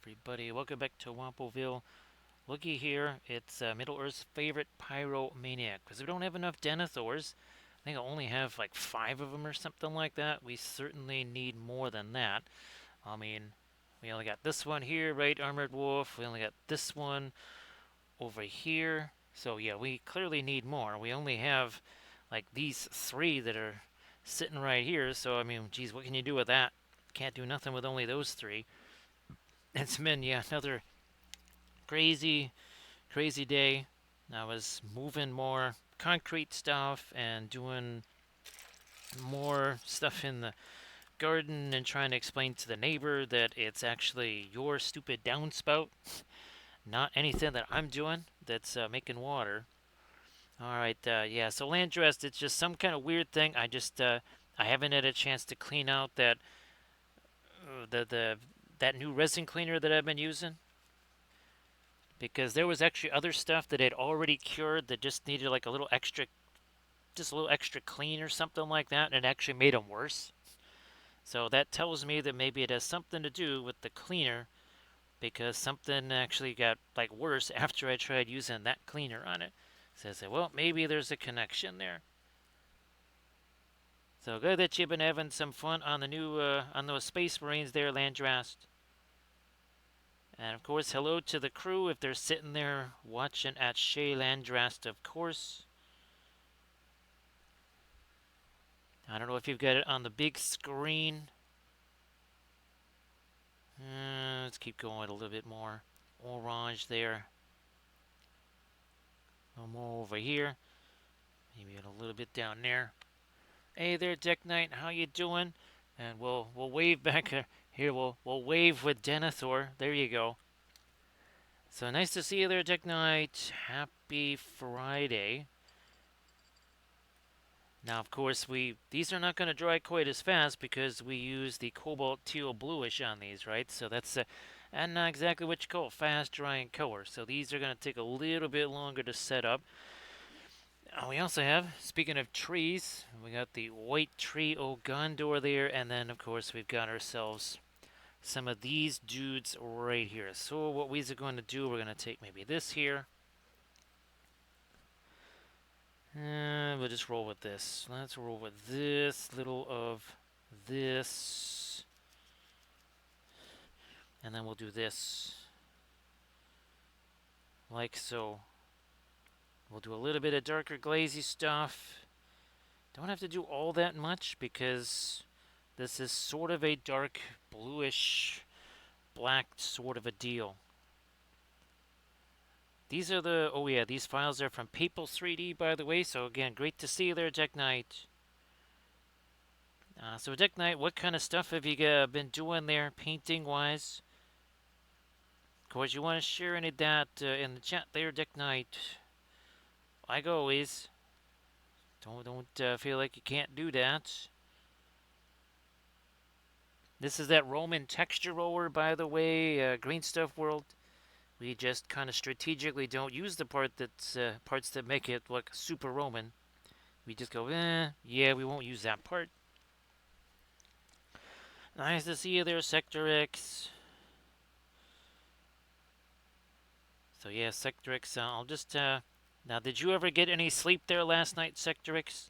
everybody. Welcome back to Wampoville. Looky here, it's Middle-earth's favorite pyromaniac. Because we don't have enough Denethors. I think I only have like 5 of them or something like that. We certainly need more than that. I mean, we only got this one here, right? Armored Wolf. We only got this one over here. So yeah, we clearly need more. We only have like these 3 that are sitting right here. So I mean, geez, what can you do with that? Can't do nothing with only those 3. It's been, yeah, another crazy, crazy day. I was moving more concrete stuff and doing more stuff in the garden and trying to explain to the neighbor that it's actually your stupid downspout, not anything that I'm doing that's making water. All right, yeah. So land dressed, it's just some kind of weird thing. I haven't had a chance to clean out the that new resin cleaner that I've been using, because there was actually other stuff that had already cured that just needed like a little extra, just a little extra clean or something like that, and it actually made them worse. So that tells me that maybe it has something to do with the cleaner, because something actually got like worse after I tried using that cleaner on it. So I said, well, maybe there's a connection there. So good that you've been having some fun on the new on those Space Marines there, Landrast. And of course, hello to the crew if they're sitting there watching at Shea Landrast, of course. I don't know if you've got it on the big screen. Let's keep going a little bit more. Orange there. A little more over here. Maybe a little bit down there. Hey there, Deck Knight. How you doing? And we'll wave back here. We'll wave with Denethor. There you go. So nice to see you there, Deck Knight. Happy Friday. Now, of course, these are not going to dry quite as fast because we use the cobalt teal bluish on these, right? So that's and not exactly what you call fast drying color. So these are going to take a little bit longer to set up. We also have, speaking of trees, we got the white tree of Gondor there, and then of course we've got ourselves some of these dudes right here. So what we're going to do, we're going to take maybe this here. We'll just roll with this. Let's roll with this little of this. And then we'll do this. Like so. We'll do a little bit of darker glazy stuff. Don't have to do all that much because this is sort of a dark bluish black sort of a deal. These are the, oh yeah, these files are from Papal 3D, by the way. So again, great to see you there, Deck Knight. So Deck Knight, what kind of stuff have you been doing there, painting-wise? Of course, you want to share any of that in the chat there, Deck Knight. Like always, don't feel like you can't do that. This is that Roman texture roller, by the way, Green Stuff World. We just kind of strategically don't use the parts that make it look super Roman. We just go, yeah, we won't use that part. Nice to see you there, Sector X. So yeah, Sector X, I'll just, now did you ever get any sleep there last night, Sector X?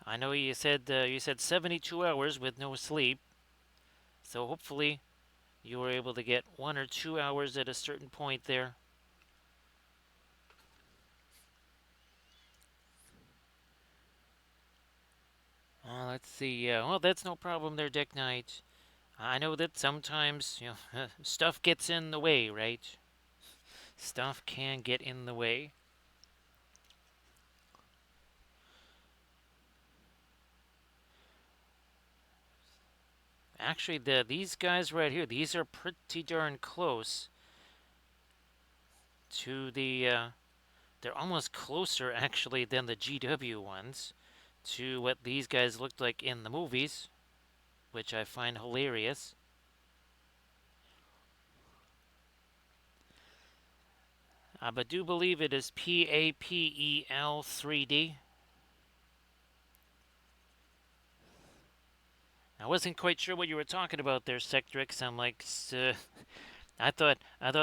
I know you said 72 hours with no sleep. So hopefully you were able to get 1 or 2 hours at a certain point there. Let's see. Well, that's no problem there, Deck Knight. I know that sometimes, stuff gets in the way, right? Stuff can get in the way. Actually, these guys right here, these are pretty darn close to the, they're almost closer, actually, than the GW ones to what these guys looked like in the movies, which I find hilarious. But do believe it is PAPEL 3D. I wasn't quite sure what you were talking about there, Sectrix. I'm like, I thought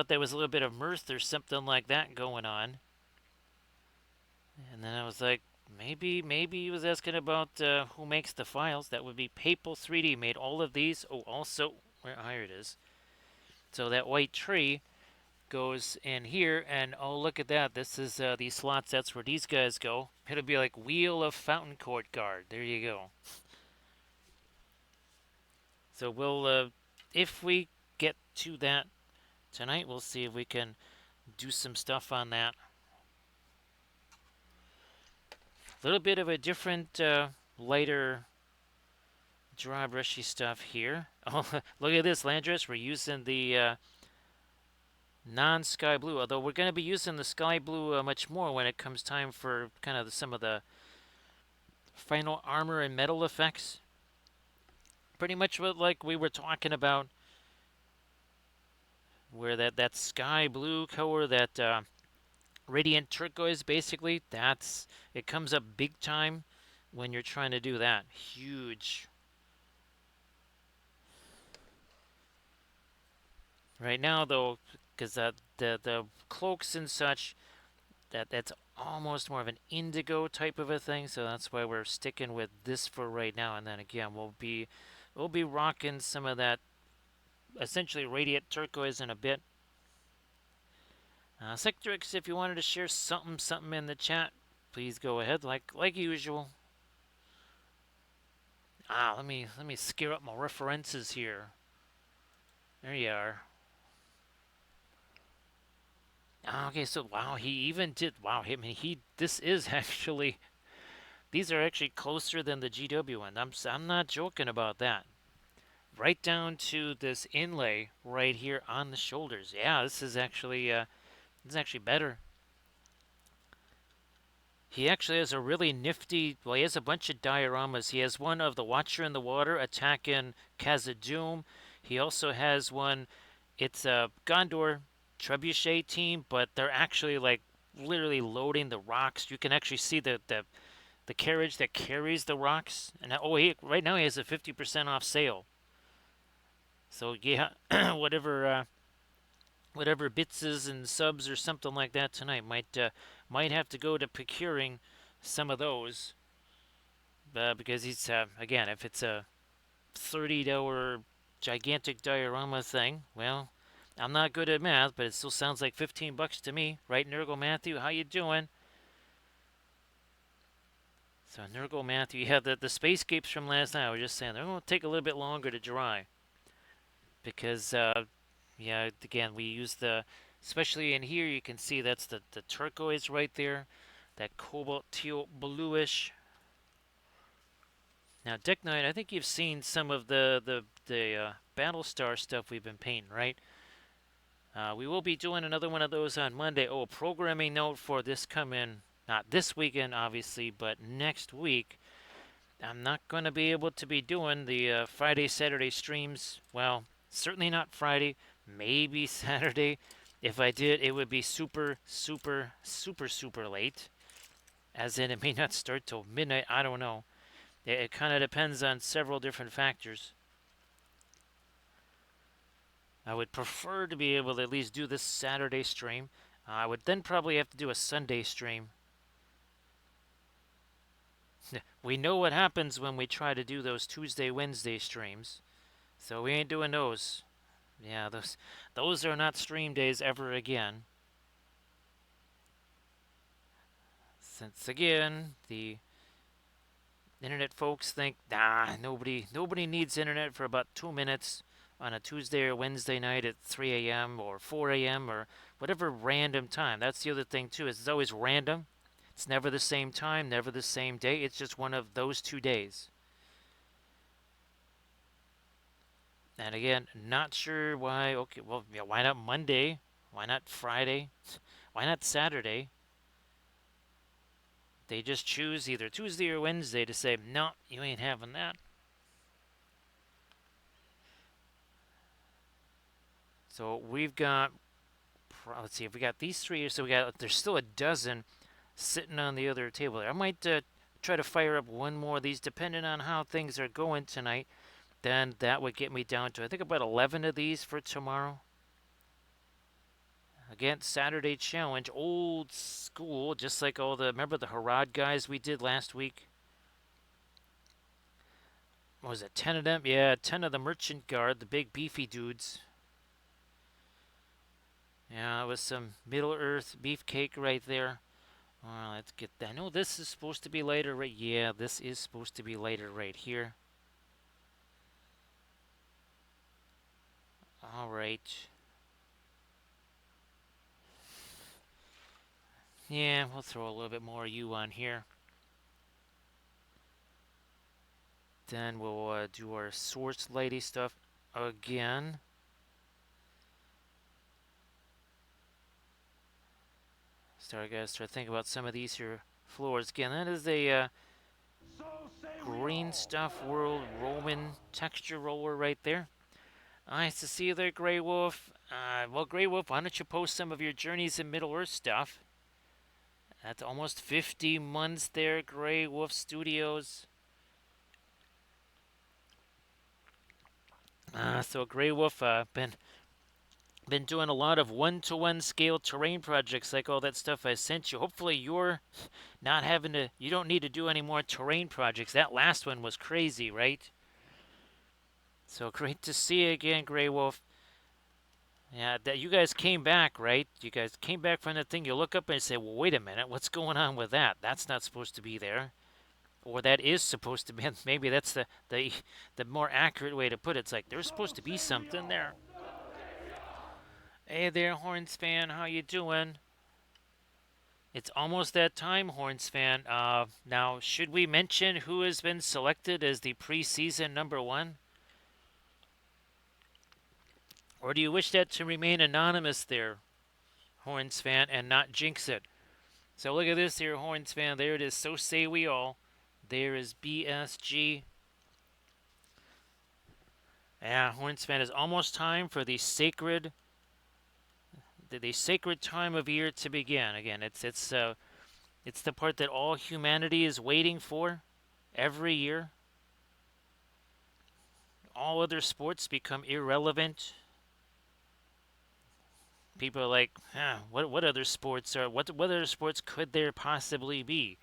there was a little bit of mirth or something like that going on, and then I was like, maybe he was asking about who makes the files. That would be Papal 3D made all of these. Oh, also, here it is. So that white tree goes in here, and oh, look at that. This is these slots. That's where these guys go. It'll be like Wheel of Fountain Court Guard. There you go. So we'll, if we get to that tonight, we'll see if we can do some stuff on that. A little bit of a different, lighter, dry brushy stuff here. Oh, look at this, Landris. We're using the non-sky blue, although we're going to be using the sky blue much more when it comes time for kind of some of the final armor and metal effects. Pretty much what like we were talking about, where that sky blue color, that radiant turquoise, basically, that's it comes up big time when you're trying to do that. Huge. Right now, though, because the cloaks and such, that's almost more of an indigo type of a thing, so that's why we're sticking with this for right now. And then again, we'll be rocking some of that essentially radiant turquoise in a bit. Sectrix, if you wanted to share something in the chat, please go ahead, like usual. Let me scare up my references here. There you are. Okay, so wow, he even did. Wow, I mean, this is actually. These are actually closer than the GW one. I'm not joking about that. Right down to this inlay right here on the shoulders. Yeah, this is actually better. He actually has a really nifty. Well, he has a bunch of dioramas. He has one of the Watcher in the Water attacking Khazad-dûm. He also has one. It's a Gondor trebuchet team, but they're actually like literally loading the rocks. You can actually see the carriage that carries the rocks. And right now he has a 50% off sale. So yeah, whatever bitses and subs or something like that tonight might have to go to procuring some of those, because he's again, if it's a $30 gigantic diorama thing, well, I'm not good at math, but it still sounds like $15 to me, right, Nurgle Matthew? How you doing? So Nurgle Matthew, yeah, the spacescapes from last night, I was just saying they're going to take a little bit longer to dry because yeah, again, we use especially in here, you can see that's the turquoise right there, that cobalt teal bluish. Now, Deck Knight, I think you've seen some of the Battlestar stuff we've been painting, right? We will be doing another one of those on Monday. Oh, a programming note for this coming, not this weekend, obviously, but next week. I'm not going to be able to be doing the Friday, Saturday streams. Well, certainly not Friday, maybe Saturday. If I did, it would be super, super, super, super late. As in, it may not start till midnight. I don't know. It kind of depends on several different factors. I would prefer to be able to at least do this Saturday stream. I would then probably have to do a Sunday stream. We know what happens when we try to do those Tuesday, Wednesday streams. So we ain't doing those. Yeah, those are not stream days ever again. Since again, the internet folks think, nah, nobody needs internet for about 2 minutes on a Tuesday or Wednesday night at 3 a.m. or 4 a.m. or whatever random time. That's the other thing too, is it's always random. It's never the same time, never the same day. It's just one of those 2 days. And again, not sure why. Okay, well, yeah, why not Monday? Why not Friday? Why not Saturday? They just choose either Tuesday or Wednesday to say, no, you ain't having that. So we've got, let's see, if we got these three, so there's still a dozen sitting on the other table there. I might try to fire up one more of these, depending on how things are going tonight. Then that would get me down to, I think, about 11 of these for tomorrow. Again, Saturday challenge, old school, just like all the, remember the Harad guys we did last week? What was it, 10 of them? Yeah, 10 of the Merchant Guard, the big beefy dudes. Yeah, it was some Middle Earth beefcake right there. Let's get that. No, this is supposed to be lighter right. Yeah, this is supposed to be lighter right here. All right. Yeah, we'll throw a little bit more U on here. Then we'll do our source lighty stuff again. Start thinking about some of these here floors. Again, that is a green stuff world Roman texture roller right there. Nice to see you there, Grey Wolf. Well, Grey Wolf, why don't you post some of your journeys in Middle Earth stuff? That's almost 50 months there, Grey Wolf Studios. So Grey Wolf, been doing a lot of one-to-one scale terrain projects like all that stuff I sent you. Hopefully you're not having to, you don't need to do any more terrain projects. That last one was crazy, right? So great to see you again, Grey Wolf. Yeah, that you guys came back, right? You guys came back from that thing. You look up and say, well, wait a minute, what's going on with that? That's not supposed to be there. Or that is supposed to be. Maybe that's the more accurate way to put it. It's like there's supposed to be something there. Hey there, Hornspan. How you doing? It's almost that time, Hornspan. Now, should we mention who has been selected as the preseason #1? Or do you wish that to remain anonymous there, Hornspan, and not jinx it? So look at this here, Hornspan. There it is. So say we all. There is BSG. Yeah, Hornspan, is almost time for the sacred time of year to begin. Again, it's the part that all humanity is waiting for every year. All other sports become irrelevant. People are like, what other sports are what other sports could there possibly be?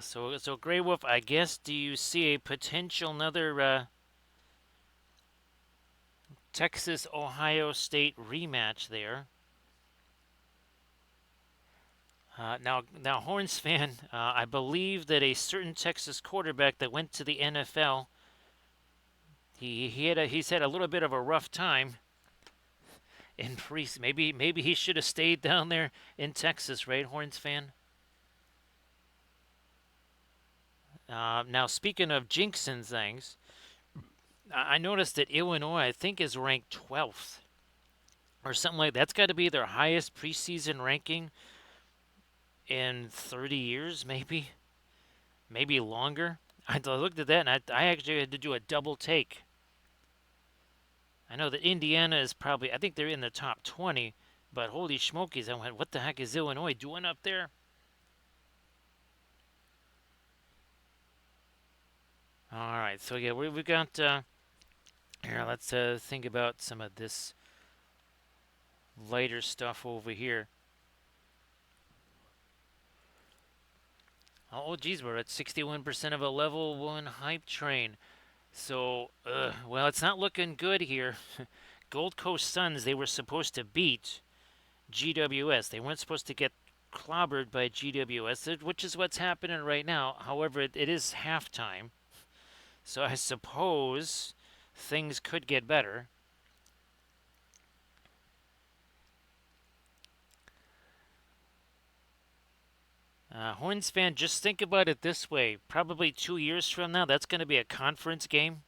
So Grey Wolf, I guess, do you see a potential another Texas Ohio State rematch there? Now, Horns fan, I believe that a certain Texas quarterback that went to the NFL, he's had a little bit of a rough time in pre. Maybe he should have stayed down there in Texas, right, Horns fan? Now, speaking of jinxing things, I noticed that Illinois, I think, is ranked 12th or something like that. That's got to be their highest preseason ranking in 30 years, maybe longer. I looked at that and I actually had to do a double take. I know that Indiana is probably, I think they're in the top 20, but holy smokies, I went, what the heck is Illinois doing up there? All right, so yeah, we've got, here, let's think about some of this lighter stuff over here. Oh, geez, we're at 61% of a level 1 hype train. So, well, it's not looking good here. Gold Coast Suns, they were supposed to beat GWS. They weren't supposed to get clobbered by GWS, which is what's happening right now. However, it is halftime. So I suppose things could get better. Horns fan, just think about it this way. Probably 2 years from now, that's going to be a conference game.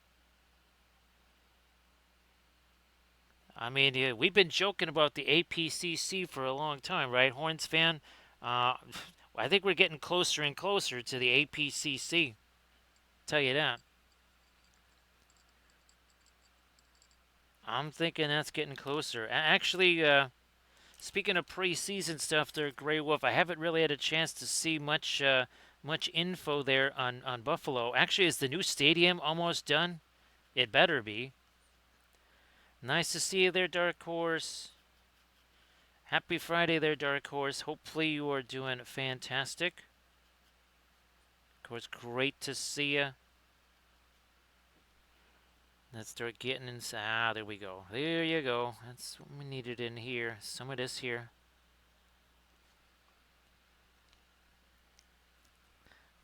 I mean, yeah, we've been joking about the APCC for a long time, right, Horns fan? I think we're getting closer and closer to the APCC. Tell you that. I'm thinking that's getting closer. Actually, speaking of preseason stuff there, Grey Wolf, I haven't really had a chance to see much much info there on Buffalo. Actually, is the new stadium almost done? It better be. Nice to see you there, Dark Horse. Happy Friday there, Dark Horse. Hopefully you are doing fantastic. Of course, great to see you. Let's start getting inside. Ah, there we go. There you go. That's what we needed in here. Some of this here.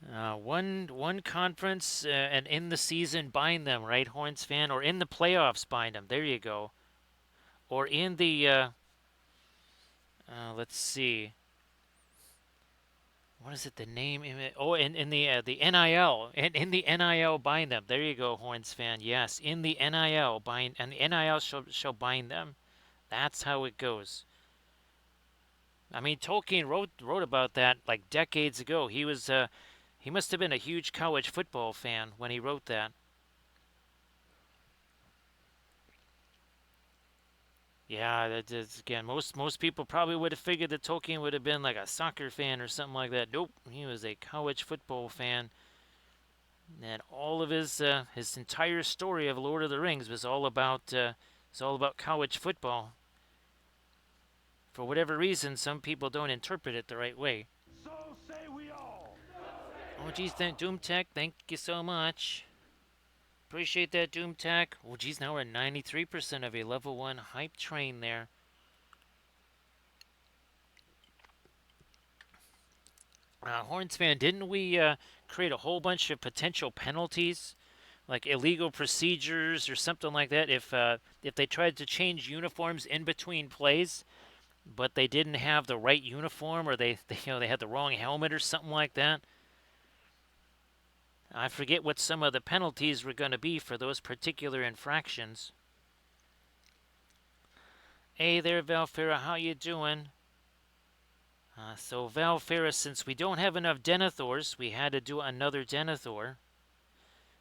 One conference and in the season bind them, right, Horns fan? Or in the playoffs bind them. There you go. Or in the let's see. What is it? The name? Oh, in the NIL. In the NIL bind them. There you go, Horns fan. Yes, in the NIL bind, and the NIL shall bind them. That's how it goes. I mean, Tolkien wrote about that like decades ago. He must have been a huge college football fan when he wrote that. Yeah, that is, again, most people probably would have figured that Tolkien would have been like a soccer fan or something like that. Nope, he was a college football fan, and all of his entire story of Lord of the Rings was all about college football. For whatever reason, some people don't interpret it the right way. So say we all. Oh, geez, Doomtech, thank you so much. Appreciate that, Doomtech. Oh, geez, now we're at 93% of a level 1 hype train there. Horns fan, didn't we create a whole bunch of potential penalties, like illegal procedures or something like that, if they tried to change uniforms in between plays, but they didn't have the right uniform, or they had the wrong helmet or something like that? I forget what some of the penalties were going to be for those particular infractions. Hey there, Valfera, how you doing? So Valfera, since we don't have enough Denethors, we had to do another Denethor.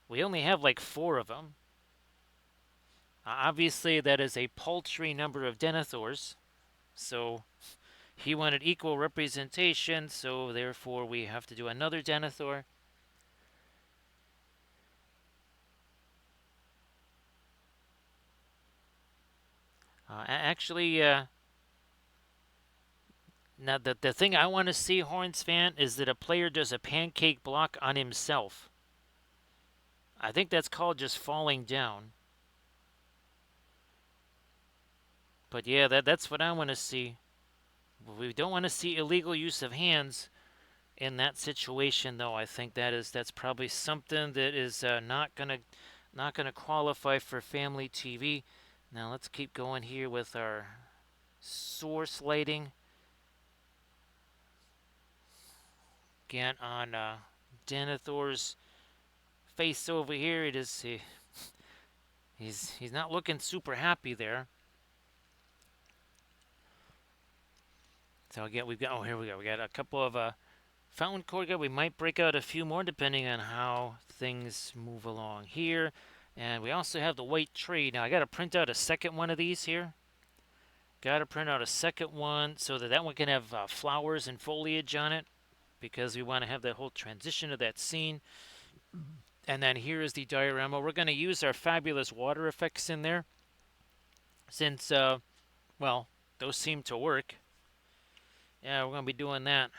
We only have like 4 of them. Obviously, that is a paltry number of Denethors, so he wanted equal representation, so therefore we have to do another Denethor. Actually, now the thing I want to see, Horns fan, is that a player does a pancake block on himself. I think that's called just falling down. But yeah, that's what I want to see. We don't want to see illegal use of hands in that situation, though. I think that's probably something that is not gonna qualify for family TV. Now let's keep going here with our source lighting. Again on Denethor's face over here. He's not looking super happy there. So again, here we go. We got a couple of fountain cord. We might break out a few more depending on how things move along here. And we also have the white tree. Now I got to print out a second one of these here. Got to print out a second one so that one can have flowers and foliage on it, because we want to have that whole transition of that scene. And then here is the diorama. We're going to use our fabulous water effects in there, since, well, those seem to work. Yeah, we're going to be doing that.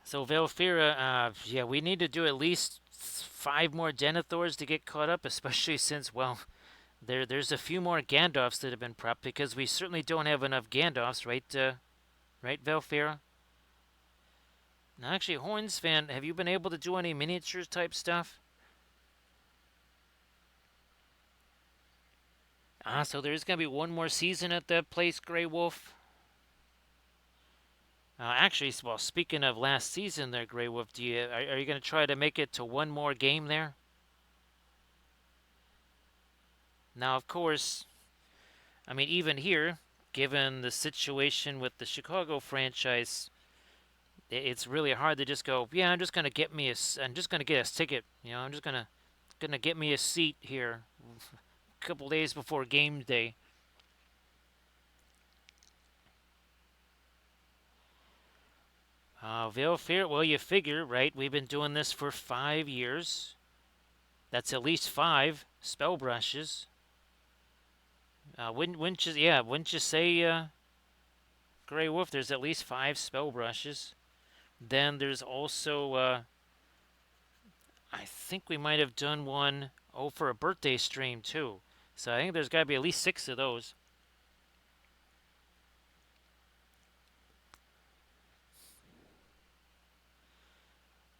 So Velfira, yeah, we need to do at least 5 more Denethors to get caught up, especially since, well, there's a few more Gandalfs that have been prepped, because we certainly don't have enough Gandalfs, right, right, Velfira? Now, actually, Horns fan, have you been able to do any miniatures type stuff? So there's going to be one more season at that place, Grey Wolf. Actually, well, speaking of last season there, Grey Wolf, are you going to try to make it to one more game there? Now, of course, I mean, even here, given the situation with the Chicago franchise, it's really hard to just go, yeah, I'm just going to get a ticket. I'm just gonna get me a seat here a couple days before game day. Velfair, well, you figure, right? We've been doing this for 5 years. That's at least five spell brushes. Wouldn't you say, Grey Wolf? There's at least five spell brushes. Then there's also, I think we might have done one, for a birthday stream too. So I think there's got to be at least six of those.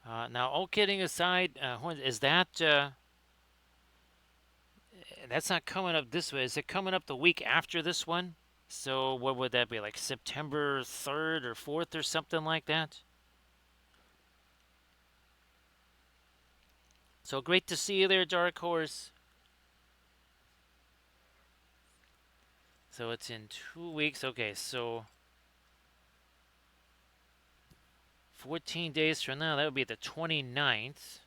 Now, all kidding aside, is that that's not coming up this way? Is it coming up the week after this one? So what would that be, like September 3rd or 4th or something like that? So great to see you there, Dark Horse. So it's in 2 weeks. Okay, so 14 days from now, that would be the 29th.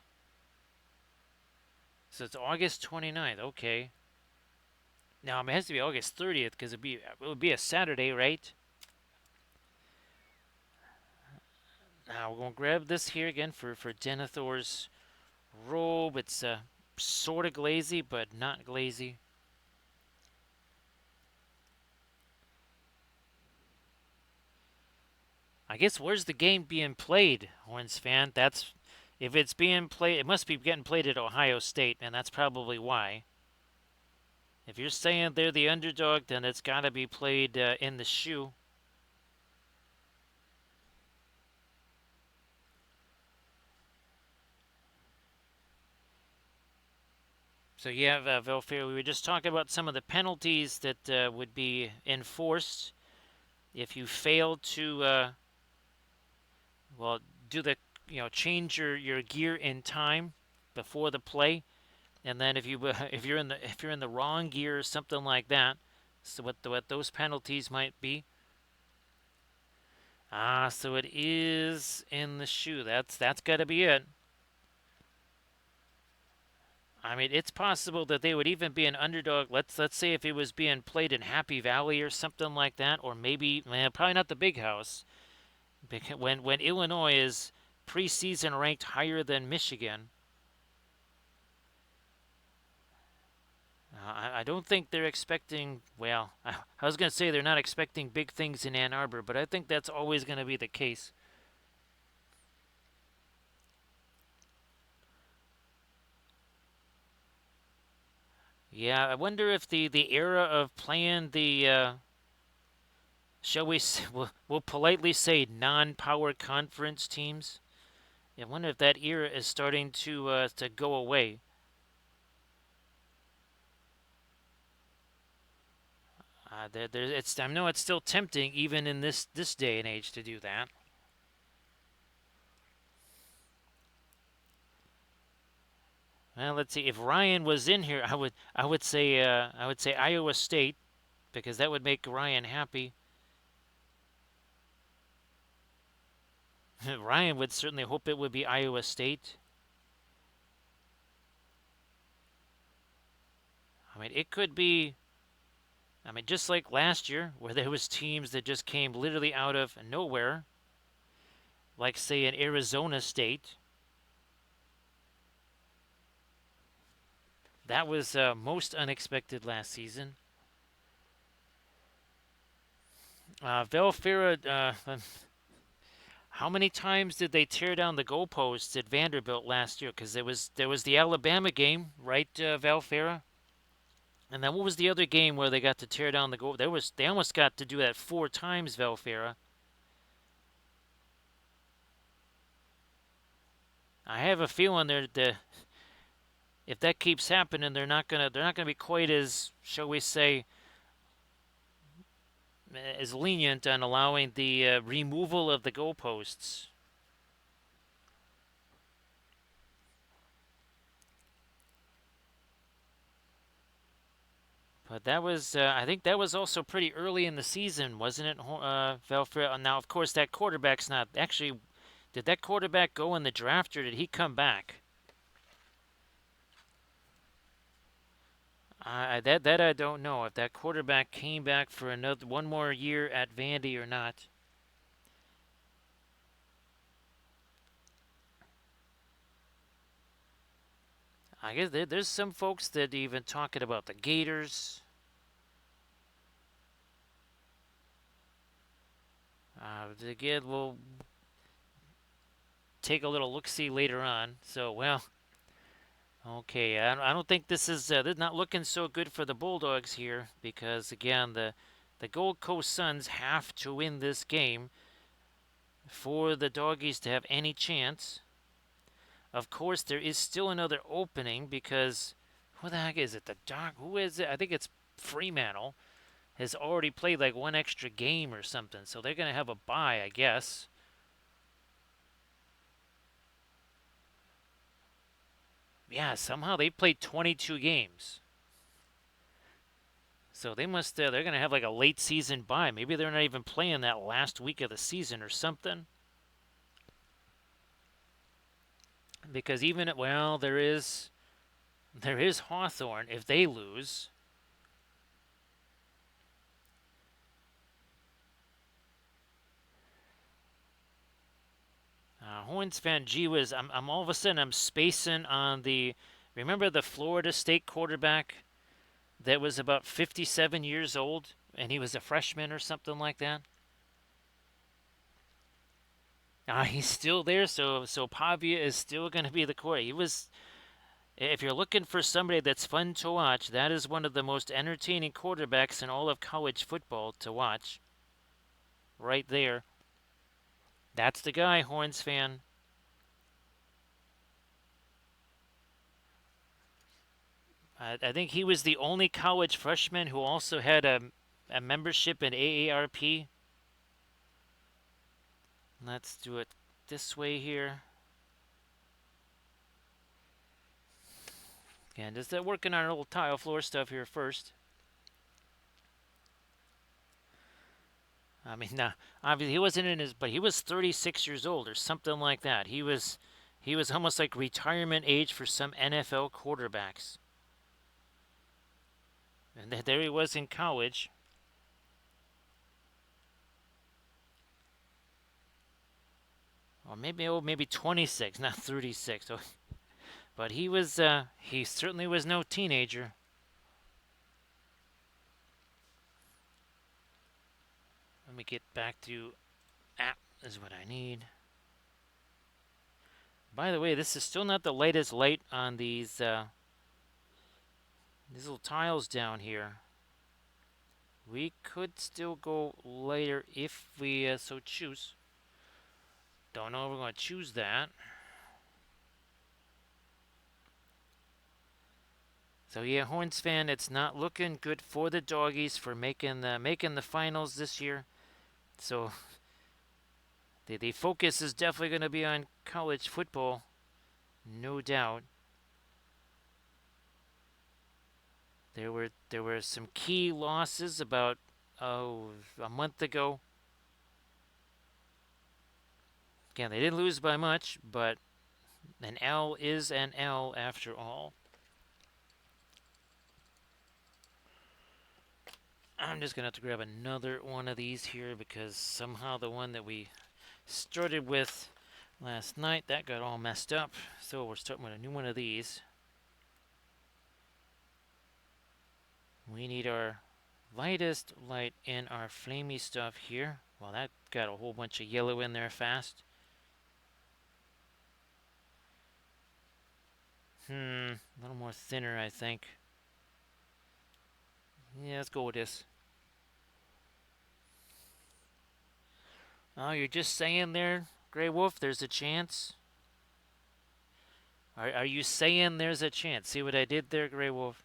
So it's August 29th. Okay. Now it has to be August 30th because it would be a Saturday, right? Now we're gonna grab this here again for Denethor's robe. It's sort of glazy, but not glazy. I guess where's the game being played, Horns fan? That's if it's being played, it must be getting played at Ohio State, and that's probably why. If you're saying they're the underdog, then it's got to be played in the shoe. So yeah, Velfair, we were just talking about some of the penalties that would be enforced if you fail to, well, do the, change your gear in time before the play, and then if you if you're in the wrong gear or something like that. So what those penalties might be. So it is in the shoe. That's got to be it. I mean, it's possible that they would even be an underdog. Let's say if it was being played in Happy Valley or something like that, or maybe, probably not the Big House, because when Illinois is preseason ranked higher than Michigan, I don't think they're expecting. Well, I was going to say they're not expecting big things in Ann Arbor, but I think that's always going to be the case. Yeah, I wonder if the era of playing the shall we we'll politely say non-power conference teams. I wonder if that era is starting to go away. I know it's still tempting even in this day and age to do that. Well, let's see. If Ryan was in here, I would say Iowa State because that would make Ryan happy. Ryan would certainly hope it would be Iowa State. I mean, it could be. I mean, just like last year, where there was teams that just came literally out of nowhere, like say an Arizona State. That was most unexpected last season. Velfira, how many times did they tear down the goalposts at Vanderbilt last year? Because there was the Alabama game, right, Valfera? And then what was the other game where they got to tear down the goal? They almost got to do that four times, Valfera. I have a feeling if that keeps happening, they're not gonna be quite as, shall we say, as lenient on allowing the removal of the goalposts. But I think that was also pretty early in the season, wasn't it, Valfred? Now, of course, that quarterback's not actually. Did that quarterback go in the draft or did he come back? That I don't know if that quarterback came back for another one more year at Vandy or not. I guess there's some folks that even talking about the Gators. Again, we'll take a little look see later on. So, well, okay. I don't think this is not looking so good for the Bulldogs here because again the Gold Coast Suns have to win this game for the Doggies to have any chance. Of course, there is still another opening because who the heck is it? The Dog? Who is it? I think it's Fremantle has already played like one extra game or something, so they're gonna have a bye, I guess. Yeah, somehow they played 22 games. So they must they're going to have like a late season bye. Maybe they're not even playing that last week of the season or something. Because even well, there is Hawthorn if they lose. Horns fan, gee whiz, I'm all of a sudden I'm spacing on the. Remember the Florida State quarterback that was about 57 years old and he was a freshman or something like that? He's still there, so Pavia is still going to be the core. He was. If you're looking for somebody that's fun to watch, that is one of the most entertaining quarterbacks in all of college football to watch. Right there. That's the guy, Horns fan. I think he was the only college freshman who also had a membership in AARP. Let's do it this way here. And just working on a little tile floor stuff here first. I mean, obviously he wasn't in his, but he was 36 years old or something like that. He was almost like retirement age for some NFL quarterbacks. And there he was in college. Or maybe 26, not 36. So, but he certainly was no teenager. Let me get back to app is what I need. By the way, this is still not the latest light on these little tiles down here. We could still go later if we so choose. Don't know if we're going to choose that. So yeah, Horns fan, it's not looking good for the Doggies for making the finals this year. So the focus is definitely going to be on college football, no doubt. There were some key losses about a month ago. Again, they didn't lose by much, but an L is an L after all. I'm just gonna have to grab another one of these here because somehow the one that we started with last night that got all messed up. So we're starting with a new one of these. We need our lightest light in our flamey stuff here. Well, that got a whole bunch of yellow in there fast. A little more thinner, I think. Yeah, let's go with this. Oh, you're just saying there, Grey Wolf, there's a chance? Are you saying there's a chance? See what I did there, Grey Wolf?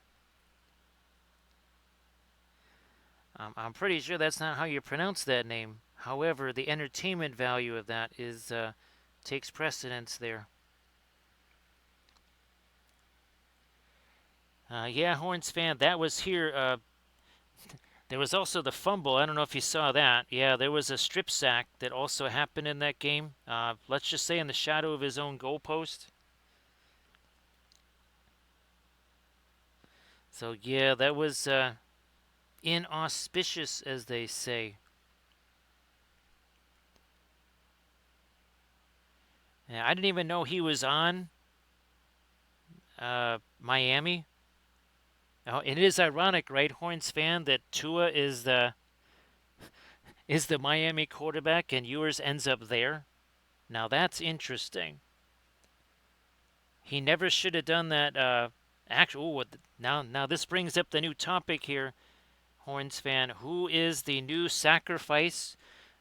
I'm pretty sure that's not how you pronounce that name. However, the entertainment value of that is takes precedence there. Yeah, Horns fan, that was here. There was also the fumble. I don't know if you saw that. Yeah, there was a strip sack that also happened in that game. Let's just say in the shadow of his own goalpost. So yeah, that was inauspicious, as they say. Yeah, I didn't even know he was on. Miami. Oh, it is ironic, right, Horns fan, that Tua is the Miami quarterback and yours ends up there. Now that's interesting. He never should have done that. Actual. Now this brings up the new topic here, Horns fan. Who is the new sacrifice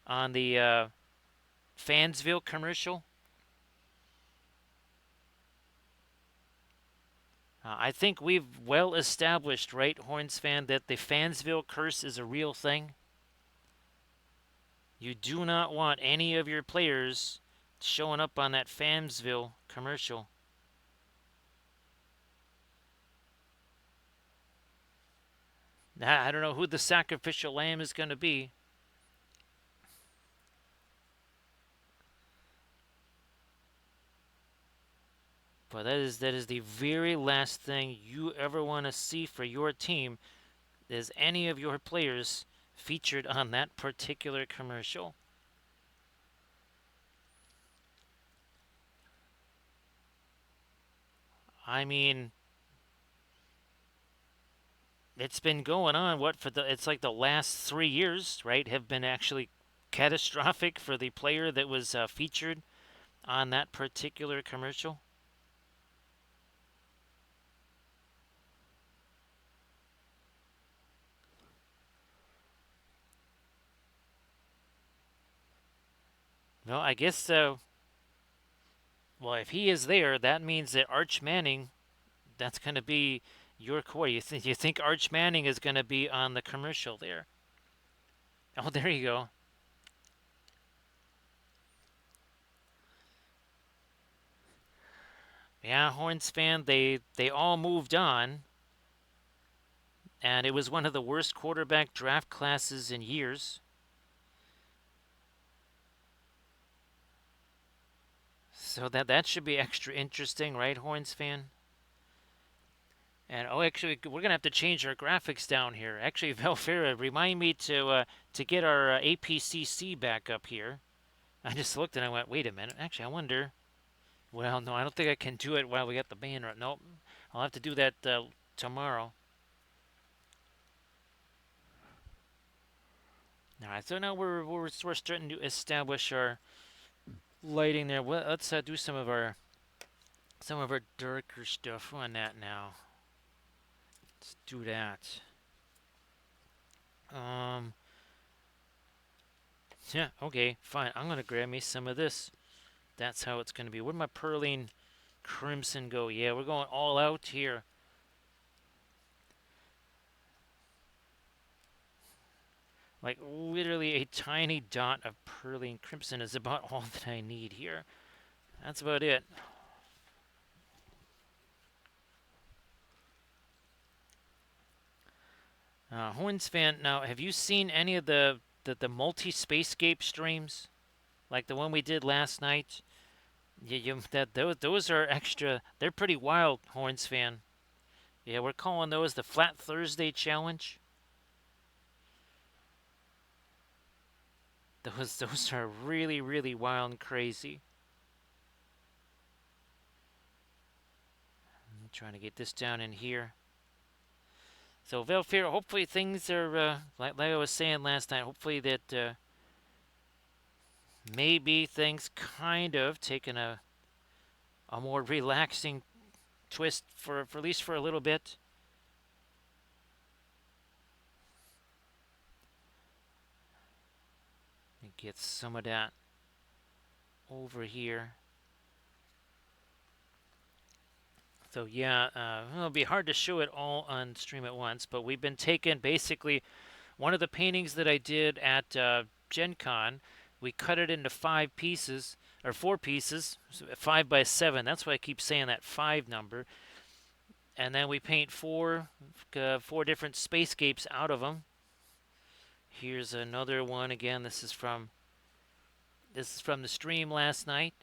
on the Fansville commercial? I think we've well established, right, Horns fan, that the Fansville curse is a real thing. You do not want any of your players showing up on that Fansville commercial. I don't know who the sacrificial lamb is going to be. But that is the very last thing you ever want to see for your team is any of your players featured on that particular commercial. I mean, it's been going on it's like the last 3 years, right? Have been actually catastrophic for the player that was featured on that particular commercial. Well, I guess well, if he is there, that means that Arch Manning, that's going to be your core. You think Arch Manning is going to be on the commercial there? Oh, there you go. Yeah, Horns fan, they all moved on, and it was one of the worst quarterback draft classes in years. So that should be extra interesting, right, Horns fan? And oh, actually, we're gonna have to change our graphics down here. Actually, Velfera, remind me to get our APCC back up here. I just looked and I went, wait a minute. Actually, I wonder. Well, no, I don't think I can do it while we got the banner. Nope, I'll have to do that tomorrow. All right, so now we're starting to establish our lighting there. Well, let's do some of our darker stuff on that now. Let's do that. Um, yeah, okay, fine. I'm gonna grab me some of this. That's how it's gonna be. Where'd my Pearline Crimson go? Yeah, we're going all out here. Like literally a tiny dot of Pearline Crimson is about all that I need here. That's about it. Horns fan, now have you seen any of the multi-spacescape streams? Like the one we did last night? Those are extra. They're pretty wild, Horns fan. Yeah, we're calling those the Flat Thursday Challenge. Those are really really wild and crazy. I'm trying to get this down in here. So Velfair, hopefully things are like I was saying last night. Hopefully that maybe things kind of taking a more relaxing twist for at least for a little bit. And get some of that over here. So yeah, it'll be hard to show it all on stream at once, but we've been taking basically one of the paintings that I did at Gen Con. We cut it into 5 pieces or 4 pieces, 5 by 7. That's why I keep saying that 5 number. And then we paint four different spacescapes out of them. Here's another one again. This is from the stream last night.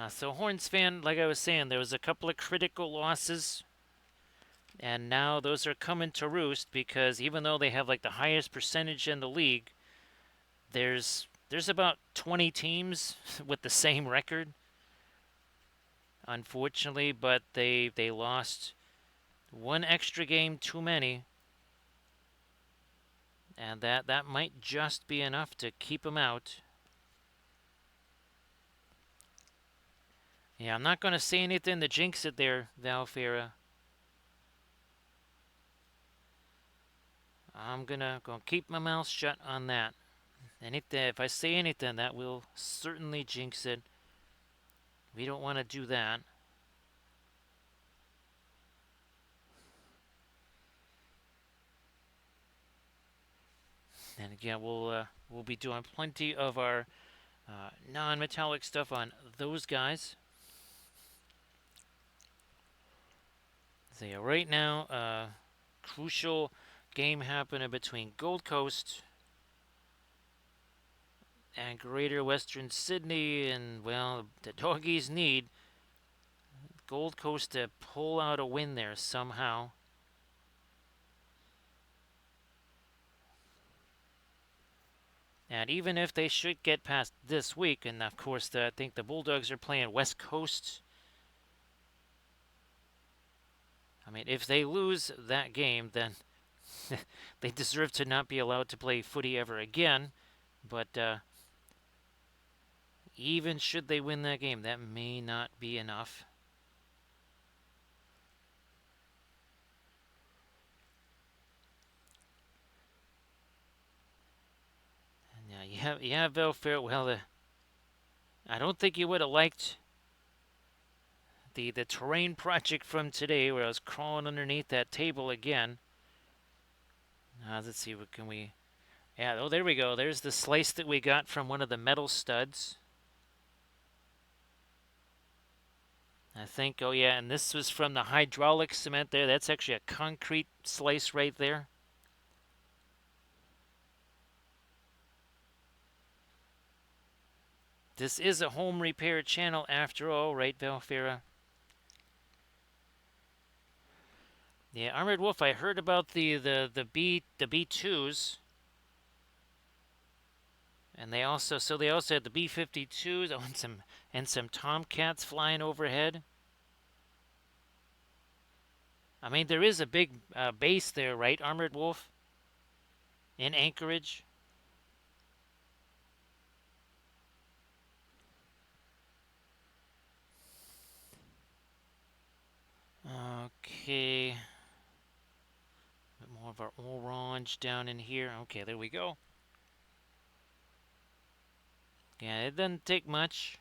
So Horns fan, like I was saying, there was a couple of critical losses, and now those are coming to roost because even though they have like the highest percentage in the league, there's there's about 20 teams with the same record, unfortunately, but they lost one extra game too many, and that might just be enough to keep them out. Yeah, I'm not going to say anything to jinx it there, Valfera. I'm gonna keep my mouth shut on that. Anything, if I say anything, that will certainly jinx it. We don't want to do that. And again, we'll be doing plenty of our non-metallic stuff on those guys. So yeah, right now, crucial game happening between Gold Coast and Greater Western Sydney, and well, the doggies need Gold Coast to pull out a win there somehow. And even if they should get past this week, and of course, I think the Bulldogs are playing West Coast. I mean, if they lose that game, then they deserve to not be allowed to play footy ever again. But even should they win that game, that may not be enough. And you have Belfair. Well, I don't think you would have liked the terrain project from today, where I was crawling underneath that table again. Let's see, what can we? Yeah, oh, there we go. There's the slice that we got from one of the metal studs. I think, oh yeah, and this was from the hydraulic cement there. That's actually a concrete slice right there. This is a home repair channel after all, right, Valfera? Yeah, Armored Wolf, I heard about the B2s. And they also had the B-52s, oh, and some Tomcats flying overhead. I mean, there is a big base there, right, Armored Wolf? In Anchorage. Okay. A bit more of our orange down in here. Okay, there we go. Yeah, it doesn't take much.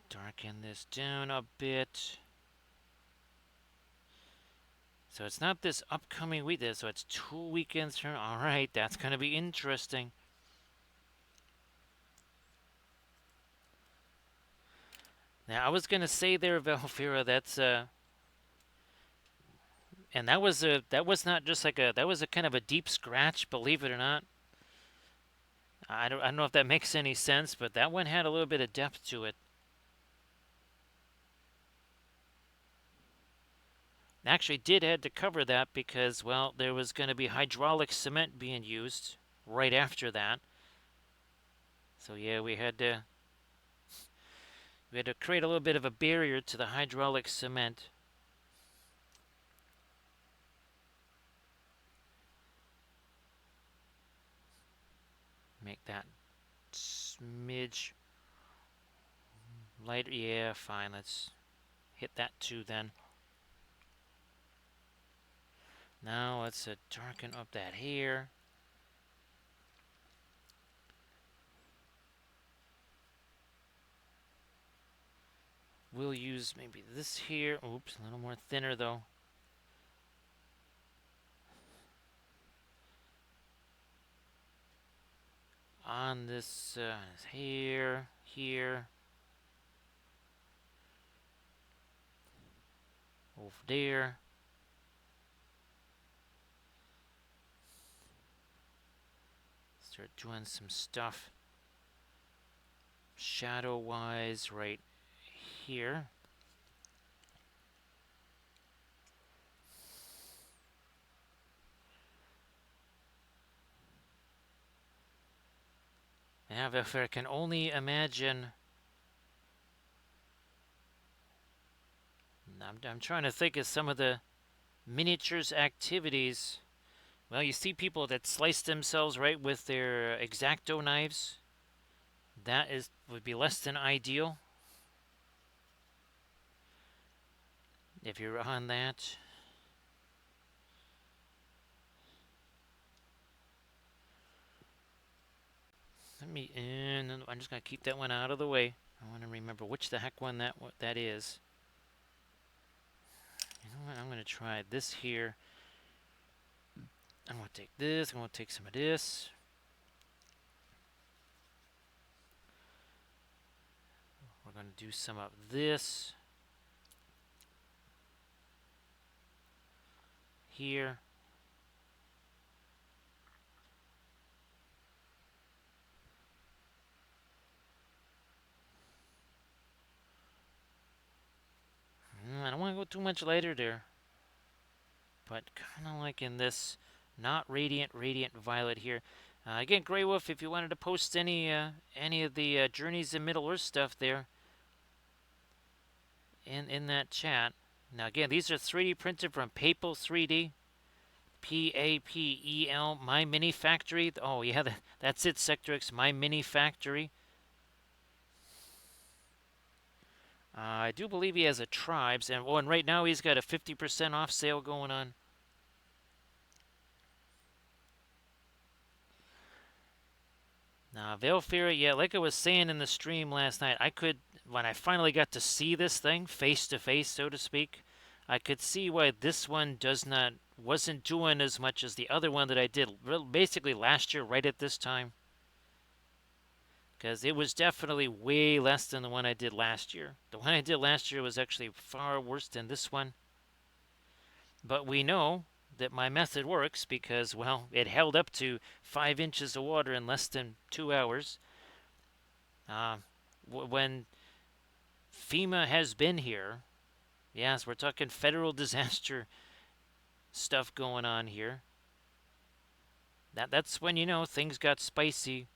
Darken this down a bit. So it's not this upcoming week, so it's 2 weekends from. All right, that's going to be interesting. Now, I was going to say there, Valfira, that's and that was not just like that was a kind of a deep scratch, believe it or not. I don't know if that makes any sense, but that one had a little bit of depth to it. Actually did had to cover that because, well, there was going to be hydraulic cement being used right after that. So yeah, we had to create a little bit of a barrier to the hydraulic cement. Make that smidge lighter. Yeah, fine. Let's hit that too then. Now let's darken up that here. We'll use maybe this here. Oops, a little more thinner though. On this here, over there. Start doing some stuff shadow-wise right here. Yeah, if I can only imagine. I'm trying to think of some of the miniatures activities. Well, you see people that slice themselves right with their X-Acto knives. That is would be less than ideal if you're on that. And I'm just gonna keep that one out of the way. I want to remember which the heck one that is. You know what? I'm gonna try this here. I'm gonna take this. I'm gonna take some of this. We're gonna do some of this here. I don't want to go too much lighter there, but kind of like in this not radiant violet here. Again, Grey Wolf, if you wanted to post any of the Journeys in Middle Earth stuff there in that chat. Now again, these are 3D printed from Papel 3D. Papel, My Mini Factory. Oh yeah, that's it, Sectrix, My Mini Factory. I do believe he has a Tribes, and right now he's got a 50% off sale going on. Now, Veilfira, yeah, like I was saying in the stream last night, when I finally got to see this thing face to face, so to speak, I could see why this one wasn't doing as much as the other one that I did basically last year, right at this time. Because it was definitely way less than the one I did last year. The one I did last year was actually far worse than this one. But we know that my method works because, well, it held up to 5 inches of water in less than 2 hours. Uh, when FEMA has been here, yes, we're talking federal disaster stuff going on here. That's when you know things got spicy.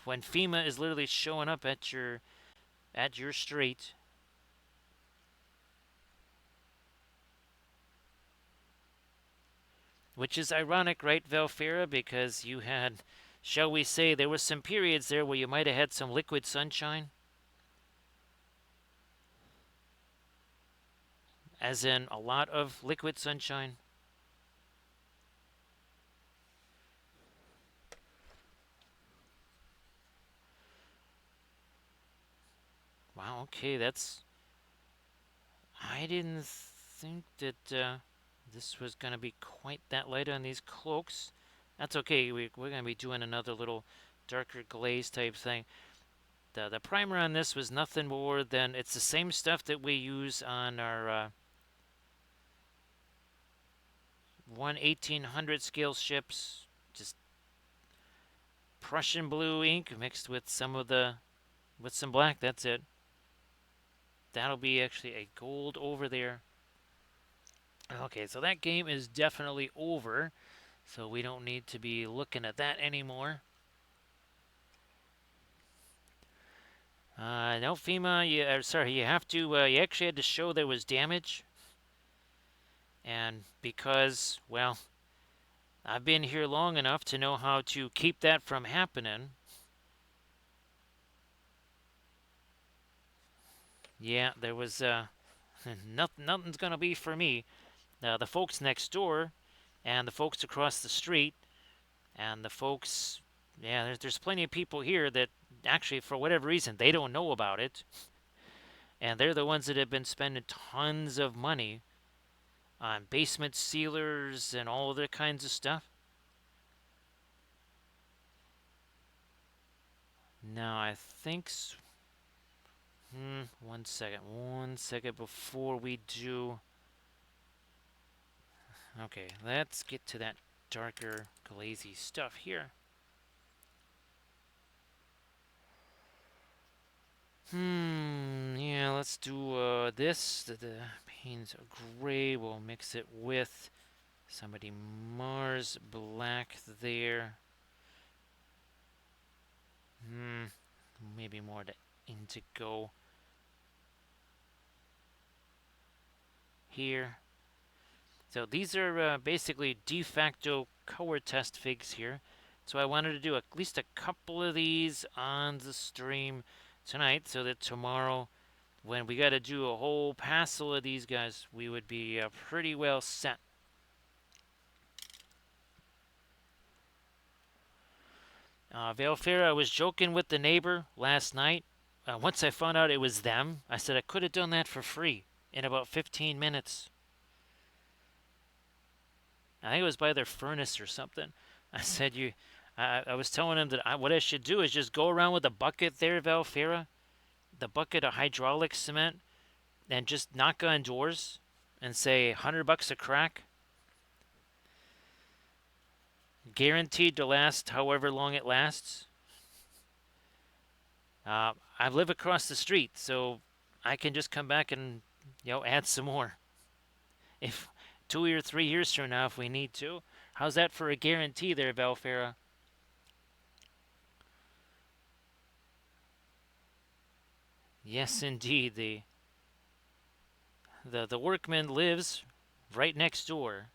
When FEMA is literally showing up at your street. Which is ironic, right, Velfira? Because you had, shall we say, there were some periods there where you might have had some liquid sunshine. As in a lot of liquid sunshine. Wow, okay, I didn't think that this was going to be quite that light on these cloaks. That's okay, we're going to be doing another little darker glaze type thing. The primer on this was nothing more than, it's the same stuff that we use on our 1/1800 scale ships. Just Prussian blue ink mixed with some black. That's it. That'll be actually a gold over there. Okay, so that game is definitely over. So we don't need to be looking at that anymore. No, FEMA, you have to, you actually had to show there was damage. And because, well, I've been here long enough to know how to keep that from happening. Yeah, there was, nothing's gonna be for me. The folks next door, and the folks across the street, and the folks, yeah, there's plenty of people here that actually, for whatever reason, they don't know about it. And they're the ones that have been spending tons of money on basement sealers and all other kinds of stuff. Now, I think. One second before we do. Okay, let's get to that darker, glazy stuff here. Yeah, let's do this. The panes are gray. We'll mix it with somebody Mars black there. Hmm, maybe more to indigo here. So these are basically de facto color test figs here. So I wanted to do at least a couple of these on the stream tonight so that tomorrow, when we got to do a whole passel of these guys, we would be pretty well set. Valfair, I was joking with the neighbor last night. Once I found out it was them, I said I could have done that for free in about 15 minutes. I think it was by their furnace or something. I said you. I was telling him that what I should do is just go around with a bucket there, Valfera, the bucket of hydraulic cement, and just knock on doors and say $100 a crack, guaranteed to last however long it lasts. I live across the street, so I can just come back and add some more if 2 or 3 years from now if we need to. How's that for a guarantee there, Valfera? Yes, indeed. The workman lives right next door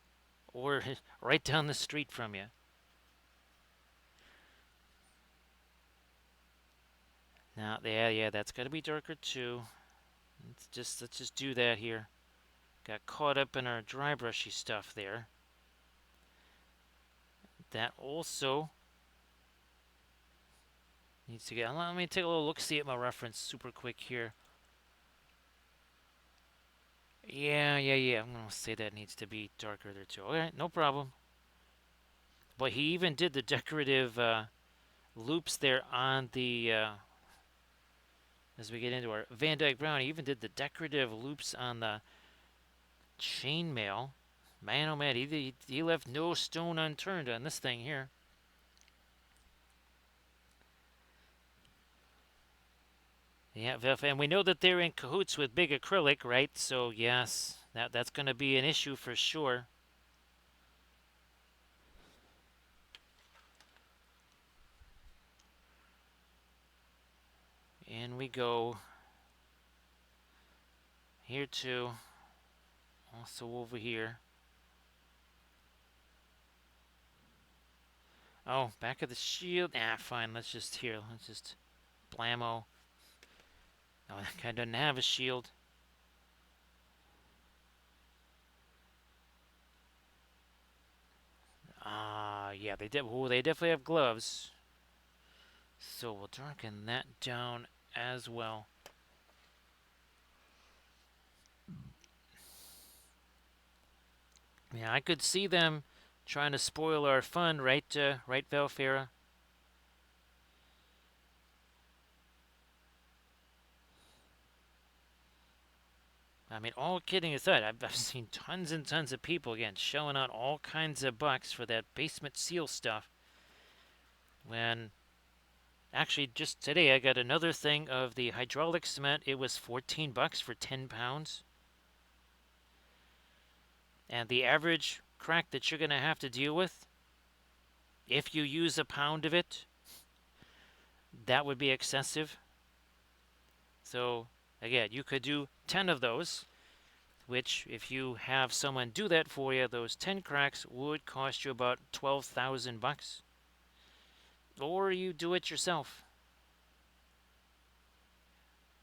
or right down the street from you. Now, yeah, that's got to be darker too. Let's just do that here. Got caught up in our dry brushy stuff there. That also needs to get. Let me take a little look, see at my reference super quick here. Yeah. I'm gonna say that needs to be darker there too. Okay, no problem. But he even did the decorative loops there on the. As we get into our Van Dyke Brown, he even did the decorative loops on the chainmail. Man, oh man, he left no stone unturned on this thing here. Yeah, and we know that they're in cahoots with big acrylic, right? So yes, that's going to be an issue for sure. In we go. Here too. Also over here. Oh, back of the shield. Ah, fine. Let's just blammo. Oh, that guy doesn't have a shield. Yeah, they did. Oh, they definitely have gloves. So we'll darken that down as well. Yeah, I could see them trying to spoil our fun, right, right, Valfera? I mean, all kidding aside, I've seen tons and tons of people again shelling out all kinds of bucks for that basement seal stuff. When actually just today I got another thing of the hydraulic cement. It was $14 for 10 pounds, and the average crack that you're gonna have to deal with, if you use a pound of it, that would be excessive. So again, you could do 10 of those, which if you have someone do that for you, those 10 cracks would cost you about 12,000 bucks. Or you do it yourself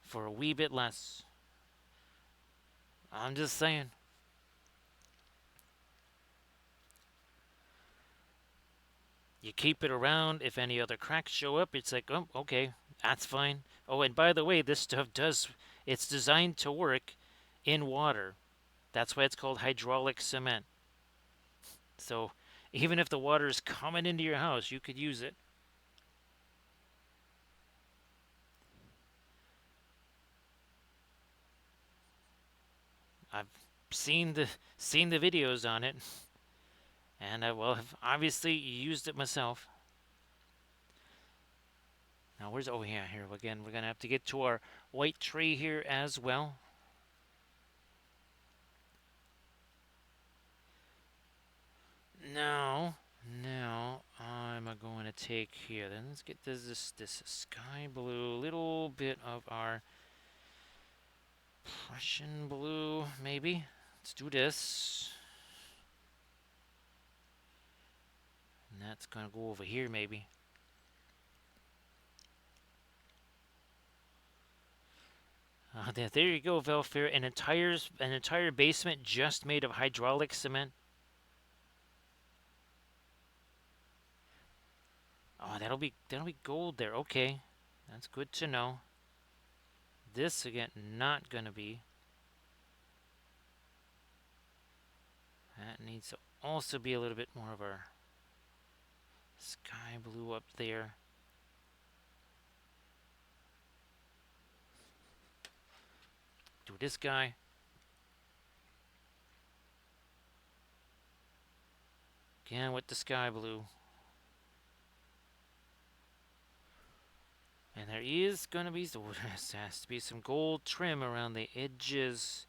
for a wee bit less. I'm just saying. You keep it around. If any other cracks show up, it's like, oh, okay, that's fine. Oh, and by the way, this stuff it's designed to work in water. That's why it's called hydraulic cement. So even if the water is coming into your house, you could use it. I've seen the videos on it, and I've obviously used it myself. Now where's yeah, here again we're gonna have to get to our white tree here as well. Now I'm going to take here? Then let's get this sky blue, little bit of our Prussian blue, maybe. Let's do this. And that's gonna go over here, maybe. There you go, Velfair. An entire basement just made of hydraulic cement. Oh, that'll be gold there. Okay, that's good to know. This again, not gonna be. That needs to also be a little bit more of our sky blue up there. Do this guy. Again with the sky blue. And there is going to be, so there has to be some gold trim around the edges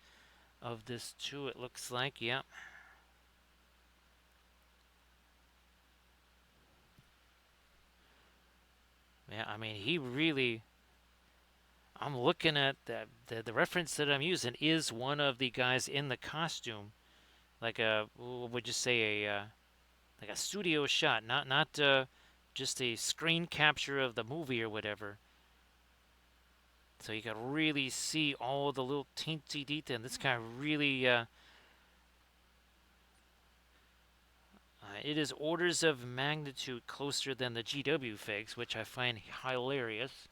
of this too, it looks like. Yep. Yeah, I mean, he really, I'm looking at the reference that I'm using is one of the guys in the costume. Like a, what would you say, like a studio shot, not just a screen capture of the movie or whatever. So you can really see all the little teensy detail. This guy really, it is orders of magnitude closer than the GW figs, which I find hilarious.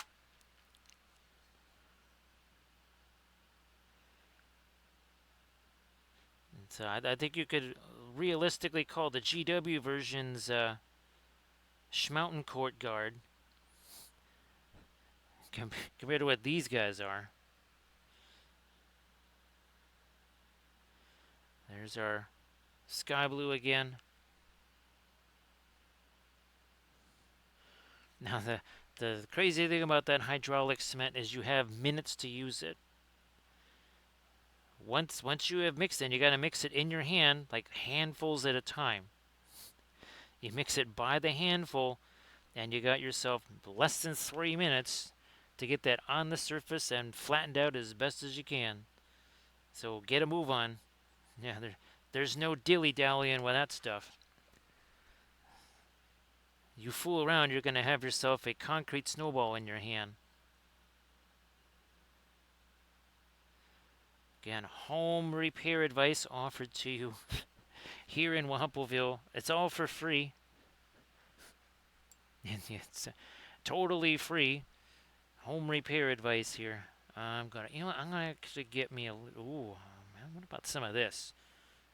And so I think you could realistically call the GW versions Schmountain Court Guard compared to what these guys are. There's our sky blue again. Now the crazy thing about that hydraulic cement is you have minutes to use it. Once you have mixed it, you got to mix it in your hand, like handfuls at a time. You mix it by the handful, and you got yourself less than 3 minutes to get that on the surface and flattened out as best as you can. So get a move on. Yeah, there's no dilly-dallying with that stuff. You fool around, you're going to have yourself a concrete snowball in your hand. Again, home repair advice offered to you here in Wampleville. It's all for free. It's totally free. Home repair advice here. I'm gonna actually get me a little. Ooh, man, what about some of this?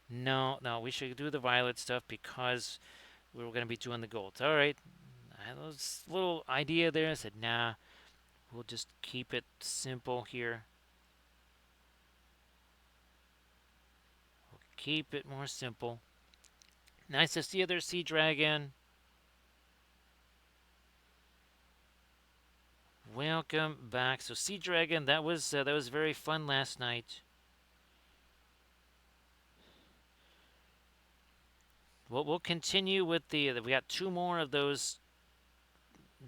No, we should do the violet stuff because we were gonna be doing the golds. All right, I had this little idea there. I said, nah, we'll just keep it simple here. We'll keep it more simple. Nice to see other sea dragon. Welcome back. So Sea Dragon, that was very fun last night. We'll continue with we got 2 more of those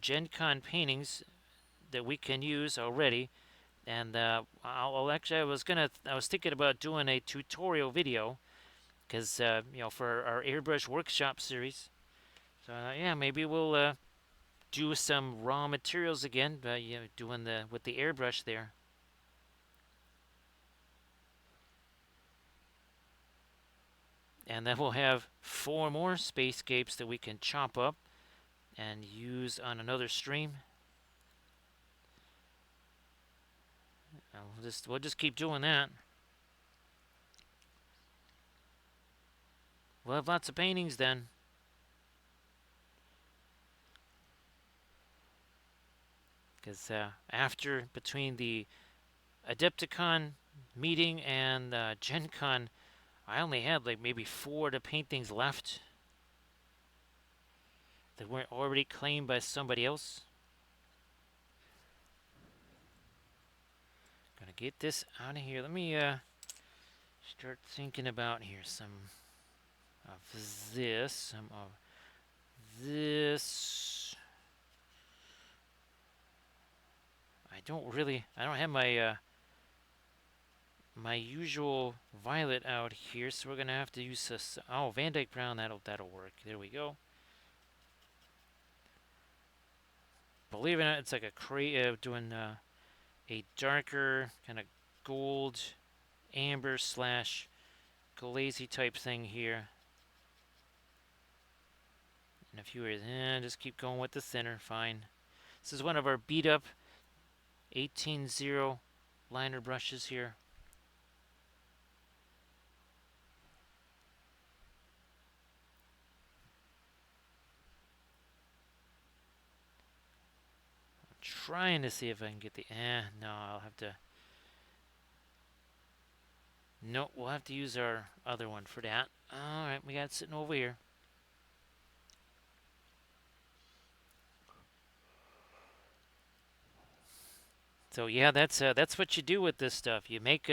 Gen Con paintings that we can use already, and I'll actually I was thinking about doing a tutorial video because for our airbrush workshop series. So yeah, maybe we'll do some raw materials again, doing with the airbrush there. And then we'll have 4 more spacescapes that we can chop up and use on another stream. We'll just keep doing that. We'll have lots of paintings then. Because between the Adepticon meeting and Gen Con, I only had like maybe 4 to paint things left that weren't already claimed by somebody else. Gonna get this out of here. Let me start thinking about here some of this, some of this. I don't have my usual violet out here, so we're gonna have to use this. Oh, Van Dyke Brown. That'll work. There we go. Believe it or not, it's like doing a darker kind of gold, amber slash glazy type thing here. And a few areas, just keep going with the thinner. Fine. This is one of our beat up 18-0 liner brushes here. I'm trying to see if I can get the. No, I'll have to. No, we'll have to use our other one for that. Alright, we got it sitting over here. So yeah, that's what you do with this stuff. You make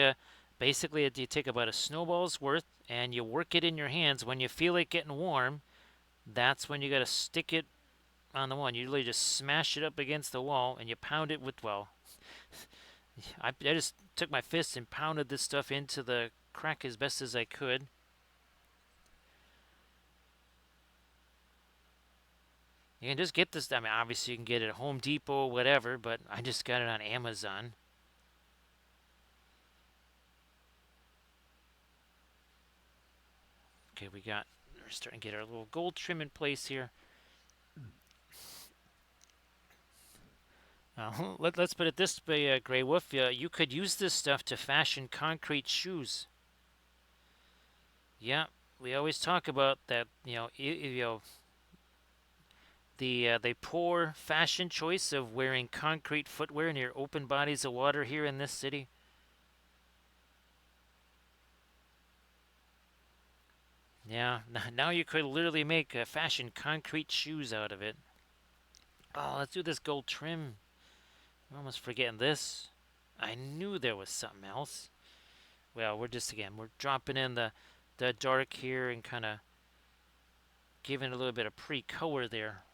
basically you take about a snowball's worth and you work it in your hands. When you feel it getting warm, that's when you got to stick it on the wall. You literally just smash it up against the wall and you pound it with I just took my fist and pounded this stuff into the crack as best as I could. You can just get this. I mean, obviously you can get it at Home Depot, whatever, but I just got it on Amazon. Okay, we're starting to get our little gold trim in place here. Let's put it this way, Grey Wolf. You could use this stuff to fashion concrete shoes. Yeah, we always talk about that. The poor fashion choice of wearing concrete footwear near open bodies of water here in this city. Yeah, now you could literally make fashion concrete shoes out of it. Oh, let's do this gold trim. I'm almost forgetting this. I knew there was something else. Well, we're dropping in the dark here and kind of giving a little bit of pre-color there.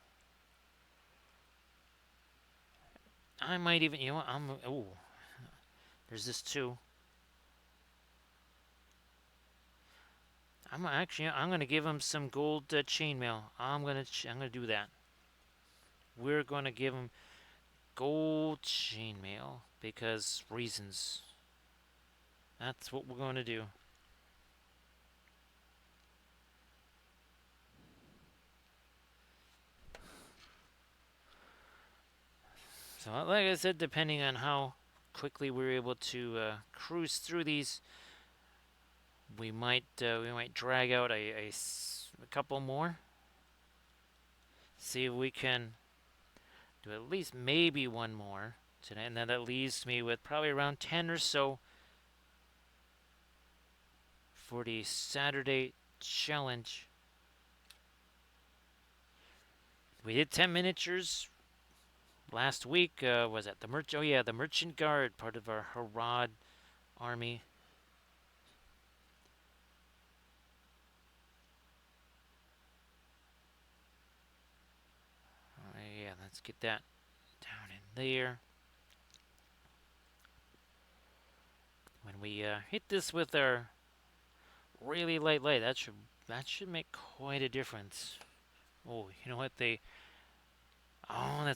I might even, oh, there's this too. I'm gonna give him some gold chainmail. I'm gonna do that. We're gonna give him gold chainmail because reasons. That's what we're gonna do. So, like I said, depending on how quickly we're able to cruise through these, we might drag out a couple more. See if we can do at least maybe one more today, and then that leaves me with probably around 10 or so for the Saturday challenge. We did 10 miniatures last week. Was that the merch? Oh yeah, the Merchant Guard, part of our Harad army. Yeah, let's get that down in there. When we hit this with our really light light, that should make quite a difference. Oh, you know what that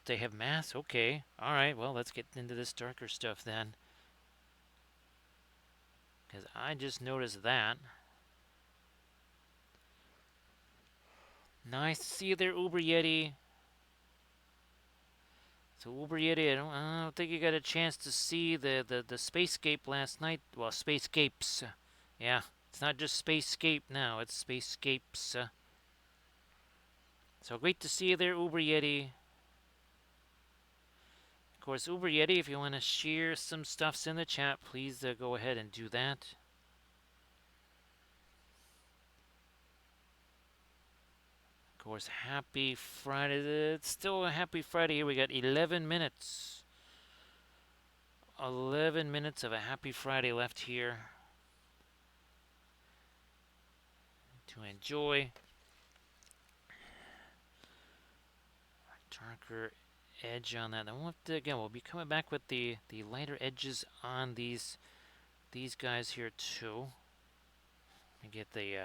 they have mass. Okay, all right. Well, let's get into this darker stuff then, because I just noticed that. Nice to see you there, Uber Yeti. So Uber Yeti, I don't think you got a chance to see the Spacescape last night. Well, Spacescapes. Yeah, it's not just Spacescape now, it's Spacescapes. So great to see you there, Uber Yeti. Of course, Uber Yeti, if you want to share some stuffs in the chat, please go ahead and do that. Of course, happy Friday. It's still a happy Friday here. We got 11 minutes. 11 minutes of a happy Friday left here to enjoy. Darker edge on that. Then we'll have to, again, we'll be coming back with the lighter edges on these guys here too. And get the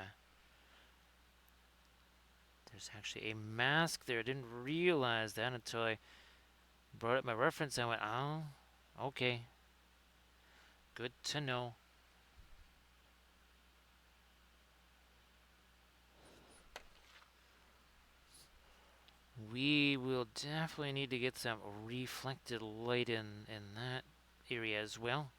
there's actually a mask there. I didn't realize that until I brought up my reference. I went, oh, okay, good to know. We will definitely need to get some reflected light in that area as well.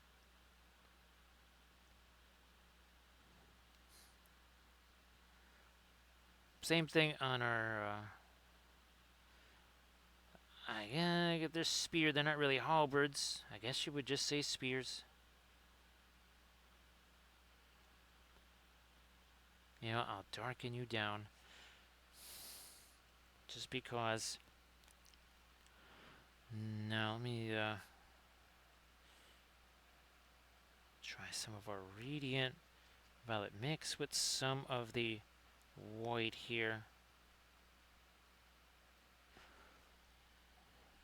Same thing on our yeah, they're spear. They're not really halberds. I guess you would just say spears. You know, I'll darken you down just because. Now let me try some of our radiant violet mix with some of the white here.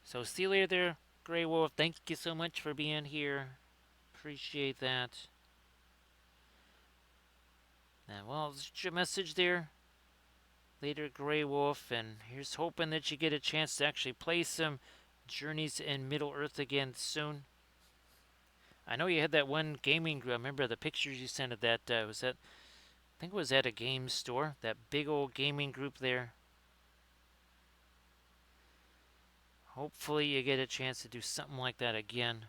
So see you later there, Grey Wolf. Thank you so much for being here. Appreciate that. And well, just your message there. Later, Grey Wolf, and here's hoping that you get a chance to actually play some Journeys in Middle Earth again soon. I know you had that one gaming group. I remember the pictures you sent of that. Was that? I think it was at a game store. That big old gaming group there. Hopefully, you get a chance to do something like that again.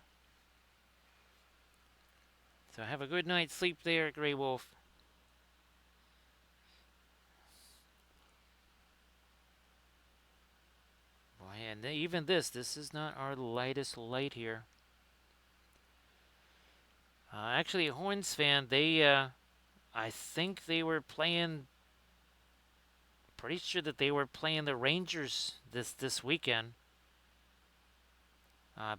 So have a good night's sleep there, Grey Wolf. Boy, and even this is not our lightest light here. Actually, Horns fan, I think they were playing. Pretty sure that they were playing the Rangers this weekend.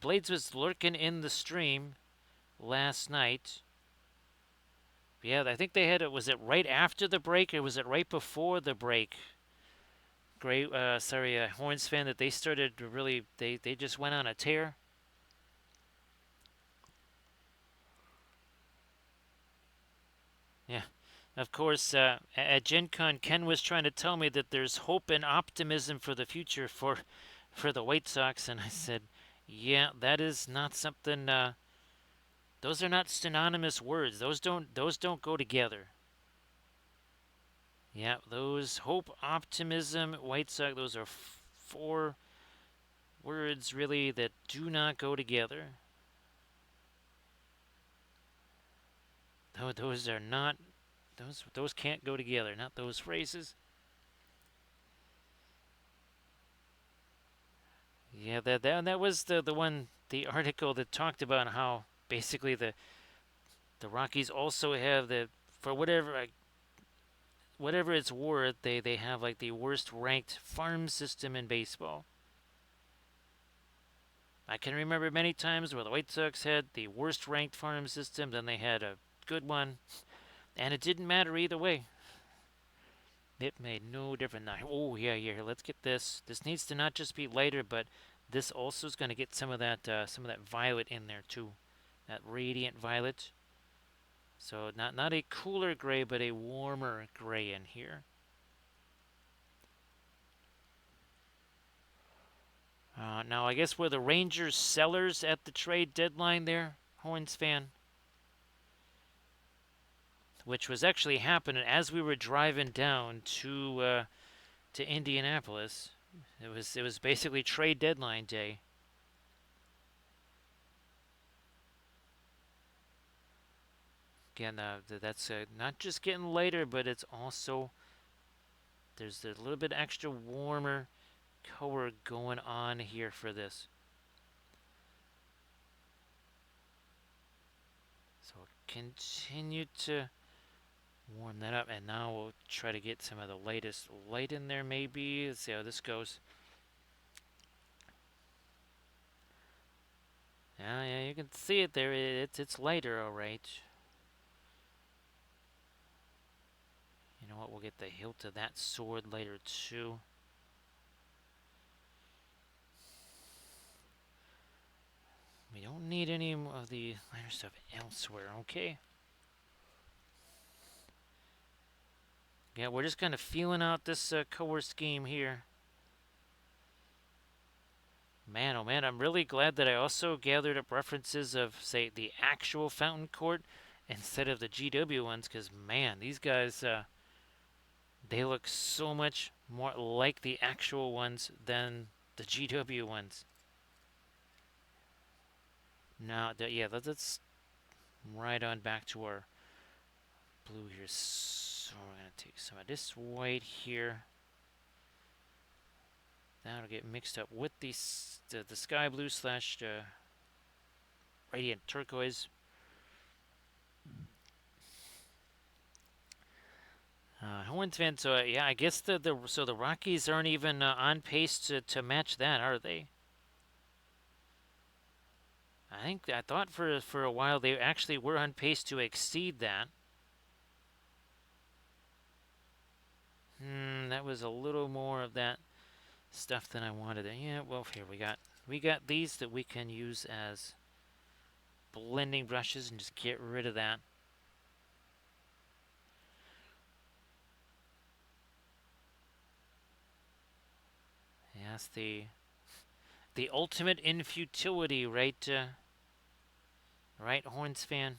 Blades was lurking in the stream last night. Yeah, I think they had it. Was it right after the break or was it right before the break? Great, Horns fan, that they started to really. They just went on a tear. Yeah. Of course, at Gen Con, Ken was trying to tell me that there's hope and optimism for the future for the White Sox, and I said, yeah, that is not something. Those are not synonymous words. Those don't go together. Yeah, those hope, optimism, White Sox. Those are four words really that do not go together. No, those are not. Those can't go together. Not those phrases. Yeah, that was the one, the article that talked about how basically the Rockies also have for whatever it's worth, they have like the worst ranked farm system in baseball. I can remember many times where the White Sox had the worst ranked farm system, then they had a good one, and it didn't matter either way. It made no difference. Now, oh yeah, let's get this. This needs to not just be lighter, but this also is going to get some of that violet in there too, that radiant violet. So not a cooler gray, but a warmer gray in here. Now I guess were the Rangers sellers at the trade deadline there, Horns fan, which was actually happening as we were driving down to Indianapolis. It was basically trade deadline day. Again, that's not just getting lighter, but it's also there's a little bit extra warmer color going on here for this. So continue to warm that up, and now we'll try to get some of the latest light in there maybe. Let's see how this goes. Yeah, you can see it there. It's lighter, all right. You know what? We'll get the hilt of that sword later too. We don't need any of the lighter stuff elsewhere, okay? Yeah, we're just kind of feeling out this color scheme here. Man, oh man, I'm really glad that I also gathered up references of, say, the actual Fountain Court instead of the GW ones, because man, these guys, they look so much more like the actual ones than the GW ones. Now, yeah, let's right on back to our blue here. So we're going to take some of this white here. That'll get mixed up with the sky blue slash radiant turquoise. Hornsman, so yeah, I guess the Rockies aren't even on pace to match that, are they? I thought for a while they actually were on pace to exceed that. That was a little more of that stuff than I wanted. Yeah, well, here we got these that we can use as blending brushes and just get rid of that. Yes, the ultimate in futility, right? Right, Horns fan.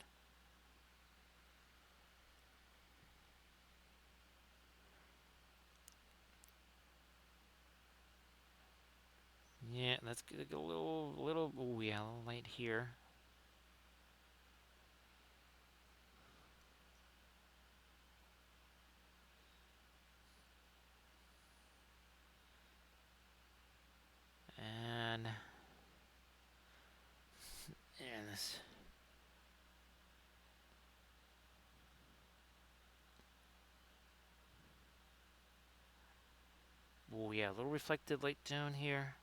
Yeah, let's get a little. Oh yeah, a little light here. And this. Oh yeah, a little reflected light down here.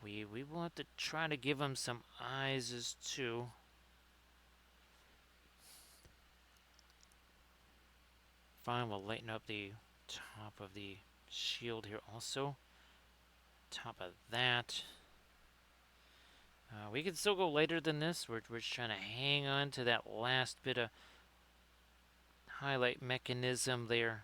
We will have to try to give him some eyes as too. Fine, we'll lighten up the top of the shield here also. Top of that. We can still go lighter than this. We're just trying to hang on to that last bit of highlight mechanism there.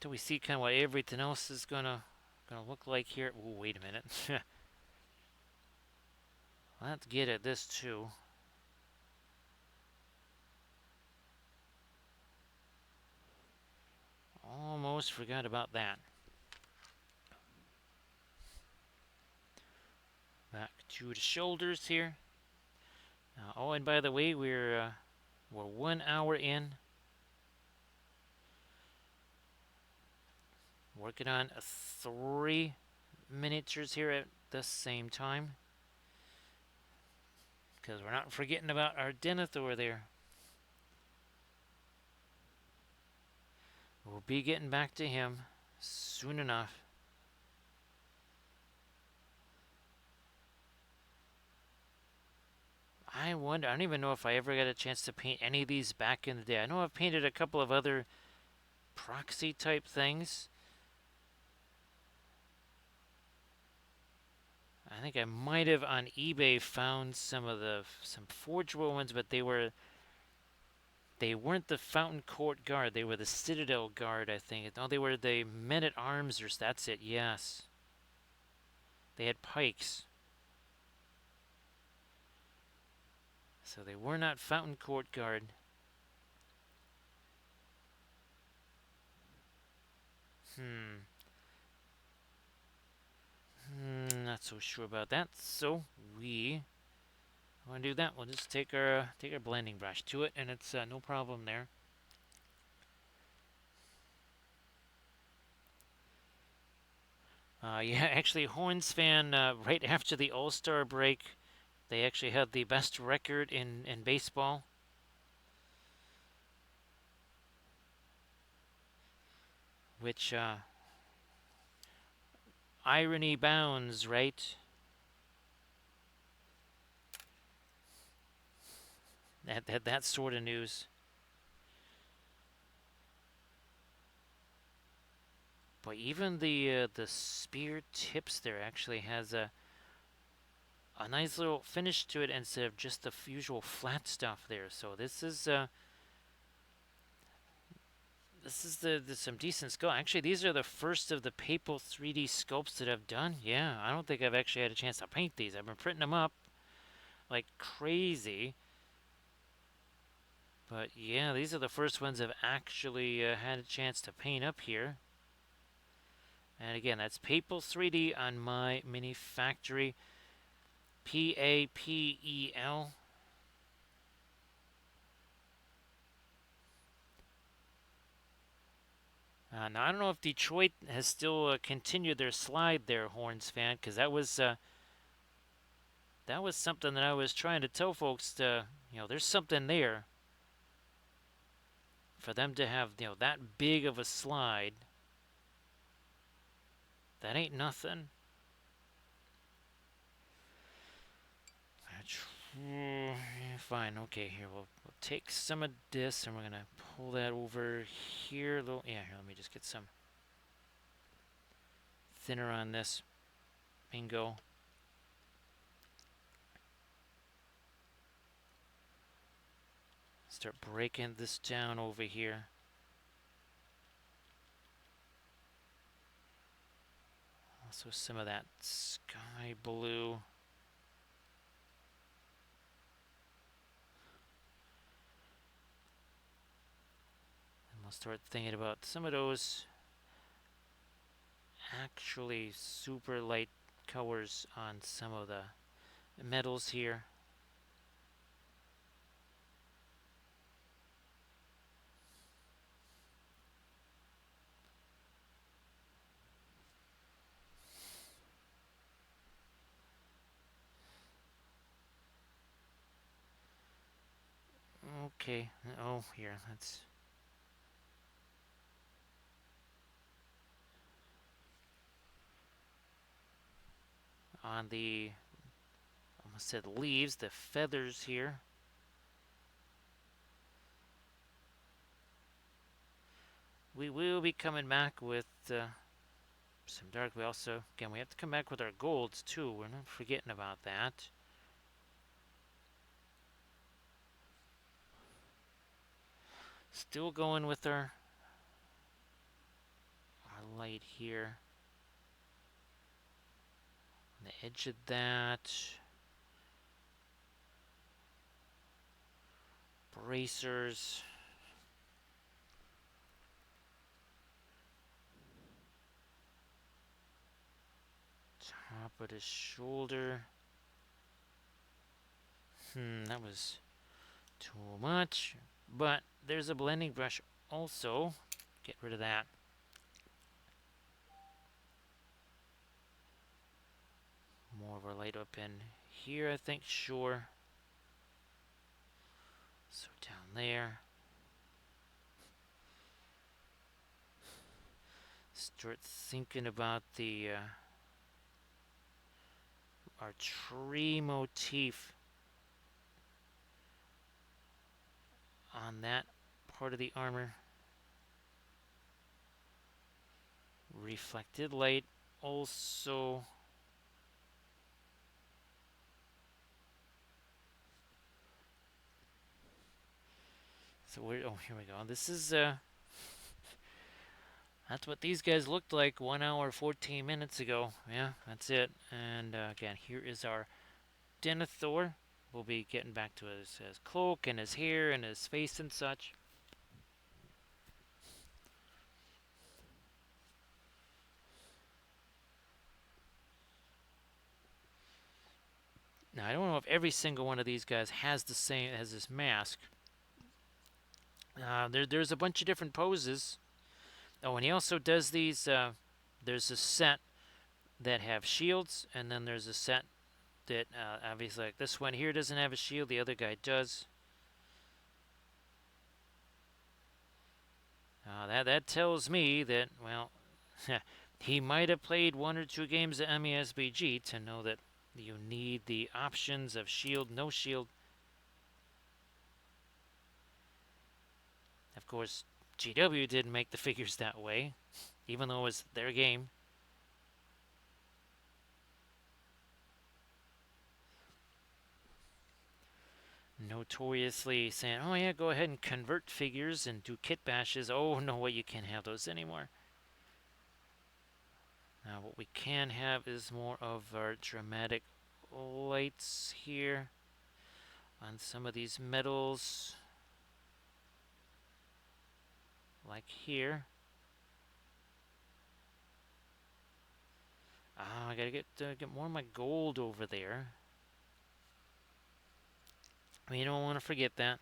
Till we see kind of what everything else is gonna look like here. Ooh, wait a minute. Let's get at this too. Almost forgot about that. Back to the shoulders here. Oh, and by the way, we're 1 hour in. Working on 3 miniatures here at the same time. Because we're not forgetting about our Denethor there. We'll be getting back to him soon enough. I wonder, I don't even know if I ever got a chance to paint any of these back in the day. I know I've painted a couple of other proxy type things. I think I might have on eBay found some forgeable ones, but they weren't the Fountain Court Guard. They were the Citadel Guard, I think. No, they were the Men at Arms, or that's it. Yes, they had pikes, so they were not Fountain Court Guard. Not so sure about that. So we want to do that. We'll just take our blending brush to it, and it's no problem there. Yeah, actually, Horns fan, right after the All-Star break, they actually had the best record in baseball. Which, irony bounds, right? That sort of news. But even the spear tips there actually has a nice little finish to it instead of just the usual flat stuff there. So this is the some decent sculpt. Actually, these are the first of the Papal 3D sculpts that I've done. Yeah, I don't think I've actually had a chance to paint these. I've been printing them up like crazy. But yeah, these are the first ones I've actually had a chance to paint up here. And again, that's Papal 3D on my mini factory. PAPEL. Now I don't know if Detroit has still continued their slide there, Horns fan, because that was something that I was trying to tell folks. There's something there for them to have that big of a slide. That ain't nothing. Fine. Okay, here we'll take some of this and we're gonna pull that over here. Yeah. Here, let me just get some thinner on this. Bingo. Start breaking this down over here. Also some of that sky blue. And we'll start thinking about some of those actually super light colors on some of the metals here. Okay. Oh, here. That's on the almost said leaves, the feathers here. We will be coming back with some dark. We also, again, we have to come back with our golds too. We're not forgetting about that. Still going with our light here. On the edge of that. Bracers. Top of the shoulder. That was too much. But there's a blending brush also. Get rid of that. More of our light up in here, I think, sure. So down there. Start thinking about our tree motif on that part of the armor. Reflected light also. So we're, oh, here we go. This is that's what these guys looked like 1 hour 14 minutes ago. Yeah, that's it. And again, here is our Denethor. We'll be getting back to his cloak and his hair and his face and such. Now I don't know if every single one of these guys has the same as this mask. There's a bunch of different poses. Oh, and he also does these. There's a set that have shields, and then there's a set that obviously, like this one here doesn't have a shield. The other guy does. That tells me that, well, he might have played 1 or 2 games of MESBG to know that you need the options of shield, no shield. Of course, GW didn't make the figures that way. even though it's their game. Notoriously saying, oh yeah, go ahead and convert figures and do kit bashes. Oh no, what, you can't have those anymore. Now what we can have is more of our dramatic lights here on some of these metals, like here. I gotta get more of my gold over there. We don't want to forget that.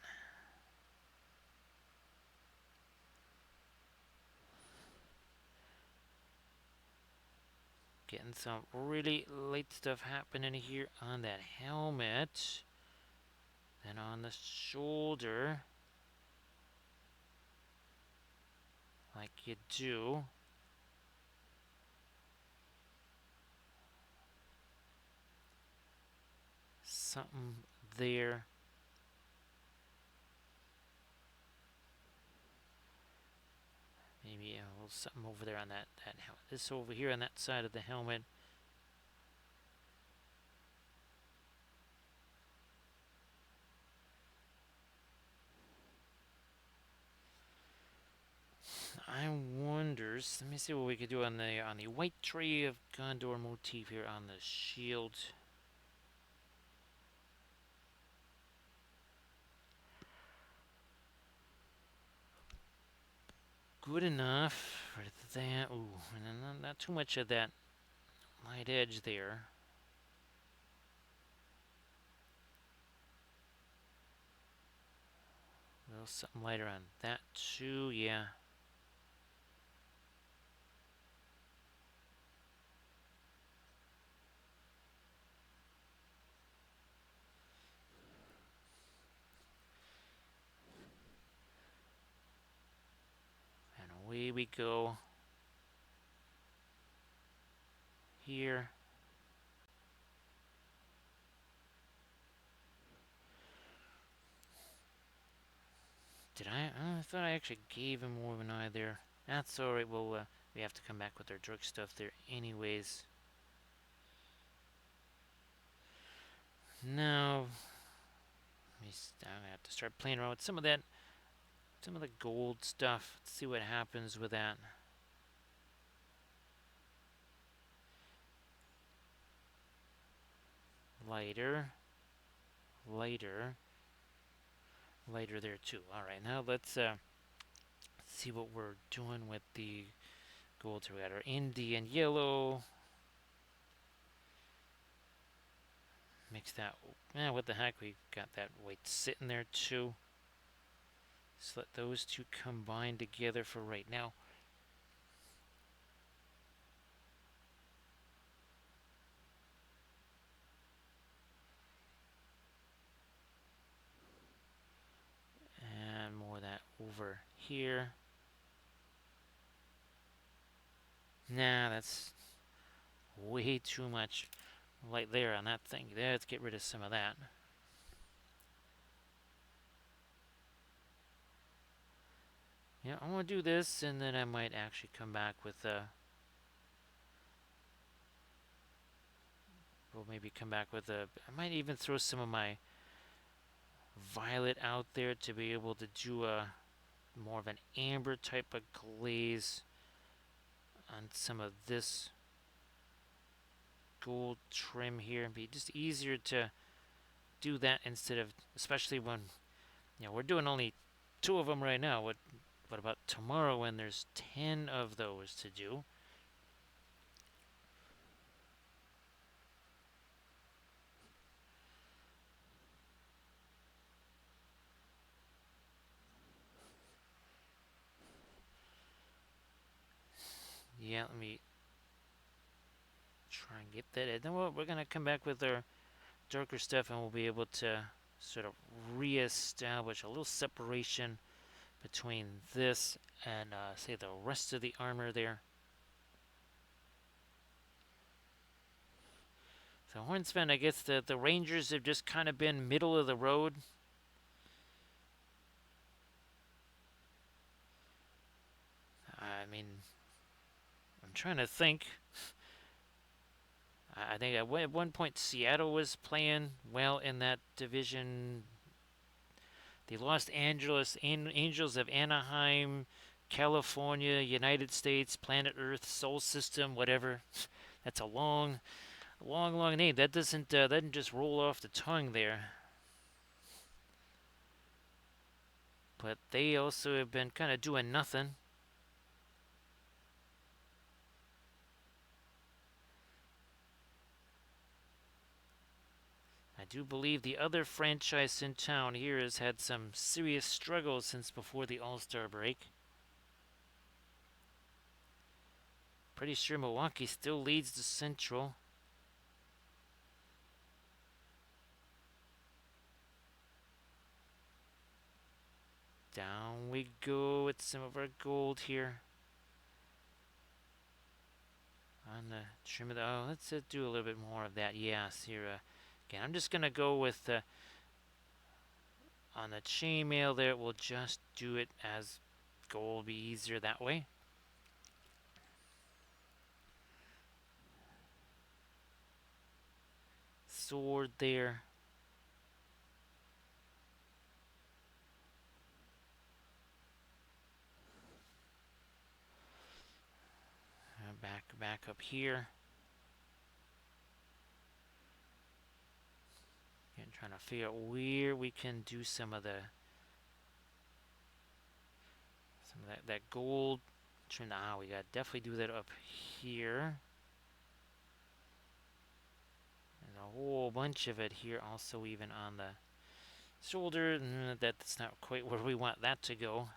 Getting some really light stuff happening here on that helmet. Then on the shoulder, like you do. Something there. Maybe a little something over there on that helmet. This over here on that side of the helmet. I wonders. Let me see what we could do on the white tree of Gondor motif here on the shield. Good enough for that. Ooh, and not too much of that light edge there. A little something lighter on that too, yeah. And away we go. Here. Did I? I thought I actually gave him more of an eye there. That's alright, we have to come back with our drug stuff there anyways. Now, I'm gonna have to start playing around with some of the gold stuff. Let's see what happens with that. Lighter. Lighter. Lighter there too. Alright, now let's see what we're doing with the gold. So we got our Indian yellow. Mix that. What the heck? We got that white sitting there too. Just let those two combine together for right now. And more of that over here. Nah, that's way too much light there on that thing. Let's get rid of some of that. Yeah, I want to do this, and then I might actually come back with we'll maybe come back with I might even throw some of my violet out there to be able to do a more of an amber type of glaze on some of this gold trim here. It'd be just easier to do that instead of, especially when we're doing only 2 of them right now. What about tomorrow when there's 10 of those to do? Yeah, let me try and get that in. Then we're going to come back with our darker stuff, and we'll be able to sort of re-establish a little separation between this and say the rest of the armor there. So Hornspan, I guess the Rangers have just kind of been middle of the road. I mean, trying to think. I think at one point Seattle was playing well in that division. The Los Angeles Angels of Anaheim, California, United States, Planet Earth, Soul System, whatever. That's a long, long, long name. That doesn't just roll off the tongue there. But they also have been kind of doing nothing. I do believe the other franchise in town here has had some serious struggles since before the All-Star break. Pretty sure Milwaukee still leads the Central. Down we go with some of our gold here. On the trim of the, oh, let's do a little bit more of that. Yes, here. Again, I'm just gonna go with on the chainmail there. We'll just do it as gold. Be easier that way. Sword there. Back up here. Again, trying to figure out where we can do some of that gold trim. We got definitely do that up here. There's a whole bunch of it here, also even on the shoulder. That's not quite where we want that to go.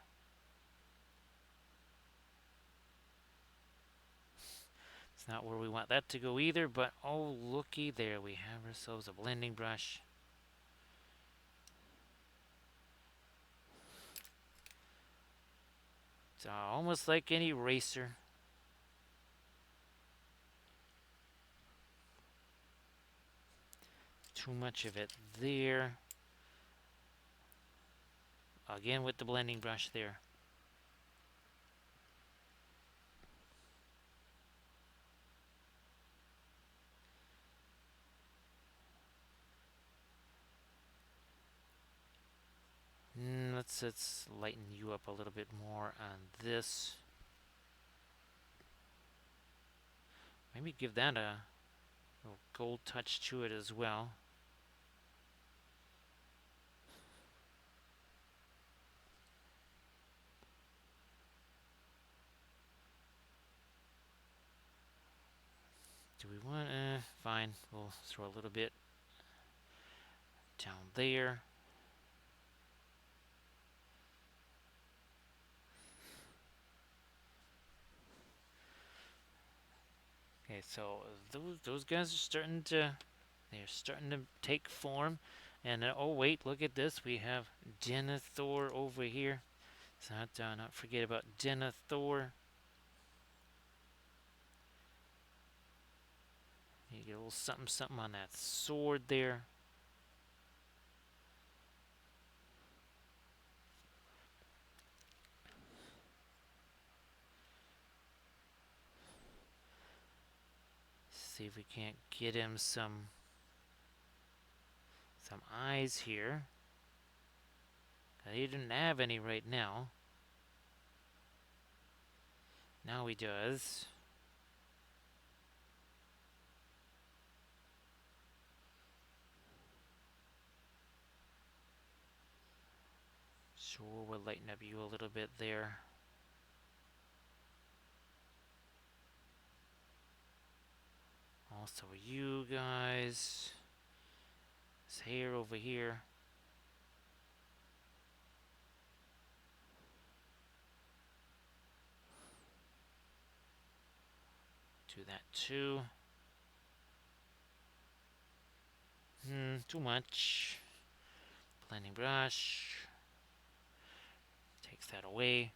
It's not where we want that to go either, but oh, looky there. We have ourselves a blending brush. It's almost like an eraser. Too much of it there. Again with the blending brush there. Let's lighten you up a little bit more on this. Maybe give that a little gold touch to it as well. Do we want? Fine. We'll throw a little bit down there. Okay, so those guys are starting to take form, and oh wait, look at this. We have Denethor over here. So not forget about Denethor. You get a little something something on that sword there. See if we can't get him some eyes here. He didn't have any right now. Now he does. Sure, we'll lighten up you a little bit there. Also you guys. This hair over here. Do that too. Too much. Blending brush. Takes that away.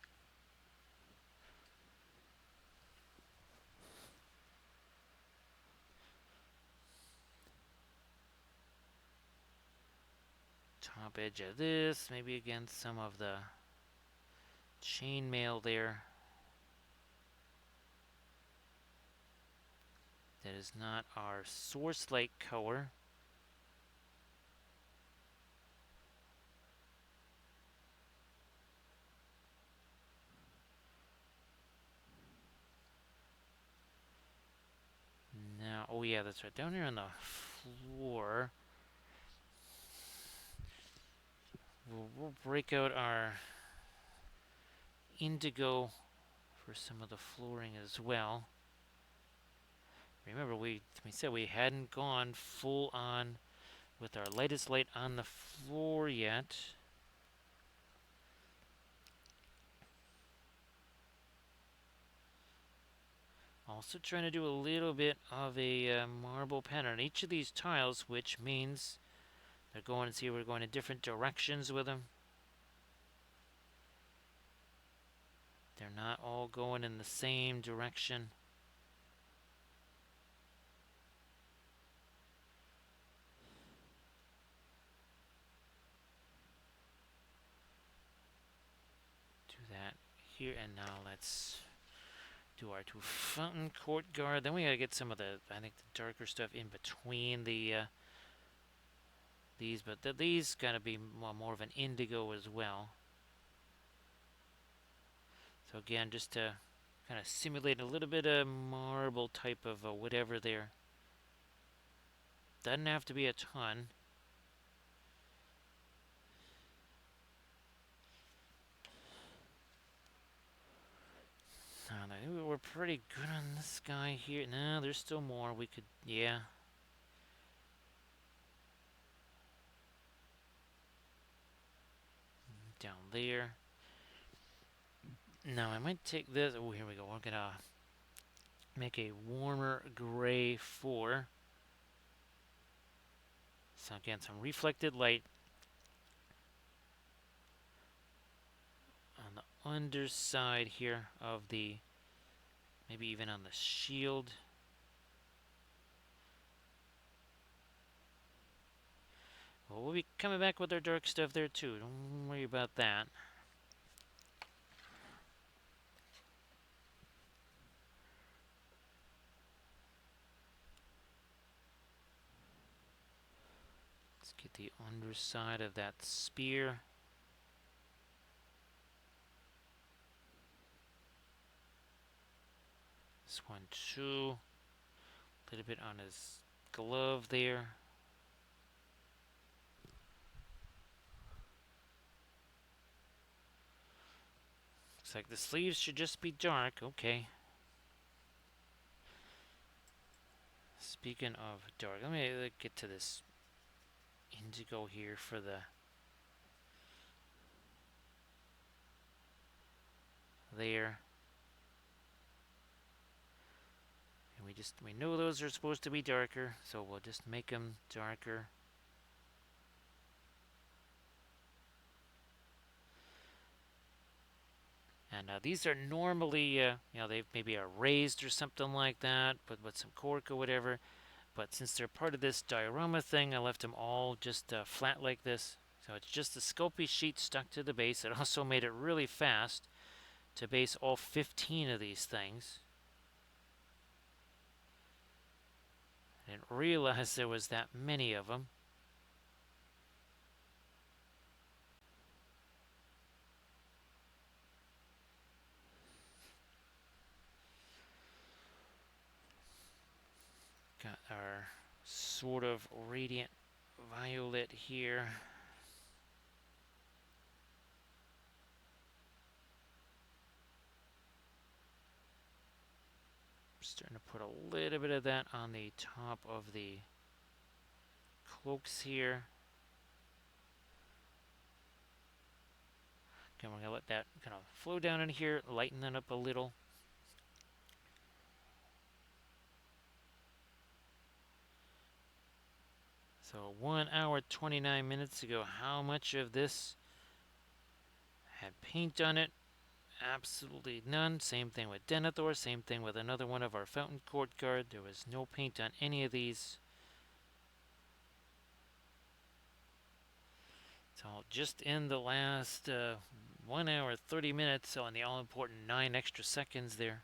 Top edge of this. Maybe against some of the chainmail there. That is not our source light color. Now, oh yeah, that's right. Down here on the floor, we'll break out our indigo for some of the flooring as well. Remember, we said we hadn't gone full on with our lightest light on the floor yet. Also trying to do a little bit of a marble pattern on each of these tiles, which means they're going to see we're going in different directions with them. They're not all going in the same direction. Do that here, and now let's do our two fountain courtyard. Then we gotta get some of the, I think, the darker stuff in between the these, but these gotta be more of an indigo as well. So again, just to kind of simulate a little bit of marble type of whatever there. Doesn't have to be a ton. I think we're pretty good on this guy here. No, there's still more we could, yeah. Down there. Now I might take this. Oh, here we go. We're gonna make a warmer gray 4. So again, some reflected light on the underside here of the, maybe even on the shield. Well, we'll be coming back with our dark stuff there too. Don't worry about that. Let's get the underside of that spear. This one too. A little bit on his glove there. Looks like the sleeves should just be dark. Okay. Speaking of dark, let me get to this indigo here for the there. And we know those are supposed to be darker, so we'll just make them darker. And these are normally, they maybe are raised or something like that, but with some cork or whatever. But since they're part of this diorama thing, I left them all just flat like this. So it's just a Sculpey sheet stuck to the base. It also made it really fast to base all 15 of these things. I didn't realize there was that many of them. Got our sort of radiant violet here. Starting to put a little bit of that on the top of the cloaks here. Okay, we're going to let that kind of flow down in here, lighten that up a little. So 1 hour 29 minutes ago, how much of this had paint on it? Absolutely none. Same thing with Denethor, same thing with another one of our fountain courtyard. There was no paint on any of these. So just in the last 1 hour 30 minutes, so in the all-important 9 extra seconds there.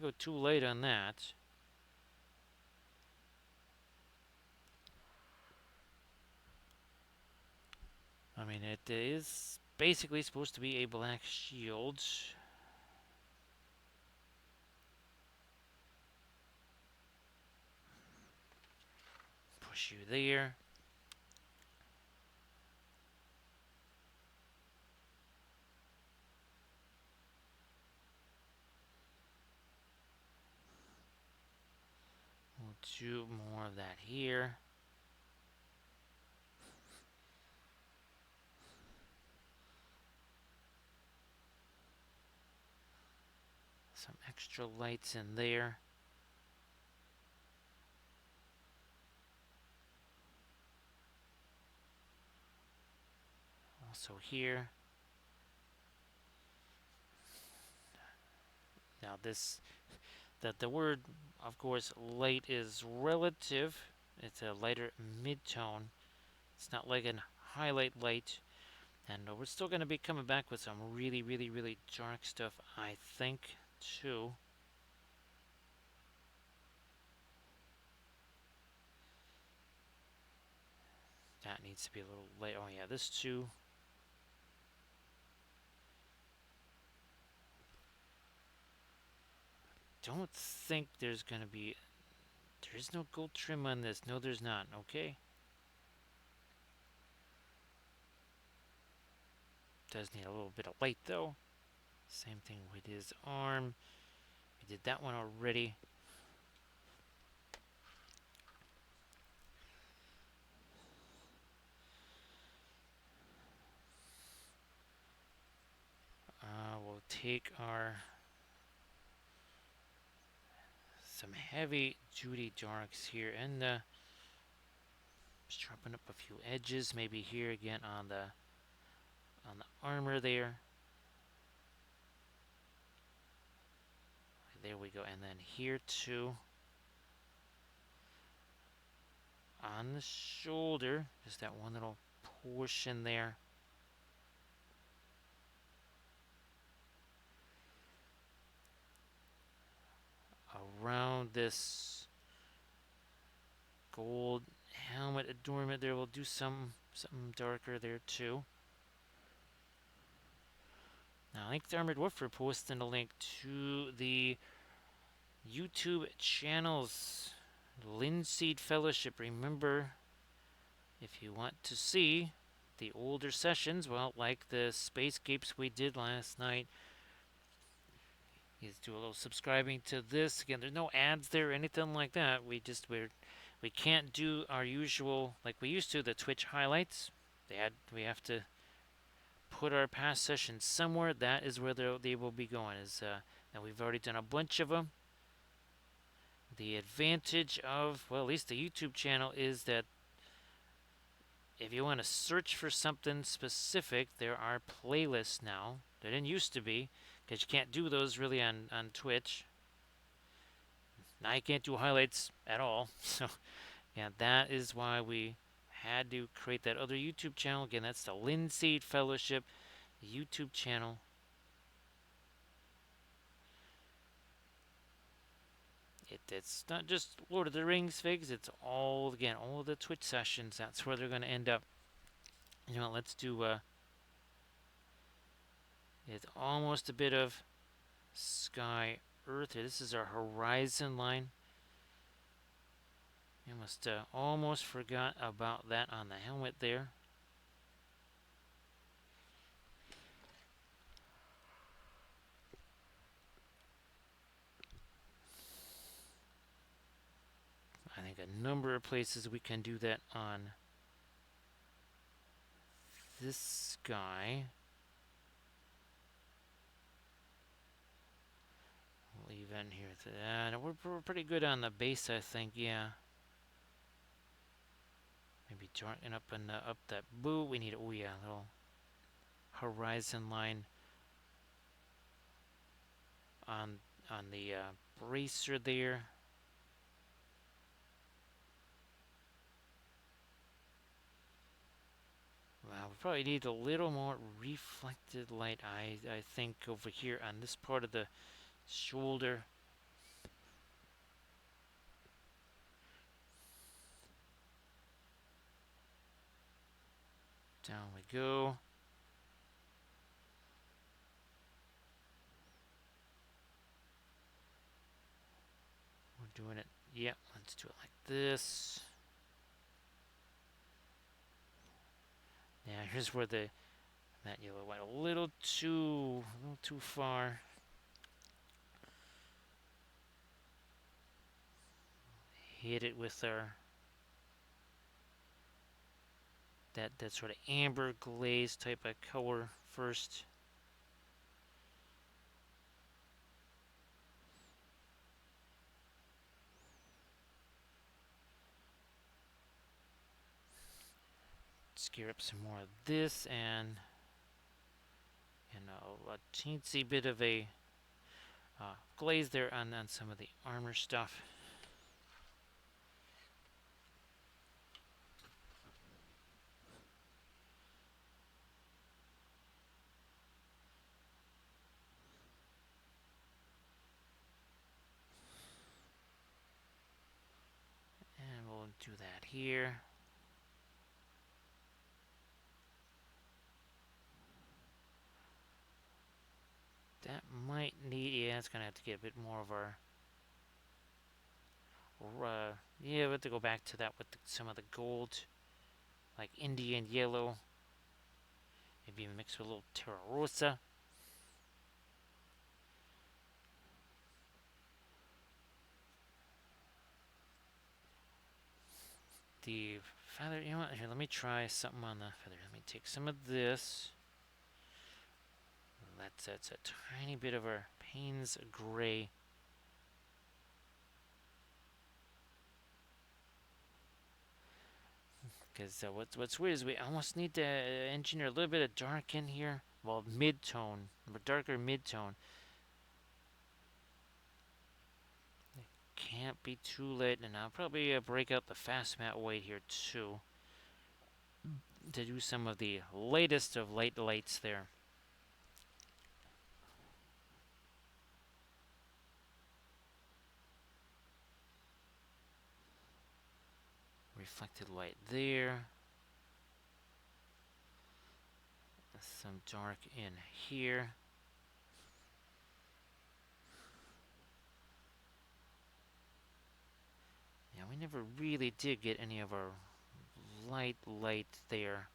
go too light on that. I mean, it is basically supposed to be a black shield. Push you there. We'll do more of that here. Some extra lights in there. Also here. Now this, that the word, of course, light is relative. It's a lighter mid-tone. It's not like a highlight light. And we're still going to be coming back with some really, really, really dark stuff, I think, too. That needs to be a little light. Oh yeah, this too. Don't think there's going to be... There's no gold trim on this. No, there's not. Okay. Does need a little bit of light, though. Same thing with his arm. We did that one already. We'll take our... some heavy duty darks here and sharpen up a few edges, maybe here again on the armor there. There we go, and then here too on the shoulder, just that one little portion there. Around this gold helmet adornment there, we'll do something darker there too. Now, Link the Armored Warfare posting a link to the YouTube channels, Linseed Fellowship. Remember, if you want to see the older sessions, well, like the Spacescapes we did last night, you do a little subscribing to this. Again, there's no ads there or anything like that. We can't do our usual, like we used to, the Twitch highlights. We have to put our past sessions somewhere. That is where they will be going. And we've already done a bunch of them. The advantage of, well, at least the YouTube channel is that if you want to search for something specific, there are playlists now. There didn't used to be, because you can't do those really on Twitch. Now you can't do highlights at all. So, yeah, that is why we had to create that other YouTube channel. Again, that's the Linseed Fellowship YouTube channel. It's not just Lord of the Rings figs. It's all, again, all the Twitch sessions. That's where they're going to end up. You know, let's do... it's almost a bit of sky earth here. This is our horizon line. You must almost forgot about that on the helmet there. I think a number of places we can do that on this guy. We'll leave in here to that. We're pretty good on the base, I think, yeah. Maybe darken up and up that boot. We need, oh yeah, a little horizon line on the bracer there. Well, we probably need a little more reflected light, I think, over here on this part of the shoulder. go. We're doing it. Yep, let's do it like this. Now here's where that yellow went a little too far. Hit it with our that sort of amber glaze type of color first. Scare up some more of this and a teensy bit of a glaze there on some of the armor stuff. And we'll do that here. That might need, yeah, it's gonna have to get a bit more of our, yeah, we have to go back to that with some of the gold, like Indian yellow, maybe mixed with a little Terra Rosa. The feather, you know what, here, let me try something on the feather. Let me take some of this. That's a tiny bit of our Payne's Gray. Because what's weird is we almost need to engineer a little bit of dark in here. Well, mid-tone, darker mid-tone. Can't be too late, and I'll probably break out the fast matte white here too to do some of the latest of lights there. Reflected light there. Some dark in here. Yeah, we never really did get any of our light there.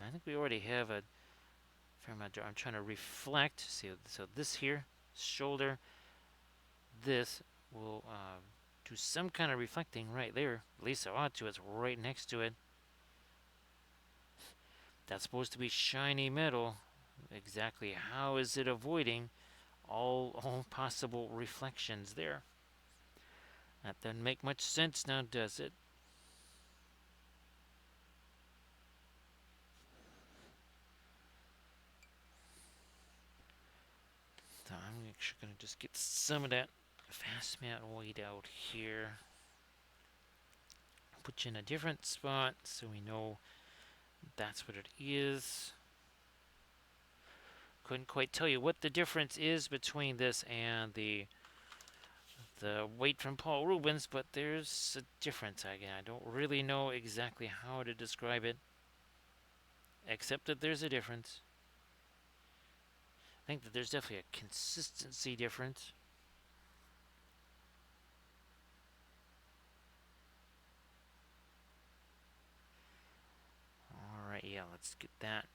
I think we already have a fair amount. I'm trying to reflect. See, so this here, shoulder, this will do some kind of reflecting right there. At least I ought to. It's right next to it. That's supposed to be shiny metal. Exactly how is it avoiding all possible reflections there? That doesn't make much sense now, does it? So I'm actually going to just get some of that fast matte white out here. Put you in a different spot so we know that's what it is. Couldn't quite tell you what the difference is between this and the white from Paul Rubens, but there's a difference. Again, I don't really know exactly how to describe it, except that there's a difference. I think that there's definitely a consistency difference. Alright, yeah, let's get that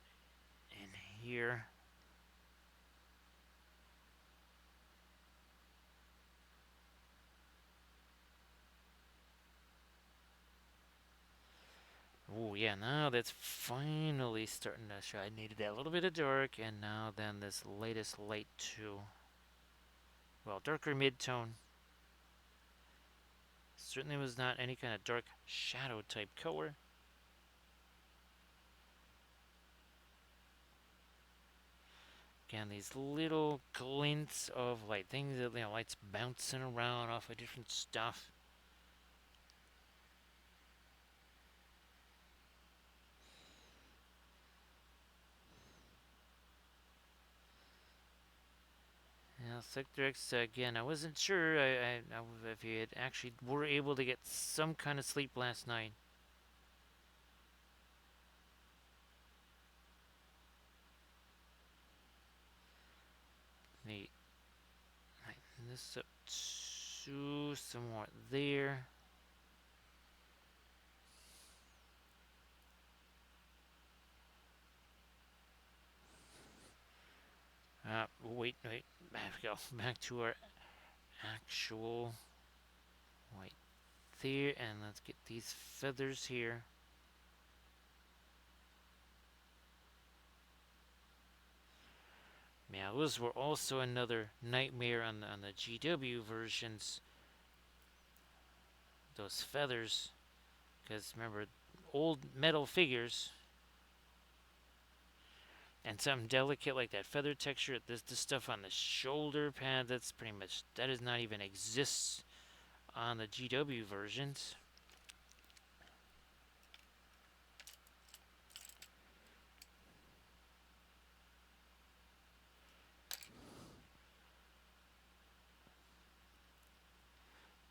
in here. Oh yeah, now that's finally starting to show. I needed that little bit of dark, and now then this latest light too. Well, darker mid-tone. Certainly was not any kind of dark shadow type color. Again, these little glints of light, things that, light's bouncing around off of different stuff. Now, Sector X, again, I wasn't sure if you had actually were able to get some kind of sleep last night. this up to some more there. Wait, wait. Back we go. Back to our actual white there, and let's get these feathers here. Yeah, those were also another nightmare on the GW versions. Those feathers, because remember, old metal figures and something delicate like that feather texture. This stuff on the shoulder pad. That's pretty much that does not even exist on the GW versions.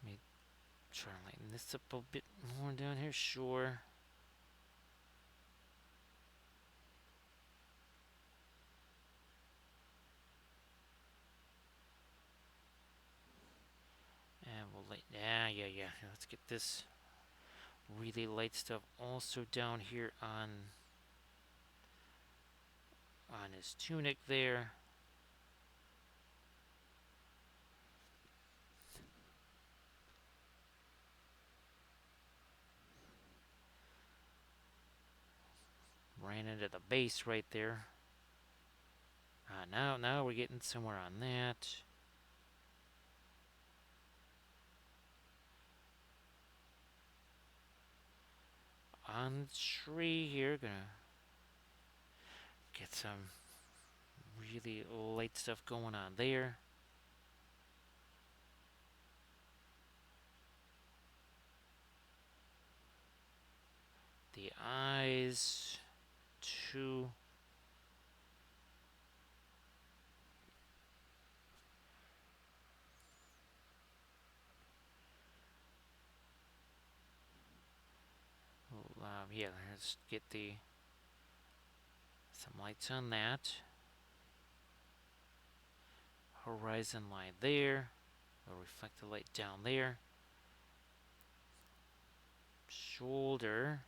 Let me try to lighten this up a bit more down here. Sure. And we'll light. Yeah. Let's get this really light stuff also down here on his tunic there. Ran into the base right there. Now we're getting somewhere on that. On the tree here, gonna get some really light stuff going on there. The eyes, too. Yeah, let's get some lights on that. Horizon line there. We'll reflect the light down there. Shoulder.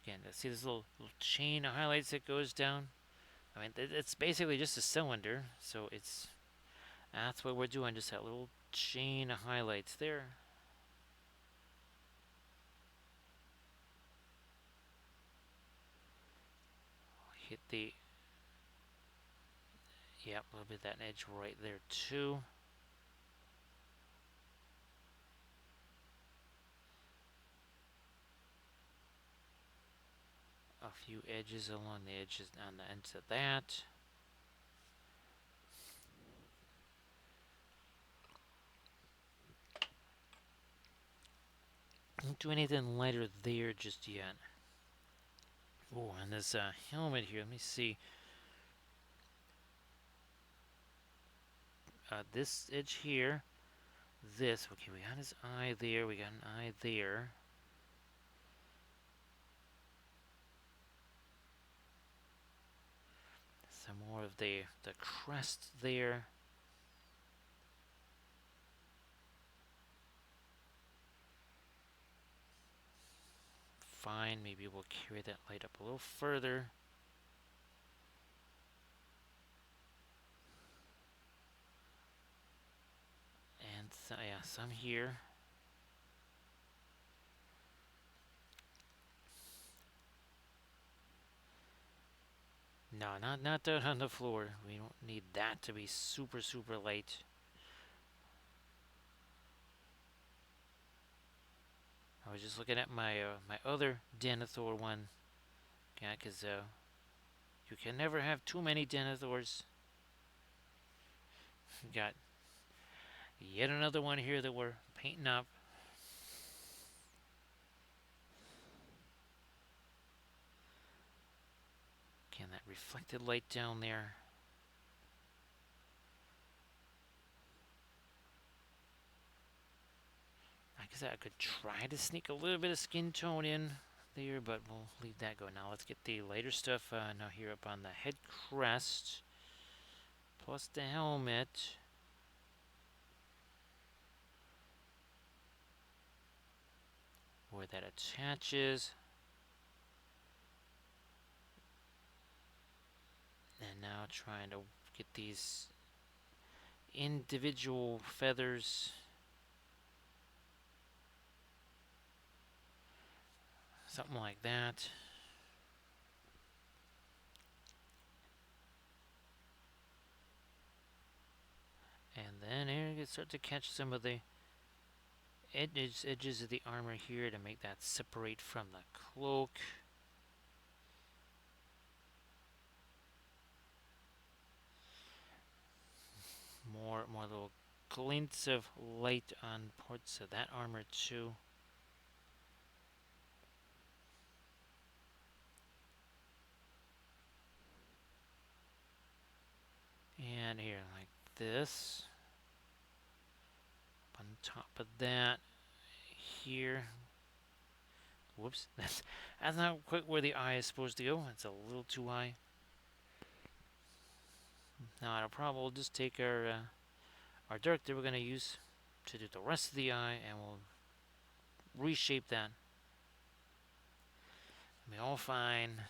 Again, see this little chain of highlights that goes down? I mean, it's basically just a cylinder, so that's what we're doing, just that little chain of highlights there. Hit yep, a little bit of that edge right there too. A few edges along the edges on the ends of that. Don't do anything lighter there just yet. Oh, and this helmet here, let me see. This edge here, okay, we got his eye there, we got an eye there. Some more of the crest there. Fine, maybe we'll carry that light up a little further. And so, yeah, some here. No, not down on the floor. We don't need that to be super light. I was just looking at my my other Denethor one. Yeah, because you can never have too many Denethors. Got yet another one here that we're painting up. Again, that reflected light down there. Like I said, I could try to sneak a little bit of skin tone in there, but we'll leave that go. Now let's get the lighter stuff now here up on the head crest. plus the helmet. Where that attaches. And now trying to get these individual feathers. Something like that. And then here you can start to catch some of the edges of the armor here to make that separate from the cloak. More little glints of light on parts of that armor too. And here, like this. On top of that, here. Whoops, that's not quite where the eye is supposed to go. It's a little too high. Now, I'll probably just take our dark that we're going to use to do the rest of the eye, and we'll reshape that. It'll be all fine.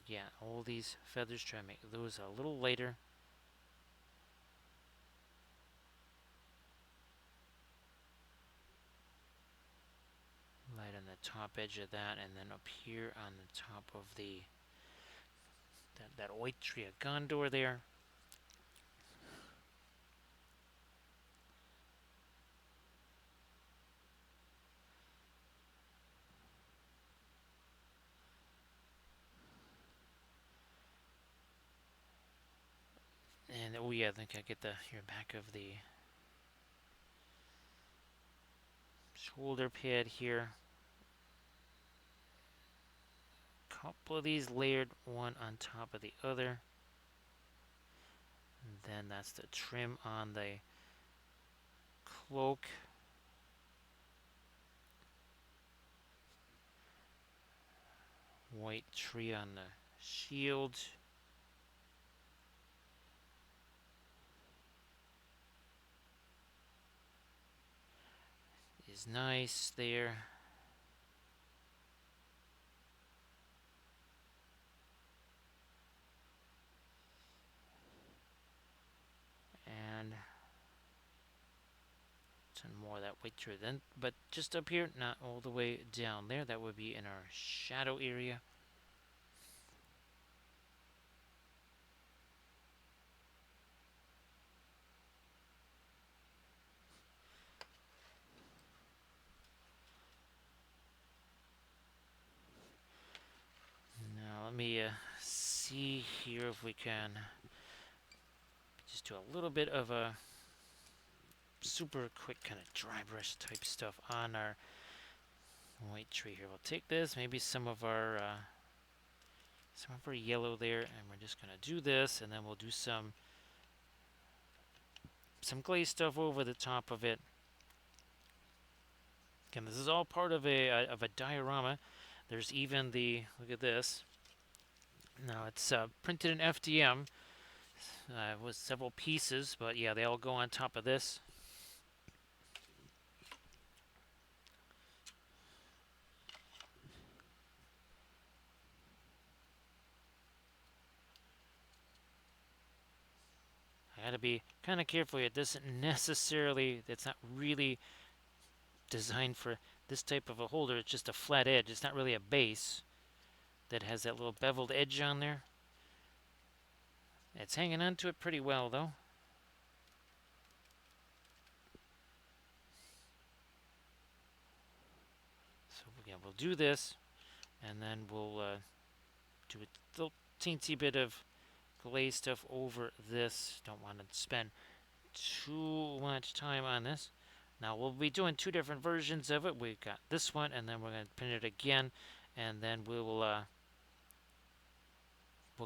Yeah, all these feathers, try to make those a little lighter. Light on the top edge of that, and then up here on the top of that white tree of Gondor there. And oh yeah, I think I get the here back of the shoulder pad here. Couple of these layered, one on top of the other. And then that's the trim on the cloak. White tree on the shield. Is nice there. And some more of that white tree then, but just up here, not all the way down there. That would be in our shadow area. Now let me see here if we can just do a little bit of a super quick kind of dry brush type stuff on our white tree here. We'll take this, maybe some of our yellow there, and we're just gonna do this, and then we'll do some glaze stuff over the top of it. Again, this is all part of a diorama. There's even the, look at this. Now it's printed in FDM with several pieces, but yeah, they all go on top of this. I gotta be kind of careful. It doesn't necessarily, it's not really designed for this type of a holder. It's just a flat edge. It's not really a base that has that little beveled edge on there. It's hanging on to it pretty well though. So yeah, we'll do this, and then we'll do a little teensy bit of glaze stuff over this. Don't want to spend too much time on this. Now we'll be doing two different versions of it. We've got this one, and then we're going to print it again, and then we'll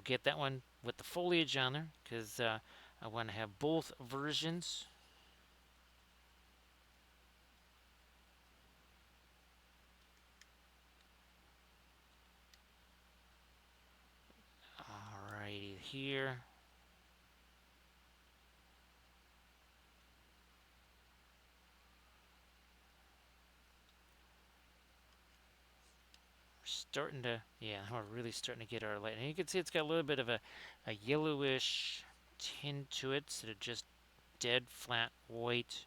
get that one with the foliage on there, because I want to have both versions. here. We're starting to, yeah, we're really starting to get our light. And you can see it's got a little bit of a yellowish tint to it instead of just dead flat white.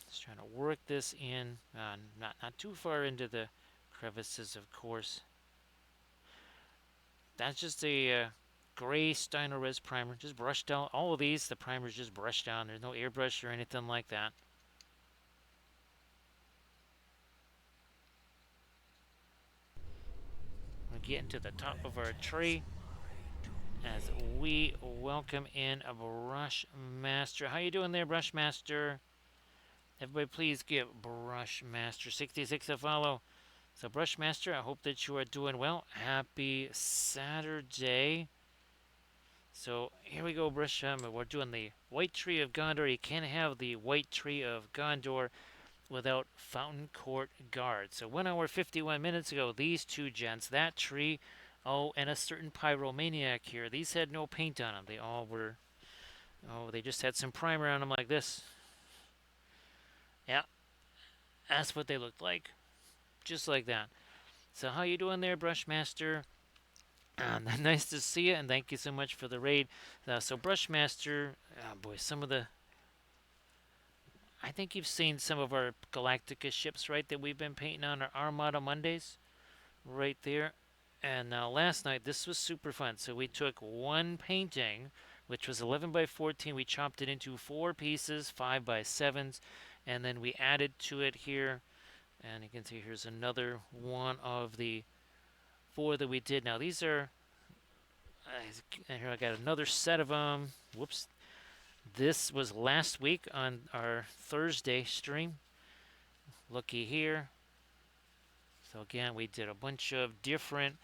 Just trying to work this in, not too far into the crevices, of course. That's just a gray Steiner Res primer. Just brushed down all of these. The primer's just brushed down. There's no airbrush or anything like that. We're getting to the top of our tree as we welcome in a Brush Master. How you doing there, Brush Master? Everybody please give Brush Master 66 a follow. So Brush Master, I hope that you are doing well. Happy Saturday. So here we go, Brush. We're doing the White Tree of Gondor. You can't have the White Tree of Gondor without Fountain Court Guard. So 1 hour 51 minutes ago, these two gents, that tree, oh, and a certain pyromaniac here. These had no paint on them. They all were, oh, they just had some primer on them like this. Yeah, that's what they looked like, just like that. So how you doing there, Brushmaster? Nice to see you, and thank you so much for the raid. So Brushmaster, oh boy, some of the, I think you've seen some of our Galactica ships, right, that we've been painting on our Armada Mondays, right there. And last night, this was super fun. So we took one painting, which was 11 by 14. We chopped it into 4 pieces, 5 by 7s, and then we added to it here. And you can see here's another one of the 4 that we did. Now these are, here I got another set of them. Whoops. This was last week on our Thursday stream. Looky here. So again, we did a bunch of different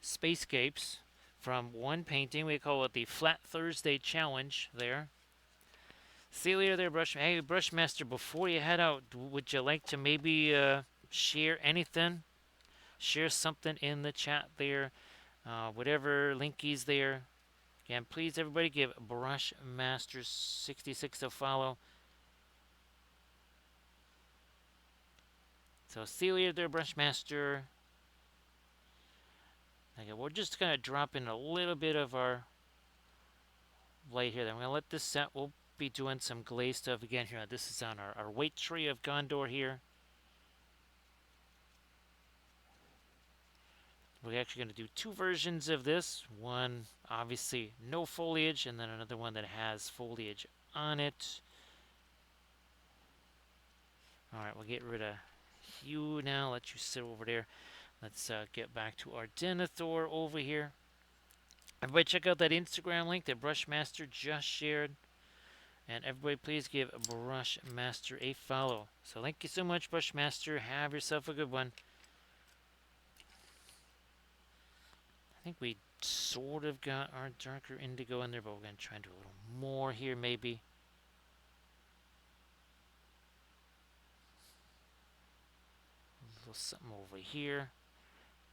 spacescapes from one painting. We call it the Flat Thursday Challenge there. See you later there, Hey, Brushmaster, before you head out, would you like to maybe share anything? Share something in the chat there. Whatever linkies there. Again, please, everybody, give Brushmaster 66 a follow. So see you later there, Brushmaster. Okay, we're just going to drop in a little bit of our light here. Then we're going to let this set. We'll be doing some glaze stuff again here. This is on our White Tree of Gondor here. We're actually going to do 2 versions of this. One, obviously, no foliage, and then another one that has foliage on it. Alright, we'll get rid of you now. Let you sit over there. Let's get back to our Denethor over here. Everybody check out that Instagram link that Brushmaster just shared. And everybody please give Brushmaster a follow. So thank you so much, Brushmaster. Have yourself a good one. I think we sort of got our darker indigo in there, but we're going to try and do a little more here maybe. A little something over here.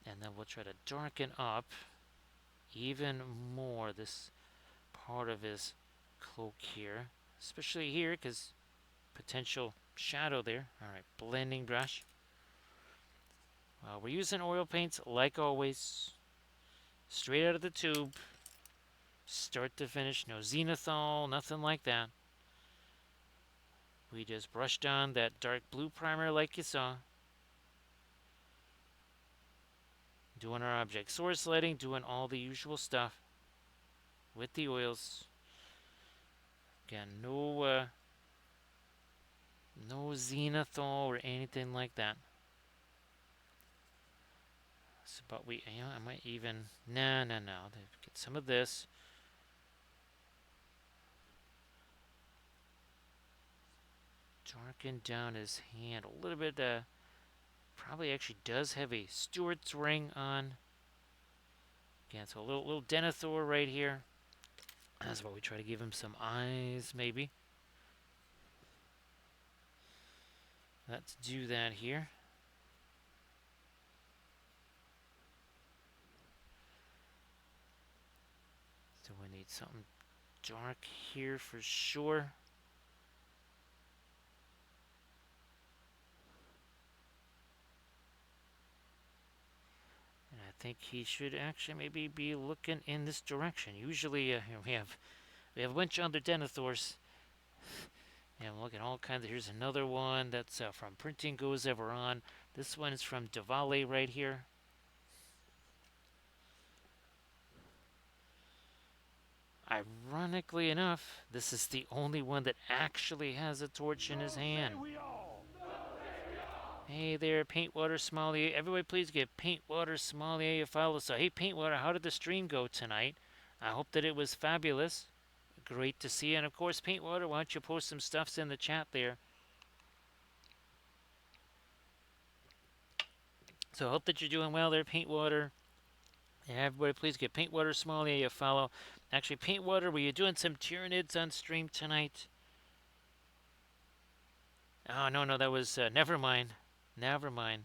And then we'll try to darken up even more this part of his cloak here. Especially here, because potential shadow there. Alright, blending brush. We're using oil paints like always. Straight out of the tube. Start to finish. No zenithal, nothing like that. We just brushed on that dark blue primer like you saw. Doing our object source lighting, doing all the usual stuff with the oils. Again, no zenithal or anything like that. So, but we, I might even, no. Get some of this. Darken down his hand a little bit. Probably actually does have a Stewart's ring on. Again, so a little Denethor right here. That's why we try to give him some eyes, maybe. Let's do that here. So we need something dark here for sure. And I think he should actually maybe be looking in this direction. Usually we have a bunch of other Denethors. And I'm looking at all kinds of. Here's another one that's from Printing Goes Ever On. This one is from Diwali right here. Ironically enough, this is the only one that actually has a torch in his So say hand. we all. Hey there, Paintwater Sommelier. Everybody please give Paintwater Sommelier a follow. So, hey, Paintwater, how did the stream go tonight? I hope that it was fabulous. Great to see you. And, of course, Paintwater, why don't you post some stuffs in the chat there? So, I hope that you're doing well there, Paintwater. Yeah, everybody please give Paintwater Sommelier a follow. Actually, Paintwater, were you doing some Tyranids on stream tonight? Oh, no, that was, never mind. Never mind.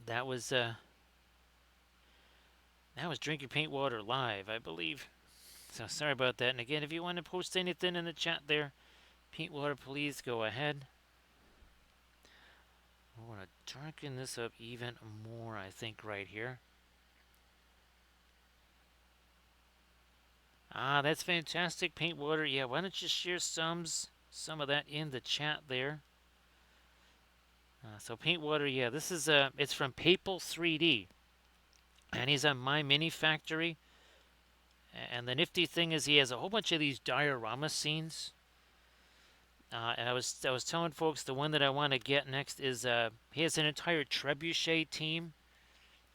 That was, Drinking Paint Water live, I believe. So sorry about that. And again, if you want to post anything in the chat there, Paint Water, please go ahead. We're going to darken this up even more, I think, right here. Ah, that's fantastic, Paint Water. Yeah, why don't you share some of that in the chat there? So Paint Water, yeah, this is it's from Papal 3D, and he's on My Mini Factory. And the nifty thing is, he has a whole bunch of these diorama scenes. And I was telling folks the one that I want to get next is he has an entire trebuchet team,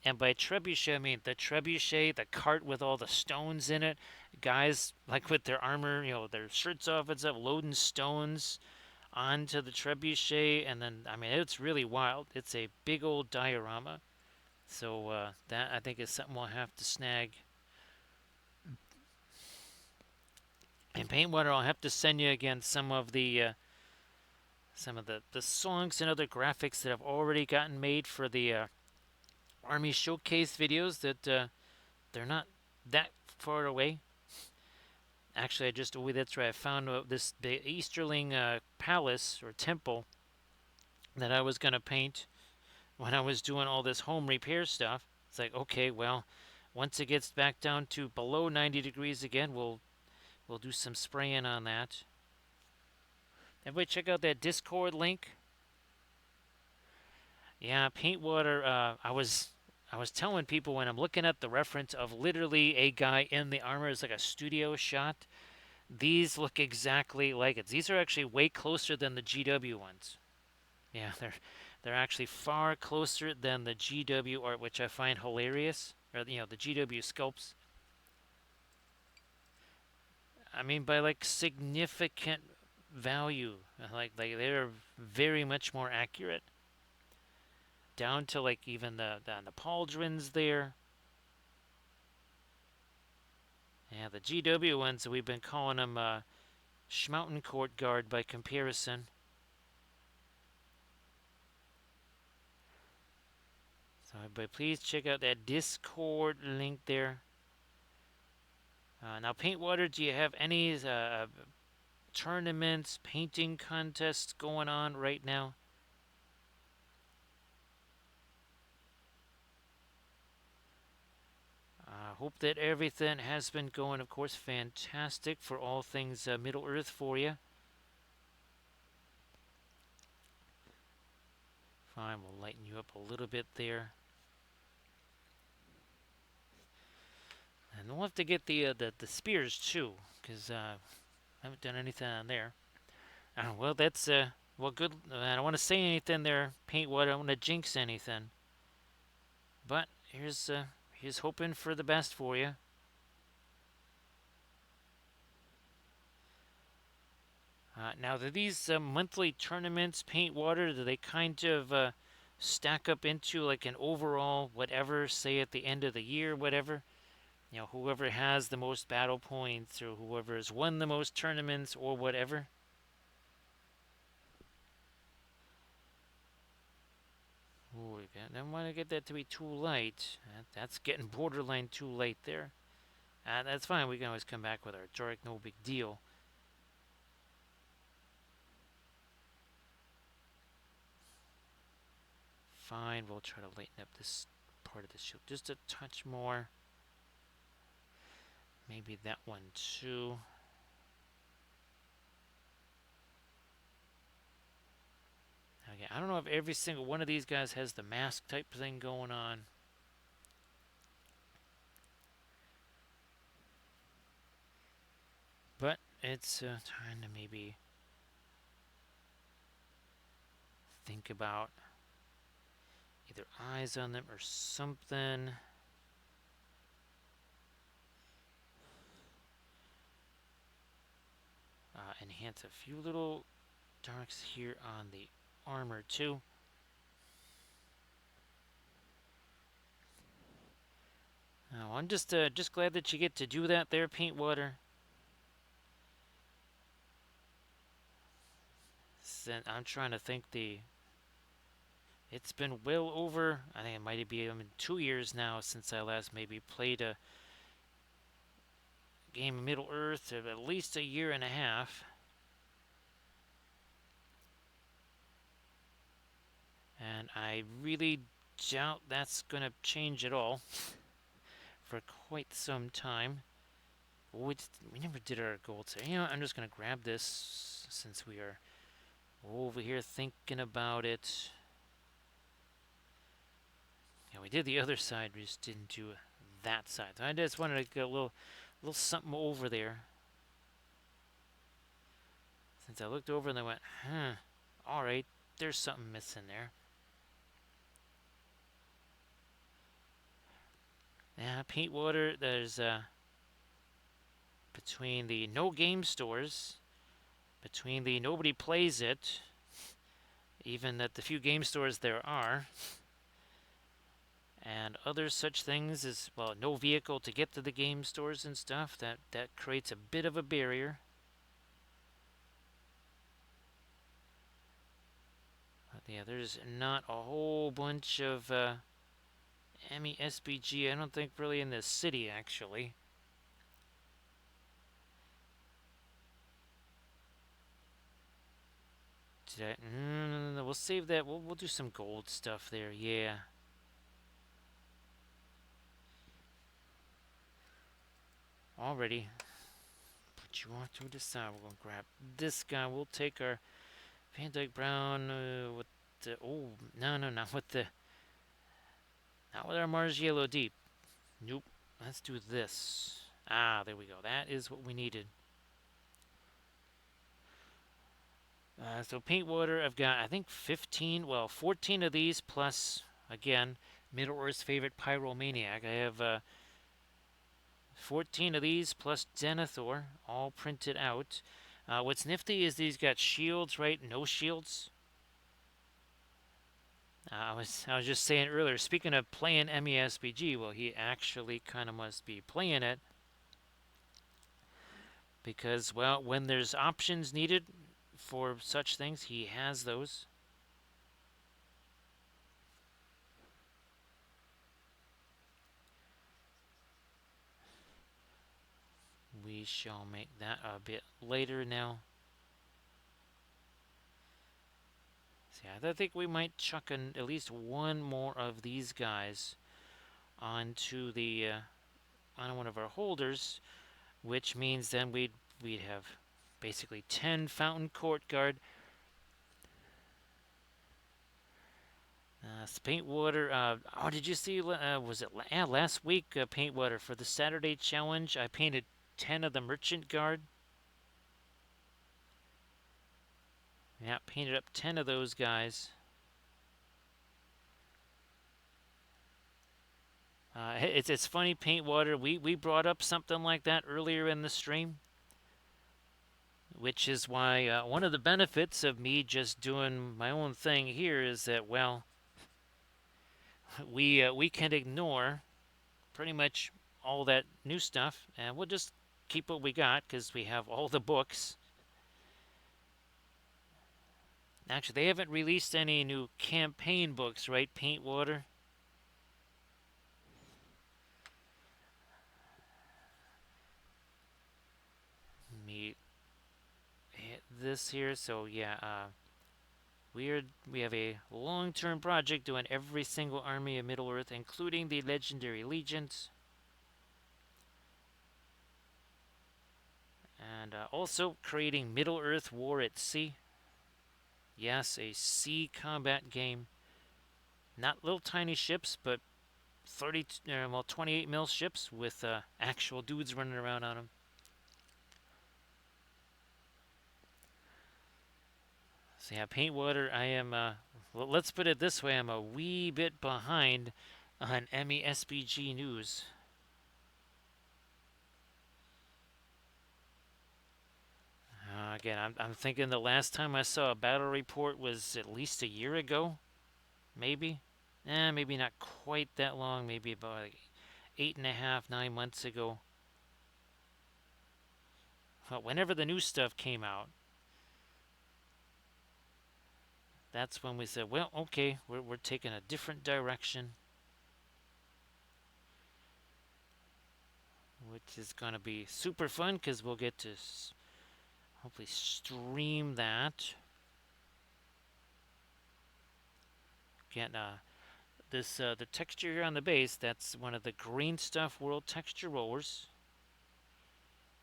and by trebuchet I mean the trebuchet, the cart with all the stones in it, guys like with their armor, their shirts off and stuff, loading stones onto the trebuchet, and then I mean it's really wild. It's a big old diorama, so that I think is something we'll have to snag. And Paintwater, I'll have to send you again some of the songs and other graphics that have already gotten made for the Army Showcase videos that they're not that far away. Actually, that's right. I found the Easterling Palace or temple that I was gonna paint when I was doing all this home repair stuff. It's like, okay, well, once it gets back down to below 90 degrees again, we'll do some spraying on that. Everybody, check out that Discord link. Yeah, Paintwater. I was telling people when I'm looking at the reference of literally a guy in the armor, it's like a studio shot. These look exactly like it. These are actually way closer than the GW ones. Yeah, they're actually far closer than the GW art, which I find hilarious. Or the GW sculpts. I mean, by like significant value. Like they're very much more accurate. Down to like even the pauldrons there. Yeah, the GW ones, we've been calling them Schmountain Court Guard by comparison. So, but please check out that Discord link there. Now, Paintwater, do you have any tournaments, painting contests going on right now? I hope that everything has been going, of course, fantastic for all things Middle Earth for you. Fine, we'll lighten you up a little bit there. And we'll have to get the spears too, because I haven't done anything on there. Well, that's well, good. I don't want to say anything there, Paintwood. I don't want to jinx anything. But here's hoping for the best for you. Now, do these monthly tournaments, Paintwater, do they kind of stack up into like an overall whatever, say at the end of the year, whatever? Whoever has the most battle points or whoever has won the most tournaments or whatever? Okay, I don't want to get that to be too light. That's getting borderline too late there. That's fine. We can always come back with our dark. No big deal. Fine. We'll try to lighten up this part of the shield just a touch more. Maybe that one too. Okay, I don't know if every single one of these guys has the mask type thing going on. But it's time to maybe think about either eyes on them or something. Enhance a few little darks here on the armor too. I'm just glad that you get to do that there, Paintwater. I'm trying to think the. It's been well over. I think it might be 2 years now since I last maybe played a game of Middle Earth. At least a year and a half. And I really doubt that's gonna change at all for quite some time. We never did our gold set. You know, I'm just gonna grab this since we are over here thinking about it. Yeah, we did the other side. We just didn't do that side. So I just wanted to get a little something over there. Since I looked over and I went, all right, there's something missing there. Yeah, Paintwater. There's between the no game stores, between the nobody plays it, even at the few game stores there are, and other such things as, well, no vehicle to get to the game stores and stuff. That creates a bit of a barrier. But yeah, there's not a whole bunch of SBG. I don't think really in this city actually. Did I? No. We'll save that. We'll do some gold stuff there. Yeah. Already. Put you off to the side. We're gonna grab this guy. We'll take our Van Dyke Brown with the. Oh no, not with the. Not with our Mars Yellow Deep. Nope. Let's do this. There we go. That is what we needed. So Paintwater, I've got, I think 15, well, 14 of these plus, again, Middle Earth's favorite pyromaniac. I have 14 of these plus Denethor, all printed out. What's nifty is these got shields, right? No shields. I was just saying earlier, speaking of playing MESBG, well, he actually kind of must be playing it. Because, well, when there's options needed for such things, he has those. We shall make that a bit later now. See, I think we might chuck at least one more of these guys onto the on one of our holders, which means then we'd have basically 10 Fountain Court Guard. Paintwater. Did you see? Was it last week? Paintwater for the Saturday challenge. I painted 10 of the Merchant Guard. Yeah, painted up 10 of those guys. It's funny, Paintwater. We brought up something like that earlier in the stream, which is why one of the benefits of me just doing my own thing here is that, well, we can ignore pretty much all that new stuff, and we'll just keep what we got because we have all the books. Actually, they haven't released any new campaign books, right? Paintwater. Let me hit this here. So yeah, we have a long-term project doing every single army of Middle Earth, including the legendary legions, and also creating Middle Earth War at Sea. Yes, a sea combat game. Not little tiny ships, but 28 mil ships with actual dudes running around on them. So yeah, Paintwater. I am. Well, let's put it this way: I'm a wee bit behind on MESBG news. Again, I'm thinking the last time I saw a battle report was at least a year ago, maybe. Maybe not quite that long. Maybe about like 8.5, 9 months ago. Well, whenever the new stuff came out, that's when we said, well, okay, we're taking a different direction, which is going to be super fun because we'll get to hopefully stream that. Again, the texture here on the base, that's one of the Green Stuff World texture rollers.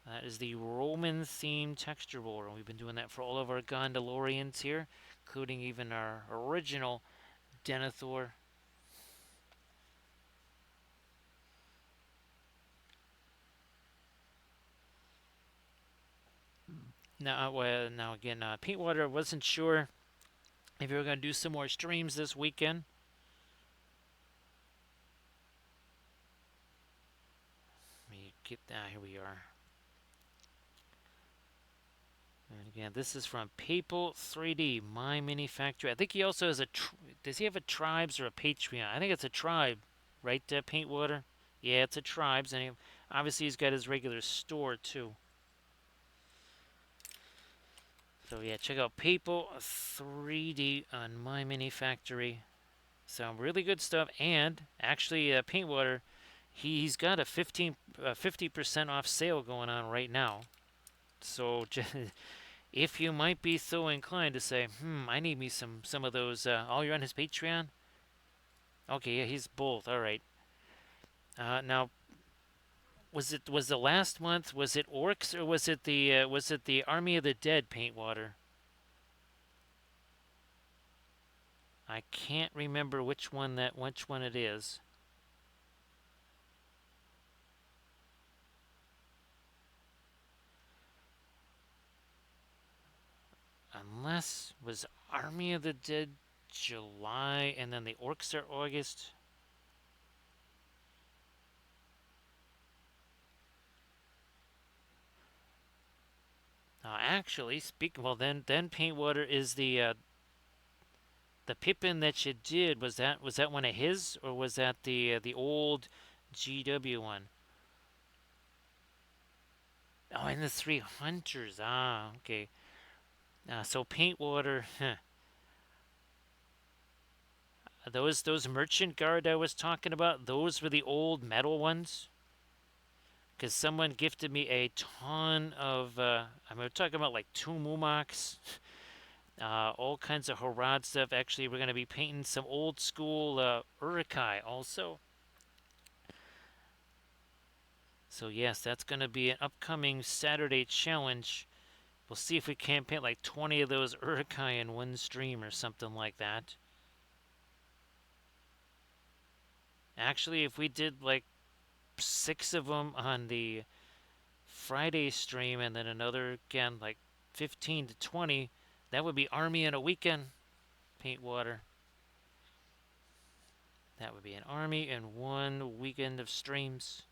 That is the Roman themed texture roller. We've been doing that for all of our Gondorians here, including even our original Denethor. Now again, Paintwater wasn't sure if you were going to do some more streams this weekend. Let me get that. Here we are. And again, this is from Papal 3D, My Mini Factory. I think he also has a. Does he have a Tribes or a Patreon? I think it's a Tribe, right? Paintwater. Yeah, it's a Tribes, and obviously he's got his regular store too. So yeah, check out Papal 3D on My Mini Factory. Some really good stuff, and actually, Paintwater, he's got a 50% off sale going on right now. So if you might be so inclined to say, I need me some of those. Oh, you're on his Patreon? Okay, yeah, he's both. All right. Now, was the last month? Was it Orcs or was it the Army of the Dead Paintwater? I can't remember which one it is. Unless was Army of the Dead July and then the Orcs are August. Actually, well then Paintwater is the Pippin that you did. Was that one of his or was that the old GW one? Oh, and the three hunters. Okay. So Paintwater, those merchant guard I was talking about, those were the old metal ones. Because someone gifted me a ton of. We're talking about like two Mumaks, all kinds of Harad stuff. Actually, we're going to be painting some old school Urukai also. So yes, that's going to be an upcoming Saturday challenge. We'll see if we can't paint like 20 of those Urukai in one stream or something like that. Actually, if we did like 6 of them on the Friday stream and then another again like 15 to 20, that would be Army in a weekend. Paintwater. That would be an Army in one weekend of streams.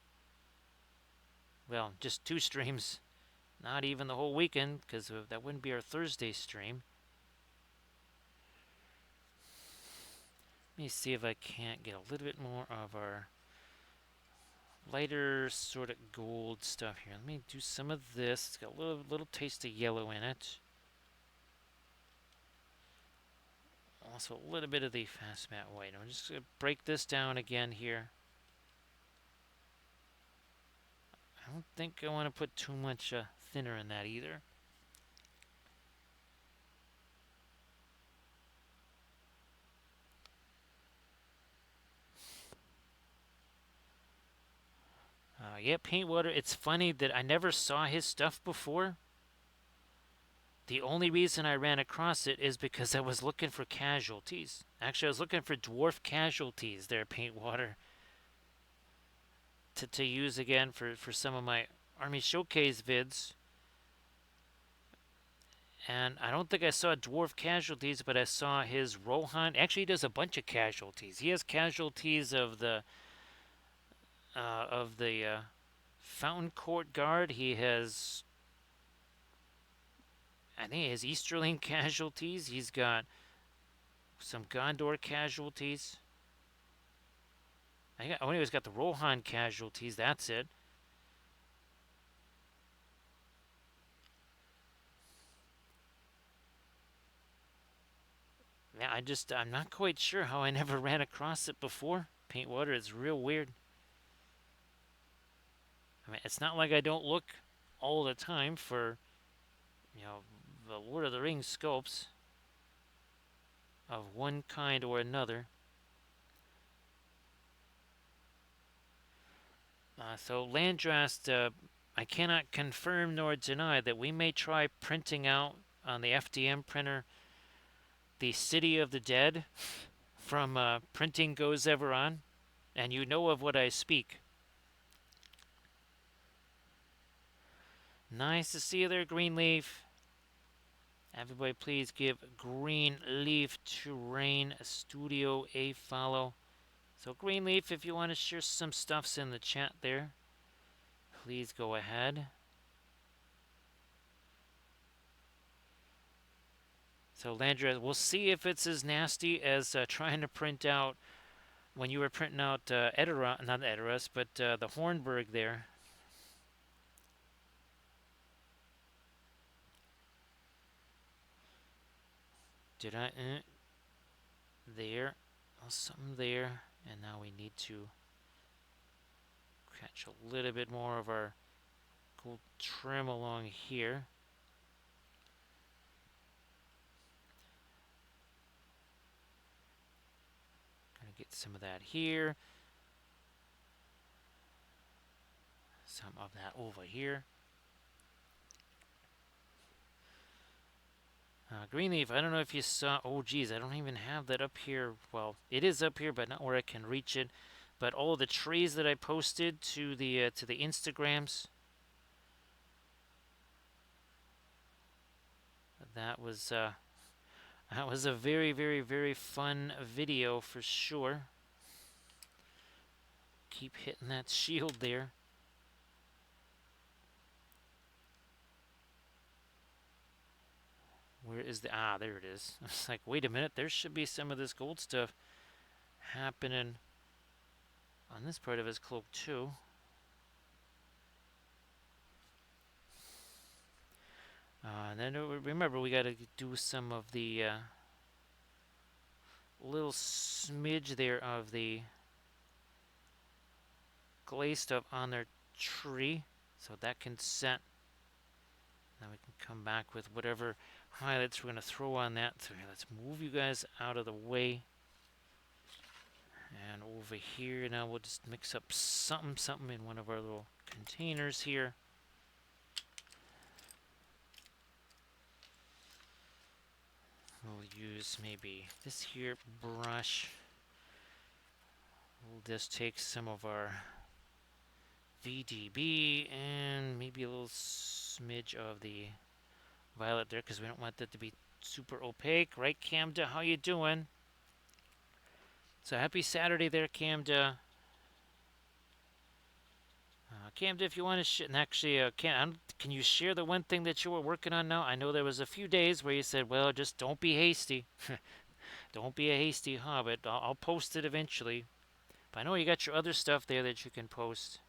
Well, just 2 streams. Not even the whole weekend, because that wouldn't be our Thursday stream. Let me see if I can't get a little bit more of our lighter sort of gold stuff here. Let me do some of this. It's got a little taste of yellow in it. Also a little bit of the fast matte white. I'm just going to break this down again here. I don't think I want to put too much thinner in that either. Yeah, paint water. It's funny that I never saw his stuff before. The only reason I ran across it is because I was looking for casualties. Actually, I was looking for dwarf casualties there, paint water, to use again for some of my Army Showcase vids. And I don't think I saw dwarf casualties, but I saw his Rohan. Actually, he does a bunch of casualties. He has casualties of the Fountain Court Guard. He has, I think, he has Easterling casualties. He's got some Gondor casualties. I only always got the Rohan casualties. That's it. Yeah, I'm not quite sure how I never ran across it before. Paint water is real weird. I mean, it's not like I don't look all the time for, you know, the Lord of the Rings sculpts of one kind or another. So Landrast, I cannot confirm nor deny that we may try printing out on the FDM printer the City of the Dead from Printing Goes Ever On, and you know of what I speak. Nice to see you there, Greenleaf. Everybody, please give Greenleaf Terrain Studio a follow. So, Greenleaf, if you want to share some stuffs in the chat there, please go ahead. So, Landra, we'll see if it's as nasty as trying to print out when you were printing out Edoras, not Edoras, but the Hornburg there. Did I? There. Oh, something there. And now we need to catch a little bit more of our gold trim along here. Gonna get some of that here. Some of that over here. Greenleaf, I don't know if you saw. Oh, geez, I don't even have that up here. Well, it is up here, but not where I can reach it. But all the trees that I posted to the Instagrams, that was a very, very, very fun video for sure. Keep hitting that shield there. Where is the... Ah, there it is. I was like, wait a minute. There should be some of this gold stuff happening on this part of his cloak, too. And then remember, we got to do some of the little smidge there of the glaze stuff on their tree. So that can set. Now we can come back with whatever highlights we're going to throw on that. So here, let's move you guys out of the way. And over here, now we'll just mix up something in one of our little containers here. We'll use maybe this here brush. We'll just take some of our VDB and maybe a little smidge of the violet there because we don't want that to be super opaque. Right, Camda? How you doing? So happy Saturday there, Camda. Camda, if you want to and actually, can you share the one thing that you were working on now? I know there was a few days where you said, well, just don't be hasty. Don't be a hasty hobbit. I'll post it eventually. But I know you got your other stuff there that you can post.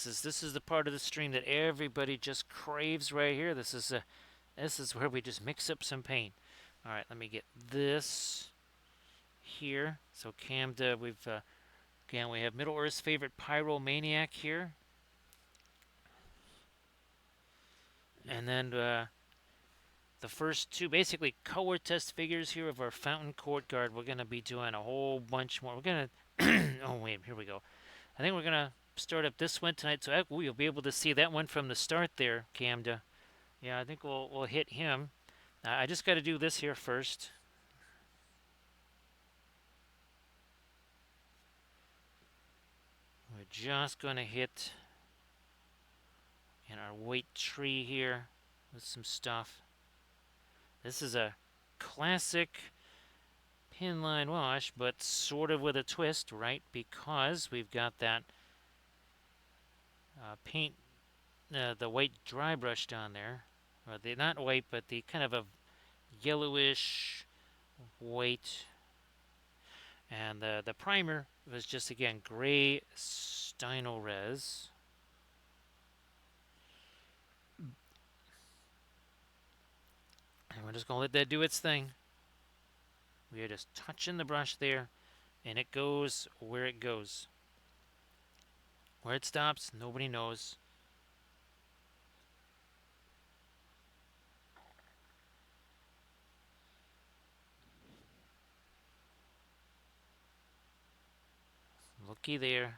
This is the part of the stream that everybody just craves right here. This is where we just mix up some paint. All right, let me get this here. So Camda, again we have Middle Earth's favorite pyromaniac here, and then the first two basically color test figures here of our Fountain Court Guard. We're gonna be doing a whole bunch more. We're gonna oh wait, here we go. I think we're gonna start up this one tonight, so you'll be able to see that one from the start there, Camda. Yeah, I think we'll hit him. I just got to do this here first. We're just going to hit in our white tree here with some stuff. This is a classic pinline wash, but sort of with a twist, right? Because we've got that paint, the white dry brush down there. Or not white, but the kind of a yellowish white. And the primer was just, again, gray Stynylrez. Res. And we're just going to let that do its thing. We are just touching the brush there, and it goes where it goes. Where it stops, nobody knows. Looky there.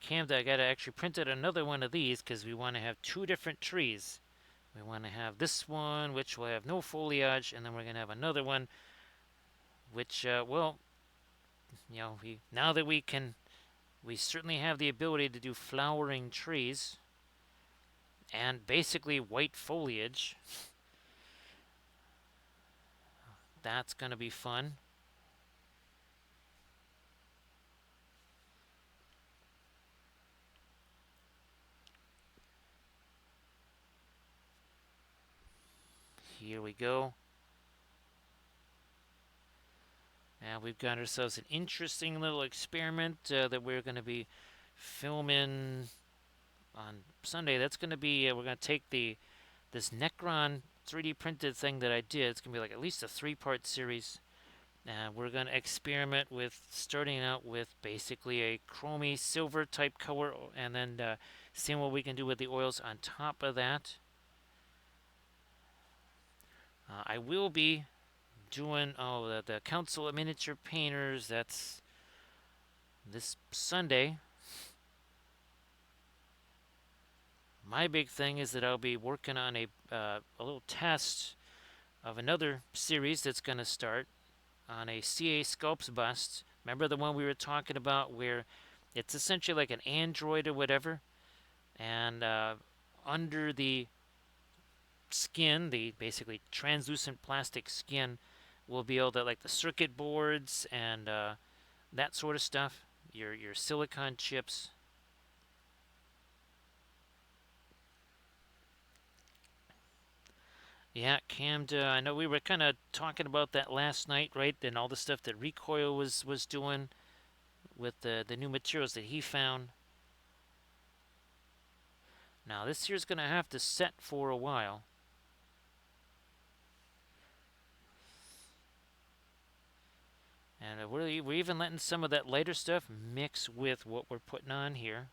Camda, I got to actually print out another one of these because we want to have two different trees. We want to have this one, which will have no foliage, and then we're going to have another one, which, well, now that we certainly have the ability to do flowering trees and basically white foliage. That's going to be fun. Here we go. Now we've got ourselves an interesting little experiment that we're going to be filming on Sunday. That's going to be, we're going to take this Necron 3D printed thing that I did. It's going to be like at least a 3-part series. We're going to experiment with starting out with basically a chromey silver type color, and then seeing what we can do with the oils on top of that. I will be doing the Council of Miniature Painters. That's this Sunday. My big thing is that I'll be working on a little test of another series that's going to start on a CA Sculpts bust. Remember the one we were talking about where it's essentially like an android or whatever, and under the skin, the basically translucent plastic skin, will be able to, like the circuit boards and that sort of stuff, your silicon chips. Yeah, Camda, I know we were kind of talking about that last night, right? And all the stuff that Recoil was doing with the new materials that he found. Now this here's going to have to set for a while. And we're even letting some of that lighter stuff mix with what we're putting on here.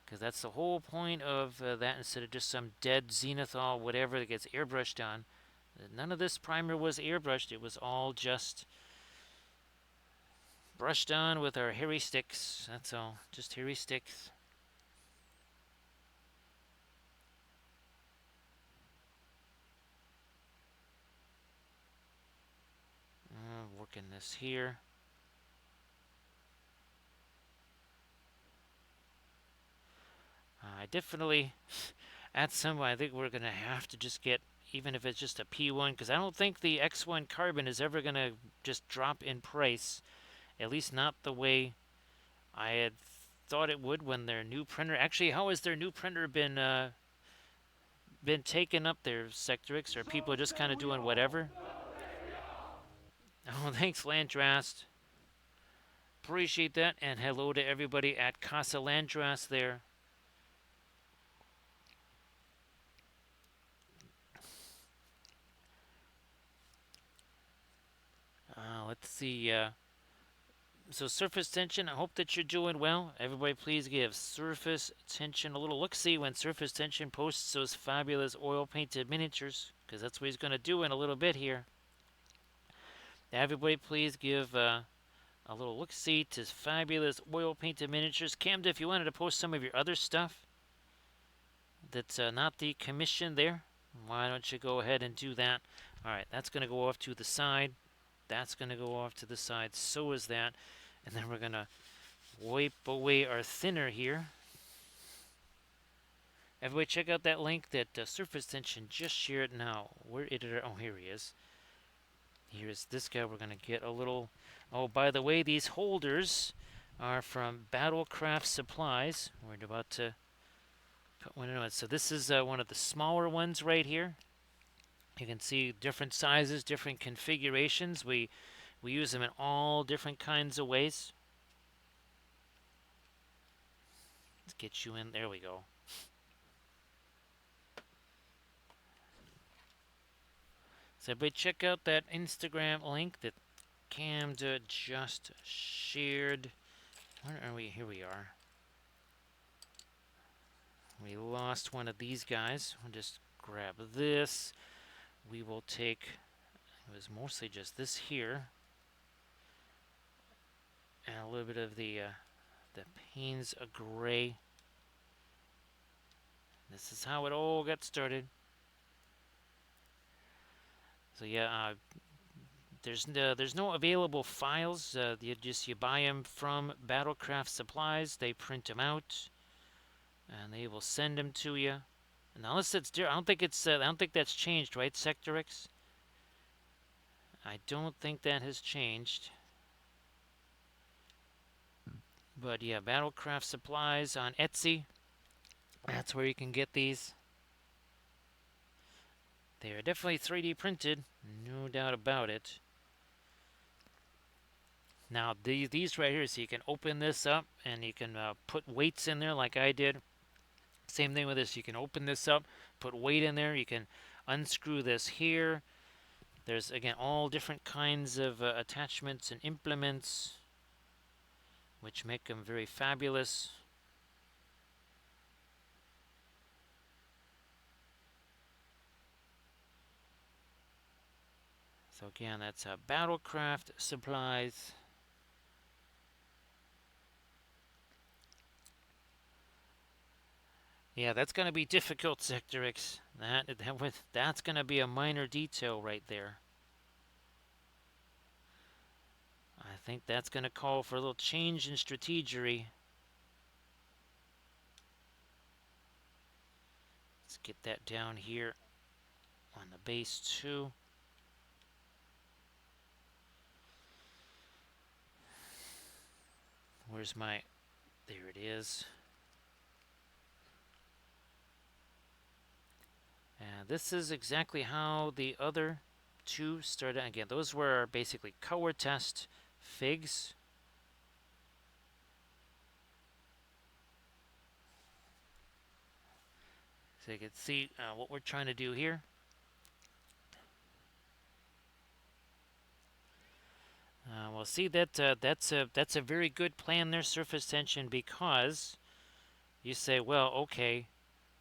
Because that's the whole point of that, instead of just some dead zenithal whatever that gets airbrushed on. None of this primer was airbrushed. It was all just brushed on with our hairy sticks. That's all. Just hairy sticks. Working this here. I definitely, at some point, I think we're going to have to just get, even if it's just a P1, because I don't think the X1 carbon is ever going to just drop in price, at least not the way I had thought it would when their new printer, actually, how has their new printer been been taken up there, Sectrix, or people are just kind of doing whatever? Oh, thanks, Landrast. Appreciate that, and hello to everybody at Casa Landrast there. Let's see. So surface tension, I hope that you're doing well. Everybody please give surface tension a little look-see when surface tension posts those fabulous oil-painted miniatures, because that's what he's going to do in a little bit here. Everybody please give a little look-see to fabulous oil-painted miniatures. Camden, if you wanted to post some of your other stuff that's not the commission there, why don't you go ahead and do that? All right, that's going to go off to the side. That's going to go off to the side. So is that. And then we're going to wipe away our thinner here. Everybody check out that link that Surface Tension just shared now. Where editor? Oh, here he is. Here's this guy. We're going to get a little... Oh, by the way, these holders are from Battlecraft Supplies. We're about to put one in. So this is one of the smaller ones right here. You can see different sizes, different configurations. We use them in all different kinds of ways. Let's get you in. There we go. So everybody check out that Instagram link that Camda just shared. Where are we? Here we are. We lost one of these guys. We'll just grab this. We will take, it was mostly just this here. And a little bit of the Pains of Gray. This is how it all got started. So yeah, there's no available files. You buy them from Battlecraft Supplies. They print them out, and they will send them to you. And unless it's I don't think it's I don't think that's changed, right, Sectorix? I don't think that has changed. But yeah, Battlecraft Supplies on Etsy. That's where you can get these. They are definitely 3D printed, no doubt about it. Now these right here, so you can open this up and you can put weights in there like I did. Same thing with this. You can open this up, put weight in there. You can unscrew this here. There's, again, all different kinds of attachments and implements, which make them very fabulous. So again, that's Battlecraft Supplies. Yeah, that's going to be difficult, Sectorix. That's going to be a minor detail right there. I think that's going to call for a little change in strategy. Let's get that down here on the base too. Where's my... There it is. And this is exactly how the other two started. Again, those were basically color test figs. So you can see what we're trying to do here. We'll see that that's a very good plan there, surface tension, because you say, well, okay,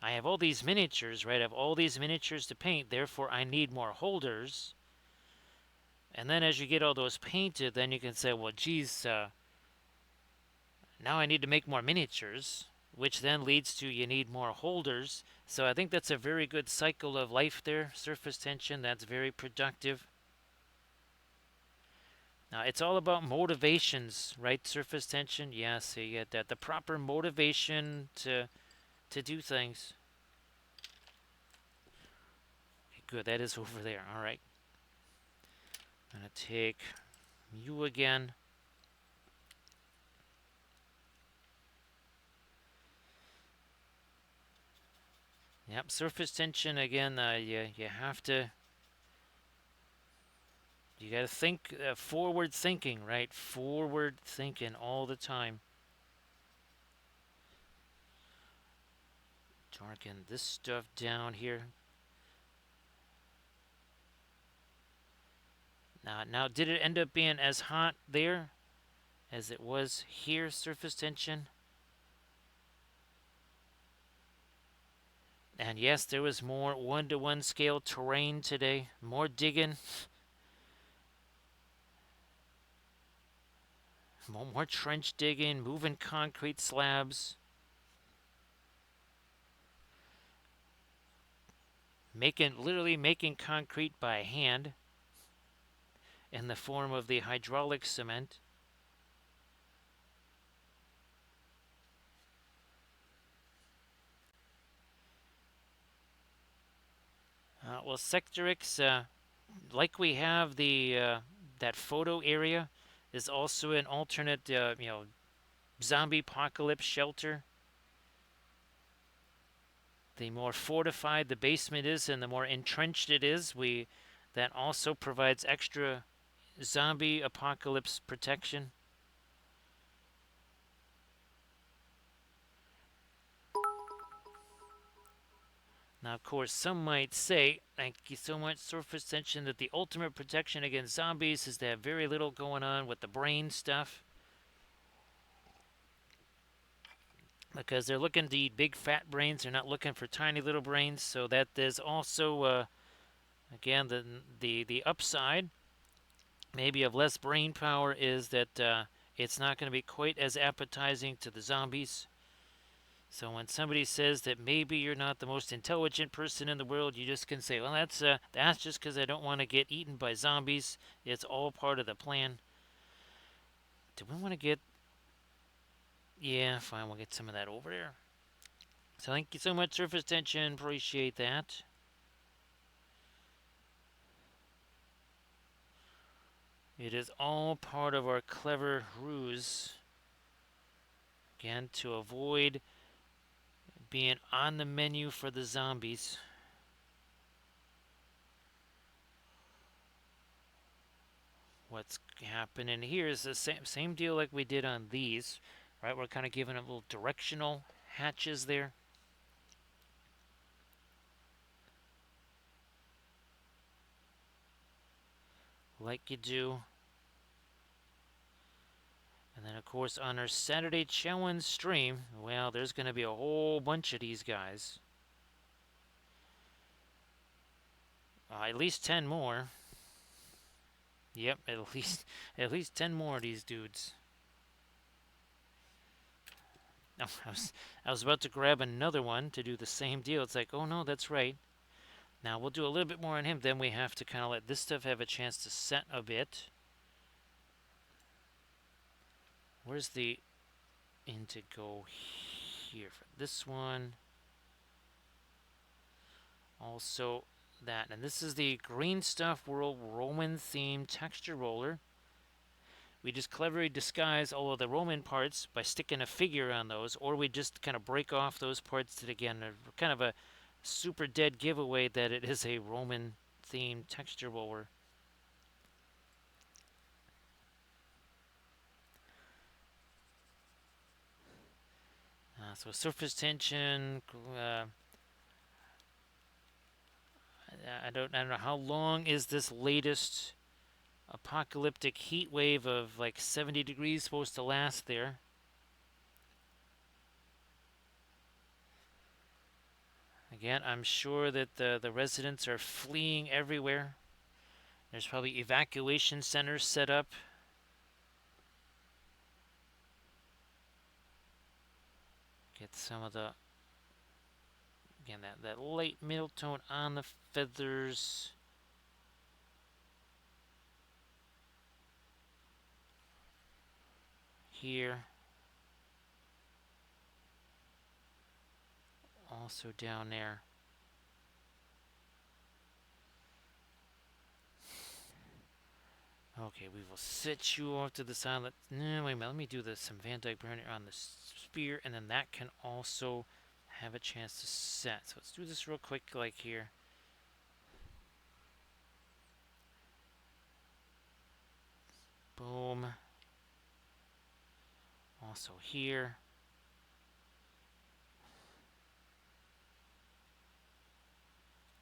I have all these miniatures, right? I have all these miniatures to paint, therefore I need more holders. And then as you get all those painted, then you can say, well, geez, now I need to make more miniatures, which then leads to you need more holders. So I think that's a very good cycle of life there, surface tension. That's very productive. Now, it's all about motivations, right? Surface tension. Yeah, so you get that. The proper motivation to do things. Okay, good, that is over there. All right. I'm going to take you again. Yep, surface tension again. You have to. You got to think forward thinking, right? Forward thinking all the time. Darken this stuff down here. Now, did it end up being as hot there as it was here? Surface tension. And yes, there was more one-to-one scale terrain today. More digging, more trench digging, moving concrete slabs, literally making concrete by hand in the form of the hydraulic cement. Well, Sector X, like we have the that photo area, is also an alternate, zombie apocalypse shelter. The more fortified the basement is, and the more entrenched it is, that also provides extra zombie apocalypse protection. Now, of course, some might say, thank you so much, Surface Tension, that the ultimate protection against zombies is to have very little going on with the brain stuff. Because they're looking to eat big fat brains, they're not looking for tiny little brains. So that there's also, again, the upside, maybe of less brain power, is that it's not going to be quite as appetizing to the zombies. So when somebody says that maybe you're not the most intelligent person in the world, you just can say, well, that's just because I don't want to get eaten by zombies. It's all part of the plan. Do we want to get? Yeah, fine. We'll get some of that over there. So thank you so much, Surface Tension. Appreciate that. It is all part of our clever ruse. Again, to avoid being on the menu for the zombies. What's happening here is the same deal like we did on these, right? We're kind of giving it little directional hatches there. Like you do. And then, of course, on our Saturday challenge stream, well, there's going to be a whole bunch of these guys. At least 10 more. Yep, at least 10 more of these dudes. No, I was about to grab another one to do the same deal. It's like, oh no, that's right. Now we'll do a little bit more on him. Then we have to kind of let this stuff have a chance to set a bit. Where's the indigo here for this one? Also that, and this is the Green Stuff World Roman themed texture roller. We just cleverly disguise all of the Roman parts by sticking a figure on those, or we just kind of break off those parts that, again, are kind of a super dead giveaway that it is a Roman themed texture roller. So surface tension. I don't know how long is this latest apocalyptic heat wave of like 70 degrees supposed to last there. Again, I'm sure that the residents are fleeing everywhere. There's probably evacuation centers set up. Get some of the, again, that light middle tone on the feathers. Here. Also down there. Okay, we will set you off to the side. No, wait a minute. Let me do some Van Dyke burner on the spear, and then that can also have a chance to set. So let's do this real quick, like here. Boom. Also here.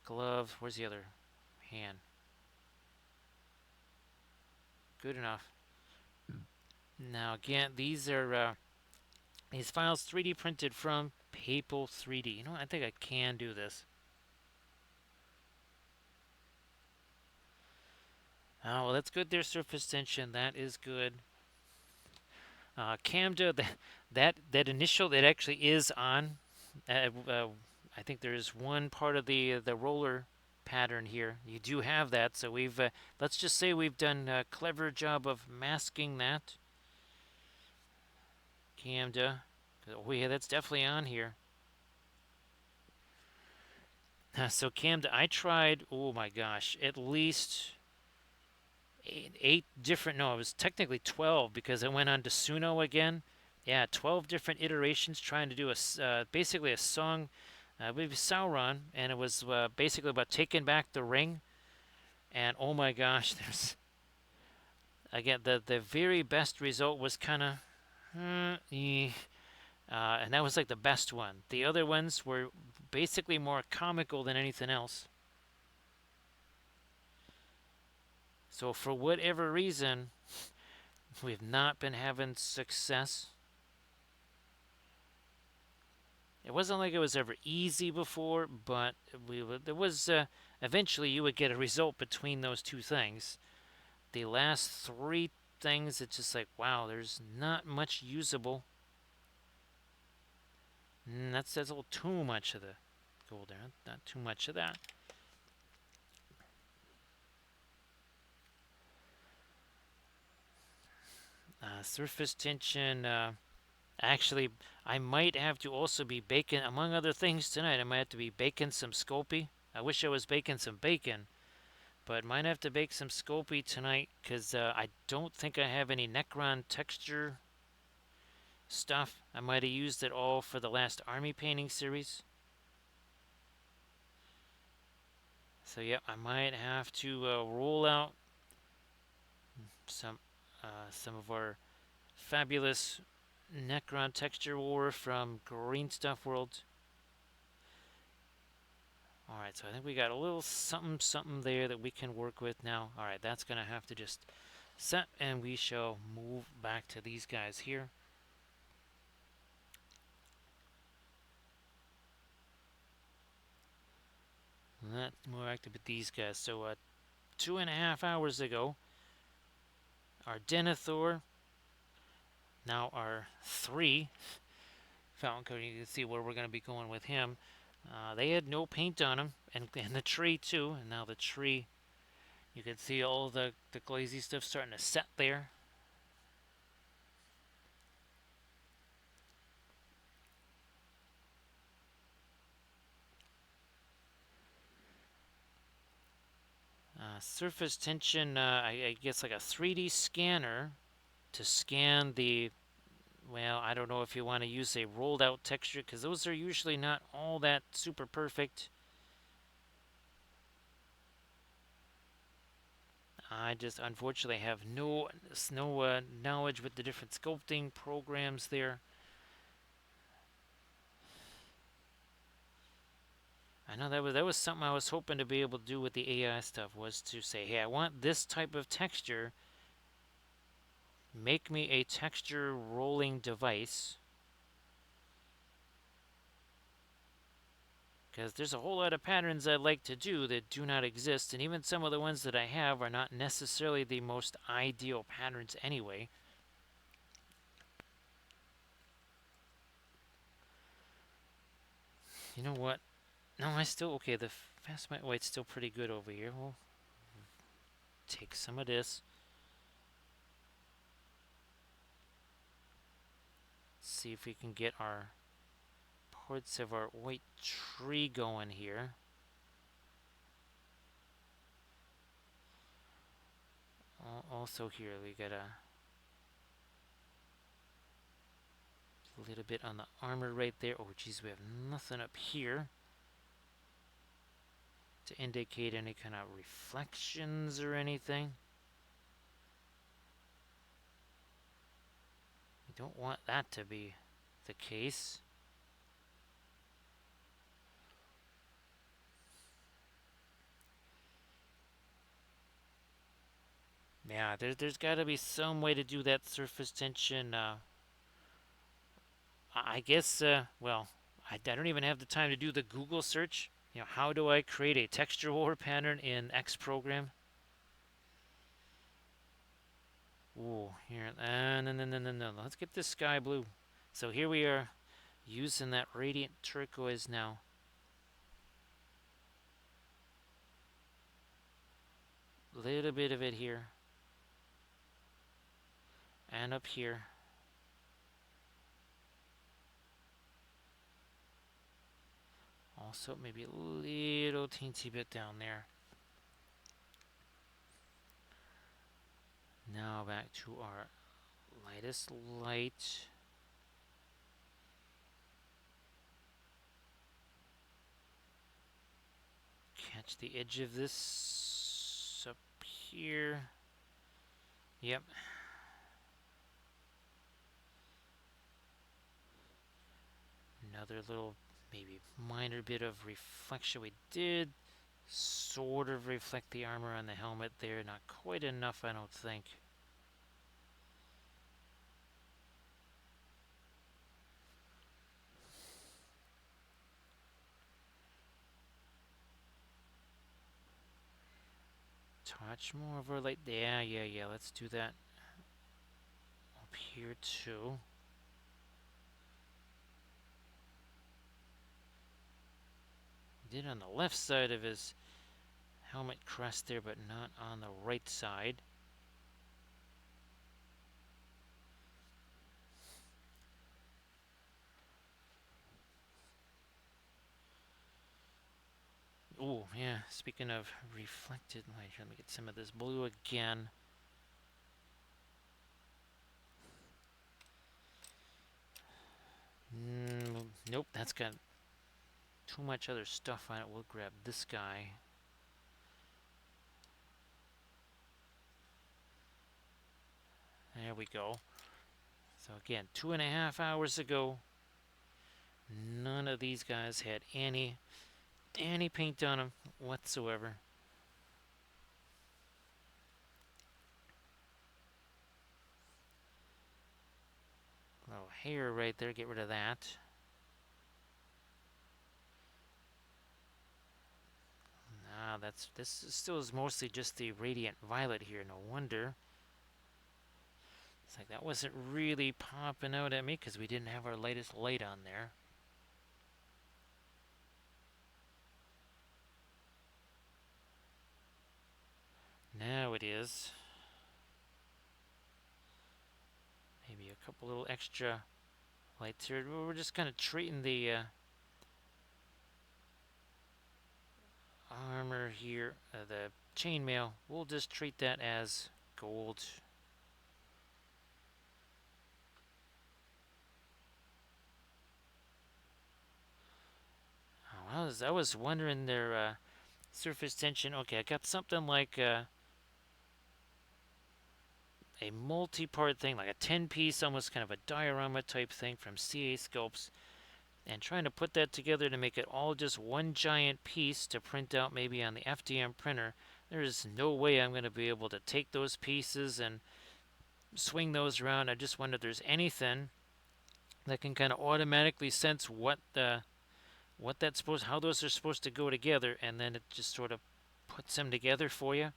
Glove. Where's the other hand? Good enough. Now again, these are these files 3D printed from Papal 3D. You know what? I think I can do this. Oh, well, that's good there, surface tension. That is good. Camda, that initial, that actually is on. I think there's one part of the roller pattern here. You do have that, so we've let's just say we've done a clever job of masking that. Camda, oh yeah, that's definitely on here. So Camda, I tried. Oh my gosh, at least eight different. No, it was technically 12 because I went on to Suno again. Yeah, 12 different iterations trying to do basically a song with Sauron, and it was basically about taking back the ring. And oh my gosh, there's again the very best result was kind of, and that was like the best one. The other ones were basically more comical than anything else. So for whatever reason, we've not been having success. It wasn't like it was ever easy before, but there was eventually you would get a result between those two things. The last three things, it's just like, wow, there's not much usable. That's a little too much of the gold there. Not too much of that. Surface tension. Actually, I might have to also be baking, among other things tonight, I might have to be baking some Sculpey. I wish I was baking some bacon, but might have to bake some Sculpey tonight because I don't think I have any Necron texture stuff. I might have used it all for the last army painting series. So yeah, I might have to roll out some of our fabulous Necron texture war from Green Stuff World. Alright, so I think we got a little something there that we can work with now. Alright, that's going to have to just set, and we shall move back to these guys here. Let's move back to these guys. So 2.5 hours ago, our Denethor, now our 3 fountain code. You can see where we're going to be going with him. They had no paint on them, and the tree too. And now the tree, you can see all the glazy stuff starting to set there. Surface tension, I guess like a 3D scanner to scan the, well, I don't know if you want to use a rolled out texture because those are usually not all that super perfect. I just unfortunately have no knowledge with the different sculpting programs there. I know that was something I was hoping to be able to do with the AI stuff, was to say, hey, I want this type of texture. Make me a texture rolling device. Because there's a whole lot of patterns I'd like to do that do not exist, and even some of the ones that I have are not necessarily the most ideal patterns anyway. You know what? No, I still, okay, the fast white's still pretty good over here. We'll take some of this. See if we can get our parts of our white tree going here. Also here we gotta A little bit on the armor right there. Oh, geez, we have nothing up here to indicate any kind of reflections or anything. We don't want that to be the case. Yeah, there's got to be some way to do that surface tension. I guess, well, I don't even have the time to do the Google search. You know, how do I create a texture war pattern in X program? Ooh, here, no. Let's get this sky blue. So here we are using that radiant turquoise now. Little bit of it here. And up here. Also, maybe a little teensy bit down there. Now back to our lightest light. Catch the edge of this up here. Yep. Another little, maybe minor bit of reflection. We did sort of reflect the armor on the helmet there. Not quite enough, I don't think. Touch more of our light. Yeah. Let's do that up here too. Did on the left side of his helmet crest there, but not on the right side. Oh, yeah, speaking of reflected light, let me get some of this blue again. Nope, that's got too much other stuff on it. We'll grab this guy. There we go. So again, 2.5 hours ago, none of these guys had any paint on them whatsoever. Little hair right there, get rid of that. This still is mostly just the radiant violet here, no wonder. It's like that wasn't really popping out at me because we didn't have our lightest light on there. Now it is. Maybe a couple little extra lights here. We're just kind of treating the armor here, the chainmail. We'll just treat that as gold. Oh, I was wondering their surface tension. Okay, I got something like a multi-part thing, like a 10-piece, almost kind of a diorama type thing from CA Sculpts, and trying to put that together to make it all just one giant piece to print out maybe on the FDM printer. There is no way I'm going to be able to take those pieces and swing those around. I just wonder if there's anything that can kind of automatically sense how those are supposed to go together, and then it just sort of puts them together for you.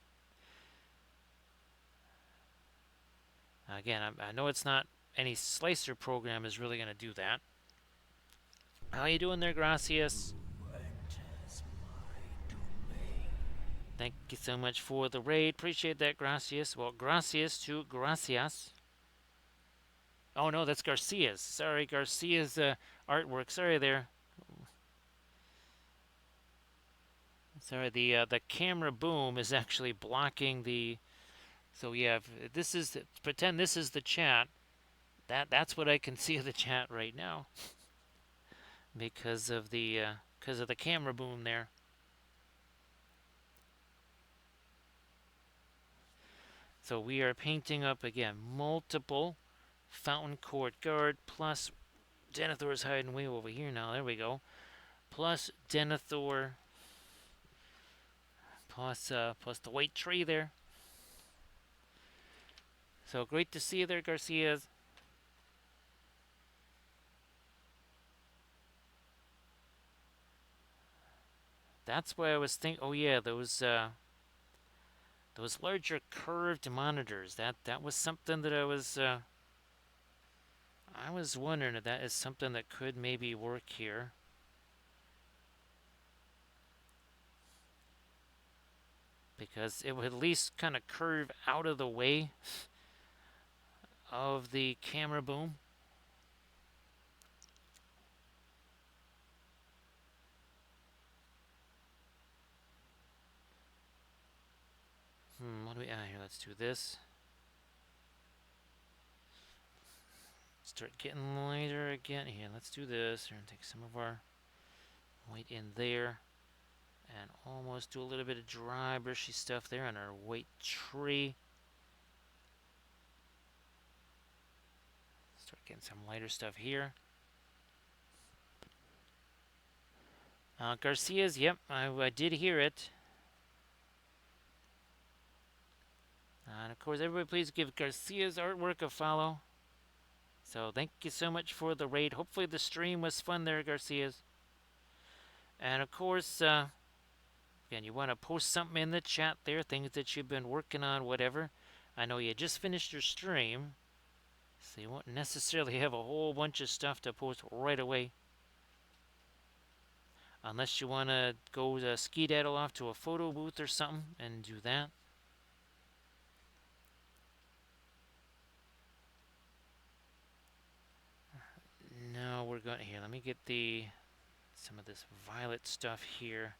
Again, I know it's not any slicer program is really going to do that. How you doing there, Gracias? Thank you so much for the raid. Appreciate that, Gracias. Well, Gracias to Gracias. Oh no, that's Garcia's. Sorry, Garcia's artwork. Sorry there. Sorry, the camera boom is actually blocking the. So yeah, this is pretend this is the chat. That's what I can see of the chat right now because of the camera boom there. So we are painting up again multiple Fountain Court Guard plus Denethor's hiding way over here now. There we go. Plus Denethor plus the white tree there. So great to see you there, Garcias. That's why I was thinking. Oh yeah, those larger curved monitors. That was something that I was wondering if that is something that could maybe work here. Because it would at least kind of curve out of the way of the camera boom. What do we here? Let's do this. Start getting lighter again. Here, let's do this. Here, and take some of our white in there. And almost do a little bit of dry brushy stuff there on our white tree. Start getting some lighter stuff here. Garcia's, yep, I did hear it. And of course, everybody please give Garcia's artwork a follow. So thank you so much for the raid. Hopefully the stream was fun there, Garcia's. And of course, again, you want to post something in the chat there, things that you've been working on, whatever. I know you just finished your stream, so you won't necessarily have a whole bunch of stuff to post right away. Unless you want to go ski-daddle off to a photo booth or something and do that. No, we're going here. Let me get some of this violet stuff here.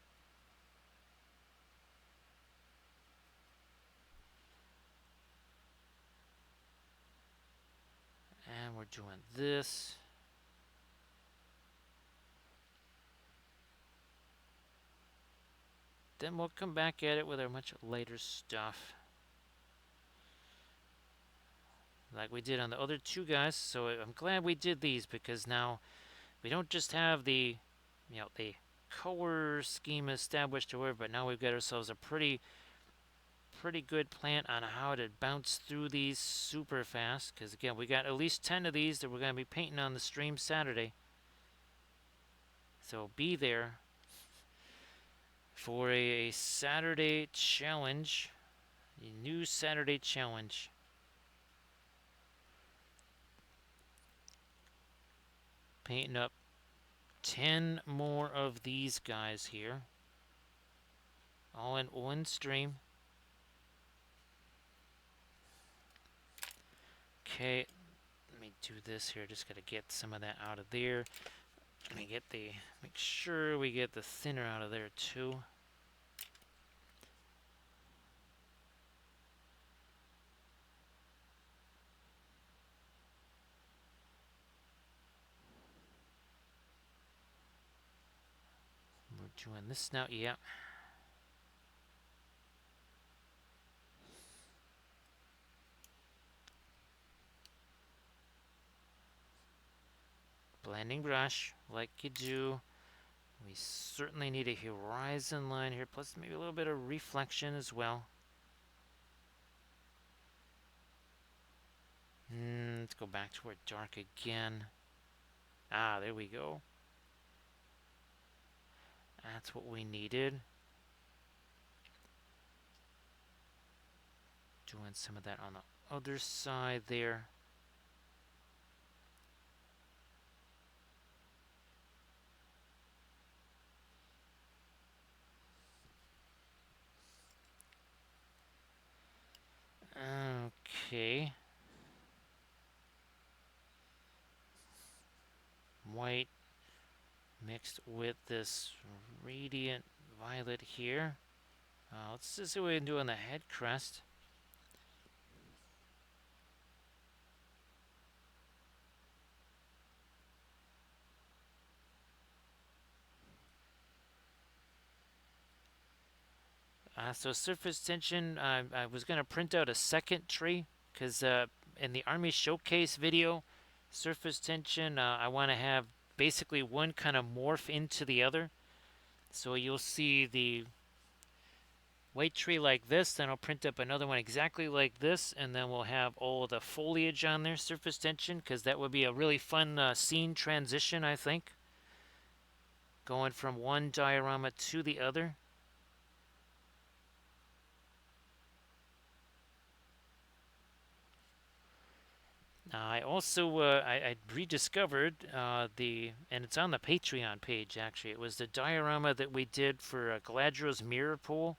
And we're doing this. Then we'll come back at it with our much lighter stuff. Like we did on the other two guys. So I'm glad we did these because now we don't just have the color scheme established or whatever, but now we've got ourselves a pretty good plan on how to bounce through these super fast. Because again, we got at least 10 of these that we're going to be painting on the stream Saturday. So be there for a Saturday challenge, a new Saturday challenge. Painting up 10 more of these guys here, all in one stream. Okay, let me do this here. Just gotta get some of that out of there. Let me make sure we get the thinner out of there too. We're doing this now, yeah. Blending brush, like you do. We certainly need a horizon line here, plus maybe a little bit of reflection as well. Let's go back to our dark again. There we go. That's what we needed. Doing some of that on the other side there. Okay. White mixed with this radiant violet here. Let's just see what we can do on the head crest. So surface tension, I was going to print out a second tree because in the Army Showcase video, surface tension, I want to have basically one kind of morph into the other. So you'll see the white tree like this, then I'll print up another one exactly like this, and then we'll have all the foliage on there, surface tension, because that would be a really fun scene transition, I think, going from one diorama to the other. I also I rediscovered and it's on the Patreon page actually. It was the diorama that we did for Galadriel's mirror pool,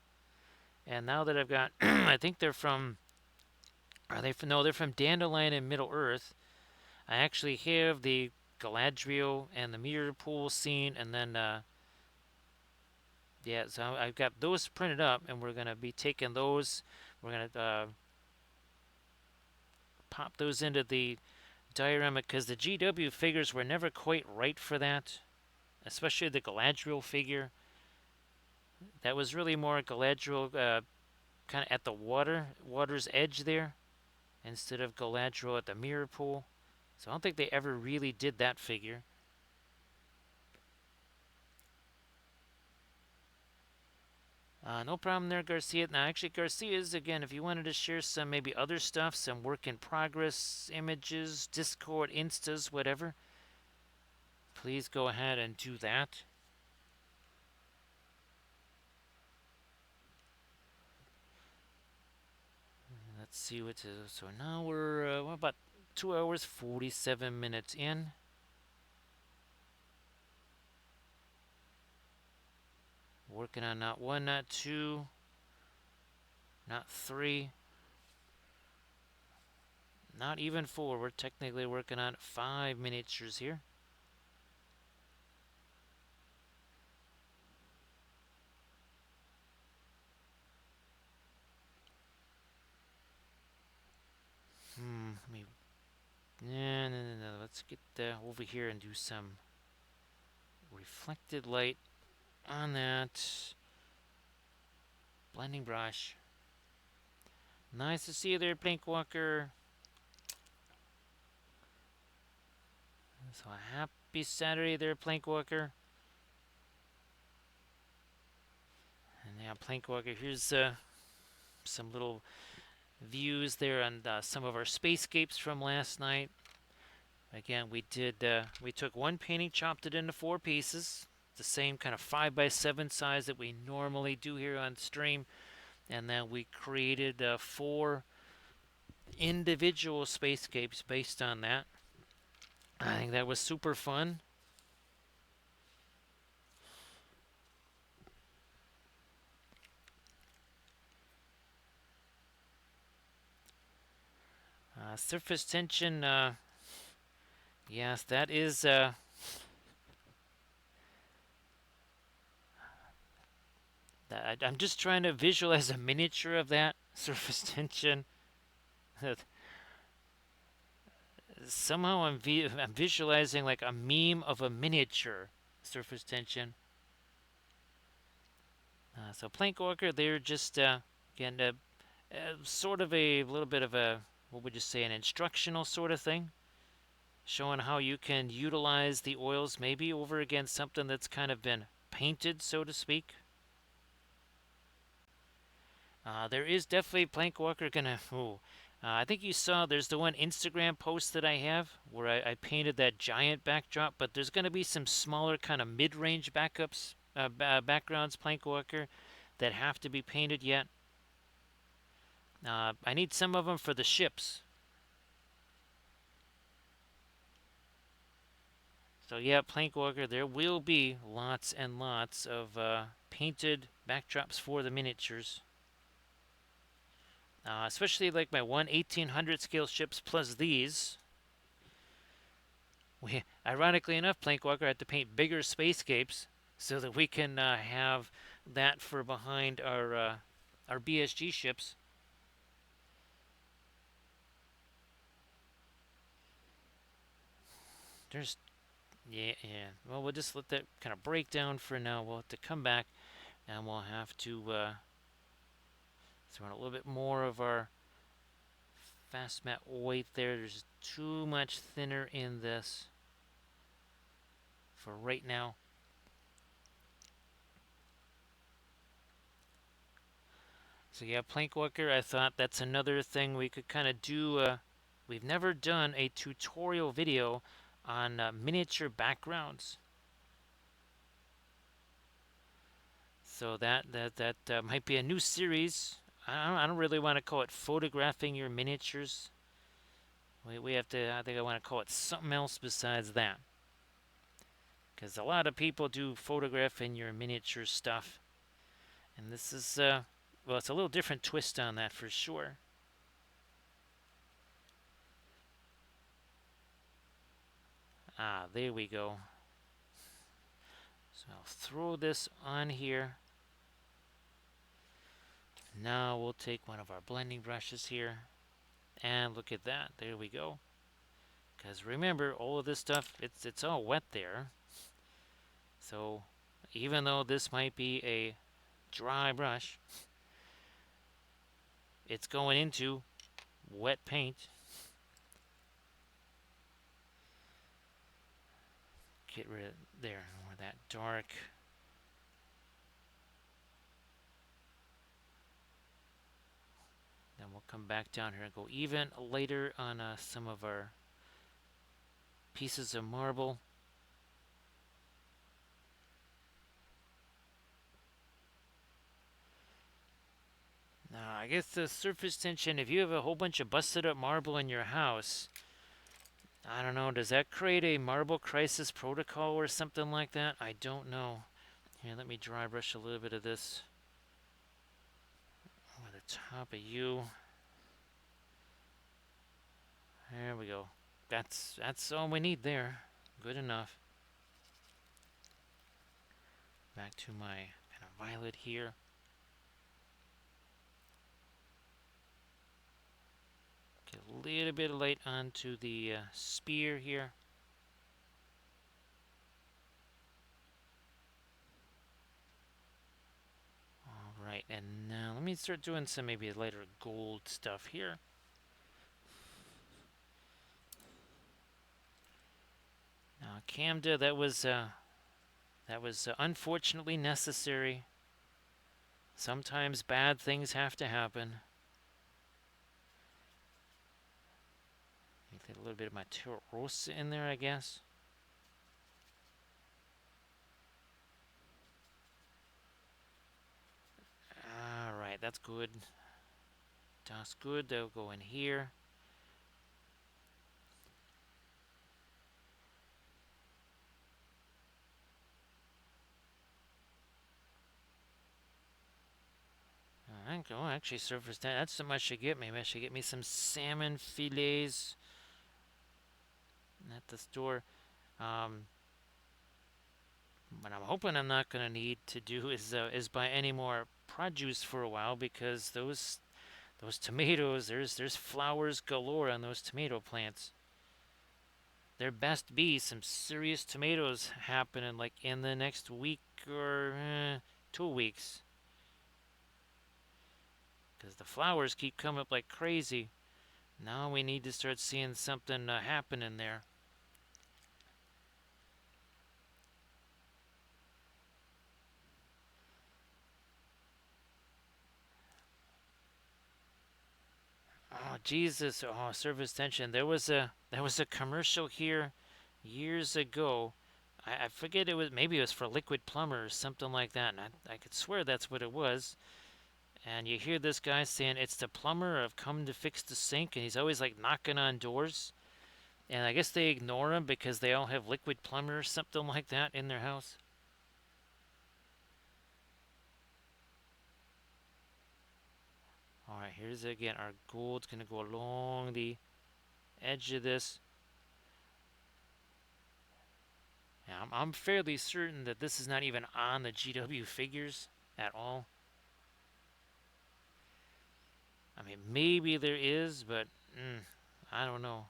and now that I've got, I think they're from, are they from? No, they're from Dandelion and Middle Earth. I actually have the Galadriel and the mirror pool scene, and then yeah, so I've got those printed up, and we're gonna be taking those. We're gonna pop those into the diorama because the GW figures were never quite right for that, especially the Galadriel figure. That was really more Galadriel kind of at the water's edge there, instead of Galadriel at the mirror pool. So I don't think they ever really did that figure. No problem there, Garcia. Now, actually, Garcia's, again, if you wanted to share some maybe other stuff, some work in progress images, Discord, Instas, whatever, please go ahead and do that. Let's see what. So now we're about 2 hours 47 minutes in. Working on not one, not two, not three, not even four. We're technically working on 5 miniatures here. Let me. No. Let's get over here and do some reflected light on that blending brush. Nice to see you there, Plankwalker. So happy Saturday there, Plankwalker. And yeah, Plankwalker, here's some little views there on some of our spacescapes from last night. Again, we took one painting, chopped it into 4 pieces, the same kind of 5x7 size that we normally do here on stream, and then we created 4 individual spacescapes based on that. I think that was super fun. Surface tension, yes, that is. I'm just trying to visualize a miniature of that surface tension. Somehow I'm visualizing like a meme of a miniature surface tension. So Plankwalker, they're just again sort of a little bit of a, what would you say, an instructional sort of thing, showing how you can utilize the oils maybe over against something that's kind of been painted, so to speak. There is definitely Plankwalker gonna. Ooh, I think you saw there's the one Instagram post that I have where I painted that giant backdrop, but there's gonna be some smaller kind of mid-range backgrounds, Plankwalker, that have to be painted yet. I need some of them for the ships. So yeah, Plankwalker, there will be lots and lots of painted backdrops for the miniatures. Especially like my 1/1800 scale ships plus these. Ironically enough, Plankwalker had to paint bigger spacescapes so that we can have that for behind our BSG ships. There's, yeah. Well, we'll just let that kind of break down for now. We'll have to come back and we'll have to So we're on a little bit more of our fast mat weight there. There's too much thinner in this for right now. So yeah, plank walker, I thought that's another thing we could kind of do. We've never done a tutorial video on miniature backgrounds. So that might be a new series. I don't really want to call it photographing your miniatures. We have to. I think I want to call it something else besides that. Because a lot of people do photographing your miniature stuff, and this is well, it's a little different twist on that for sure. Ah, there we go. So I'll throw this on here. Now we'll take one of our blending brushes here, and look at that. There we go. Because remember, all of this stuff, it's all wet there. So even though this might be a dry brush, it's going into wet paint. Get rid of there, more that dark. Then we'll come back down here and go even lighter on some of our pieces of marble. Now, I guess the surface tension, if you have a whole bunch of busted up marble in your house, I don't know, does that create a marble crisis protocol or something like that? I don't know. Here, let me dry brush a little bit of this over the top of you. There we go. That's all we need there. Good enough. Back to my kind of violet here. Get a little bit of light onto the spear here. Alright, and now let me start doing some maybe lighter gold stuff here. Now, Camda, that was unfortunately necessary. Sometimes bad things have to happen. Get a little bit of my Rosa in there, I guess. Alright, that's good. That's good. They'll go in here. Oh, actually, surface that's something I should get. Maybe I should get me some salmon fillets at the store. What I'm hoping I'm not going to need to do is buy any more produce for a while, because those tomatoes, there's flowers galore on those tomato plants. There best be some serious tomatoes happening like in the next week or 2 weeks, because the flowers keep coming up like crazy. Now we need to start seeing something happening there. Oh Jesus! Oh, surface tension. There was a commercial here years ago. I forget, it was, maybe it was for Liquid Plumber or something like that. And I could swear that's what it was. And you hear this guy saying it's the plumber, I've come to fix the sink, and he's always like knocking on doors. And I guess they ignore him because they all have Liquid Plumber or something like that in their house. Alright, here's again, our gold's going to go along the edge of this. Now, I'm fairly certain that this is not even on the GW figures at all. I mean, maybe there is, but I don't know.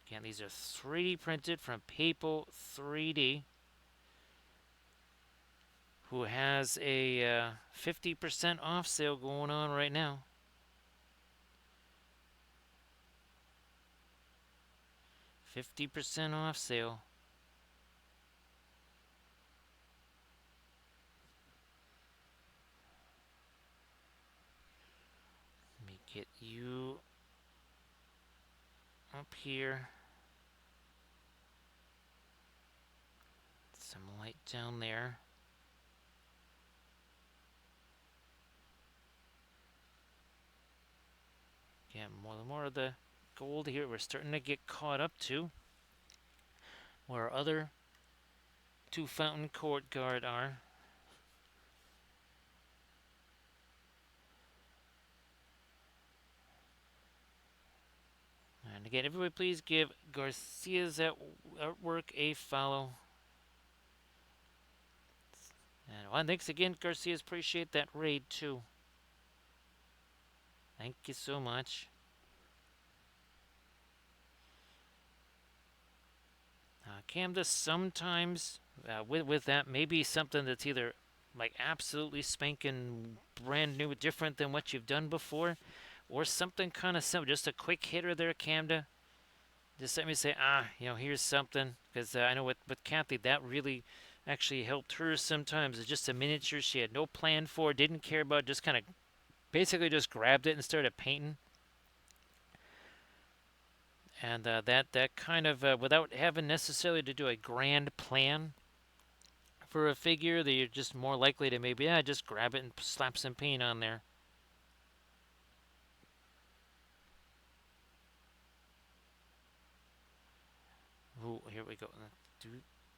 Again, these are 3D printed from Paper 3D. who has a 50% off sale going on right now. 50% off sale. Let me get you up here. Some light down there. Yeah, more of the gold here. We're starting to get caught up to where our other two fountain court guard are. And again, everybody please give Garcia's artwork a follow. And well, thanks again, Garcia's. Appreciate that raid too. Thank you so much. Camda sometimes with that maybe something that's either like absolutely spanking brand new, different than what you've done before, or something kind of simple, just a quick hitter there, Camda. Just let me say, here's something, because I know with Kathy that really actually helped her sometimes. It's just a miniature she had no plan for, didn't care about, just kind of basically just grabbed it and started painting. And that kind of without having necessarily to do a grand plan for a figure, that you're just more likely to maybe just grab it and slap some paint on there. Ooh, here we go.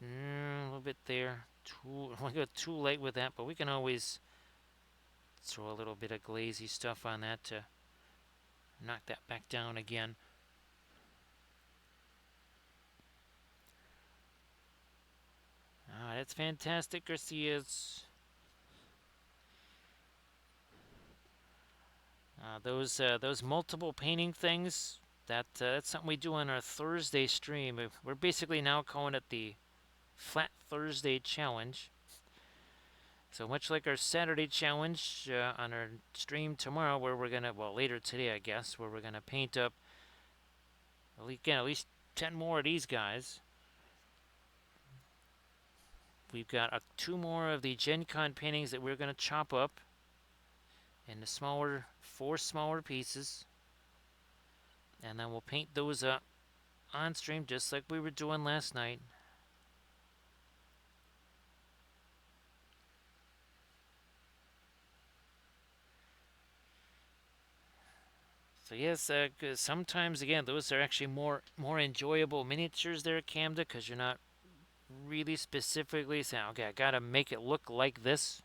A little bit there. We go too late with that, but we can always throw a little bit of glazy stuff on that to knock that back down again. That's fantastic, Garcia's. Those multiple painting things, that's something we do on our Thursday stream. We're basically now calling it the Flat Thursday Challenge. So much like our Saturday challenge on our stream tomorrow, where we're gonna, well, later today, I guess, where we're gonna paint up at least 10 more of these guys. We've got two more of the Gen Con paintings that we're gonna chop up into four smaller pieces, and then we'll paint those up on stream just like we were doing last night. So yes, sometimes again those are actually more enjoyable miniatures there, Camda, because you're not really specifically saying, okay, I gotta make it look like this.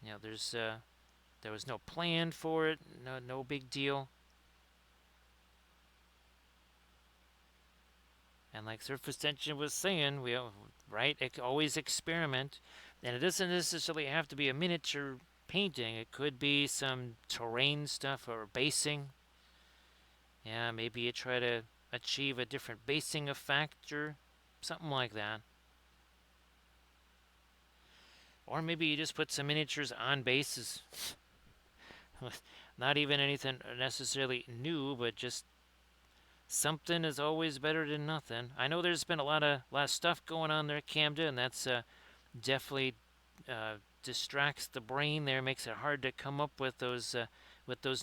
There was no plan for it, no big deal. And like Surface Tension was saying, always experiment, and it doesn't necessarily have to be a miniature painting. It could be some terrain stuff or basing. Yeah, maybe you try to achieve a different basing effect or something like that. Or maybe you just put some miniatures on bases. Not even anything necessarily new, but just something is always better than nothing. I know there's been a lot of stuff going on there, Camden, and that's definitely distracts the brain there, makes it hard to come up with those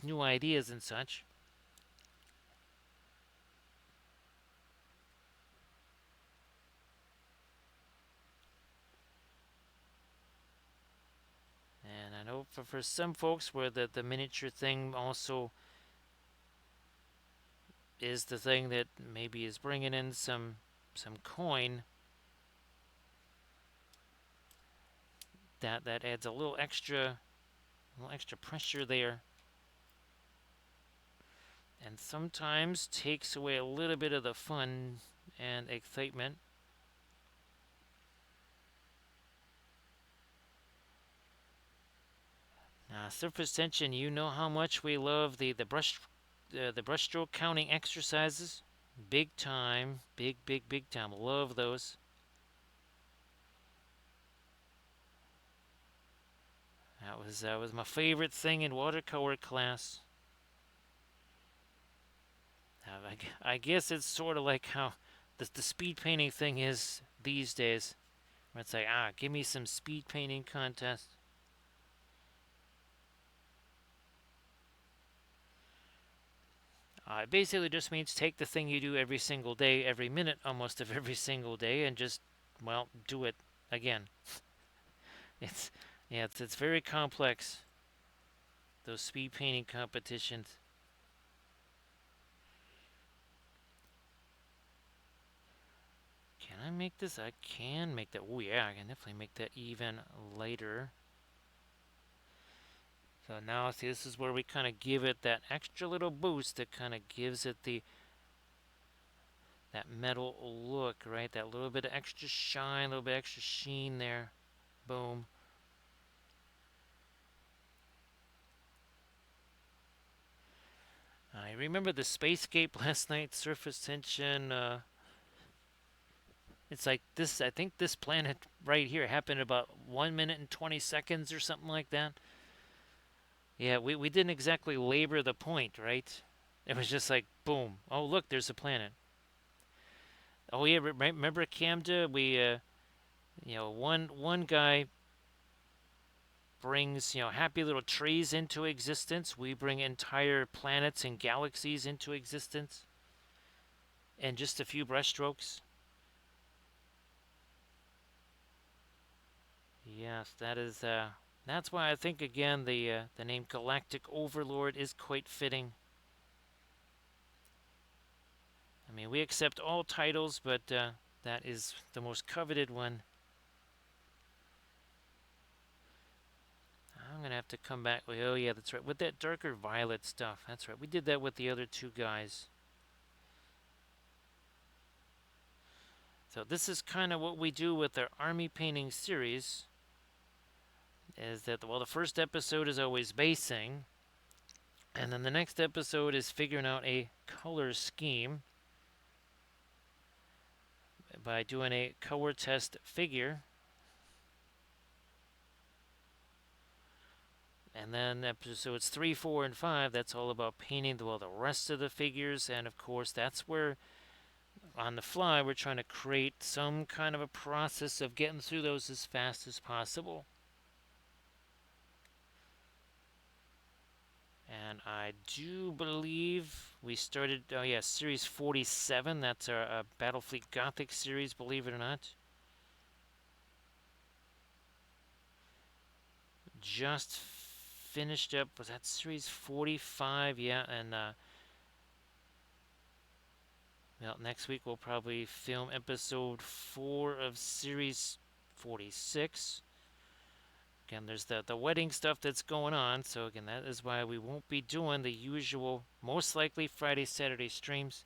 new ideas and such. And I know for some folks where the miniature thing also is the thing that maybe is bringing in some coin, that adds a little extra pressure there, and sometimes takes away a little bit of the fun and excitement. Surface tension, you know how much we love the brushstroke counting exercises. Big time, big time. Love those. That was my favorite thing in watercolor class. I guess it's sort of like how the speed painting thing is these days. Where it's like, give me some speed painting contest. It basically just means take the thing you do every single day, every minute almost of every single day, and just, well, do it again. It's yeah, it's very complex. Those speed painting competitions. Can I make this? I can make that. Oh yeah, I can definitely make that even lighter. So now, see, this is where we kind of give it that extra little boost that kind of gives it that metal look, right? That little bit of extra shine, a little bit extra sheen there. Boom. I remember the spacescape last night, surface tension. It's like this, I think this planet right here happened about 1 minute and 20 seconds or something like that. Yeah, we didn't exactly labor the point, right? It was just like, boom. Oh, look, there's a planet. Oh, yeah, remember Camda? One guy brings, happy little trees into existence. We bring entire planets and galaxies into existence in just a few brushstrokes. Yes, that's why I think again the name Galactic Overlord is quite fitting. I mean, we accept all titles, but that is the most coveted one. I'm gonna have to come back with, oh yeah, that's right, with that darker violet stuff. That's right, we did that with the other two guys. So this is kind of what we do with our army painting series. Is that, well, the first episode is always basing, and then the next episode is figuring out a color scheme by doing a color test figure. And then episodes 3, 4, and 5, that's all about painting the rest of the figures. And of course, that's where on the fly we're trying to create some kind of a process of getting through those as fast as possible. And I do believe we started, oh yeah, series 47. That's our Battlefleet Gothic series, believe it or not. Just finished up, was that series 45? Yeah, and well, next week we'll probably film episode 4 of series 46. Again, there's the wedding stuff that's going on, so again, that is why we won't be doing the usual, most likely Friday, Saturday streams.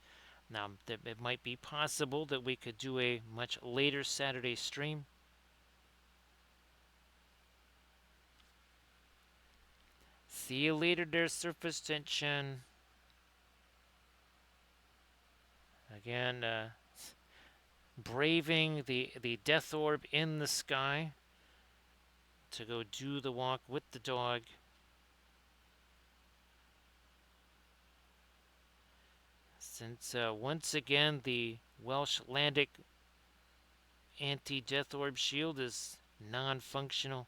Now, it might be possible that we could do a much later Saturday stream. See you later there, surface tension. Again, braving the death orb in the sky to go do the walk with the dog. Since once again the Welsh Landic anti-death orb shield is non-functional.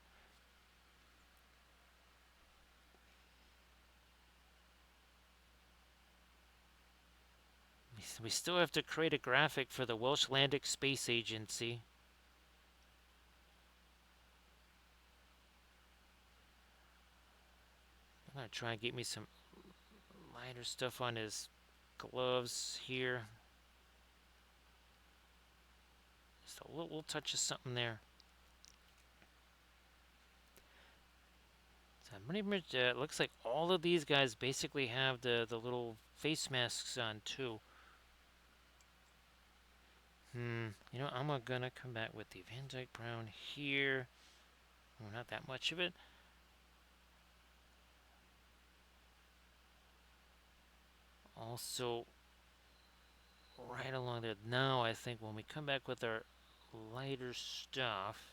We still have to create a graphic for the Welsh Landic Space Agency. I'm gonna try and get me some lighter stuff on his gloves here. Just a little touch of something there. So it looks like all of these guys basically have the little face masks on too. I'm gonna come back with the Van Dyke Brown here. Oh, not that much of it. Also, right along there. Now, I think when we come back with our lighter stuff,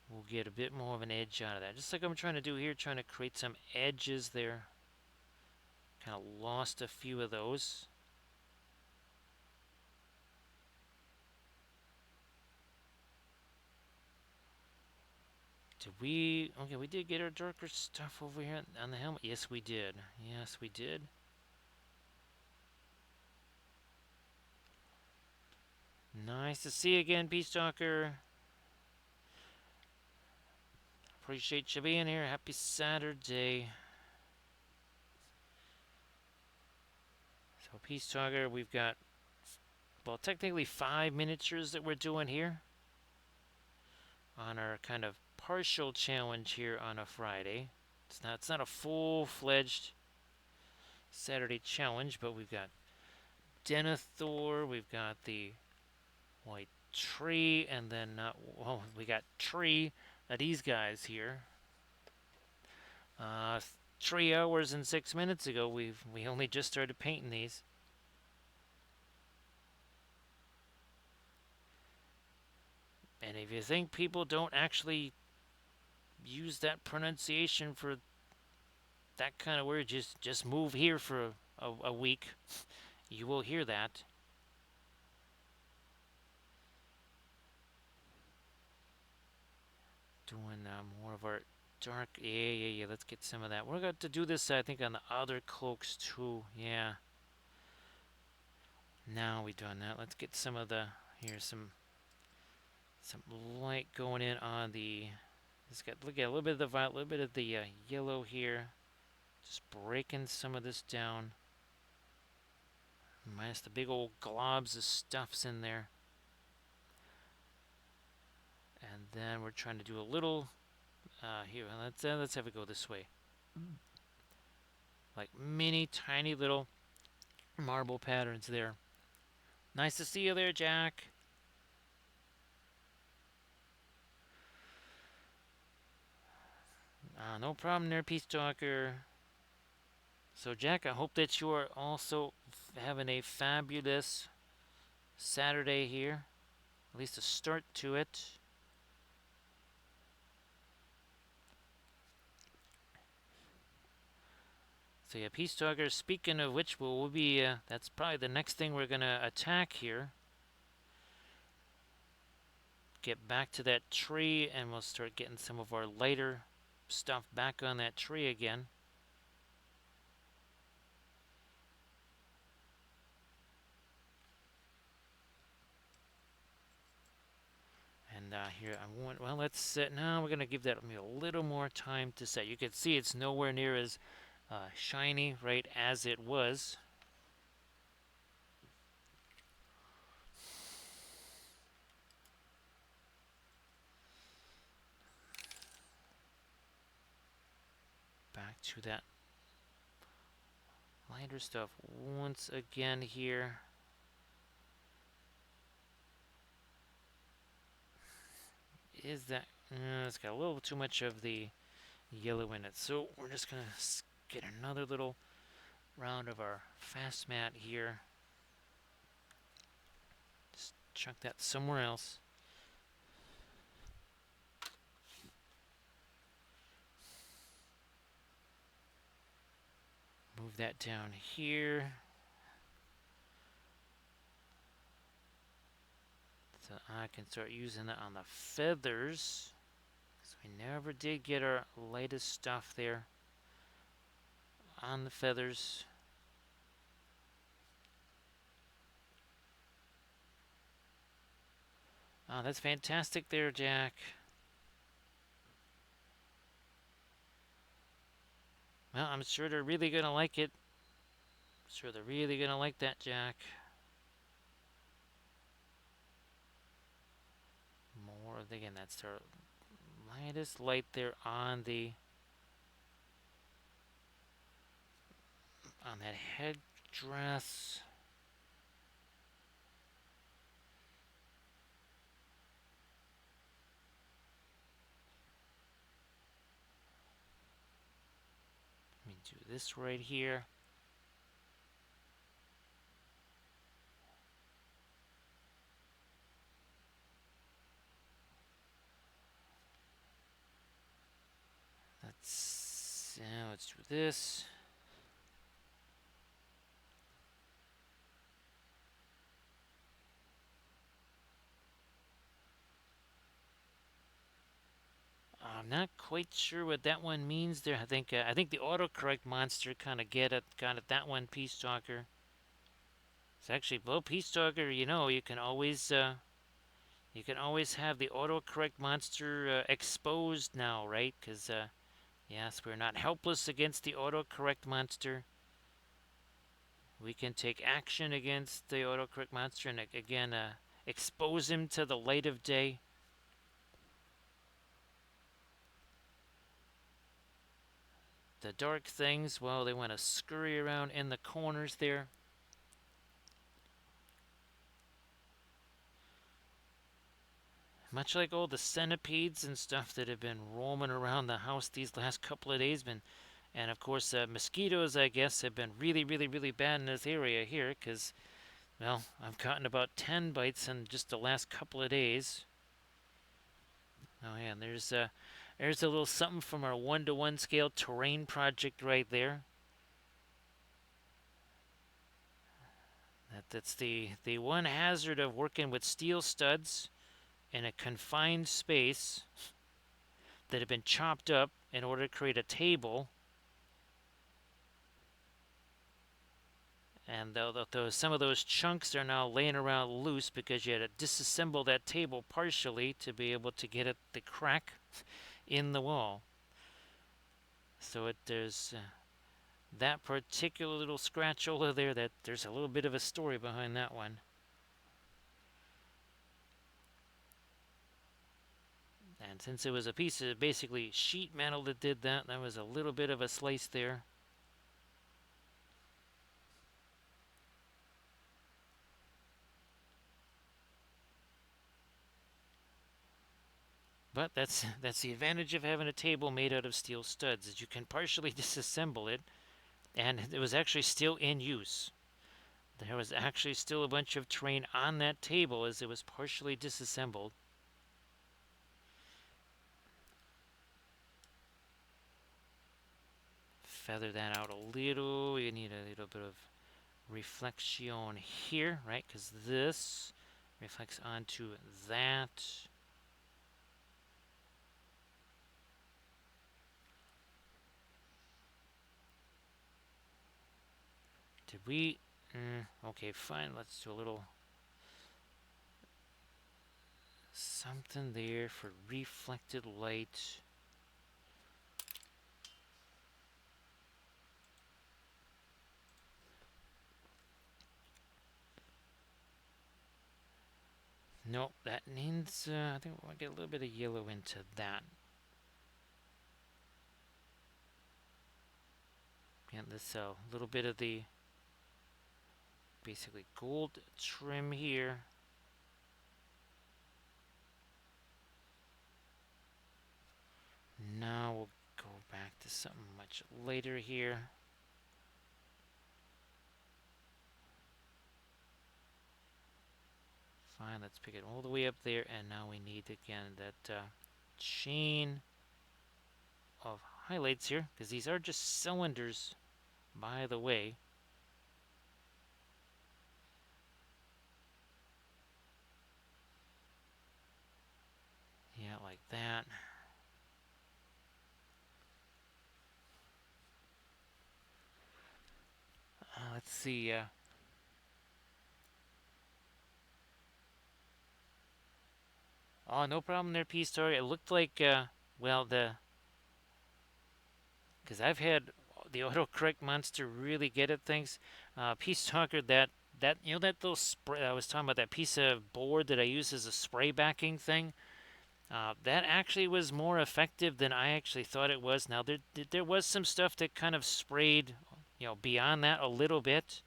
we'll get a bit more of an edge out of that. Just like I'm trying to do here, trying to create some edges there. Kind of lost a few of those. Did we? Okay, we did get our darker stuff over here on the helmet. Yes, we did. Yes, we did. Nice to see you again, Peace Talker. Appreciate you being here. Happy Saturday. So, Peace Talker, we've got, well, technically 5 miniatures that we're doing here on our kind of partial challenge here on a Friday. It's not a full-fledged Saturday challenge, but we've got Denethor, we've got the white tree, and then we got tree. These guys here. 3 hours and 6 minutes ago, we only just started painting these. And if you think people don't actually use that pronunciation for that kind of word, just move here for a week. You will hear that. Doing more of our dark. Yeah. Let's get some of that. We're going to do this, I think, on the other cloaks too. Yeah. Now we've done that. Let's get some of the. Here's some light going in on the. Look at a little bit of the violet, a little bit of the yellow here. Just breaking some of this down. Minus the big old globs of stuffs in there. And then we're trying to do a little here. Let's have it go this way. Like mini, tiny little marble patterns there. Nice to see you there, Jack. No problem there, Peace Talker. So, Jack, I hope that you are also having a fabulous Saturday here. At least a start to it. So yeah, Peace Talker, speaking of which, we'll be, that's probably the next thing we're going to attack here. Get back to that tree, and we'll start getting some of our lighter stuff back on that tree again. And here, well, let's set, now we're going to give that a little more time to set. You can see it's nowhere near as shiny, right, as it was. Back to that lighter stuff once again here. Is that, it's got a little too much of the yellow in it. So we're just going to get another little round of our fast mat here. Just chuck that somewhere else. Move that down here. So I can start using that on the feathers. So we never did get our lightest stuff there on the feathers. Oh, that's fantastic there, Jack. Well, I'm sure they're really going to like it. I'm sure they're really going to like that, Jack. More, again, that's our lightest light there on that headdress. Let me do this right here. let's do this. I'm not quite sure what that one means there. I think the autocorrect monster kind of got at that one, Peace Talker. It's actually, well, Peace Talker. You can always have the autocorrect monster exposed now, right? Because yes, we're not helpless against the autocorrect monster. We can take action against the autocorrect monster and again expose him to the light of day. The dark things, well, they want to scurry around in the corners there. Much like all the centipedes and stuff that have been roaming around the house these last couple of days. And of course, mosquitoes, I guess, have been really, really, really bad in this area here because, well, I've gotten about 10 bites in just the last couple of days. Oh, yeah, and there's a little something from our 1-to-1 scale terrain project right there. That's the one hazard of working with steel studs in a confined space that have been chopped up in order to create a table. And some of those chunks are now laying around loose because you had to disassemble that table partially to be able to get at the crack in the wall. So there's that particular little scratchola there. That there's a little bit of a story behind that one. And since it was a piece of basically sheet metal that did that, that was a little bit of a slice there. But that's the advantage of having a table made out of steel studs, is you can partially disassemble it, and it was actually still in use. There was actually still a bunch of terrain on that table as it was partially disassembled. Feather that out a little. You need a little bit of reflection here, right? Because this reflects onto that. Did we? Okay, fine. Let's do a little something there for reflected light. Nope, that needs. I think we'll get a little bit of yellow into that. And this little bit of the basically gold trim here. Now we'll go back to something much later here. Fine, let's pick it all the way up there, and now we need again that chain of highlights here, because these are just cylinders, by the way. Yeah, like that. Let's see. Oh, no problem there, P-Star. It looked like, well, because I've had the autocorrect monster really get at things. Peace Talker, that that little spray I was talking about, that piece of board that I use as a spray backing thing. That actually was more effective than I actually thought it was. Now there was some stuff that kind of sprayed, beyond that a little bit.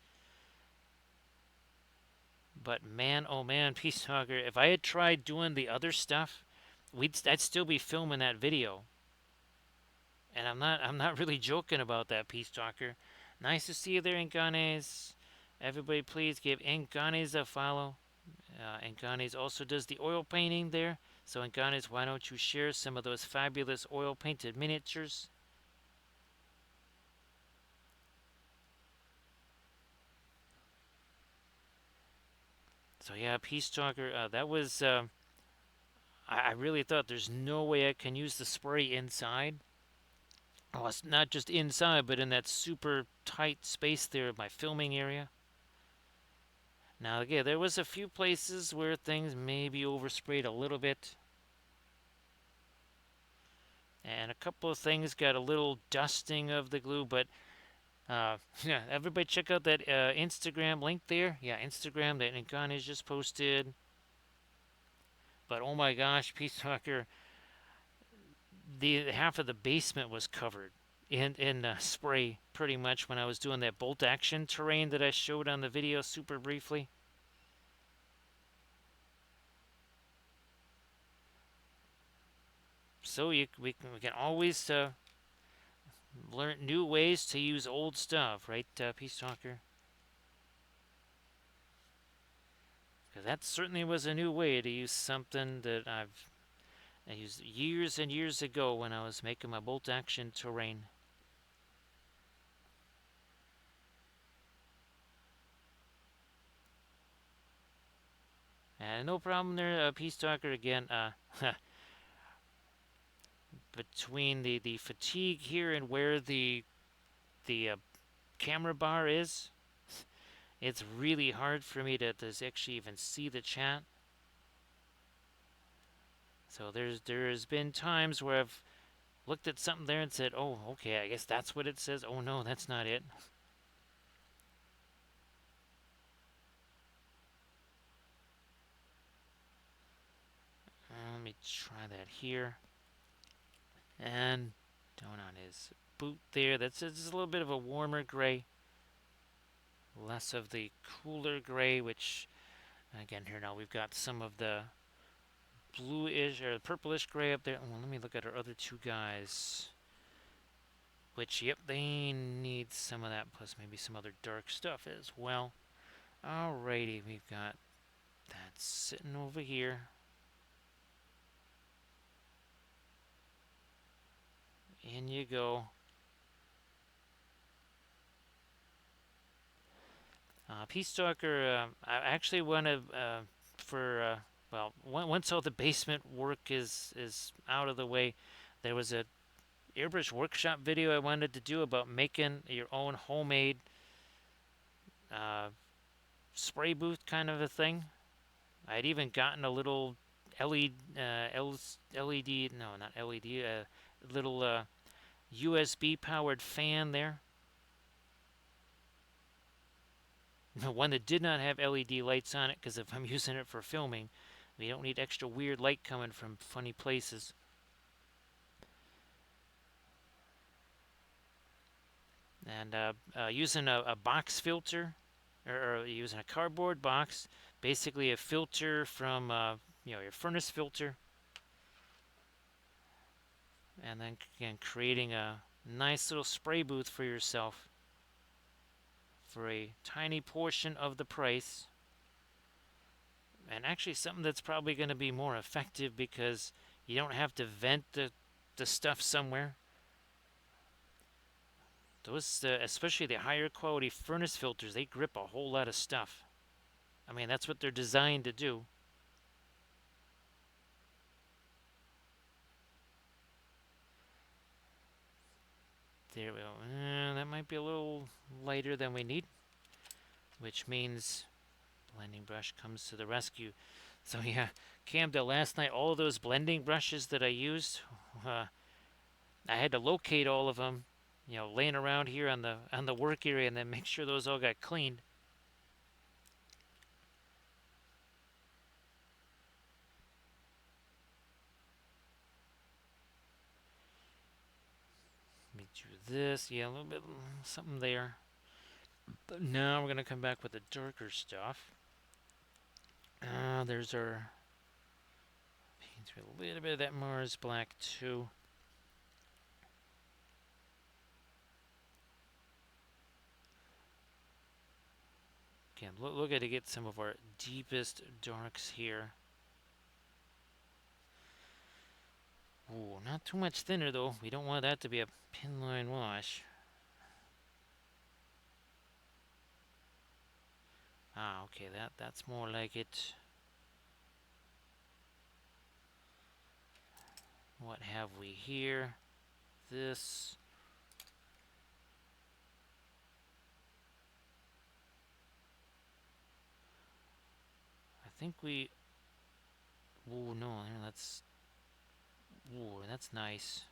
But man, oh man, Peace Talker, if I had tried doing the other stuff, I'd still be filming that video. And I'm not really joking about that, Peace Talker. Nice to see you there, Inganes. Everybody, please give Inganes a follow. Inganes also does the oil painting there. So Inganes, why don't you share some of those fabulous oil painted miniatures? So yeah, Peace Talker. That was. I really thought there's no way I can use the spray inside. Oh, it's not just inside, but in that super tight space there of my filming area. Now, again, there was a few places where things maybe oversprayed a little bit, and a couple of things got a little dusting of the glue. But yeah, everybody check out that Instagram link there. Yeah, Instagram that Nikon has just posted. But oh my gosh, Peace Talker, the half of the basement was covered in spray pretty much when I was doing that bolt action terrain that I showed on the video super briefly. So we can always learn new ways to use old stuff, right, Peace Talker? Because that certainly was a new way to use something that I used years and years ago when I was making my bolt action terrain. And no problem there, Peace Talker. Again, between the fatigue here and where the camera bar is, it's really hard for me to actually even see the chat. So there's been times where I've looked at something there and said, "Oh, okay, I guess that's what it says." Oh no, that's not it. Let me try that here. And down on his boot there, that's just a little bit of a warmer gray. Less of the cooler gray, which, again, here now we've got some of the bluish or purplish gray up there. Well, let me look at our other two guys. Which, yep, they need some of that, plus maybe some other dark stuff as well. Alrighty, we've got that sitting over here. In you go. Peace Talker, I actually want to, well, once all the basement work is out of the way, there was a airbrush workshop video I wanted to do about making your own homemade uh, spray booth kind of a thing. I'd even gotten a little LED, LED, no, not LED, little USB powered fan there. One that did not have LED lights on it, because if I'm using it for filming, we don't need extra weird light coming from funny places. And using a box filter, or using a cardboard box, basically a filter from your furnace filter, and then again creating a nice little spray booth for yourself for a tiny portion of the price. And actually something that's probably going to be more effective because you don't have to vent the stuff somewhere. Those, especially the higher quality furnace filters, they grip a whole lot of stuff. I mean, that's what they're designed to do. There we go. That might be a little lighter than we need, which means blending brush comes to the rescue. So yeah, Camden, last night, all of those blending brushes that I used, I had to locate all of them, laying around here on the work area, and then make sure those all got cleaned. Let me do this. Yeah, a little bit, something there. But now we're gonna come back with the darker stuff. There's our paint through a little bit of that Mars black too. Again, look at to get some of our deepest darks here. Ooh, not too much thinner though. We don't want that to be a pin line wash. Ah, okay, that's more like it. What have we here? This. I think we. Ooh, no, that's. Ooh, that's nice.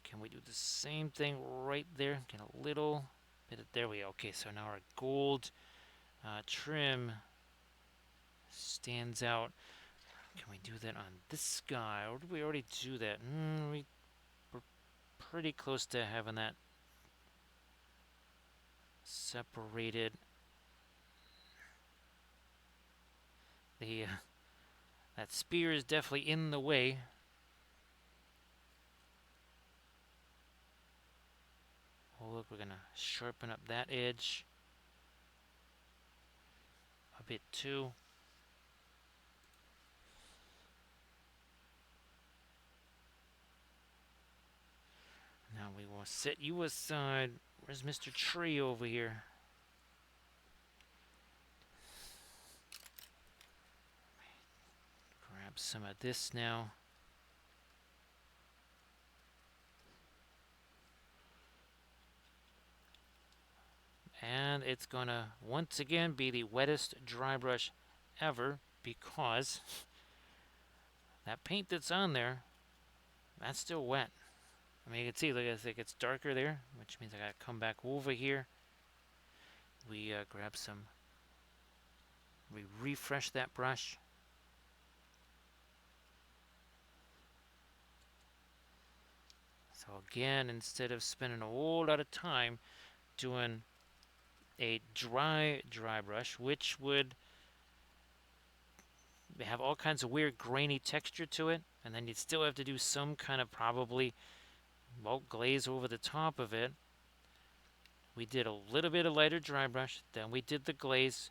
Can we do the same thing right there? Get a little bit of. There we go. Okay, so now our gold trim stands out. Can we do that on this guy? Or did we already do that? We were pretty close to having that separated. The that spear is definitely in the way. Oh look, we're gonna sharpen up that edge a bit too. Now we will set you aside. Where's Mr. Tree over here? Grab some of this now. And it's gonna once again be the wettest dry brush ever because that paint that's on there, that's still wet. I mean, you can see, look, it gets darker there, which means I gotta come back over here. We grab some, we refresh that brush. So again, instead of spending a whole lot of time doing a dry brush, which would have all kinds of weird grainy texture to it, and then you'd still have to do some kind of probably, well, glaze over the top of it. We did a little bit of lighter dry brush, then we did the glaze,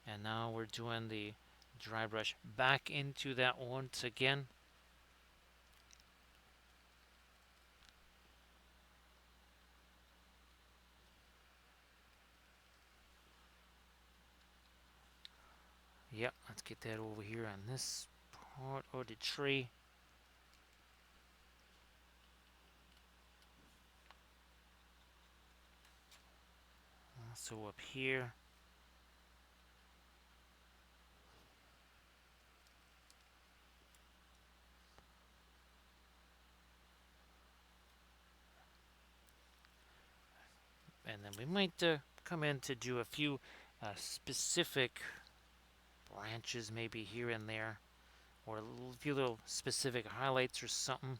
and now we're doing the dry brush back into that once again. Yep, let's get that over here on this part of the tree. Also up here. And then we might come in to do a few specific branches maybe here and there, or a few little specific highlights or something.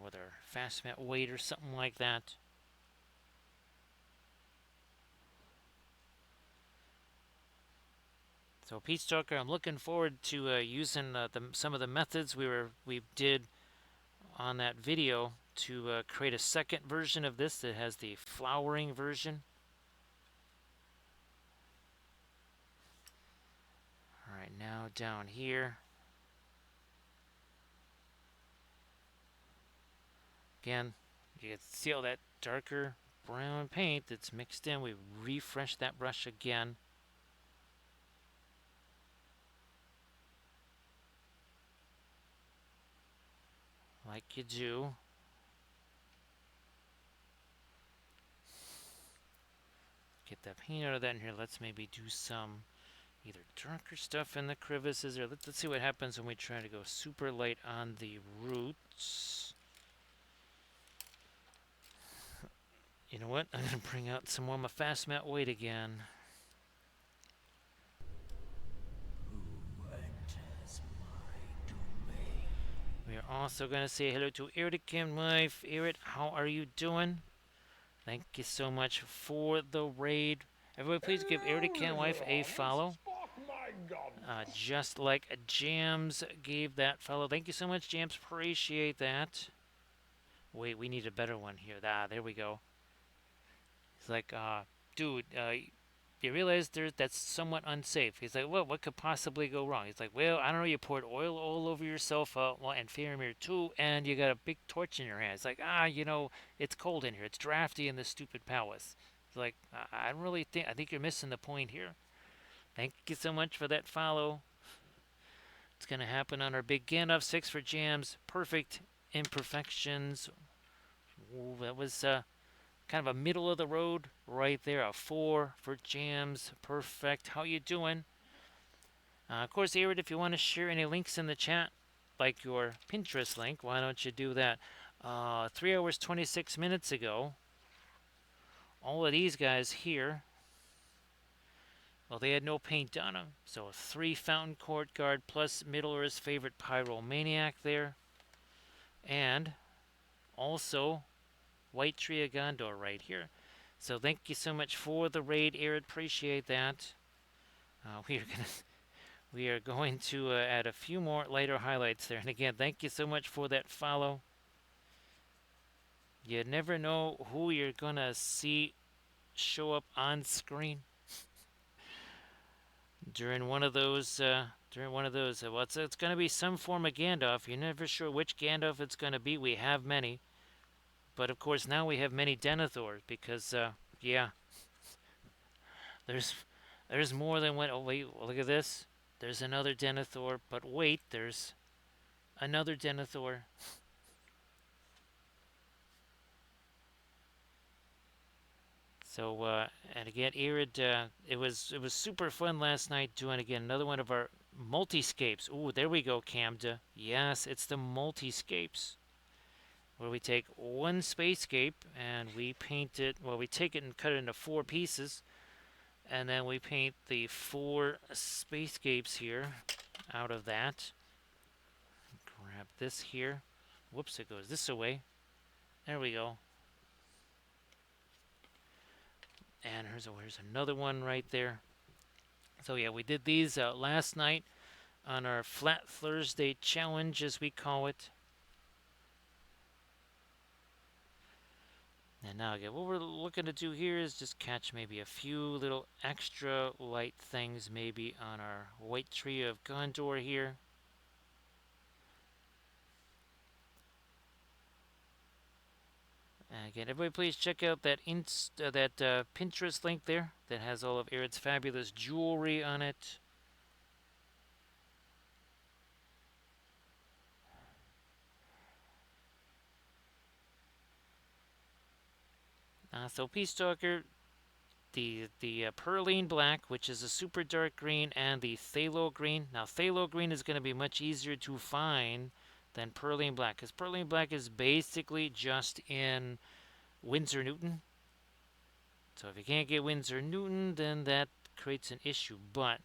With our fast mat weight or something like that. So Pete Stoker, I'm looking forward to using some of the methods we did on that video to create a second version of this that has the flowering version. All right, now down here. Again, you can see all that darker brown paint that's mixed in. We refresh that brush again. Like you do. Get that paint out of that in here. Let's maybe do some either darker stuff in the crevices, or let's see what happens when we try to go super light on the roots. You know what? I'm going to bring out some more of my fast mat weight again. We are also going to say hello to Erican wife. Erit, how are you doing? Thank you so much for the raid. Everybody, please give Erican wife a follow. Just like Jams gave that follow. Thank you so much, Jams. Appreciate that. Wait, we need a better one here. There we go. It's like, dude, you realize that's somewhat unsafe. He's like, well, what could possibly go wrong? He's like, well, I don't know. You poured oil all over yourself, well, and Faramir too, and you got a big torch in your hand. It's like, it's cold in here. It's drafty in this stupid palace. It's like, I don't really think. I think you're missing the point here. Thank you so much for that follow. It's gonna happen on our big Gandalf 6 for jams. Perfect imperfections. Ooh, that was kind of a middle of the road right there. A 4 for jams. Perfect. How you doing? Of course, Arid, if you want to share any links in the chat, like your Pinterest link, why don't you do that? 3 hours, 26 minutes ago, all of these guys here, well, they had no paint on them. So 3 Fountain Court Guard plus Middle-earth's favorite Pyromaniac there. And also White Tree of Gondor right here. So thank you so much for the raid, Arid. Appreciate that. We are going to add a few more lighter highlights there. And again, thank you so much for that follow. You never know who you're gonna see show up on screen during one of those. Well, it's gonna be some form of Gandalf. You're never sure which Gandalf it's gonna be. We have many, but of course now we have many Denethors because yeah, there's there's more than one. Oh wait, look at this. There's another Denethor, but wait, there's another Denethor. So and again, Irid, it was super fun last night doing again another one of our multiscapes. Ooh, there we go, Camda. Yes, it's the multiscapes where we take one spacescape and we paint it. Well, we take it and cut it into 4 pieces, and then we paint the 4 spacescapes here out of that. Grab this here. Whoops, it goes this away. There we go. And here's another one right there. So yeah, we did these last night on our Flat Thursday challenge, as we call it. And now again, what we're looking to do here is just catch maybe a few little extra light things maybe on our White Tree of Gondor here. And again, everybody please check out that Pinterest link there that has all of Arid's fabulous jewelry on it. So Peace Talker, the Perline Black, which is a super dark green, and the Phthalo Green. Now Phthalo Green is going to be much easier to find than Perline Black, because Perline Black is basically just in Winsor Newton. So if you can't get Winsor Newton, then that creates an issue. But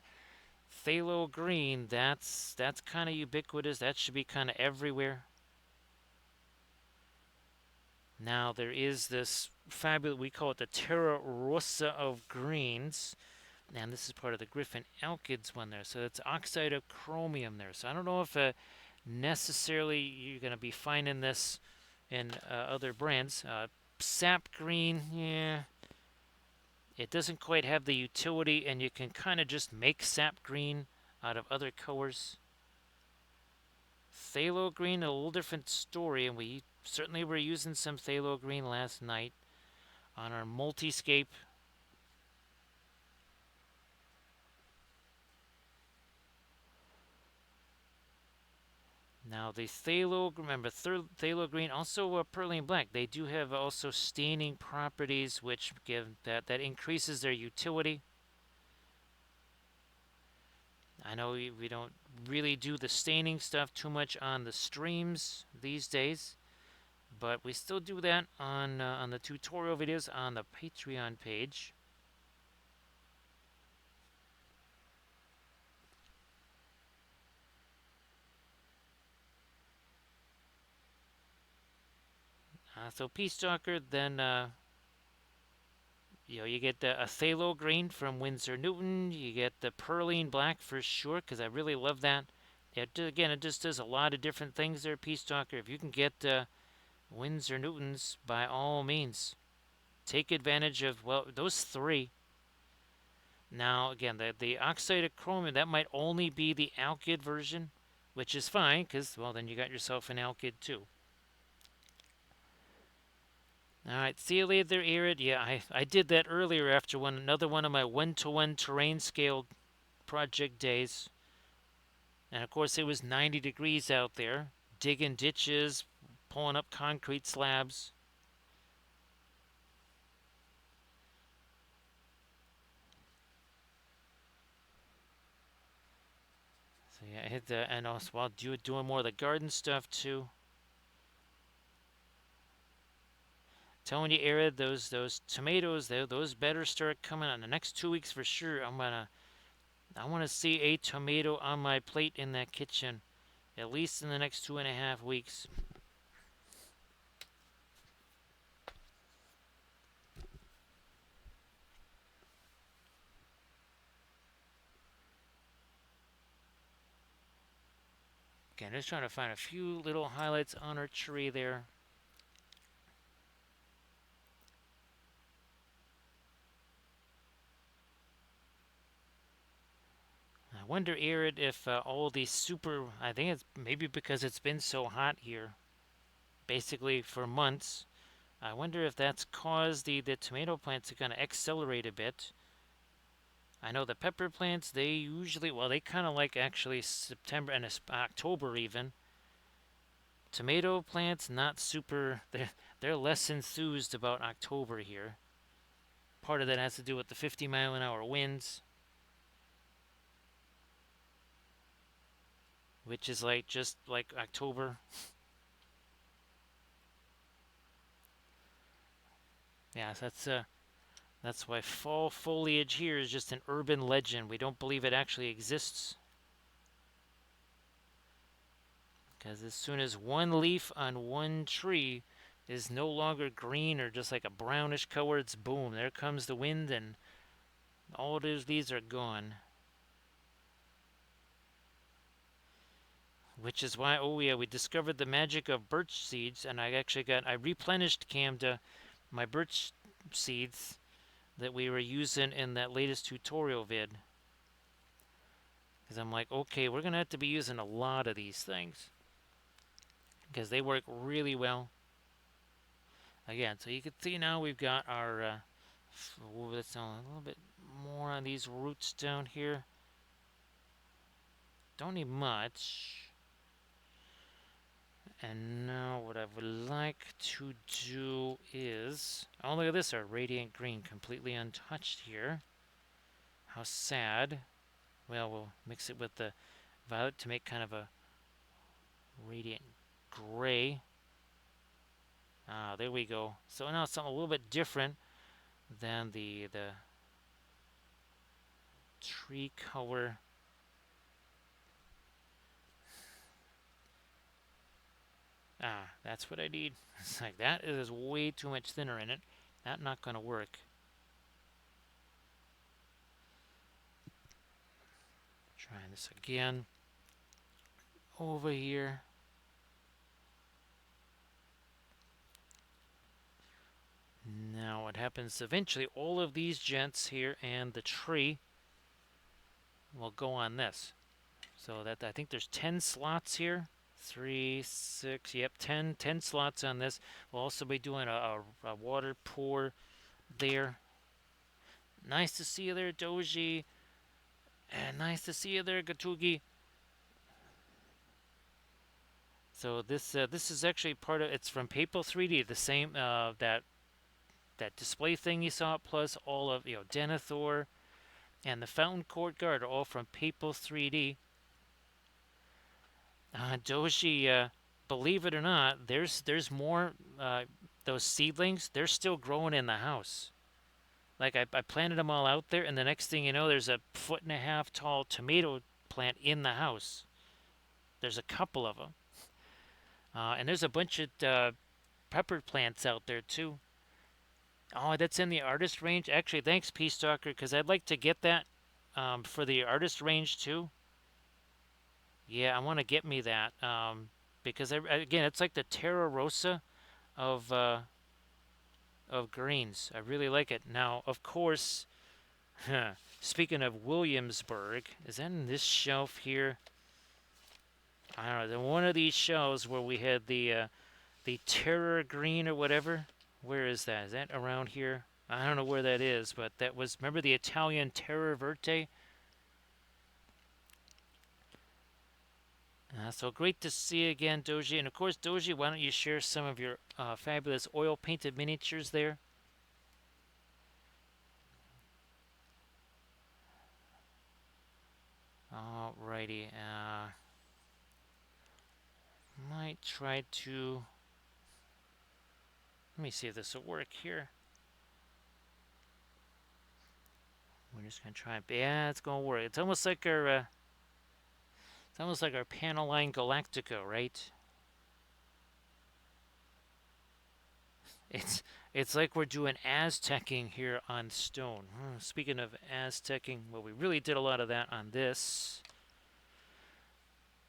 Phthalo Green, that's kind of ubiquitous. That should be kind of everywhere. Now there is this fabulous, we call it the Terra Rossa of greens, and this is part of the Griffin Alkids one there. So it's oxide of chromium there. So I don't know if necessarily you're going to be finding this in other brands. Sap green, yeah, it doesn't quite have the utility, and you can kind of just make sap green out of other colors. Phthalo green, a little different story, and we certainly were using some phthalo green last night on our multiscape. Now the phthalo, remember phthalo green, also perlene black. They do have also staining properties, which give that increases their utility. I know we don't really do the staining stuff too much on the streams these days, but we still do that on the tutorial videos on the Patreon page. So Peace Stalker, then you get a phthalo green from Winsor Newton. You get the perline black for sure, because I really love that. Again, it just does a lot of different things there, Peace Stalker. If you can get Winsor Newtons, by all means, take advantage of, well, those 3. Now, again, the oxide of chromium, that might only be the alkyd version, which is fine because, well, then you got yourself an alkyd too. All right, see you later, Irid. Yeah, I did that earlier after another one of my one-to-one terrain scale project days. And of course, it was 90 degrees out there, digging ditches, pulling up concrete slabs. So yeah, I hit the, and also while doing more of the garden stuff too. Telling you, Arid, those tomatoes, those better start coming on the next 2 weeks for sure. I want to see a tomato on my plate in that kitchen, at least in the next 2.5 weeks. Again, just trying to find a few little highlights on our tree there. I wonder, Arid, if all these super, I think it's maybe because it's been so hot here, basically for months. I wonder if that's caused the tomato plants to kind of accelerate a bit. I know the pepper plants, they usually, well, they kind of like actually September and October even. Tomato plants, not super, they're less enthused about October here. Part of that has to do with the 50-mile-an-hour winds, which is like just like October. Yeah, so that's why fall foliage here is just an urban legend. We don't believe it actually exists. Because as soon as one leaf on one tree is no longer green or just like a brownish color, it's boom, there comes the wind and all those leaves are gone. Which is why, oh yeah, we discovered the magic of birch seeds, and I replenished Camda my birch seeds that we were using in that latest tutorial vid. Because I'm like, okay, we're going to have to be using a lot of these things. Because they work really well. Again, so you can see now we've got our, let's a little bit more on these roots down here. Don't need much. And now what I would like to do is, oh look at this, our radiant green completely untouched here. How sad. Well, we'll mix it with the violet to make kind of a radiant gray. Ah, there we go. So now it's something a little bit different than the tree color. Ah, that's what I need. It's like that is way too much thinner in it. That's not going to work. Trying this again. Over here. Now what happens eventually, all of these gents here and the tree will go on this. So that I think there's 10 slots here. 3, 6, yep, 10 slots on this. We'll also be doing a water pour there. Nice to see you there, Doji. And nice to see you there, Gatugi. So this is actually part of, it's from Papal 3D, the same that display thing you saw, plus all of Denethor and the Fountain Court Guard are all from Papal 3D. Doji, believe it or not, there's more. Those seedlings, they're still growing in the house. Like I planted them all out there, and the next thing you know, there's a 1.5 foot tall tomato plant in the house. There's a couple of them, and there's a bunch of pepper plants out there too. Oh, that's in the artist range. Actually, thanks, Peace Stalker, because I'd like to get that for the artist range too. Yeah, I want to get me that because again, it's like the Terra Rosa of greens. I really like it. Now, of course, Speaking of Williamsburg, is that in this shelf here? I don't know. One of these shelves where we had the Terror Green or whatever. Where is that? Is that around here? I don't know where that is, but that was. Remember the Italian Terra Verte? So great to see you again, Doji. And of course, Doji, why don't you share some of your fabulous oil painted miniatures there? Alrighty. Might try to. Let me see if this will work here. We're just gonna try. Yeah, it's gonna work. It's almost like our. It's almost like our Panaline Galactico, right? It's it's like we're doing Aztecing here on stone. Speaking of Aztecing, well, we really did a lot of that on this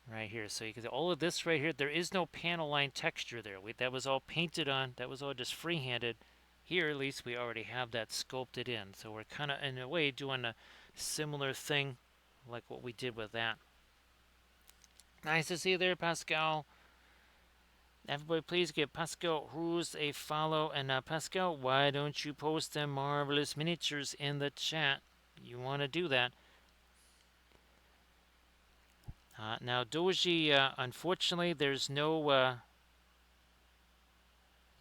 right here. So you can see all of this right here. There is no panel line texture there. That was all painted on. That was all just free-handed. Here, at least, we already have that sculpted in. So we're kind of, in a way, doing a similar thing like what we did with that. Nice to see you there, Pascal. Everybody, please give Pascal Ruse a follow. And Pascal, why don't you post them marvelous miniatures in the chat? You want to do that. Now, Doji, unfortunately, there's no.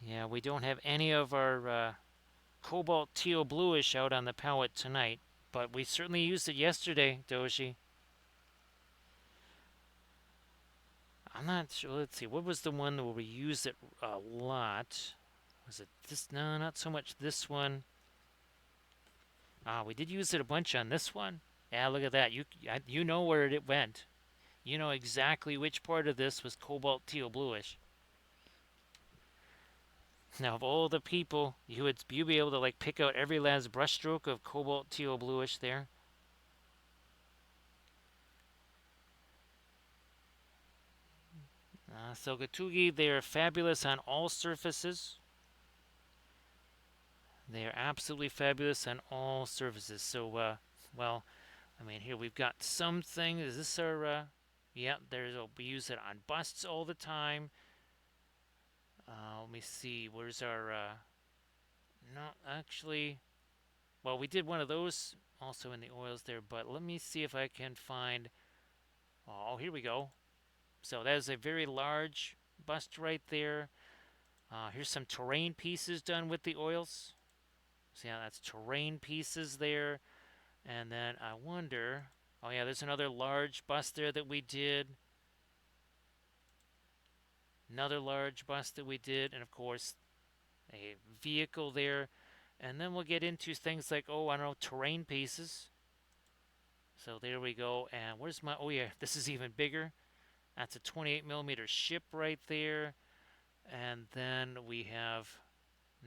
Yeah, we don't have any of our cobalt teal bluish out on the palette tonight, but we certainly used it yesterday, Doji. I'm not sure. Let's see. What was the one where we used it a lot? Was it this? No, not so much this one. We did use it a bunch on this one. Yeah, look at that. You know where it went. You know exactly which part of this was cobalt teal bluish. Now, of all the people, you'd be able to like pick out every last brushstroke of cobalt teal bluish there. So Gatugi, they are fabulous on all surfaces. They are absolutely fabulous on all surfaces. So, well, I mean, here we've got something. Is this our? Yeah, we use it on busts all the time. Let me see. Where's our? Not actually. Well, we did one of those also in the oils there, but let me see if I can find. Oh, here we go. So that is a very large bust right there. Here's some terrain pieces done with the oils. See how that's terrain pieces there. And then I wonder. Oh, yeah, there's another large bust there that we did. Another large bust that we did. And of course, a vehicle there. And then we'll get into things like, oh, I don't know, terrain pieces. So there we go. And where's my. Oh, yeah, this is even bigger. That's a 28mm ship right there. And then we have.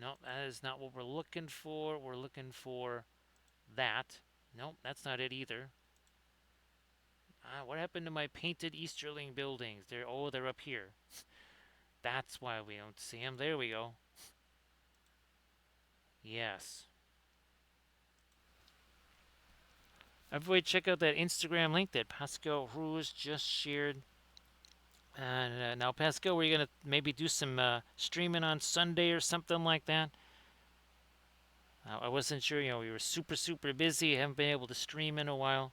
Nope, that is not what we're looking for. We're looking for that. Nope, that's not it either. What happened to my painted Easterling buildings? They're up here. That's why we don't see them. There we go. Yes. Everybody check out that Instagram link that Pascal Rouge just shared. And now, Pascal, we're going to maybe do some streaming on Sunday or something like that. I wasn't sure, we were super, super busy. Haven't been able to stream in a while.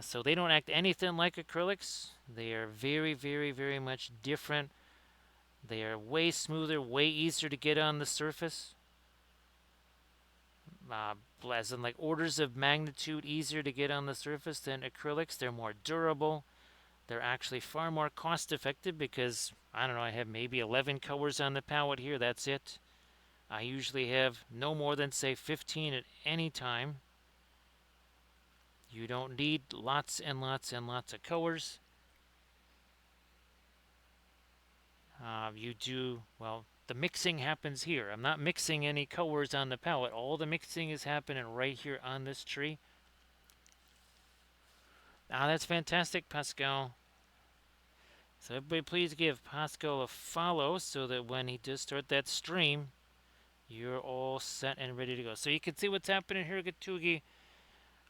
So they don't act anything like acrylics. They are very, very, very much different. They are way smoother, way easier to get on the surface. As in like orders of magnitude easier to get on the surface than acrylics. They're more durable. They're actually far more cost effective because, I don't know, I have maybe 11 colors on the palette here. That's it. I usually have no more than, say, 15 at any time. You don't need lots and lots and lots of colors. You do, well, the mixing happens here. I'm not mixing any colors on the palette. All the mixing is happening right here on this tree. That's fantastic, Pascal. So everybody please give Pascal a follow so that when he does start that stream, You're all set and ready to go. So you can see what's happening here, Gatugi.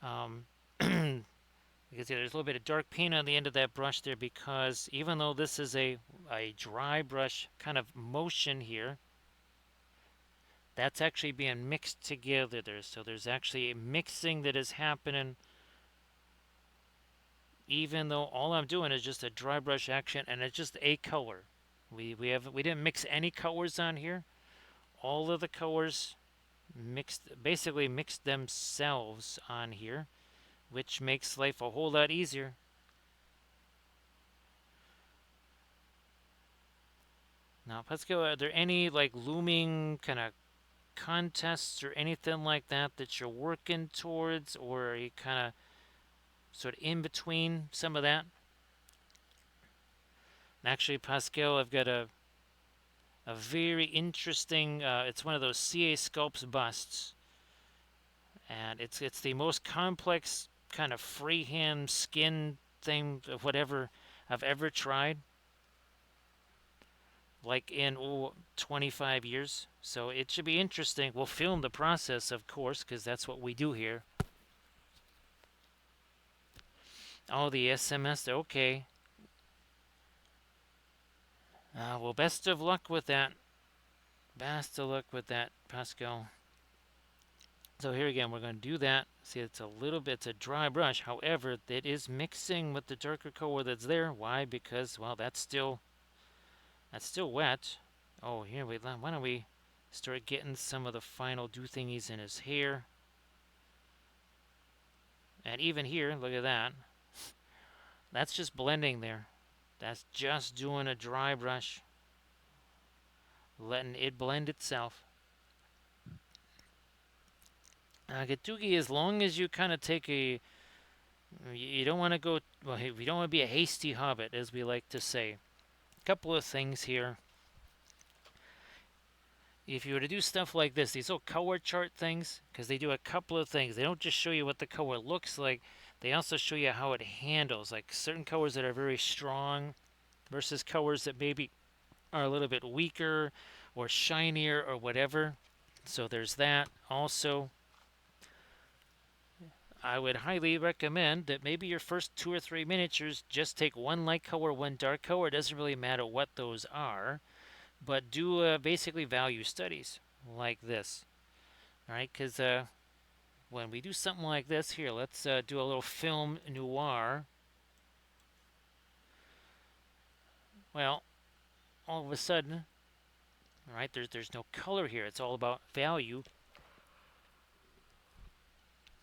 Um, you can see there's a little bit of dark paint on the end of that brush there because even though this is a dry brush kind of motion here, that's actually being mixed together there. So there's actually a mixing that is happening even though all I'm doing is just a dry brush action and it's just a color. We didn't mix any colors on here. All of the colors basically mixed themselves on here, which makes life a whole lot easier. Now, Pascal, are there any like looming kind of contests or anything like that you're working towards, or are you kind of sort of in between some of that? Actually, Pascal, I've got a very interesting. It's one of those CA Sculpts busts, and it's the most complex kind of freehand skin thing of whatever I've ever tried. Like in 25 years. So it should be interesting. We'll film the process, of course, because that's what we do here. Oh, the SMS. Okay. Well, best of luck with that. Best of luck with that, Pascal. So here again, we're going to do that. See, it's a little bit, it's a dry brush. However, it is mixing with the darker color that's there. Why? Because, well, that's still wet. Oh, here, wait, why don't we start getting some of the final do thingies in his hair. And even here, look at that. That's just blending there. That's just doing a dry brush. Letting it blend itself. Gatugi, as long as you kind of take you don't want to go, well, you don't want to be a hasty hobbit, as we like to say. A couple of things here. If you were to do stuff like this, these little color chart things, because they do a couple of things. They don't just show you what the color looks like, they also show you how it handles. Like certain colors that are very strong versus colors that maybe are a little bit weaker or shinier or whatever. So there's that. Also, I would highly recommend that maybe your first 2 or 3 miniatures just take one light color, one dark color. It doesn't really matter what those are, but do basically value studies like this. All right, because when we do something like this, here, let's do a little film noir. Well, all of a sudden, all right, there's no color here. It's all about value.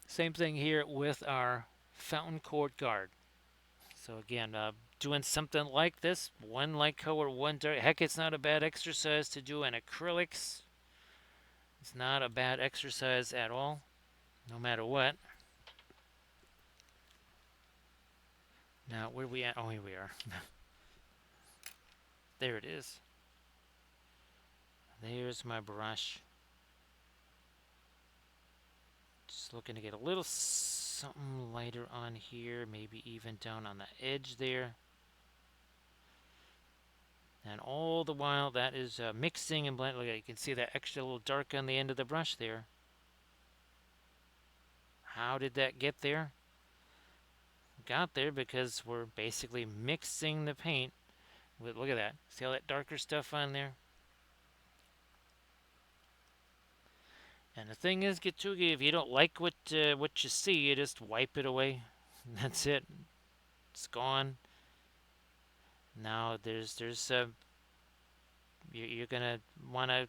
Same thing here with our fountain court guard. So again, doing something like this, one light color, one dark. Heck, it's not a bad exercise to do in acrylics. It's not a bad exercise at all, no matter what. Now, where are we at? Oh, here we are. There it is. There's my brush. Just looking to get a little something lighter on here, maybe even down on the edge there. And all the while that is mixing and blending. Look at it, you can see that extra little dark on the end of the brush there. How did that get there? Got there because we're basically mixing the paint with, look at that. See all that darker stuff on there? And the thing is, Gatugi, if you don't like what you see, you just wipe it away. That's it. It's gone. Now you're gonna want to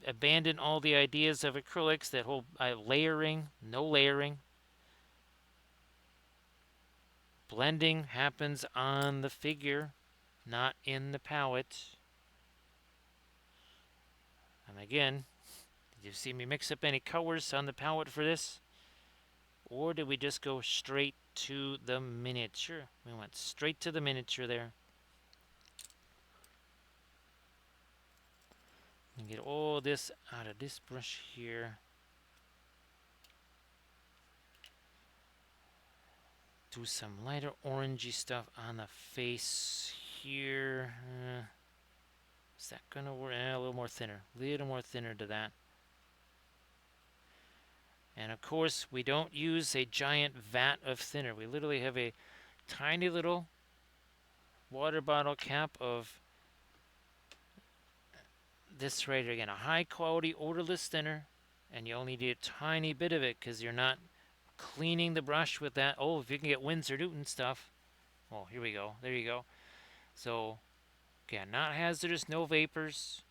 abandon all the ideas of acrylics, that whole layering, no layering. Blending happens on the figure, not in the palette. And again, did you see me mix up any colors on the palette for this? Or did we just go straight to the miniature? We went straight to the miniature there. And get all this out of this brush here. Do some lighter orangey stuff on the face here. Is that gonna work? A little more thinner. A little more thinner to that. And of course, we don't use a giant vat of thinner. We literally have a tiny little water bottle cap of this right here. Again, a high quality odorless thinner, and you only need a tiny bit of it because you're not cleaning the brush with that. Oh, if you can get Winsor Newton stuff. Oh, here we go. There you go. So, again, not hazardous, no vapors.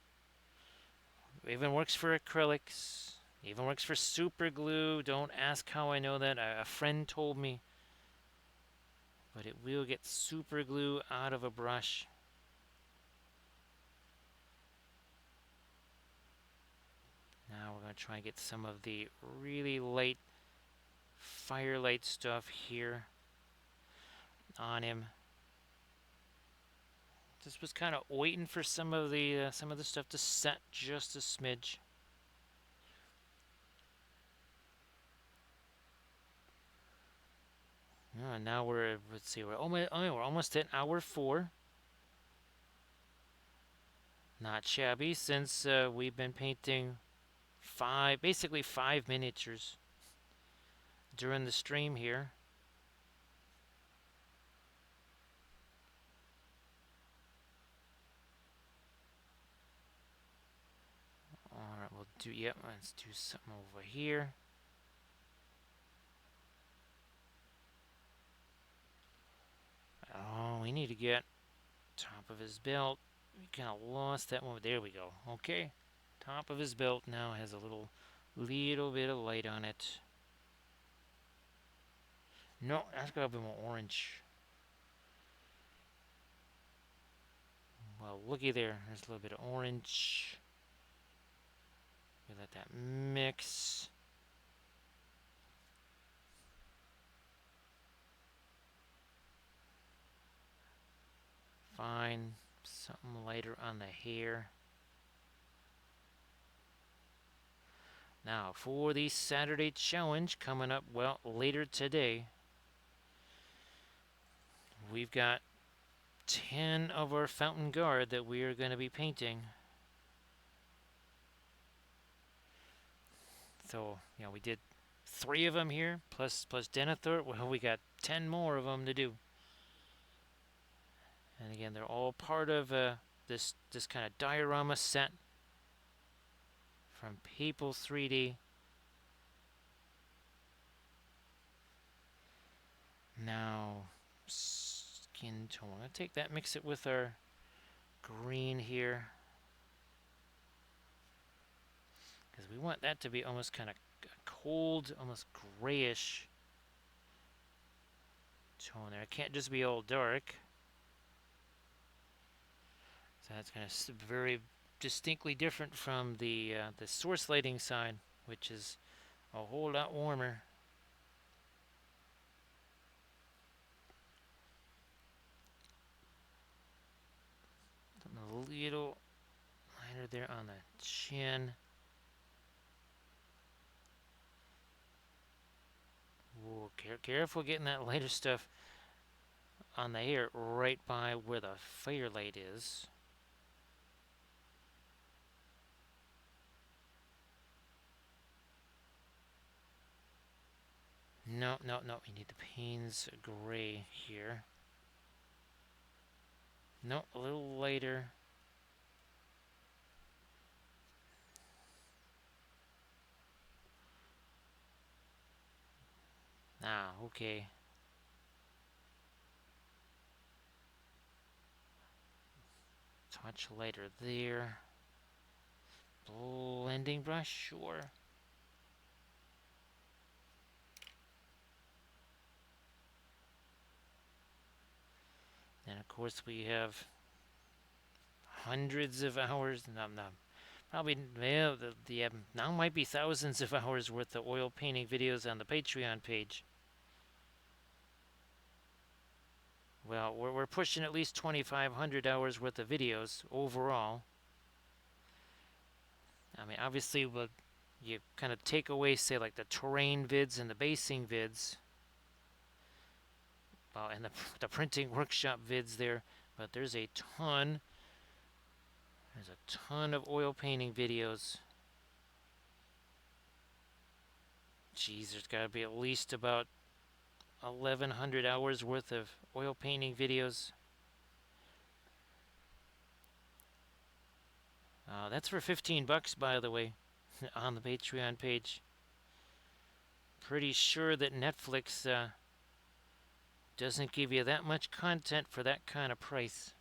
Even works for acrylics. Even works for super glue. Don't ask how I know that. A friend told me. But it will get super glue out of a brush. Now we're going to try and get some of the really light firelight stuff here on him. Just was kind of waiting for some of the stuff to set just a smidge. And now let's see, we're almost at hour 4. Not shabby since we've been painting basically five miniatures during the stream here. Alright, let's do something over here. Oh, we need to get top of his belt. We kind of lost that one. There we go. Okay. Top of his belt now has a little bit of light on it. No, that's got to be more orange. Well, looky there. There's a little bit of orange. We let that mix. Fine. Something lighter on the hair. Now, for the Saturday challenge coming up, well, later today, we've got 10 of our Fountain Guard that we are going to be painting. So, we did 3 of them here, plus Denethor. Well, we got 10 more of them to do. And again, they're all part of this kind of diorama set from People 3D. Now, skin tone. I'm going to take that, mix it with our green here. Because we want that to be almost kind of cold, almost grayish tone there. It can't just be all dark. So that's kind of very distinctly different from the source lighting side, which is a whole lot warmer. Something a little lighter there on the chin. Whoa, careful getting that lighter stuff on the hair right by where the firelight is. No, you need the Payne's gray here. No, a little lighter. Ah, okay. Touch lighter there. Blending brush, sure. And of course we have hundreds of hours. No, probably now might be thousands of hours worth of oil painting videos on the Patreon page. Well, we're pushing at least 2,500 hours worth of videos overall. I mean, obviously, you kind of take away, say, like the terrain vids and the basing vids. Well, and the printing workshop vids there. But there's a ton of oil painting videos Geez, there's got to be at least about 1,100 hours worth of oil painting videos. That's for 15 bucks, by the way, on the Patreon page. Pretty sure that Netflix doesn't give you that much content for that kind of price.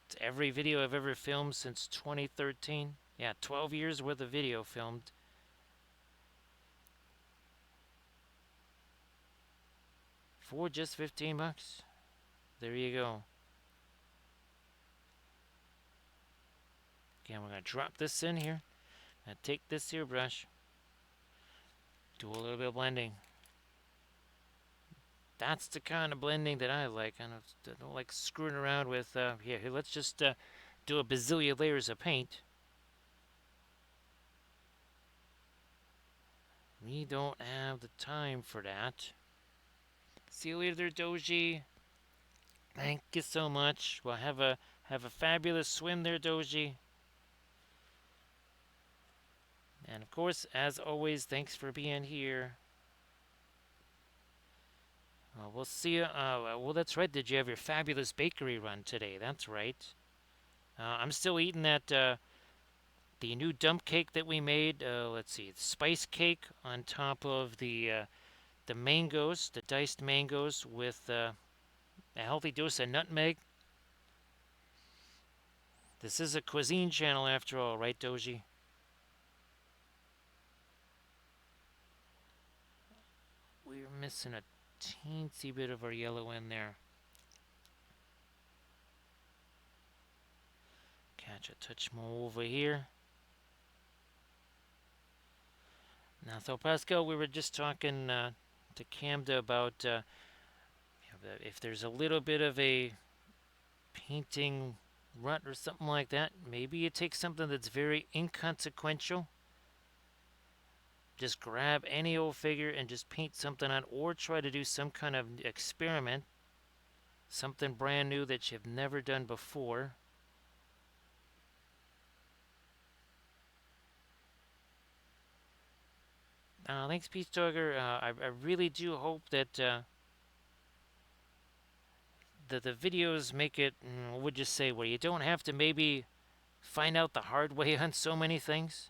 It's every video I've ever filmed since 2013. Yeah, 12 years worth of video filmed. For just 15 bucks. There you go. Again, we're going to drop this in here. And take this here brush. Do a little bit of blending. That's the kind of blending that I like. I don't like screwing around with, here, let's just do a bazillion layers of paint. We don't have the time for that. See you later, Doji. Thank you so much. Well, have a fabulous swim there, Doji. And of course, as always, thanks for being here. We'll see you. Well, that's right. Did you have your fabulous bakery run today? That's right. I'm still eating that the new dump cake that we made. Let's see, it's spice cake on top of the mangoes, the diced mangoes with a healthy dose of nutmeg. This is a cuisine channel after all, right, Doji? We're missing a teensy bit of our yellow in there. Catch a touch more over here. Now, so Pascal, we were just talking to Camda about if there's a little bit of a painting rut or something like that, maybe you take something that's very inconsequential. Just grab any old figure and just paint something on, or try to do some kind of experiment, something brand new that you've never done before. Thanks, Peace Dogger. I really do hope that the videos make it, what would you say, where you don't have to maybe find out the hard way on so many things,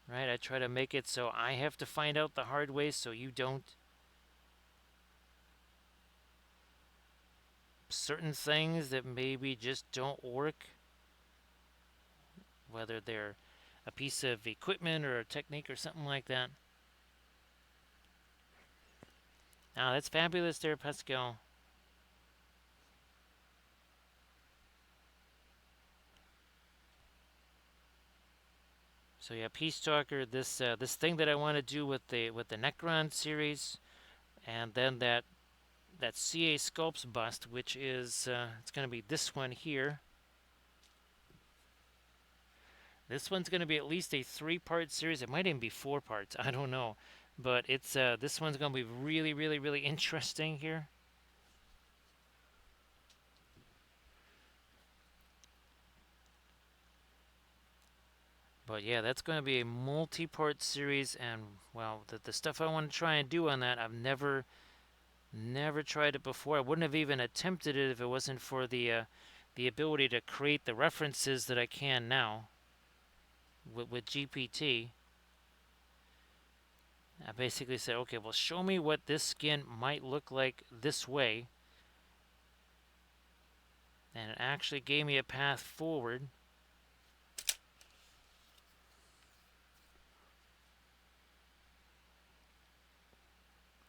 right? I try to make it so I have to find out the hard way so you don't. Certain things that maybe just don't work, whether they're a piece of equipment or a technique or something like that. That's fabulous there, Pascal. So yeah, Peace Talker, this thing that I want to do with the Necron series, and then that CA Sculpts bust, which is it's going to be this one here. This one's going to be at least a 3-part series. It might even be 4 parts. I don't know, but it's this one's going to be really, really, really interesting here. But yeah, that's going to be a multi-part series, and well, the stuff I want to try and do on that, I've never tried it before. I wouldn't have even attempted it if it wasn't for the ability to create the references that I can now with GPT. I basically said, okay, well, show me what this skin might look like this way, and it actually gave me a path forward.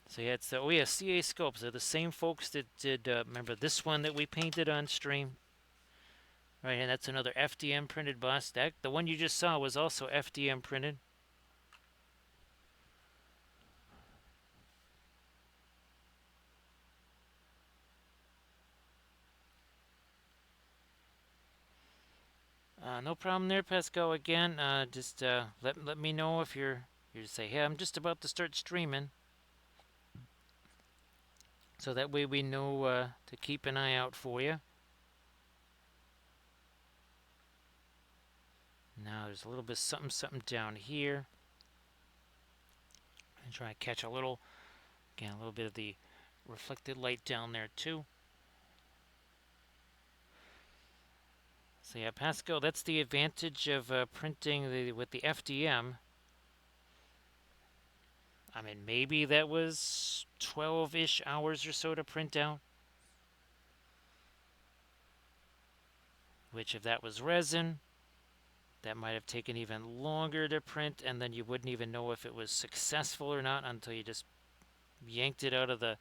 So yeah, it's the CA Sculpts. They're the same folks that did, remember this one that we painted on stream? Right, and that's another FDM printed bust. The one you just saw was also FDM printed. No problem there, Pascal. Again, just let me know if you're to say, hey, I'm just about to start streaming. So that way we know to keep an eye out for you. Now there's a little bit something down here. And try to catch a little, again, a little bit of the reflected light down there too. So yeah, Pascal, that's the advantage of printing with the FDM. I mean, maybe that was 12-ish hours or so to print out. Which, if that was resin, that might have taken even longer to print, and then you wouldn't even know if it was successful or not until you just yanked it out of the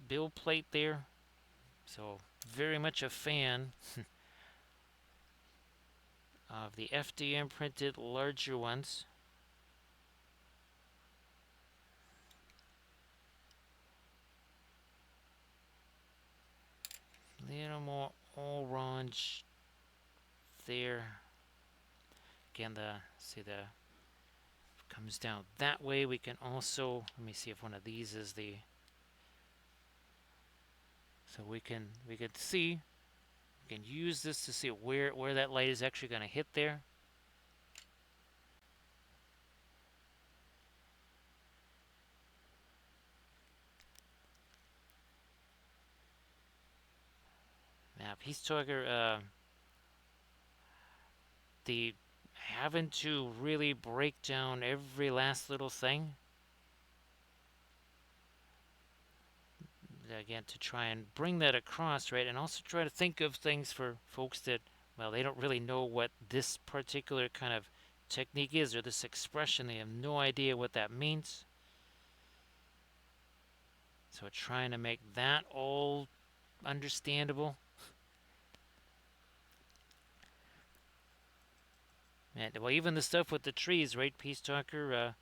bill plate there. So, very much a fan of the FDM printed larger ones. A little more orange there. Again, the comes down that way. We can also, let me see if one of these is the, so we can see, we can use this to see where that light is actually going to hit there. Now, he's talking the having to really break down every last little thing. Again, to try and bring that across, right? And also try to think of things for folks that, well, they don't really know what this particular kind of technique is or this expression. They have no idea what that means. So trying to make that all understandable. And, well, even the stuff with the trees, right, Peace Talker?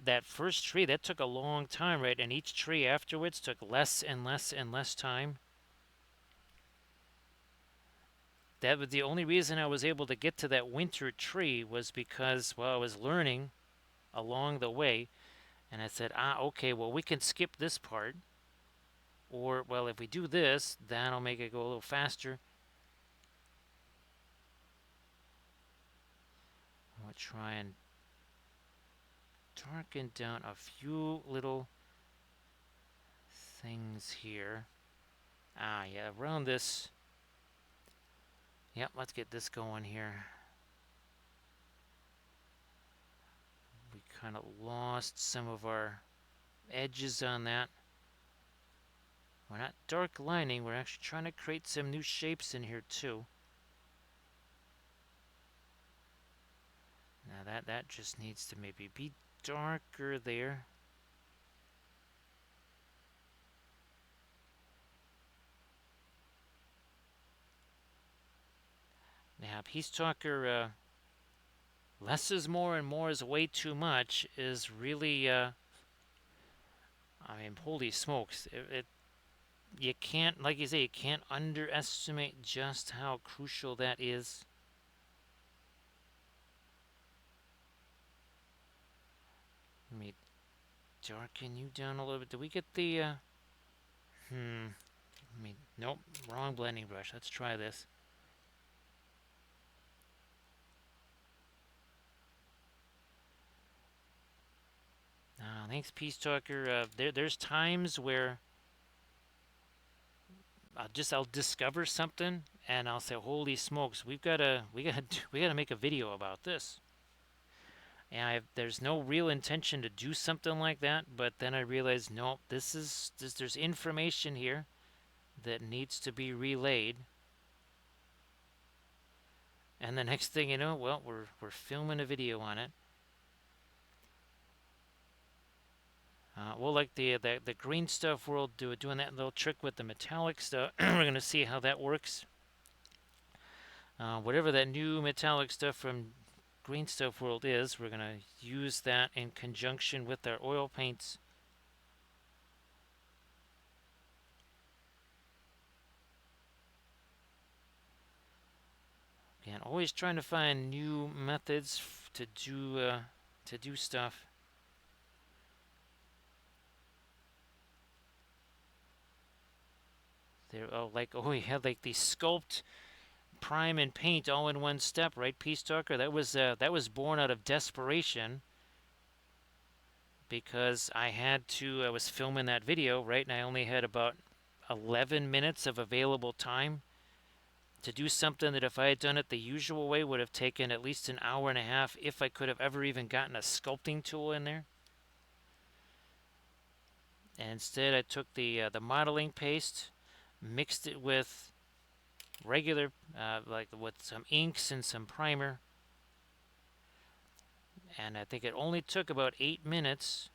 That first tree, that took a long time, right? And each tree afterwards took less and less and less time. That was the only reason I was able to get to that winter tree was because, well, I was learning along the way. And I said, okay, well, we can skip this part. Or, well, if we do this, that'll make it go a little faster. I'll try and darken down a few little things here. Yeah, around this. Yep, let's get this going here. We kind of lost some of our edges on that. We're not dark lining, we're actually trying to create some new shapes in here too. Now that just needs to maybe be darker there. Now, Peace Talker, less is more and more is way too much is really, I mean, holy smokes. You can't, like you say, you can't underestimate just how crucial that is. Let me darken you down a little bit. Did we get the, nope, wrong blending brush. Let's try this. Thanks, Peace Talker. There's times where I'll discover something and I'll say, "Holy smokes, we gotta make a video about this." And there's no real intention to do something like that, but then I realize, no, there's information here that needs to be relayed. And the next thing you know, well, we're filming a video on it. We'll like the green stuff world doing that little trick with the metallic stuff. We're gonna see how that works. Whatever that new metallic stuff from Green Stuff World is, we're gonna use that in conjunction with our oil paints. Again, always trying to find new methods to do stuff. There, we had like the sculpt prime and paint all in one step, right, Peace Talker? That was born out of desperation because I was filming that video, right, and I only had about 11 minutes of available time to do something that if I had done it the usual way would have taken at least an hour and a half if I could have ever even gotten a sculpting tool in there. And instead, I took the modeling paste, mixed it with regular, like with some inks and some primer, and I think it only took about 8 minutes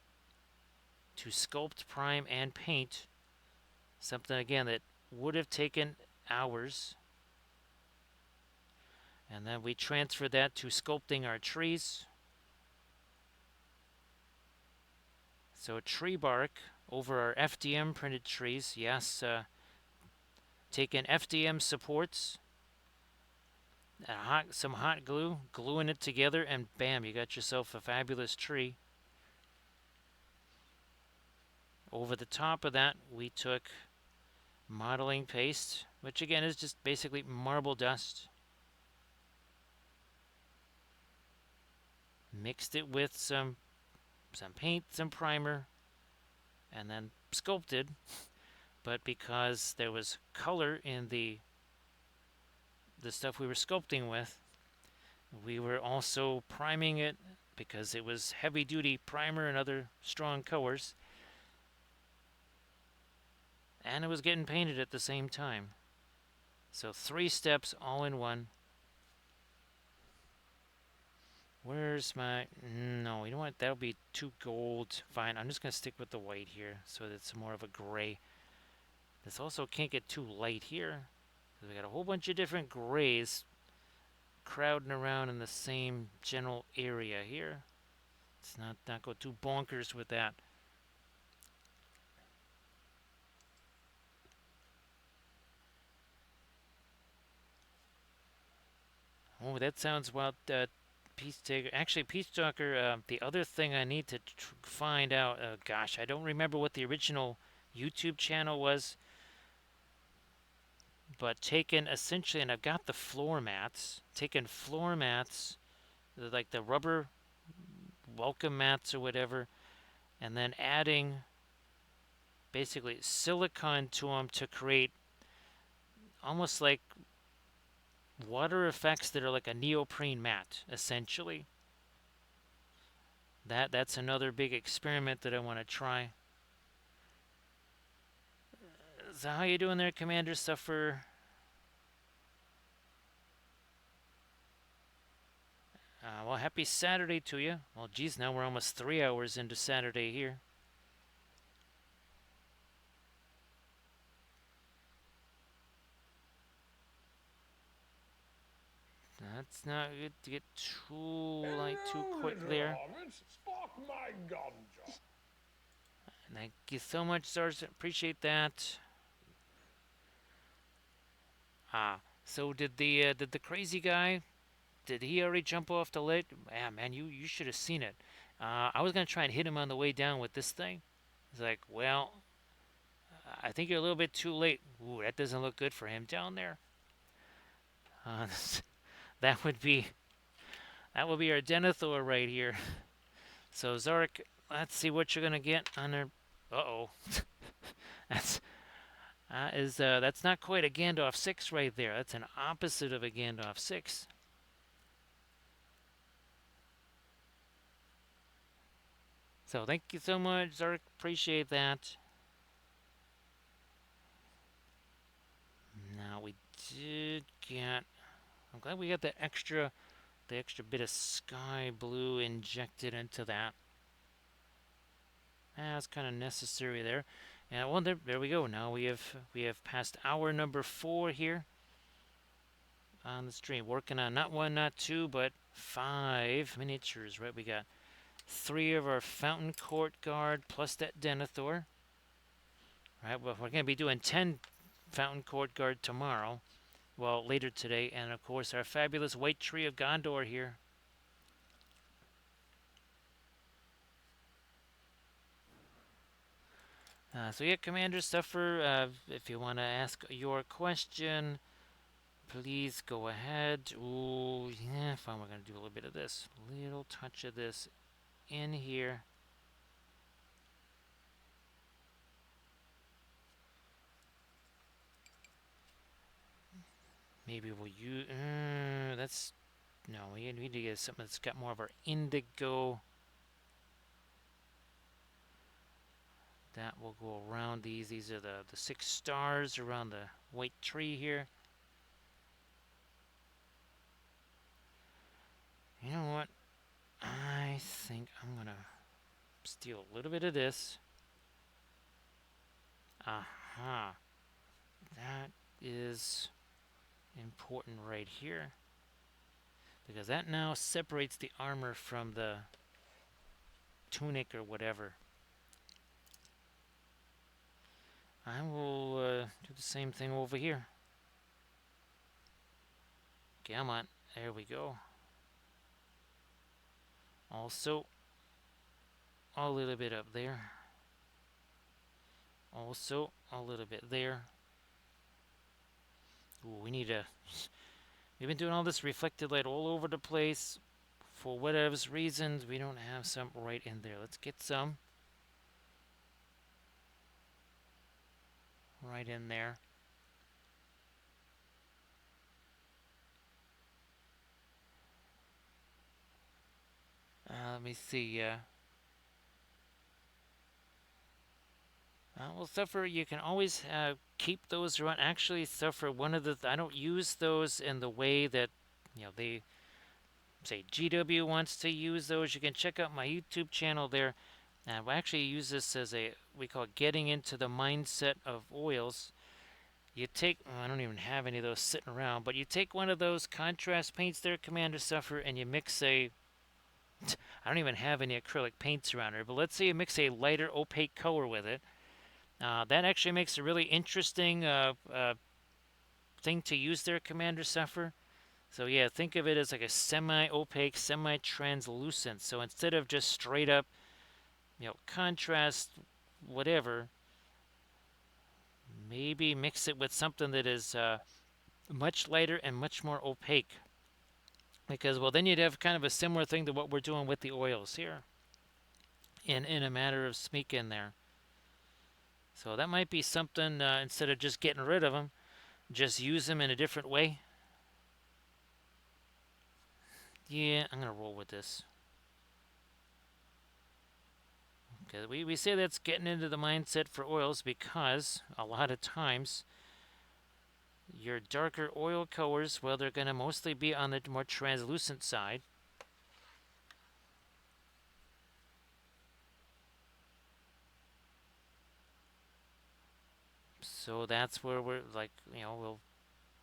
to sculpt, prime, and paint something again that would have taken hours. And then we transferred that to sculpting our trees. So tree bark over our FDM printed trees. Yes, taking FDM supports, some hot glue, gluing it together, and bam, you got yourself a fabulous tree. Over the top of that, we took modeling paste, which again is just basically marble dust. Mixed it with some paint, some primer, and then sculpted. But because there was color in the stuff we were sculpting with, we were also priming it because it was heavy duty primer and other strong colors, and it was getting painted at the same time. So 3 steps all in one. Where's my... No, you know what? That'll be too gold. Fine, I'm just going to stick with the white here so that it's more of a gray. This also can't get too light here. We got a whole bunch of different grays crowding around in the same general area here. Let's not go too bonkers with that. Oh, that sounds wild. Peace Taker. Actually, Peace Talker, the other thing I need to find out, gosh, I don't remember what the original YouTube channel was, but taken essentially, and I've got the floor mats, taken floor mats, like the rubber welcome mats or whatever, and then adding basically silicone to them to create almost like water effects that are like a neoprene mat, essentially. That's another big experiment that I want to try. So how you doing there, Commander Suffer? Well, happy Saturday to you. Well, geez, now we're almost 3 hours into Saturday here. That's not good to get too light too quick there. Thank you so much, Sergeant. Appreciate that. So did the crazy guy? Did he already jump off the ledge? Yeah, man, you should have seen it. I was gonna try and hit him on the way down with this thing. He's like, well, I think you're a little bit too late. Ooh, that doesn't look good for him down there. That would be our Denethor right here. So Zarek, let's see what you're gonna get on there. Uh-oh. That's not quite a Gandalf 6 right there. That's an opposite of a Gandalf 6. So thank you so much, Zarek. Appreciate that. Now we did get... I'm glad we got the extra bit of sky blue injected into that. That's kind of necessary there. And well, there we go. Now we have passed hour number 4 here on the stream. Working on not 1, not 2, but 5 miniatures. Right, we got 3 of our Fountain Court Guard plus that Denethor. Right, well, we're going to be doing 10 Fountain Court Guard tomorrow. Well, later today, and of course our fabulous White Tree of Gondor here. So yeah, Commander Stuffer, if you want to ask your question, Please go ahead. Ooh, yeah, fine. We're going to do a little bit of this. Little touch of this in here. Maybe we'll use. That's. No, we need to get something that's got more of our indigo. That will go around these. These are the 6 stars around the white tree here. You know what? I think I'm going to steal a little bit of this. Aha. That is important right here. Because that now separates the armor from the tunic or whatever. I will do the same thing over here. Come on. There we go. Also, a little bit up there. Also, a little bit there. Ooh, we need a... We've been doing all this reflected light all over the place. For whatever reasons, we don't have some right in there. Let's get some right in there. Let me see. Well, Suffer, you can always keep those around. Actually, Suffer, one of the... I don't use those in the way that, they say GW wants to use those. You can check out my YouTube channel there. And we actually use this as we call it getting into the mindset of oils. You take, I don't even have any of those sitting around, but you take one of those contrast paints there, Commander Suffer, and you mix I don't even have any acrylic paints around here, but let's say you mix a lighter opaque color with it. That actually makes a really interesting thing to use there, Commander Suffer. So yeah, think of it as like a semi-opaque, semi-translucent. So instead of just straight up, contrast, whatever, maybe mix it with something that is much lighter and much more opaque. Because, well, then you'd have kind of a similar thing to what we're doing with the oils here. In a matter of speaking there. So that might be something, instead of just getting rid of them, just use them in a different way. Yeah, I'm going to roll with this. Okay, we say that's getting into the mindset for oils because a lot of times your darker oil colors, well, they're going to mostly be on the more translucent side. So that's where we're like, we'll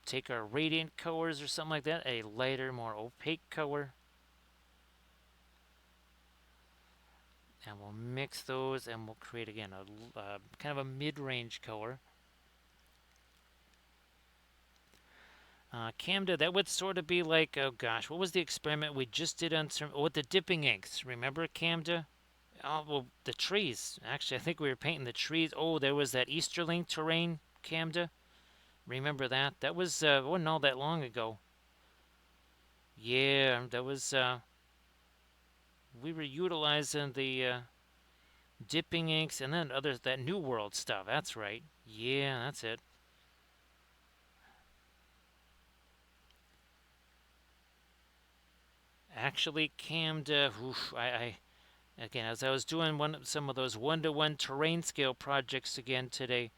take our radiant colors or something like that, a lighter, more opaque color. And we'll mix those and we'll create, again, a kind of a mid-range color. Camda, that would sort of be like, oh gosh, what was the experiment we just did on with the dipping inks? Remember, Camda? Oh, well, the trees. Actually, I think we were painting the trees. Oh, there was that Easterling terrain, Camda. Remember that? That was, wasn't all that long ago. Yeah, that was, we were utilizing the dipping inks and then that New World stuff. That's right. Yeah, that's it. Actually, Camda, again, as I was doing some of those one-to-one terrain scale projects again today,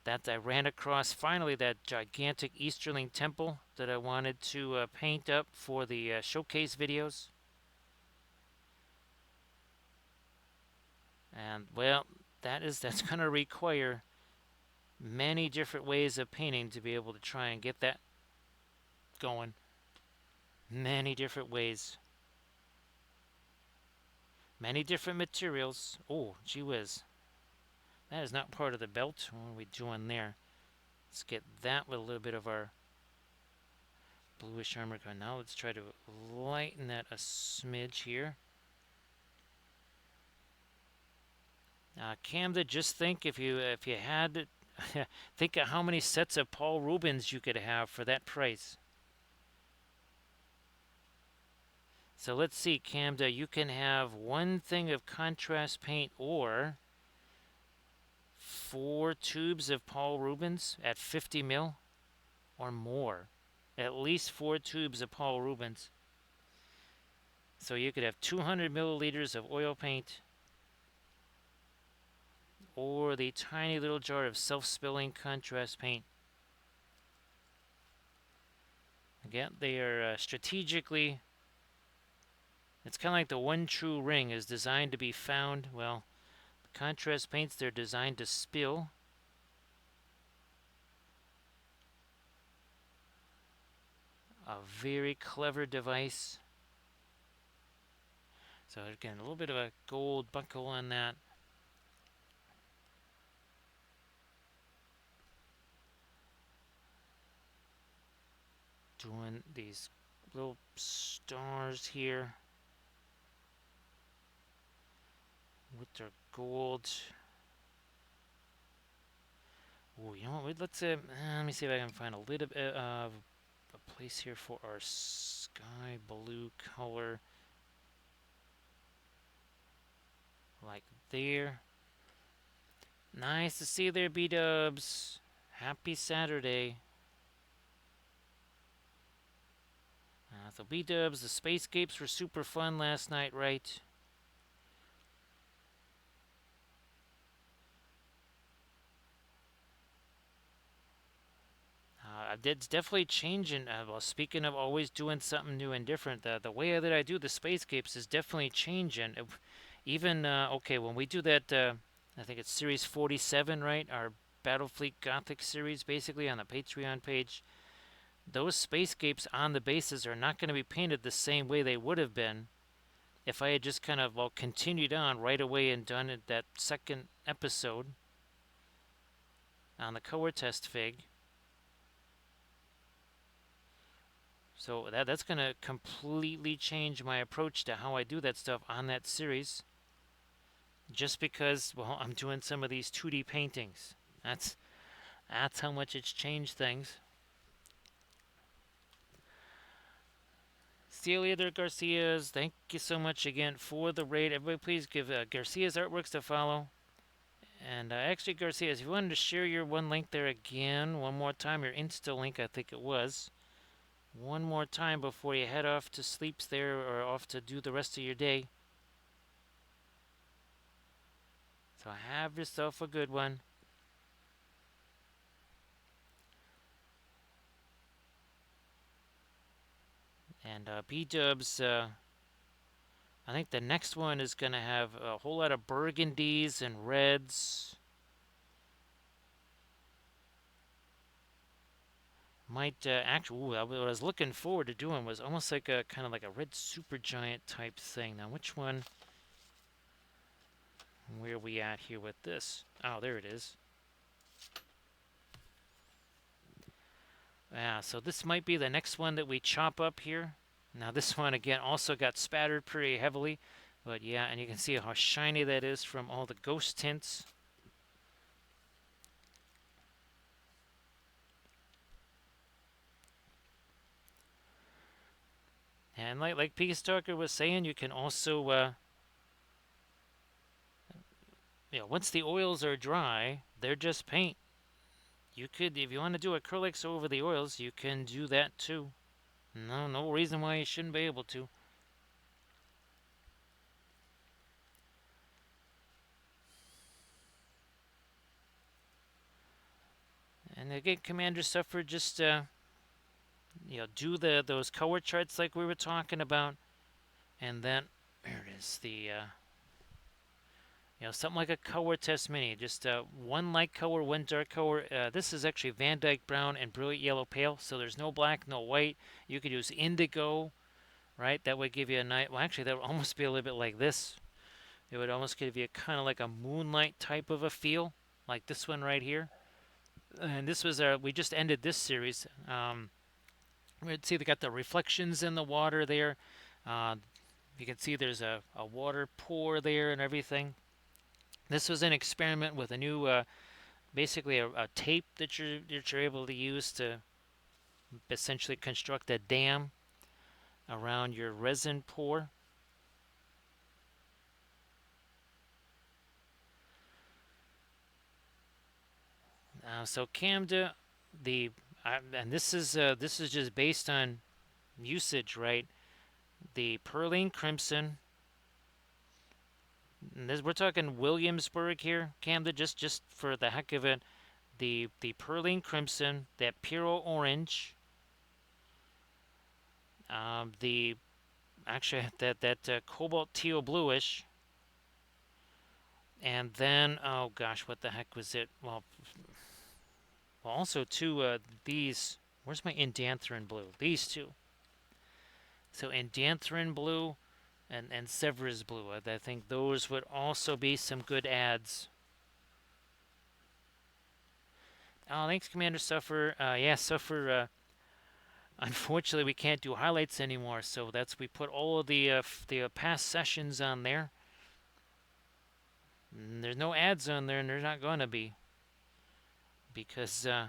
that I ran across finally that gigantic Easterling temple that I wanted to paint up for the showcase videos. And well, that's going to require many different ways of painting to be able to try and get that going. Many different ways. Many different materials. Oh, gee whiz. That is not part of the belt. What are we doing there? Let's get that with a little bit of our bluish armor going. Now let's try to lighten that a smidge here. Camda, just think if you had Think of how many sets of Paul Rubens you could have for that price. So let's see, Camda, you can have one thing of contrast paint or 4 tubes of Paul Rubens at 50 mil or more. At least 4 tubes of Paul Rubens. So you could have 200 milliliters of oil paint or the tiny little jar of self-spilling contrast paint. Again, they are strategically, it's kind of like the one true ring is designed to be found. Well, the contrast paints, they're designed to spill. A very clever device. So again, a little bit of a gold buckle on that. Doing these little stars here with their gold. Oh, you know what? Let's let me see if I can find a little bit of a place here for our sky blue color, like there. Nice to see you there, B-dubs. Happy Saturday. So B-dubs, the spacescapes were super fun last night, right? It's definitely changing. Well, speaking of always doing something new and different, the way that I do the spacescapes is definitely changing. Even okay, when we do that, I think it's series 47, right? Our Battlefleet Gothic series, basically on the Patreon page. Those spacescapes on the bases are not going to be painted the same way they would have been if I had just kind of continued on right away and done it that second episode on the color test fig. So that's going to completely change my approach to how I do that stuff on that series. Just because, well, I'm doing some of these 2D paintings. That's how much it's changed things. Celia there, Garcias, thank you so much again for the raid. Everybody please give Garcia's artworks to follow. And actually, Garcias, if you wanted to share your one link there again, one more time, your Insta link, I think it was. One more time before you head off to sleeps there or off to do the rest of your day. So have yourself a good one. And B-dubs, I think the next one is going to have a whole lot of burgundies and reds. Might actually, what I was looking forward to doing was almost like a kind of like a red supergiant type thing. Now, which one? Where are we at here with this? Oh, there it is. Yeah, so this might be the next one that we chop up here. Now, this one again also got spattered pretty heavily, but yeah, and you can see how shiny that is from all the ghost tints. And like Peace Talker was saying, you can also, once the oils are dry, they're just paint. You could, if you want to do acrylics over the oils, you can do that too. No reason why you shouldn't be able to. And again, Commander Suffer, just do those color charts like we were talking about, and then there it is, the something like a color test mini, just one light color, one dark color. This is actually Van Dyke Brown and Brilliant Yellow Pale, so there's no black, no white. You could use indigo, right? That would give you a night. Well, actually, that would almost be a little bit like this. It would almost give you kind of like a moonlight type of a feel, like this one right here. And this was we just ended this series. We'd see they got the reflections in the water there. You can see there's a water pour there and everything. This was an experiment with a new basically a tape that you're able to use to essentially construct a dam around your resin pour. So Camda, the and this is just based on usage, right? The Perling Crimson. And this, we're talking Williamsburg here, Camda, just for the heck of it. The Perling Crimson, that Puro Orange, the actually that Cobalt Teal Bluish, and then oh gosh, what the heck was it? Well, also two these. Where's my Indanthrene Blue? These two. So Indanthrene Blue and Severus Blue. I think those would also be some good ads. Oh, thanks, Commander Suffer. Yeah, Suffer. Unfortunately, we can't do highlights anymore, so that's we put all of the past sessions on there. There's no ads on there, and there's not gonna be because yeah,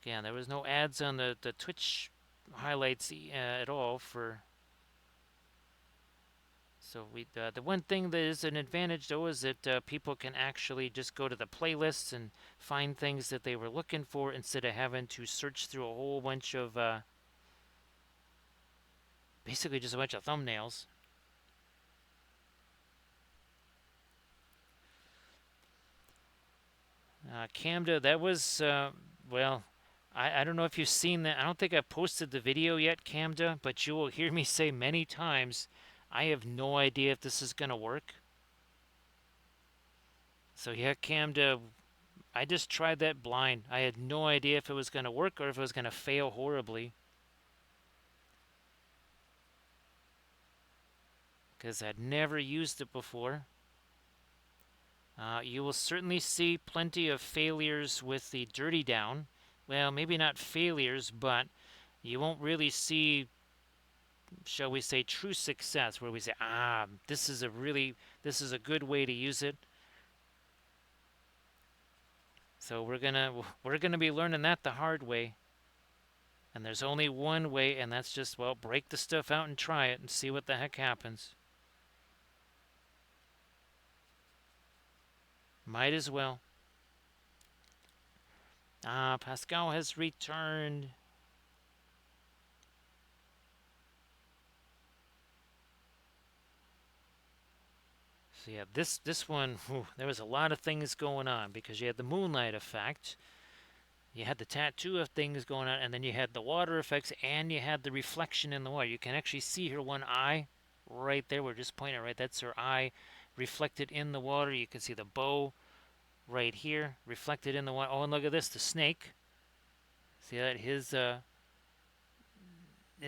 there was no ads on the Twitch highlights at all for. So the one thing that is an advantage though is that people can actually just go to the playlists and find things that they were looking for instead of having to search through a whole bunch of basically just a bunch of thumbnails. Camda, that was well, I don't know if you've seen that. I don't think I posted the video yet, Camda, but you will hear me say many times, I have no idea if this is gonna work. So yeah, Camda, I just tried that blind. I had no idea if it was going to work or if it was going to fail horribly because I'd never used it before. You will certainly see plenty of failures with the dirty down. Well, maybe not failures, but you won't really see, shall we say, true success where we say, this is a good way to use it. So we're gonna be learning that the hard way. And there's only one way, and that's just, well, break the stuff out and try it and see what the heck happens. Might as well. Pascal has returned. So yeah, this one, there was a lot of things going on because you had the moonlight effect, you had the tattoo of things going on, and then you had the water effects, and you had the reflection in the water. You can actually see her one eye right there. We're just pointing right. That's her eye reflected in the water. You can see the bow right here reflected in the water. Oh, and look at this, the snake. See that his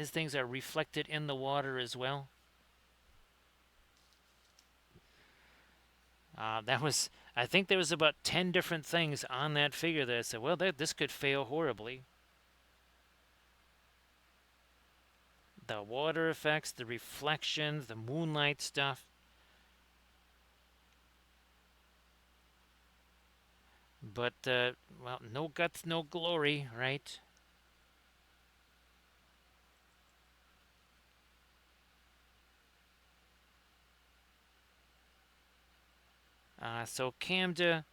things are reflected in the water as well. I think there was about 10 different things on that figure that I said, well, this could fail horribly. The water effects, the reflections, the moonlight stuff. But, well, no guts, no glory, right? So Camda,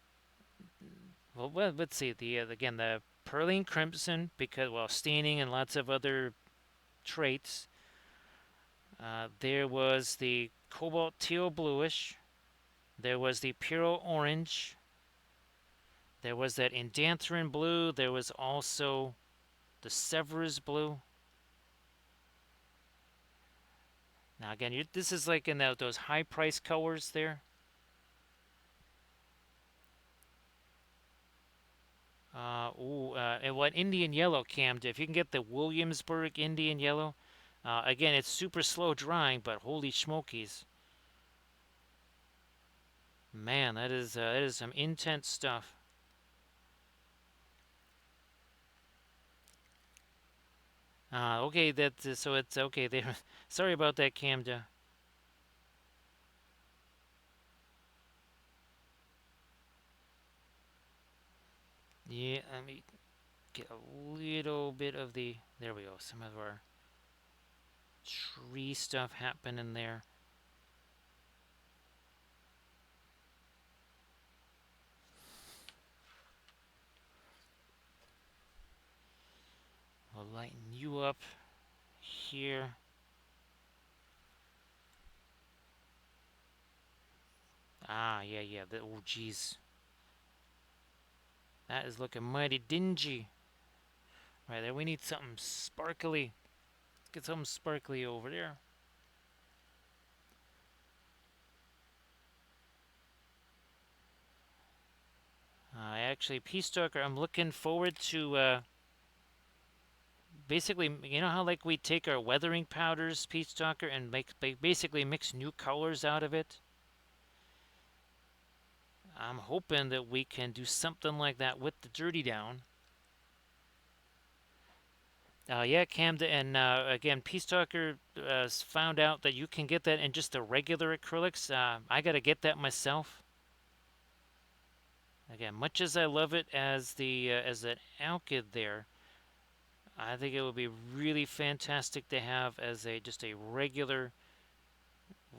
well, let's see. Again, the Pearline Crimson, because, well, staining and lots of other traits. There was the Cobalt Teal Bluish. There was the Puro Orange. There was that Indanthrene Blue. There was also the Severus Blue. Now, again, this is like in those high price colors there. And what Indian Yellow, Cammed, if you can get the Williamsburg Indian Yellow. Again, it's super slow drying, but holy smokies. Man, that is some intense stuff. Okay, so it's okay there. Sorry about that, Camda. let me get a little bit of the, there we go, some of our tree stuff happening there. We'll lighten you up here. Ah, yeah, yeah. Oh, geez. That is looking mighty dingy. Right there, we need something sparkly. Let's get something sparkly over there. Actually, Peace Stalker, I'm looking forward to basically, you know how like we take our weathering powders, Peace Stalker, and basically mix new colors out of it? I'm hoping that we can do something like that with the Dirty Down. Yeah, Camden, and again, Peace Talker found out that you can get that in just the regular acrylics. I got to get that myself. Again, much as I love it as an alkyd there, I think it would be really fantastic to have as a just a regular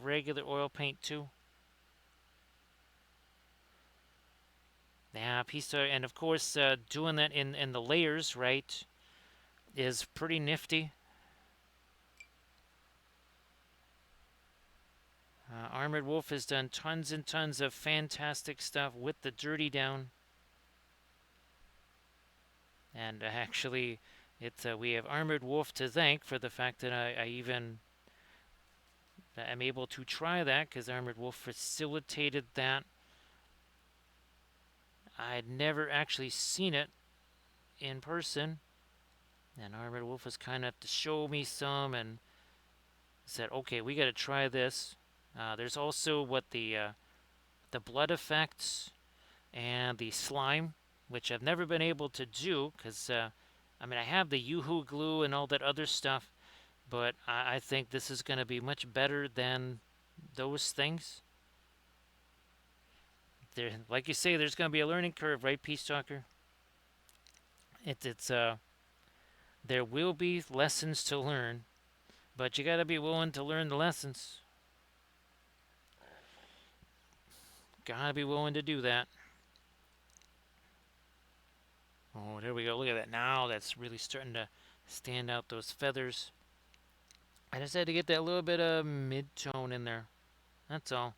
oil paint too. Yeah, Peace Talker, and of course doing that in the layers, right, is pretty nifty. Armored Wolf has done tons and tons of fantastic stuff with the Dirty Down. And actually, we have Armored Wolf to thank for the fact that I even am able to try that, because Armored Wolf facilitated that. I had never actually seen it in person, and Armored Wolf was kind enough to show me some and said, "Okay, we got to try this." There's also the blood effects and the slime, which I've never been able to do because I mean I have the Yoo-hoo glue and all that other stuff, but I think this is going to be much better than those things. There, like you say, there's going to be a learning curve, right, Peace Talker? It's there will be lessons to learn, but you got to be willing to learn the lessons. Got to be willing to do that. Oh, there we go. Look at that. Now that's really starting to stand out, those feathers. I just had to get that little bit of mid-tone in there. That's all.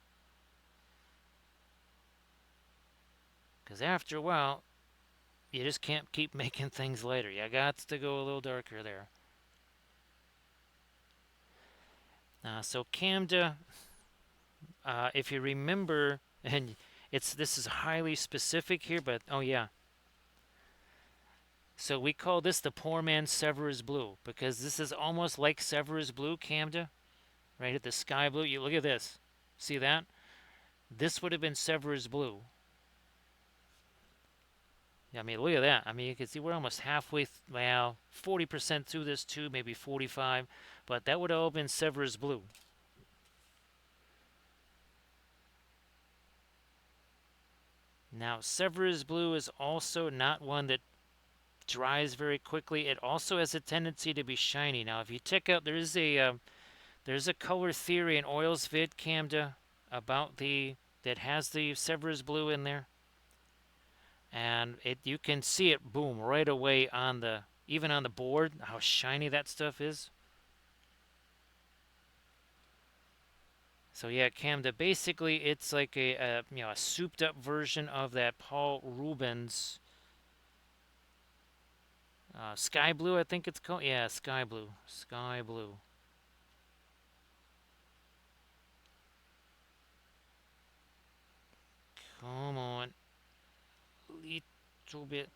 Because after a while, you just can't keep making things lighter. You got to go a little darker there. So Camda, if you remember, and this is highly specific here, but oh yeah. So we call this the poor man's Severus Blue because this is almost like Severus Blue, Camda, right at the sky blue. You look at this. See that? This would have been Severus Blue. I mean, look at that. I mean, you can see we're almost halfway, well, 40% through this too, maybe 45, but that would have all been Severus Blue. Now, Severus Blue is also not one that dries very quickly. It also has a tendency to be shiny. Now, if you check out, there's a color theory in Oils Vid Camda about that has the Severus Blue in there, and you can see it boom right away even on the board how shiny that stuff is. So yeah, Camda, basically it's like a souped up version of that Paul Rubens Sky Blue, I think it's called. Yeah, Sky Blue. Sky Blue. Come on. Little bit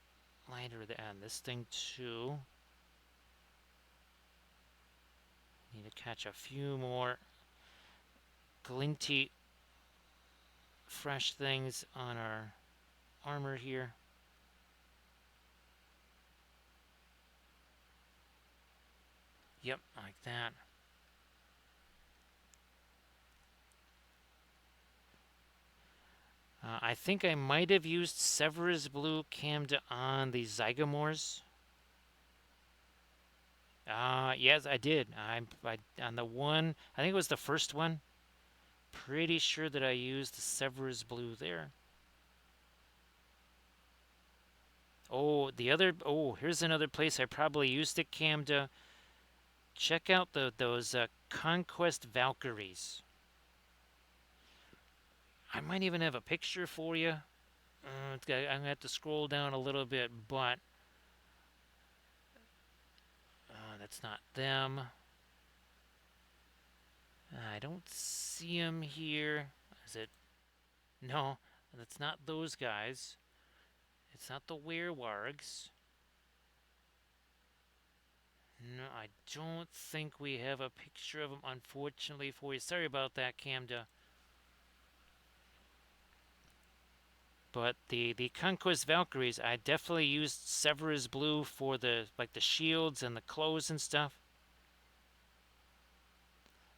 lighter than this thing too. Need to catch a few more glinty fresh things on our armor here. Yep, like that. I think I might have used Severus Blue Camda on the Zygamores. Yes, I did. I on the one. I think it was the first one. Pretty sure that I used the Severus Blue there. Oh, the other. Oh, here's another place I probably used it, Camda. Check out those Conquest Valkyries. I might even have a picture for you. I'm gonna have to scroll down a little bit, but that's not them. I don't see them here. Is it? No, that's not those guys. It's not the werewolves. No, I don't think we have a picture of them, unfortunately for you. Sorry about that, Camda. But the Conquest Valkyries, I definitely used Severus Blue for the shields and the clothes and stuff.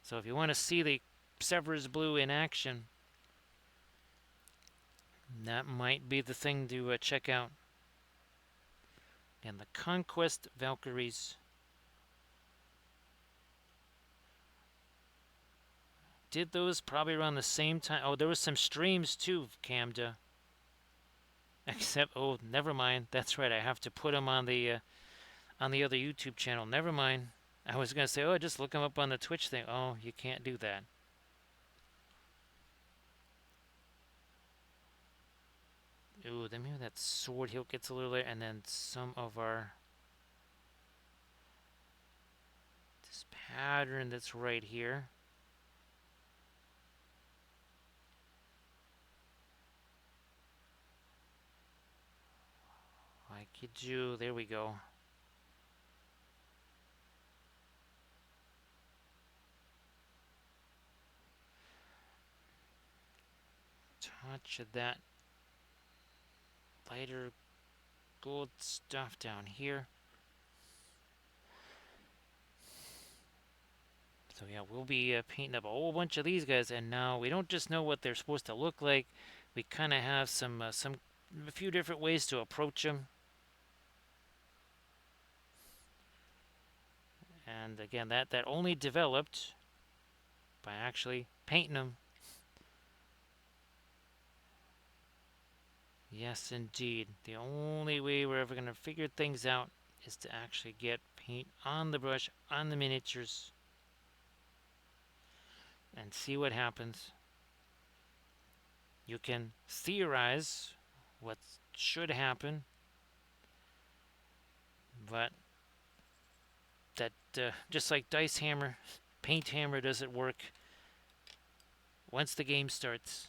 So if you want to see the Severus Blue in action, that might be the thing to check out. And the Conquest Valkyries. Did those probably around the same time? Oh, there was some streams too, Camda. Except, oh, never mind. That's right. I have to put them on the other YouTube channel. Never mind. I was gonna say, oh, just look them up on the Twitch thing. Oh, you can't do that. Ooh, then maybe that sword hilt gets a little later, and then some of our this pattern that's right here. I could do. There we go. Touch of that lighter gold stuff down here. So yeah, we'll be painting up a whole bunch of these guys, and now we don't just know what they're supposed to look like. We kind of have a few different ways to approach them. And again, that only developed by actually painting them. Yes, indeed. The only way we're ever going to figure things out is to actually get paint on the brush, on the miniatures, and see what happens. You can theorize what should happen, but that just like Dice Hammer, Paint Hammer doesn't work once the game starts.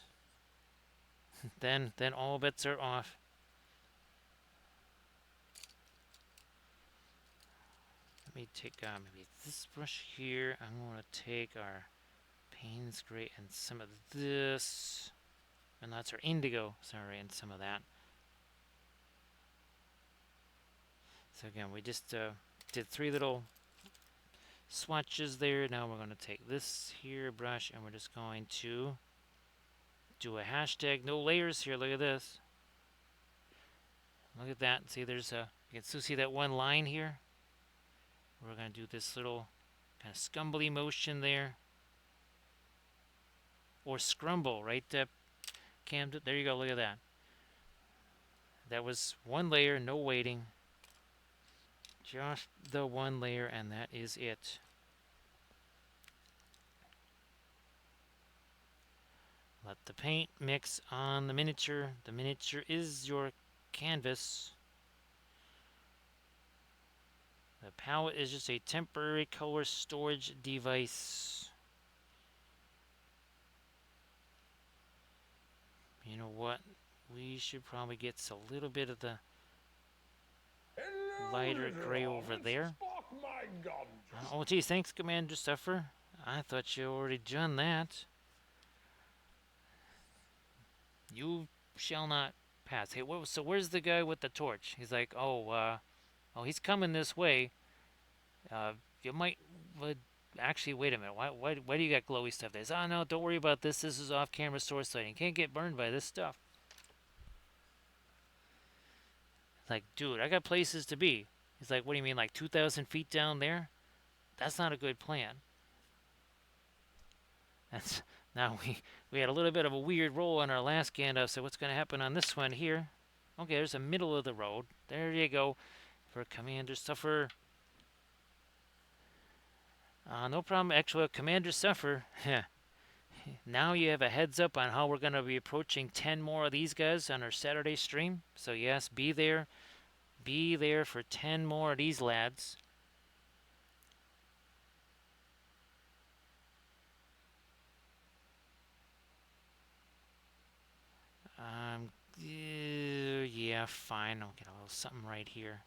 then all bets are off. Let me take maybe this brush here. I'm going to take our Payne's Gray and some of this. And that's our indigo, sorry, and some of that. So again, we just did 3 little swatches there. Now we're going to take this here brush and we're just going to do a hashtag. No layers here. Look at this. Look at that. See, there's a. You can still see that one line here. We're going to do this little kind of scumbly motion there, or scrumble, right? Cam. There you go. Look at that. That was one layer, no weighting. Just the one layer, and that is it. Let the paint mix on the miniature. The miniature is your canvas. The palette is just a temporary color storage device. You know what? We should probably get a little bit of the lighter gray over there. Oh, geez, thanks, Commander Stuffer. I thought you already done that. You shall not pass. Hey, so where's the guy with the torch? He's like, oh, he's coming this way. You might, actually, wait a minute. Why do you got glowy stuff there? Oh, no, don't worry about this. This is off-camera source lighting. Can't get burned by this stuff. Like, dude, I got places to be. He's like, what do you mean, like 2,000 feet down there? That's not a good plan. That's now we had a little bit of a weird roll on our last Gandalf. So what's going to happen on this one here? Okay, there's the middle of the road. There you go. For Commander Suffer. No problem. Actually, Commander Suffer. Now you have a heads up on how we're going to be approaching 10 more of these guys on our Saturday stream. So yes, be there. Be there for 10 more of these lads. Yeah, fine. I'll get a little something right here.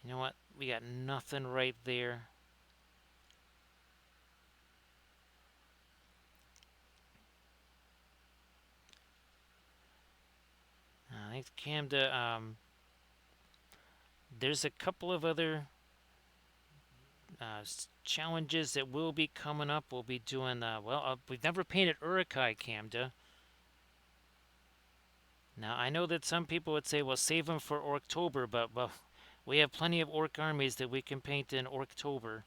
You know what? We got nothing right there. Thanks, Camda. There's a couple of other challenges that will be coming up. We'll be doing, we've never painted Urukai, Camda. Now, I know that some people would say, well, save them for October, but, well, we have plenty of orc armies that we can paint in October.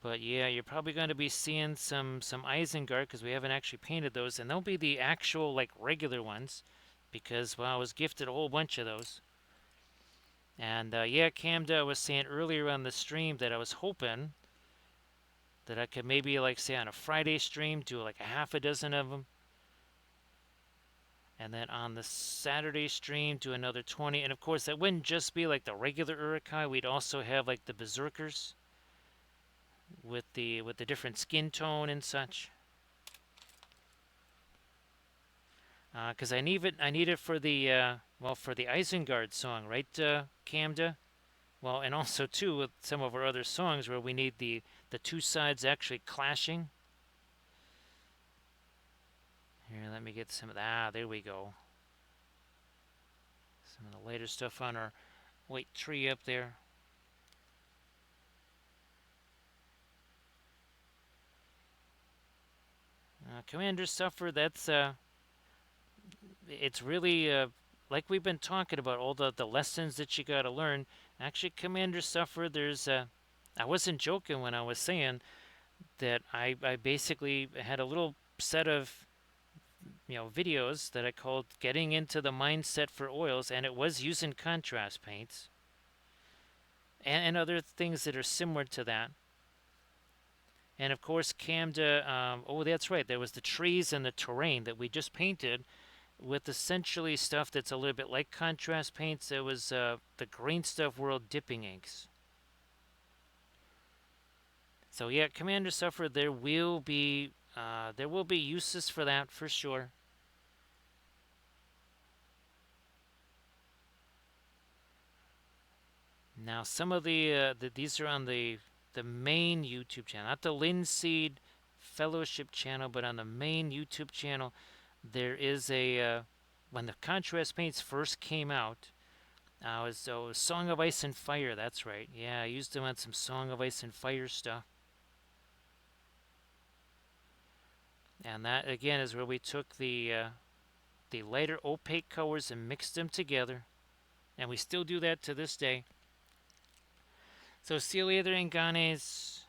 But yeah, you're probably going to be seeing some Isengard because we haven't actually painted those, and they'll be the actual like regular ones because well, I was gifted a whole bunch of those. And yeah, Camda was saying earlier on the stream that I was hoping that I could maybe like say on a Friday stream do like a half a dozen of them, and then on the Saturday stream do another 20. And of course, that wouldn't just be like the regular Urukai. We'd also have like the Berserkers with the different skin tone and such. Because I need it for the for the Isengard song, right, Camda? Well, and also too with some of our other songs where we need the two sides actually clashing. Here, let me get some of that. There we go. Some of the later stuff on our white tree up there. Commander Suffer, that's it's really like we've been talking about all the lessons that you got to learn. Actually, Commander Suffer, there's I wasn't joking when I was saying that I basically had a little set of videos that I called "Getting into the Mindset for Oils," and it was using contrast paints and other things that are similar to that. And of course, Camda. Oh, that's right. There was the trees and the terrain that we just painted with essentially stuff that's a little bit like contrast paints. There was the Green Stuff World dipping inks. So yeah, Commander Suffer, there will be uses for that for sure. Now some of these are on the main YouTube channel, not the Linseed Fellowship channel, but on the main YouTube channel. There is a when the contrast paints first came out. It was Song of Ice and Fire. That's right. Yeah, I used them on some Song of Ice and Fire stuff. And that again is where we took the lighter opaque colors and mixed them together, and we still do that to this day. So see you later, Inganes.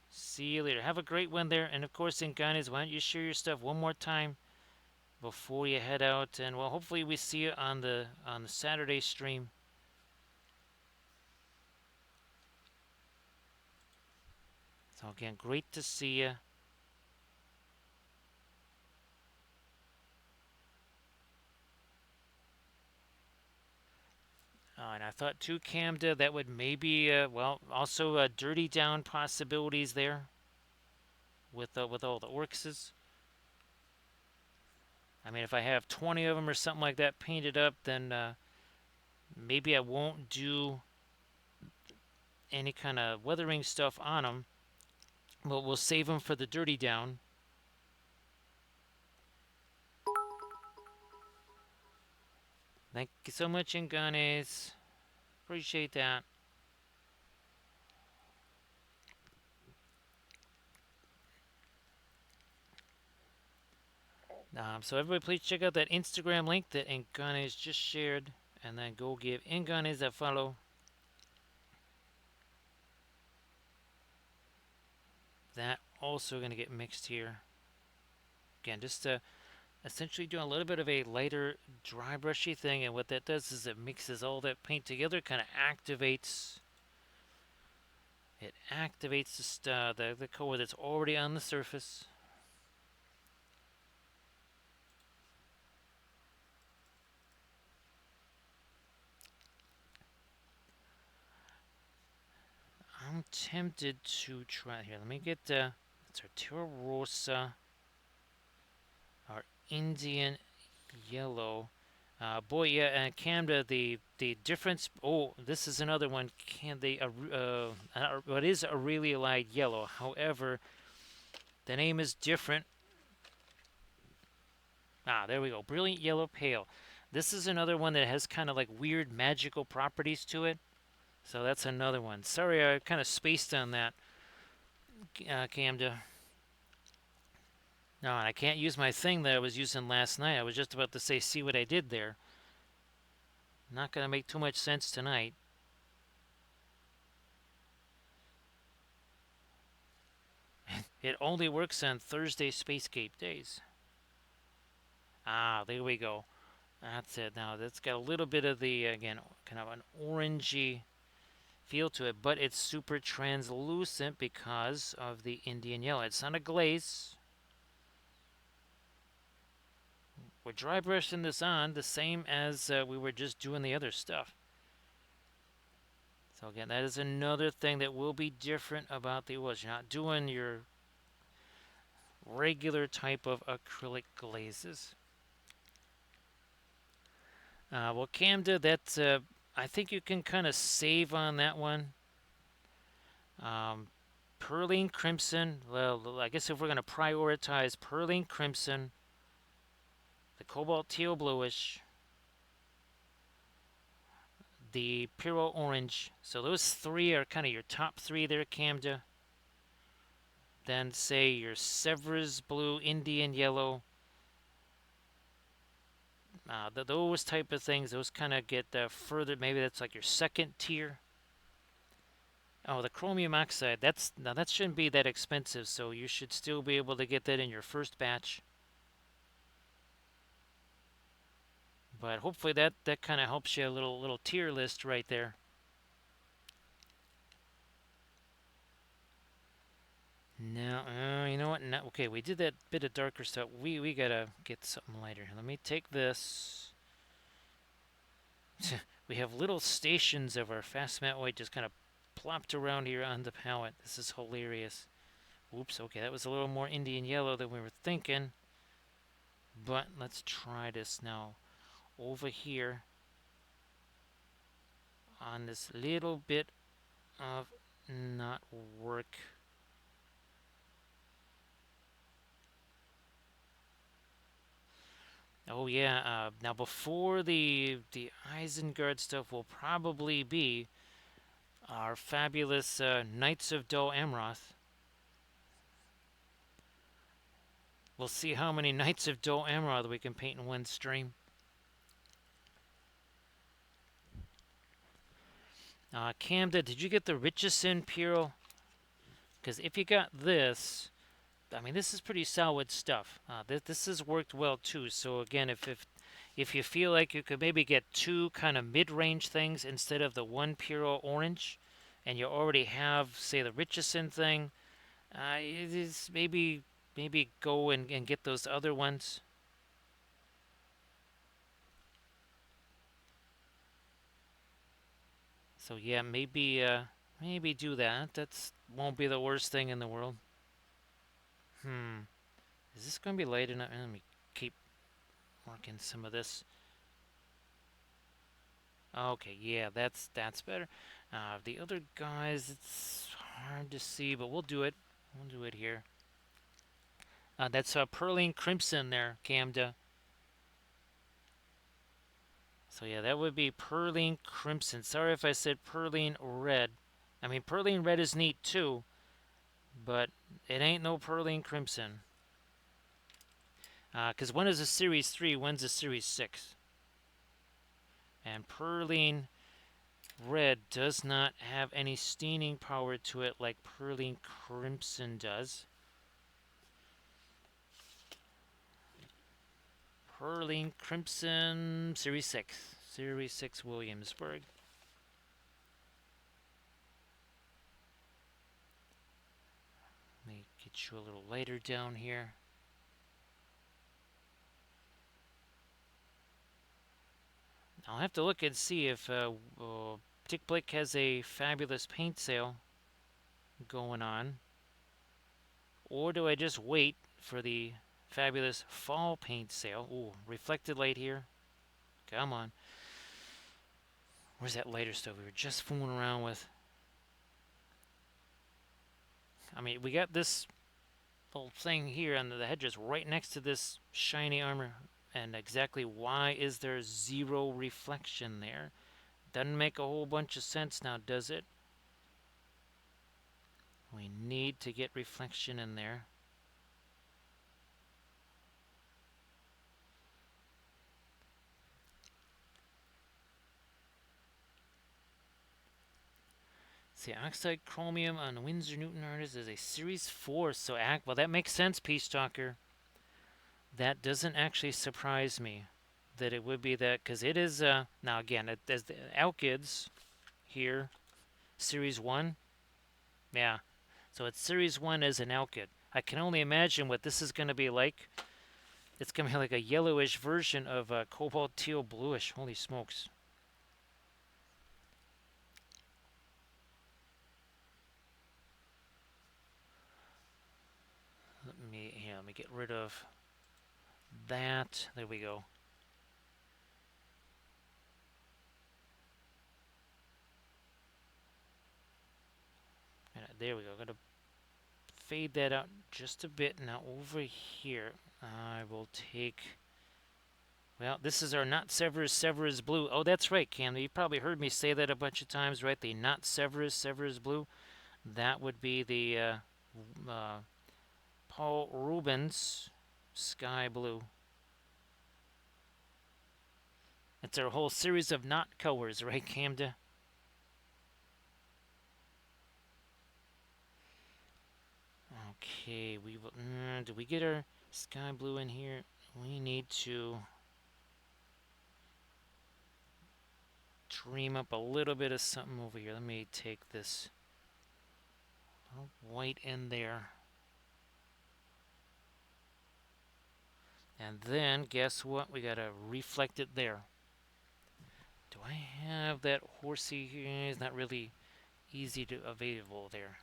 See you later. Have a great one there. And of course, Inganes, why don't you share your stuff one more time before you head out? And well, hopefully we see you on the Saturday stream. So again, great to see you. And I thought too, Camda, that would maybe, also dirty down possibilities there with all the orcs. I mean, if I have 20 of them or something like that painted up, then maybe I won't do any kind of weathering stuff on them. But we'll save them for the dirty down. Thank you so much, Inganes. Appreciate that. So everybody please check out that Instagram link that Ngane just shared, and then go give Ngane a follow. That also going to get mixed here. Again, just essentially doing a little bit of a lighter dry brushy thing, and what that does is it mixes all that paint together, kind of activates the color that's already on the surface. I'm tempted to try here. Let me get that's our Terra Rosa, our Indian yellow. Boy, yeah, and Canada, the difference. Oh, this is another one. Can they? What is a really light yellow? However, the name is different. There we go. Brilliant yellow pale. This is another one that has kind of like weird magical properties to it. So that's another one. Sorry, I kind of spaced on that, Camda. No, I can't use my thing that I was using last night. I was just about to say, see what I did there. Not going to make too much sense tonight. It only works on Thursday Spacescape days. There we go. That's it. Now, that's got a little bit of the, again, kind of an orangey feel to it, but it's super translucent because of the Indian yellow. It's not a glaze. We're dry brushing this on the same as we were just doing the other stuff. So again, that is another thing that will be different about the oils. You're not doing your regular type of acrylic glazes. Well, Camda, that's I think you can kind of save on that one. Perline Crimson. Well, I guess if we're going to prioritize Perline Crimson, the Cobalt Teal Bluish, the Pyro Orange. So those three are kind of your top three there, Camda. Then say your Sevres Blue, Indian Yellow. Those type of things, those kind of get further. Maybe that's like your second tier. Oh, the chromium oxide. That shouldn't be that expensive, so you should still be able to get that in your first batch. But hopefully that kind of helps you a little tier list right there. Now, you know what? Now, okay, we did that bit of darker stuff. We gotta get something lighter. Let me take this. We have little stations of our fast matte white just kind of plopped around here on the palette. This is hilarious. Oops, okay, that was a little more Indian yellow than we were thinking. But let's try this now. Over here on this little bit of not work. Oh yeah, now before the Isengard stuff will probably be our fabulous Knights of Dol Amroth. We'll see how many Knights of Dol Amroth we can paint in one stream. Camda, did you get the Richardson Puro? Because if you got this, I mean, this is pretty solid stuff. This has worked well too. So again, if you feel like you could maybe get two kind of mid-range things instead of the one Puro orange, and you already have, say, the Richardson thing, it is maybe go and get those other ones. So yeah, maybe do that. That's won't be the worst thing in the world. Is this going to be light enough? Let me keep working some of this. Okay, yeah, that's better. The other guys, it's hard to see, but we'll do it. We'll do it here. That's Perline Crimson there, Camda. So yeah, that would be Perline Crimson. Sorry if I said Perline Red. I mean, Perline Red is neat too, but it ain't no Perline Crimson. Because one is a Series 3, one's a Series 6. And Perline Red does not have any staining power to it like Perline Crimson does. Perline Crimson Series 6. Series 6 Williamsburg. Let me get you a little lighter down here. I'll have to look and see if Dick Blick has a fabulous paint sale going on. Or do I just wait for the fabulous fall paint sale? Ooh, reflected light here. Come on. Where's that lighter stuff we were just fooling around with? I mean, we got this little thing here on the hedges right next to this shiny armor. And exactly why is there zero reflection there? Doesn't make a whole bunch of sense now, does it? We need to get reflection in there. See, oxide chromium on the Winsor Newton artist is a Series 4, so well, that makes sense, Peace Talker. That doesn't actually surprise me that it would be that, because it is, now again, as the Alkids here, Series 1, yeah. So it's Series 1 as an Alkid. I can only imagine what this is going to be like. It's going to be like a yellowish version of cobalt teal bluish. Holy smokes. Let me get rid of that. There we go. There we go. Gotta fade that out just a bit. Now over here, I will take. Well, this is our not Severus blue. Oh, that's right, Cam. You probably heard me say that a bunch of times, right? The not Severus blue. That would be the uh, Paul Rubens sky blue. It's our whole series of not colors, right, Camda? Okay, we will. Do we get our sky blue in here? We need to dream up a little bit of something over here. Let me take this white in there. And then, guess what? We gotta reflect it there. Do I have that horsey here? It's not really easy to available there.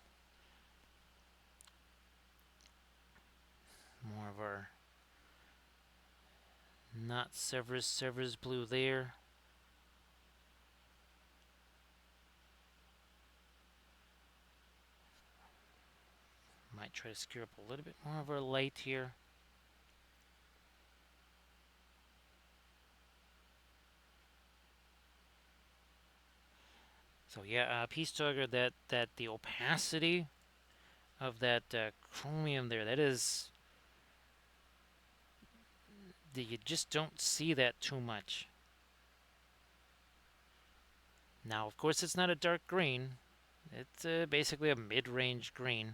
More of our not Severus blue there. Might try to screw up a little bit more of our light here. So yeah, Peace Talker, that the opacity of that chromium there, that is, you just don't see that too much. Now, of course, it's not a dark green. It's basically a mid-range green.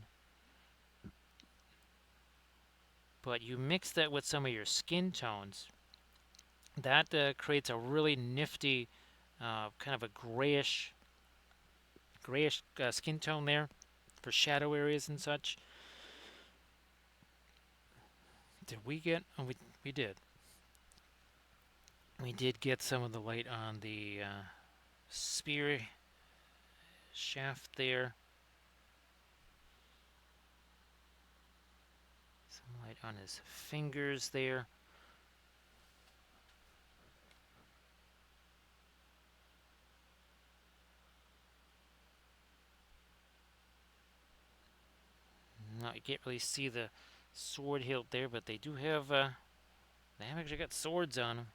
But you mix that with some of your skin tones, that creates a really nifty kind of a grayish skin tone there for shadow areas and such. Did we get? Oh, we did. We did get some of the light on the spear shaft there. Some light on his fingers there. Now you can't really see the sword hilt there, but they do have they have actually got swords on them.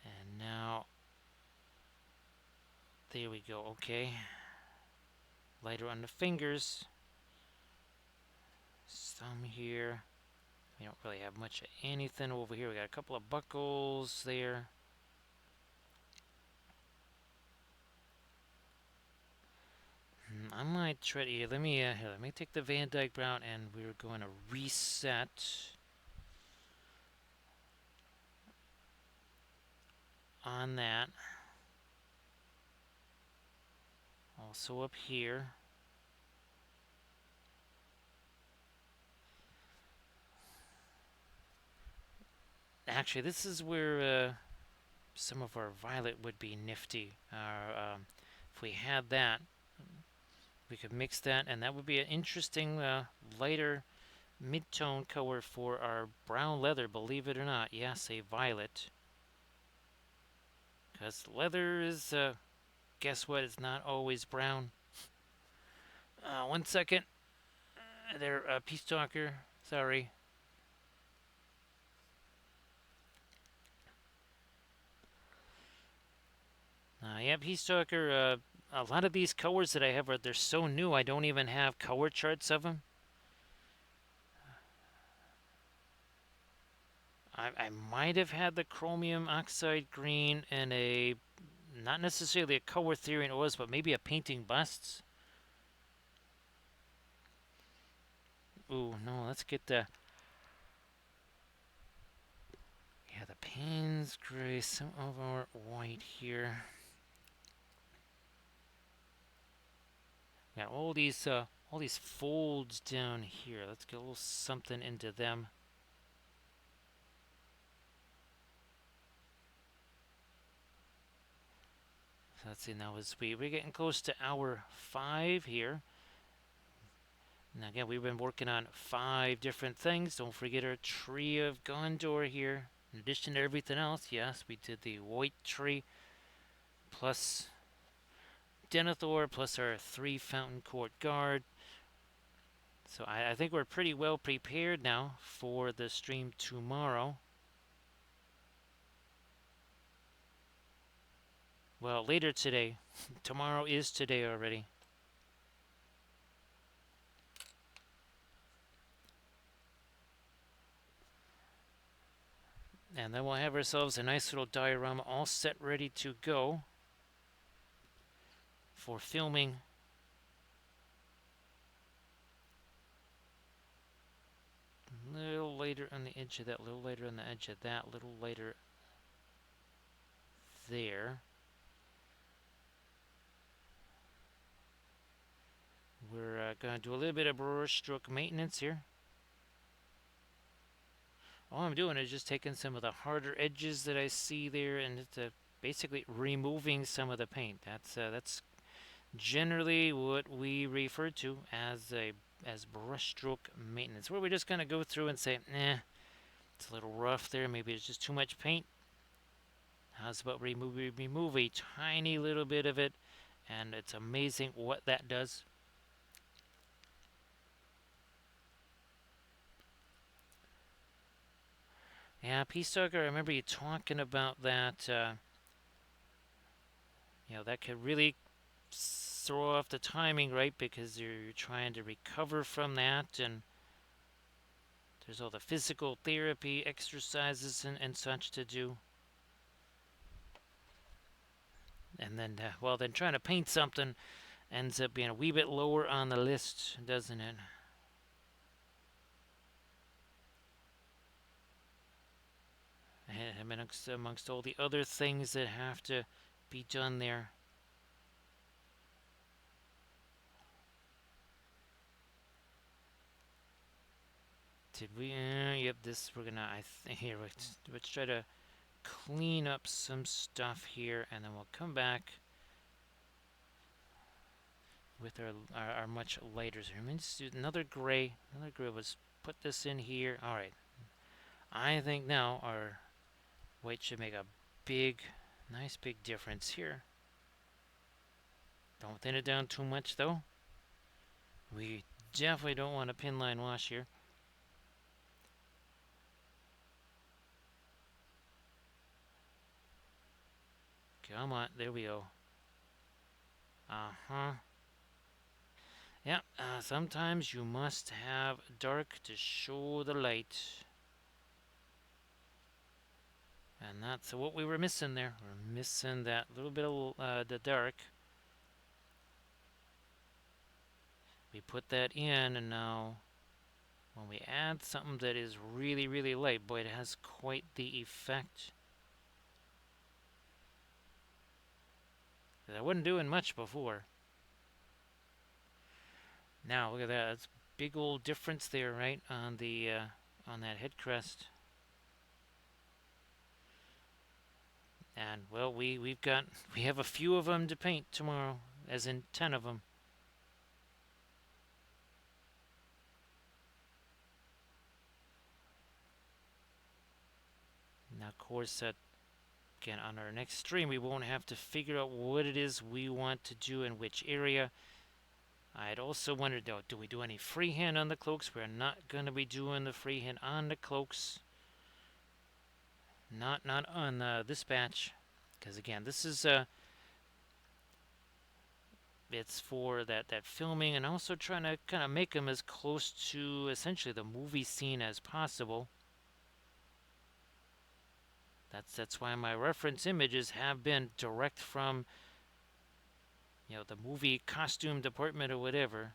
And now there we go. Okay. lighter on the fingers. Some here. We don't really have much of anything over here. We got a couple of buckles there. I might try to here. Let me take the Van Dyke Brown, and we're going to reset on that. Also up here. Actually, this is where some of our violet would be nifty. If we had that, we could mix that, and that would be an interesting lighter mid-tone color for our brown leather, believe it or not. Yes, a violet. Because leather is, guess what, it's not always brown. 1 second. There, Peace Talker. Sorry. Yeah, Peace Talker. A lot of these colors that I have, they're so new, I don't even have color charts of them. I might have had the chromium oxide green and a, not necessarily a color theory in oils, but maybe a painting busts. Ooh, no, let's get the, yeah, the Payne's gray, some of our white here. Got all these folds down here. Let's get a little something into them. So let's see, now as we're getting close to hour 5 here. Now again, we've been working on 5 different things. Don't forget our tree of Gondor here. In addition to everything else, yes, we did the white tree plus Denethor plus our 3 Fountain Court Guard. So I think we're pretty well prepared now for the stream tomorrow. Well, later today. Tomorrow is today already. And then we'll have ourselves a nice little diorama all set ready to go for filming. A little later on the edge of that, a little later on the edge of that, a little later there. We're going to do a little bit of brush stroke maintenance here. All I'm doing is just taking some of the harder edges that I see there and basically removing some of the paint. That's generally what we refer to as brush stroke maintenance, where we're just going to go through and say, it's a little rough there. Maybe it's just too much paint. How's about remove a tiny little bit of it, and it's amazing what that does. Yeah, Peace Talker, I remember you talking about that. That could really throw off the timing, right? Because you're trying to recover from that, and there's all the physical therapy exercises and such to do. And then, then trying to paint something ends up being a wee bit lower on the list, doesn't it? And amongst all the other things that have to be done there. Did we? Yep. This we're gonna. Here. Let's try to clean up some stuff here, and then we'll come back with our much lighter. Let's do another gray. Another gray. Let's put this in here. All right. I think now our white should make a nice big difference here. Don't thin it down too much though. We definitely don't want a pin line wash here. Come on, there we go. Uh-huh. Yeah, sometimes you must have dark to show the light. And that's what we were missing there. We're missing that little bit of the dark. We put that in, and now when we add something that is really, really light, boy, it has quite the effect. I wasn't doing much before. Now look at that. That's a big old difference there, right, on that head crest. And well, we have a few of them to paint tomorrow, as in 10 of them. Now, of course, again on our next stream, we won't have to figure out what it is we want to do in which area. I'd also wondered, though, do we do any freehand on the cloaks? We're not going to be doing the freehand on the cloaks. Not on this batch, because again, this is it's for that filming, and also trying to kind of make them as close to essentially the movie scene as possible. That's why my reference images have been direct from the movie costume department or whatever.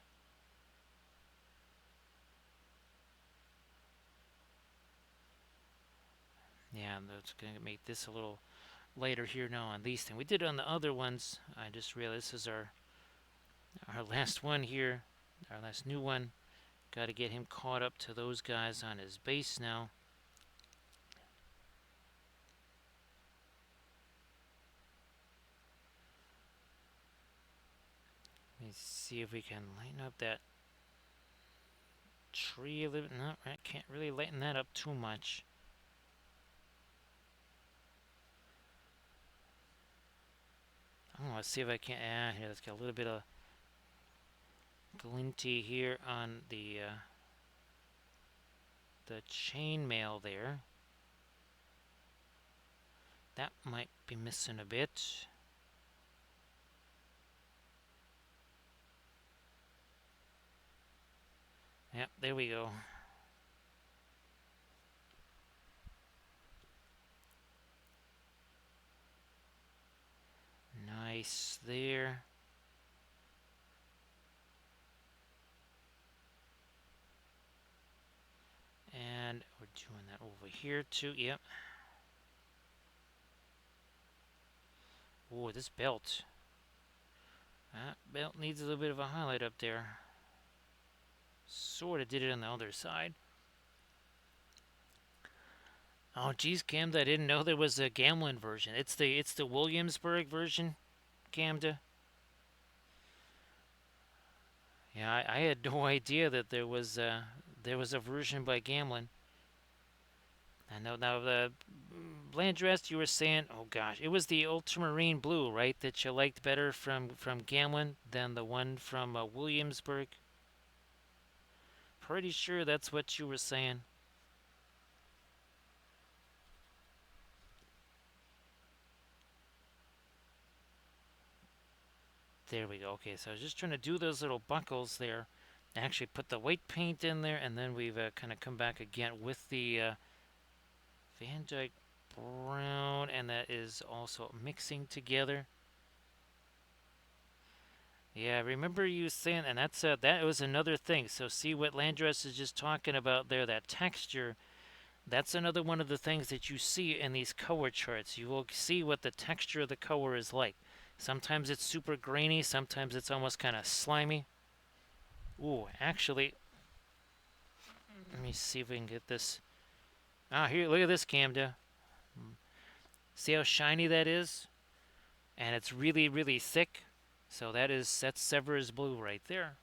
Yeah, and that's going to make this a little lighter here now on these things. We did on the other ones. I just realized this is our last one here, our last new one. Got to get him caught up to those guys on his base now. Let me see if we can lighten up that tree a little bit. No, I can't really lighten that up too much. I want to see if I can. Here, let's get a little bit of glinty here on the chainmail there. That might be missing a bit. Yep, there we go. Nice there. And we're doing that over here too. Yep. Oh, this belt. That belt needs a little bit of a highlight up there. Sort of did it on the other side. Oh, geez, Camda, I didn't know there was a Gamlin version. It's the Williamsburg version, Camda. Yeah, I had no idea that there was a version by Gamlin. I know now the Blandrest, you were saying, oh gosh, it was the ultramarine blue, right, that you liked better from Gamlin than the one from Williamsburg. Pretty sure that's what you were saying. There we go. Okay, so I was just trying to do those little buckles there. Actually put the white paint in there, and then we've kind of come back again with the Van Dyke brown, and that is also mixing together. Yeah, I remember you saying, and that was another thing. So see what Landress is just talking about there, that texture. That's another one of the things that you see in these color charts. You will see what the texture of the color is like. Sometimes it's super grainy, sometimes it's almost kind of slimy. Ooh, actually, let me see if we can get this. Ah, here, look at this, Camda. See how shiny that is? And it's really, really thick. So that's Severus blue right there.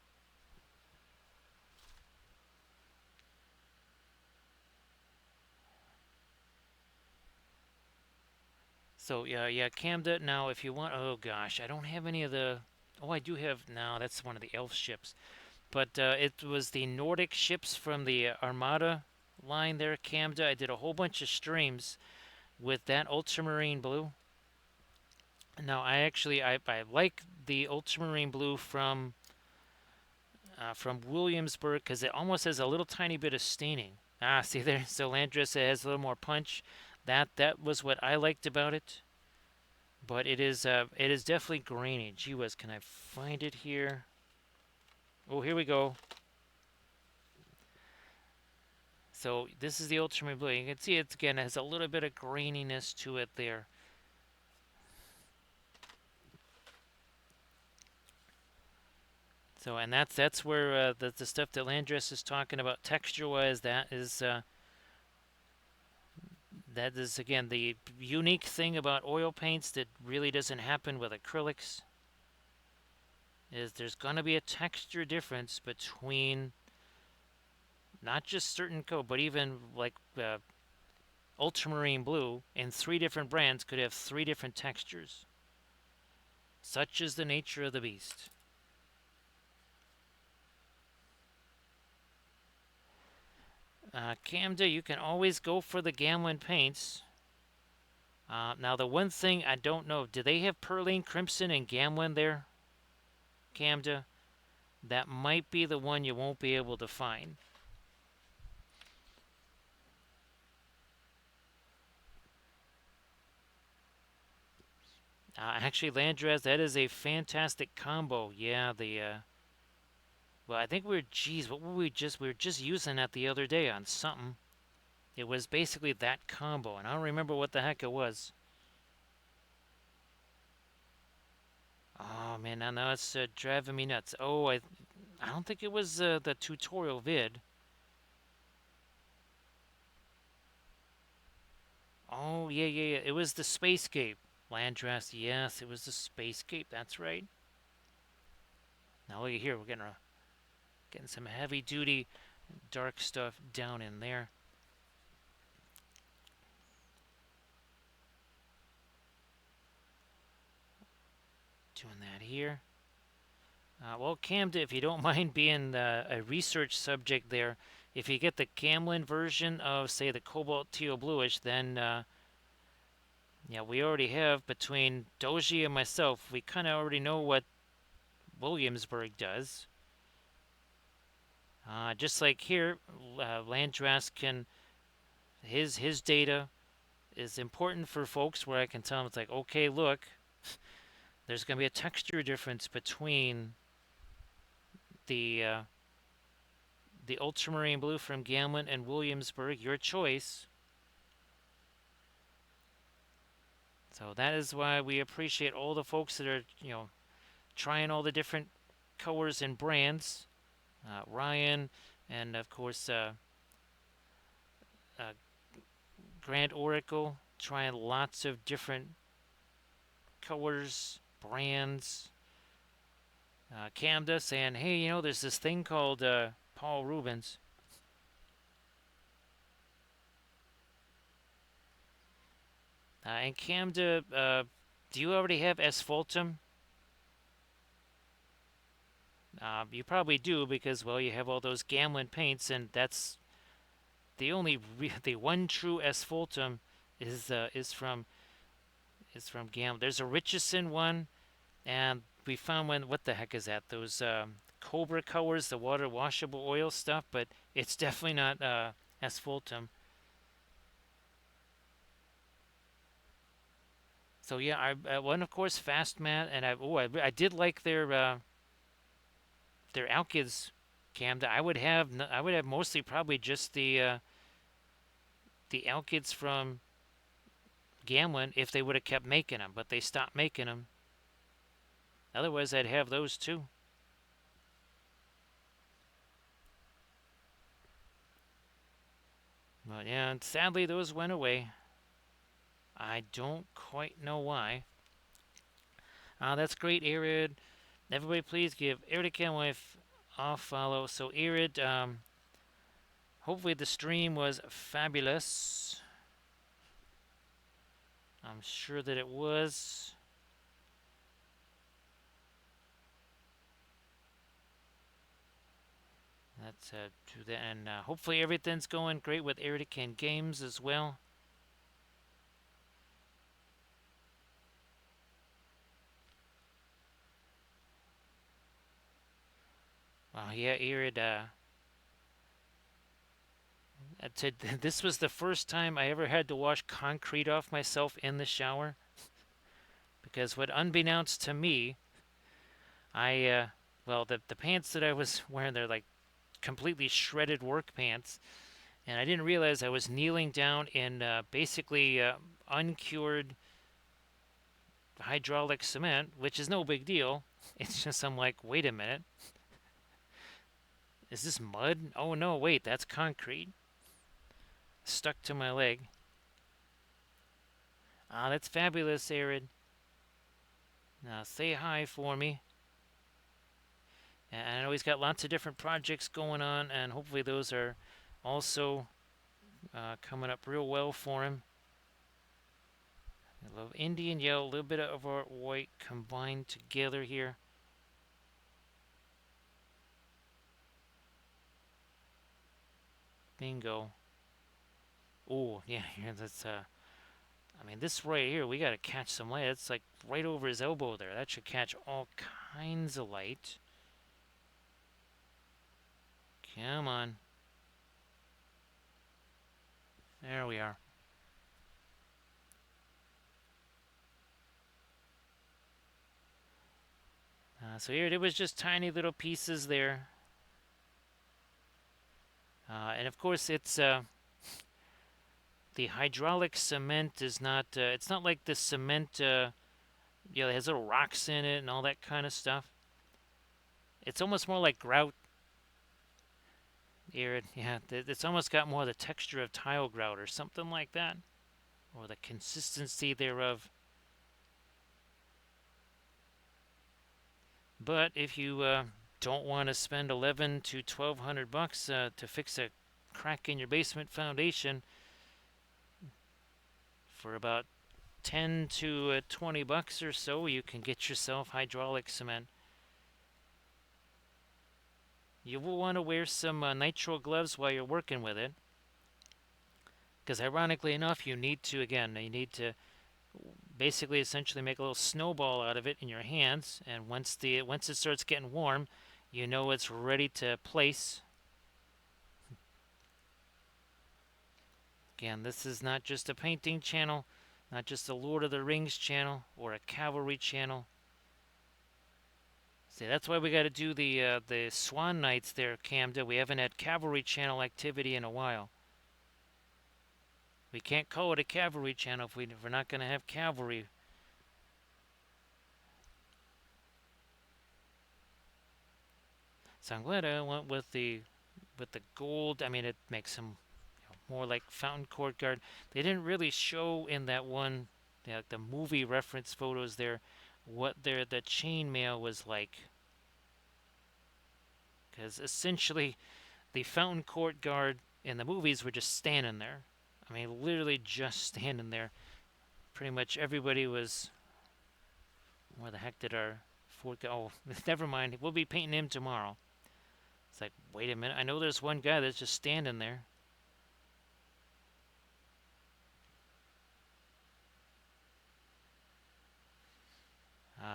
So yeah, Camda. Now, if you want, oh gosh, I don't have any of the. Oh, I do have. No, that's one of the elf ships. But it was the Nordic ships from the Armada line there, Camda. I did a whole bunch of streams with that ultramarine blue. Now, I like the ultramarine blue from from Williamsburg because it almost has a little tiny bit of staining. Ah, see there? So Landress has a little more punch. That was what I liked about it. But it is definitely grainy. Gee whiz, can I find it here? Oh, here we go. So this is the ultramarine blue. You can see it again has a little bit of graininess to it there. So and that's where the stuff that Landress is talking about texture-wise. That is again the unique thing about oil paints that really doesn't happen with acrylics. Is there's gonna be a texture difference between not just certain coat, but even like ultramarine blue in three different brands could have three different textures. Such is the nature of the beast. Camda, you can always go for the Gamlin paints. Now, the one thing I don't know, do they have Perline Crimson and Gamlin there, Camda? That might be the one you won't be able to find. Actually, Landraz, that is a fantastic combo. Yeah, well, I think geez, what were we were just using that the other day on something. It was basically that combo, and I don't remember what the heck it was. Oh man, now it's driving me nuts. Oh, I don't think it was the tutorial vid. Oh yeah, yeah, yeah. It was the Spacescape. Landras, yes, it was the Spacescape. That's right. Now look at here, we're getting some heavy duty dark stuff down in there. Doing that here. Well, Camden, if you don't mind being a research subject there, if you get the Camlin version of, say, the Cobalt Teal Bluish, then, yeah, we already have, between Doji and myself, we kind of already know what Williamsburg does. Just like here, Landras can, his data is important for folks where I can tell them, it's like, okay, look, there's going to be a texture difference between the the ultramarine blue from Gamlin and Williamsburg, your choice. So that is why we appreciate all the folks that are, trying all the different colors and brands. Ryan, and of course, uh, Grand Oracle, trying lots of different colors, brands. Camda saying, hey, there's this thing called Paul Rubens. And Camda, do you already have Asphaltum? You probably do because, well, you have all those Gamlin paints, and that's the only the one true Asphaltum is from Gamlin. There's a Richardson one, and we found one. What the heck is that? Those Cobra colors, the water washable oil stuff, but it's definitely not Asphaltum. So yeah, I one of course Fast Matte, and I did like their Alkids, Camda. I would have mostly probably just the Alkids from Gamlin if they would have kept making them, but they stopped making them. Otherwise, I'd have those too. But yeah, and sadly those went away. I don't quite know why. That's great, Irid. Everybody, please give Irid and wife a follow. So Irid, hopefully the stream was fabulous. I'm sure that it was. Let's do that, and hopefully everything's going great with Iridican Games as well. Wow, yeah, Irid. This was the first time I ever had to wash concrete off myself in the shower because, what unbeknownst to me, well, the pants that I was wearing, they're like completely shredded work pants, and I didn't realize I was kneeling down in basically uncured hydraulic cement, which is no big deal. It's just I'm like, wait a minute, is this mud? Oh no, wait, that's concrete stuck to my leg. Ah, that's fabulous, Arid. Now say hi for me. And I know he's got lots of different projects going on, and hopefully those are also coming up real well for him. I love Indian yellow, a little bit of our white combined together here. Bingo. Oh, yeah, here, that's, I mean, this right here, we got to catch some light. It's like right over his elbow there. That should catch all kinds of light. Come on. There we are. So here it was, just tiny little pieces there. And of course, the hydraulic cement is not, it's not like the cement, it has little rocks in it and all that kind of stuff. It's almost more like grout. Here, yeah, it's almost got more of the texture of tile grout or something like that, or the consistency thereof. But if you don't want to spend 11 to 1200 bucks to fix a crack in your basement foundation, for about 10 to 20 bucks or so, you can get yourself hydraulic cement. You will want to wear some nitrile gloves while you're working with it, because ironically enough, you need to basically essentially make a little snowball out of it in your hands, and once it starts getting warm, you know it's ready to place. Again, this is not just a painting channel, not just a Lord of the Rings channel or a cavalry channel. See, that's why we got to do the Swan Nights there, Camda. We haven't had cavalry channel activity in a while. We can't call it a cavalry channel if we're not going to have cavalry. So I'm glad I went with the gold. I mean, it makes them more like Fountain Courtyard. They didn't really show in that one, the movie reference photos there, what the chainmail was like. Because essentially, the Fountain Courtyard in the movies were just standing there. I mean, literally just standing there. Pretty much everybody was. Where the heck did our fort go? Oh, never mind. We'll be painting him tomorrow. It's like, wait a minute. I know there's one guy that's just standing there.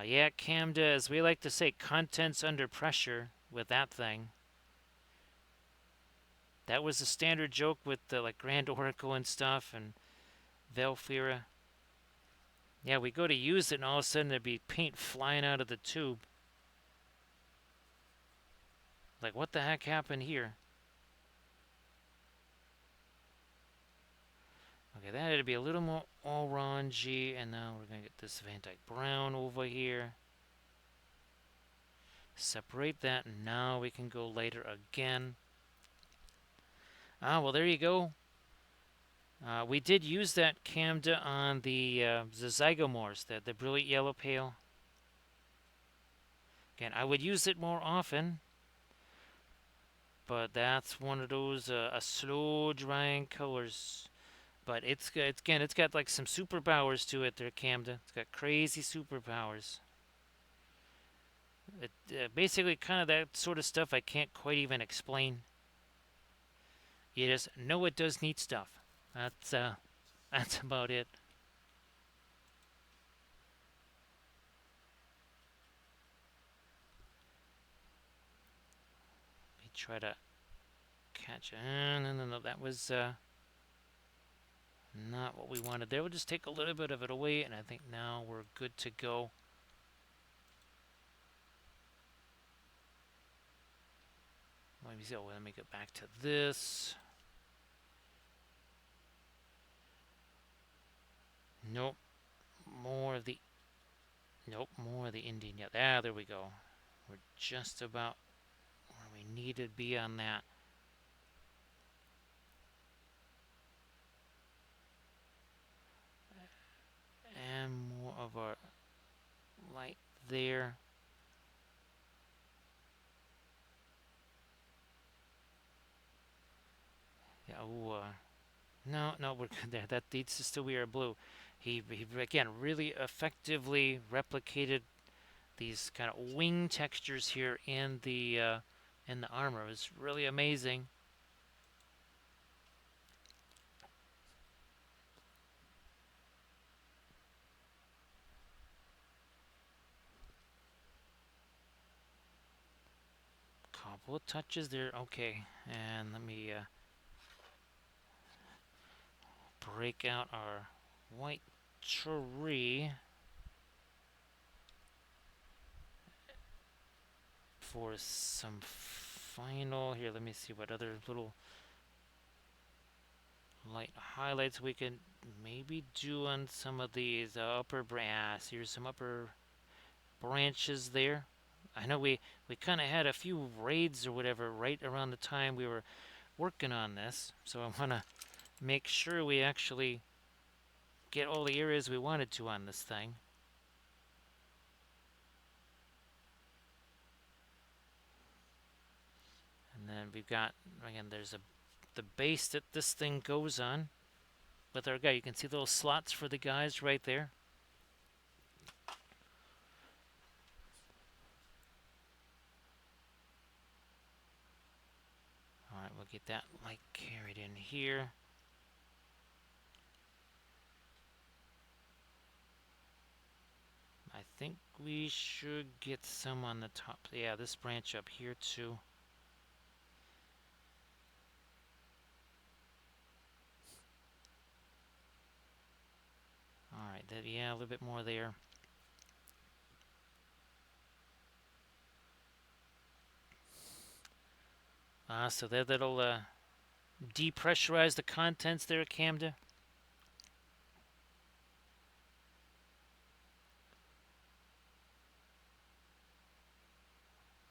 Yeah, Camda, as we like to say, contents under pressure with that thing. That was a standard joke with the like Grand Oracle and stuff and Velfira. Yeah, we go to use it and all of a sudden there'd be paint flying out of the tube. Like, what the heck happened here? Okay, that had to be a little more orangey, and now we're going to get this Van Dyke Brown over here. Separate that, and now we can go later again. Well, there you go. We did use that Camda on the Zygomores, the brilliant yellow pale. Again, I would use it more often, but that's one of those a slow drying colors. But it's got like some superpowers to it there, Camden. It's got crazy superpowers. It basically kind of that sort of stuff I can't quite even explain. You just know it does neat stuff. That's about it. try to catch. No, no, no. That was not what we wanted there. We'll just take a little bit of it away, and I think now we're good to go. Let me see. Oh, let me get back to this. Nope. More of the. Nope. More of the Indian. Yeah. There we go. We're just about where we need to be on that. And more of our light there. Yeah. Oh. No, no, we're good there. That needs to still be our blue. He again really effectively replicated these kind of wing textures here in the armor. It was really amazing. Couple of touches there. Okay, and let me break out our white tree for some final. Here, let me see what other little light highlights we can maybe do on some of these upper brass. Here's some upper branches there. I know we kind of had a few raids or whatever right around the time we were working on this, so I want to make sure we actually get all the areas we wanted to on this thing. And then we've got, again, there's the base that this thing goes on with our guy. You can see those slots for the guys right there. All right, we'll get that light carried in here. I think we should get some on the top. Yeah, this branch up here too. All right, yeah, a little bit more there. So that'll depressurize the contents there, Camden.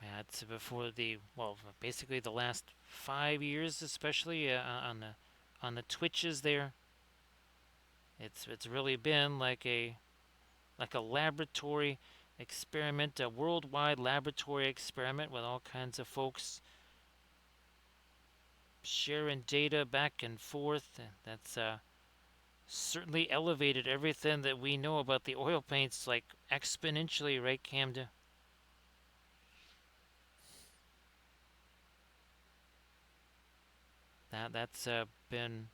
That's before basically the last 5 years, especially on the twitches there. It's really been like a laboratory experiment, a worldwide laboratory experiment with all kinds of folks sharing data back and forth. That's certainly elevated everything that we know about the oil paints like exponentially, right, Camden? That's been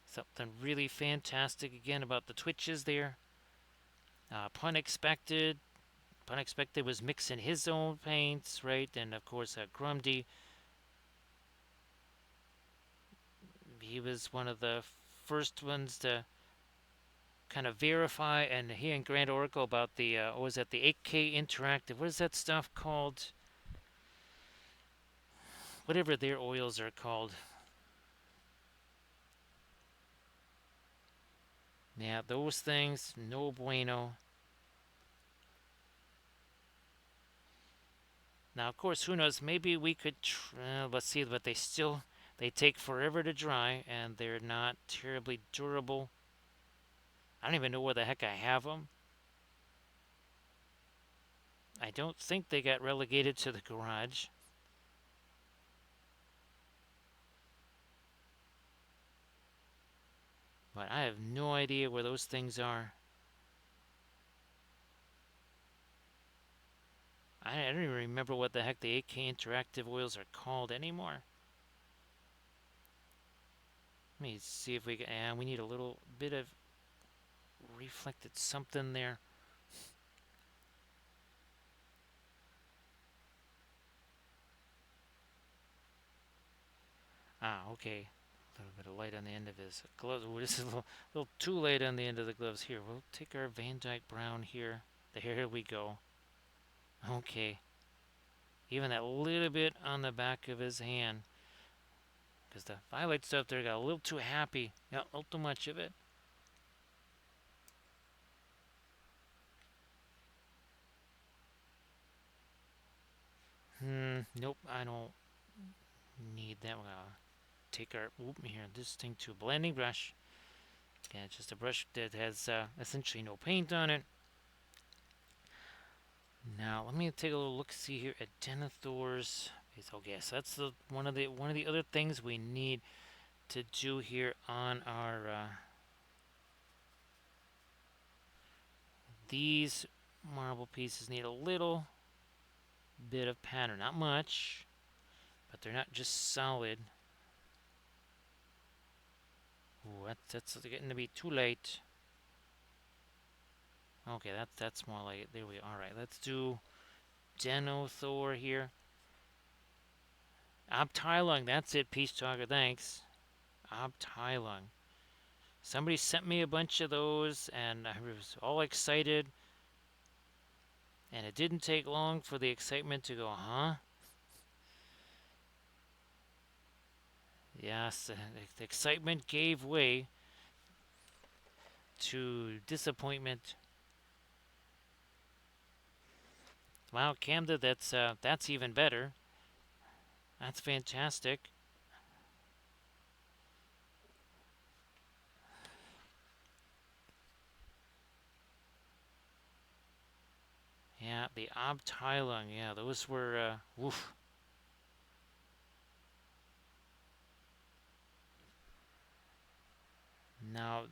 something really fantastic again about the twitches there. Pun expected. Pun expected was mixing his own paints, right? And of course, Grundy. He was one of the first ones to kind of verify, and he and Grand Oracle about the what was that, the 8K interactive? What is that stuff called? Whatever their oils are called. Yeah, those things, no bueno. Now, of course, who knows? Maybe we could. Let's see, but they take forever to dry, and they're not terribly durable. I don't even know where the heck I have them. I don't think they got relegated to the garage. But I have no idea where those things are. I don't even remember what the heck the 8K interactive oils are called anymore. Let me see if we can. We need a little bit of reflected something there. Ah, okay. A little bit of light on the end of his gloves. Oh, this is a little too light on the end of the gloves. Here, we'll take our Van Dyke Brown here. There we go. Okay. Even that little bit on the back of his hand. Because the violet stuff there got a little too happy. Yeah, a little too much of it. Nope, I don't need that. We're gonna take our, oop, here, this thing to a blending brush. Yeah, it's just a brush that has essentially no paint on it. Now let me take a little look see here at Denethor's. Okay, so that's one of the other things we need to do here on our these marble pieces need a little bit of pattern, not much, but they're not just solid. Ooh, that's getting to be too late. Okay, that's more like it. There we are. All right, let's do Denethor here. Abteilung, that's it, Peace Talker, thanks. Abteilung. Somebody sent me a bunch of those, and I was all excited. And it didn't take long for the excitement to go, huh? Yes, the excitement gave way to disappointment. Wow, Camda, that's even better. That's fantastic. Yeah, the Abteilung, yeah, those were, woof. Now,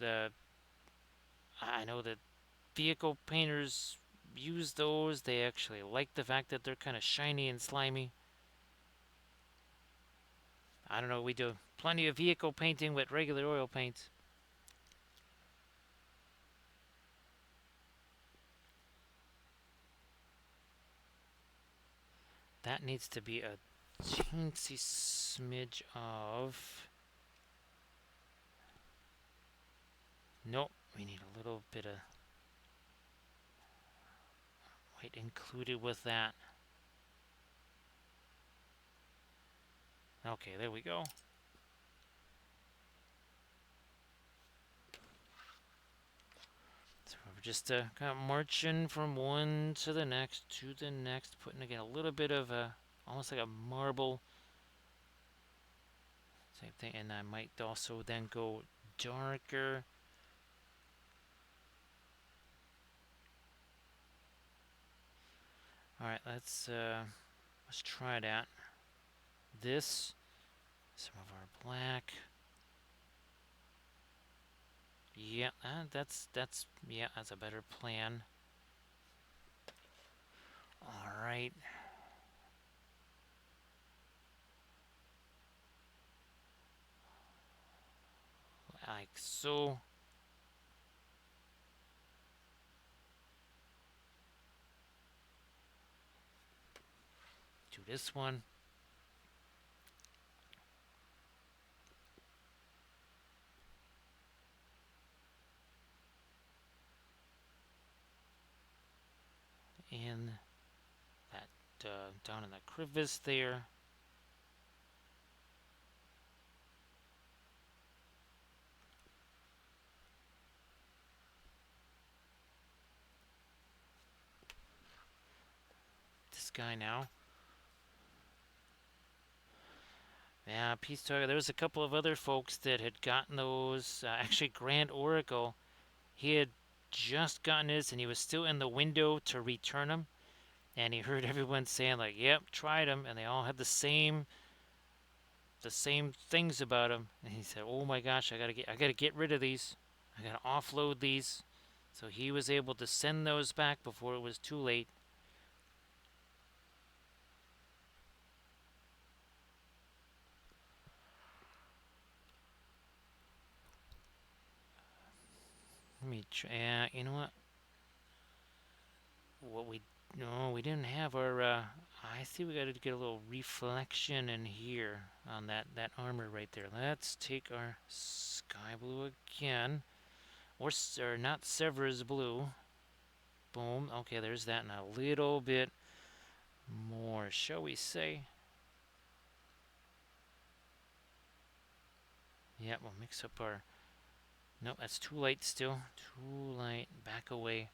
I know that vehicle painters use those. They actually like the fact that they're kind of shiny and slimy. I don't know, we do plenty of vehicle painting with regular oil paints. That needs to be a teensy smidge of... Nope, we need a little bit of white included with that. Okay, there we go. So we're just kind of marching from one to the next, putting again a little bit of a, almost like a marble. Same thing, and I might also then go darker. All right, let's try that. This, some of our black. Yeah, that's yeah, that's a better plan. All right. Like so. Do this one. And that down in the crevice there. This guy now. Yeah, Peace Talker. There was a couple of other folks that had gotten those. Actually, Grand Oracle, he had just gotten his, and he was still in the window to return them. And he heard everyone saying like, "Yep, tried them," and they all had the same things about them. And he said, "Oh my gosh, I gotta get rid of these. I gotta offload these." So he was able to send those back before it was too late. Let me try. You know what? What we no, we didn't have our I see we got to get a little reflection in here on that armor right there. Let's take our sky blue again. Or not Severus blue. Boom. Okay, there's that and a little bit more, shall we say. Yeah, we'll mix up our... Nope, that's too light still. Too light. Back away.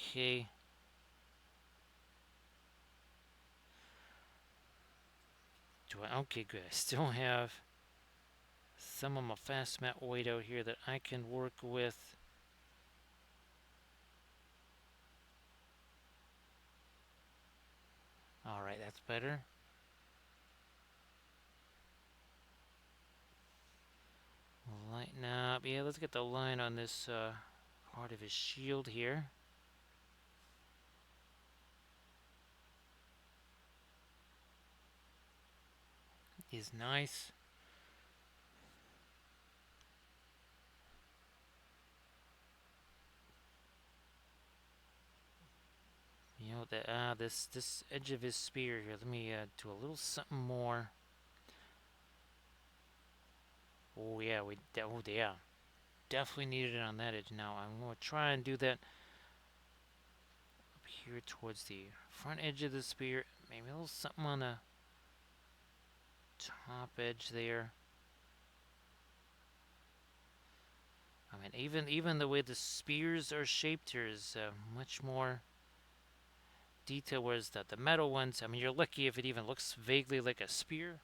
Okay. Okay, good. I still have some of my fast mat white out here that I can work with. Alright, that's better. Lighten up. Yeah, let's get the line on this part of his shield here. Is nice. You know that this edge of his spear here. Let me do a little something more. Oh yeah, definitely needed it on that edge. Now I'm gonna try and do that up here towards the front edge of the spear. Maybe a little something on the top edge there. I mean, even the way the spears are shaped here is much more detail. Whereas the metal ones, I mean, you're lucky if it even looks vaguely like a spear.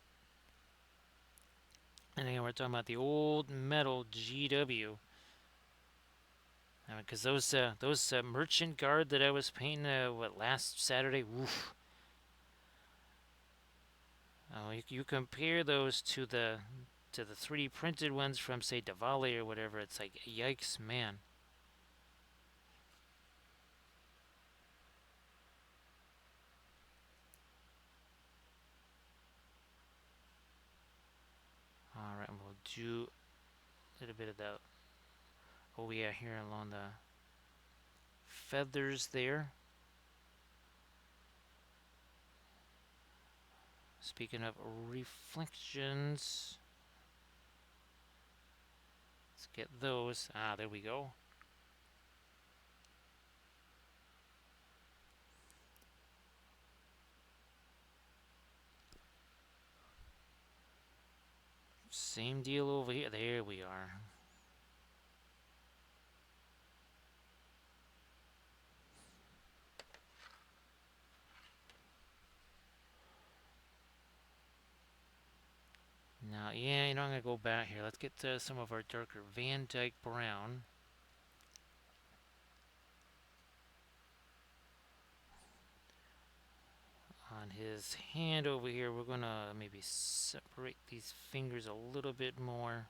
And again, we're talking about the old metal GW. I mean, because those merchant guard that I was painting last Saturday, woof. Oh, you compare those to the 3D printed ones from say Diwali or whatever. It's like yikes, man. All right, we'll do a little bit of that. Oh yeah, here along the feathers there. Speaking of reflections, let's get those. Ah, there we go. Same deal over here. There we are. Now, yeah, I'm going to go back here. Let's get some of our darker Van Dyke brown. On his hand over here, we're going to maybe separate these fingers a little bit more.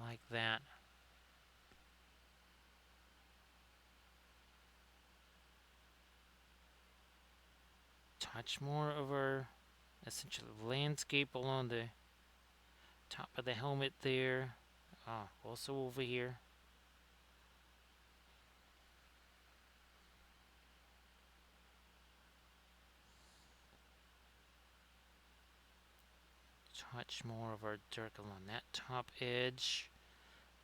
Like that. Touch more of our essential landscape along the top of the helmet there. Ah, also over here. Touch more of our dark along that top edge.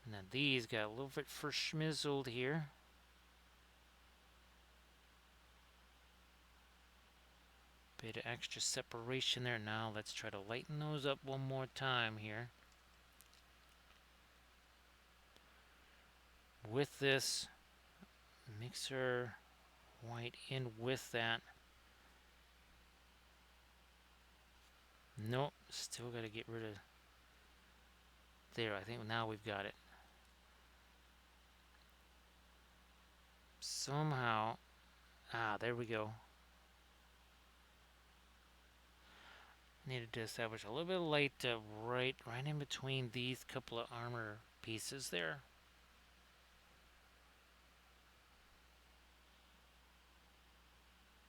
And then these got a little bit for schmizzled here. Bit of extra separation there. Now let's try to lighten those up one more time here. With this mixer white in with that. Nope, still got to get rid of... There, I think now we've got it. Somehow... Ah, there we go. Needed to establish a little bit of light right in between these couple of armor pieces there.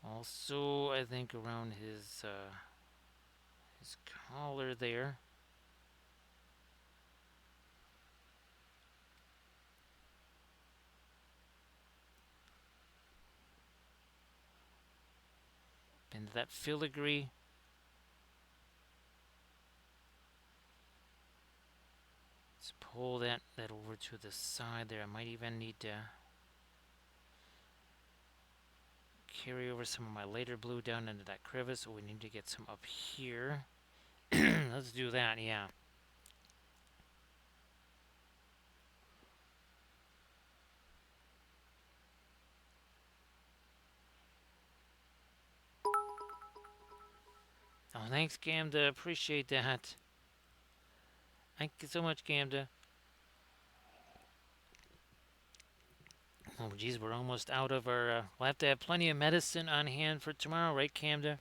Also, I think around his his collar there. And that filigree. Let's pull that over to the side there. I might even need to carry over some of my later blue down into that crevice. So we need to get some up here. Let's do that, yeah. Oh, thanks, Gamda. Appreciate that. Thank you so much, Gamda. Oh, geez, we're almost out of our... we'll have to have plenty of medicine on hand for tomorrow, right, Gamda?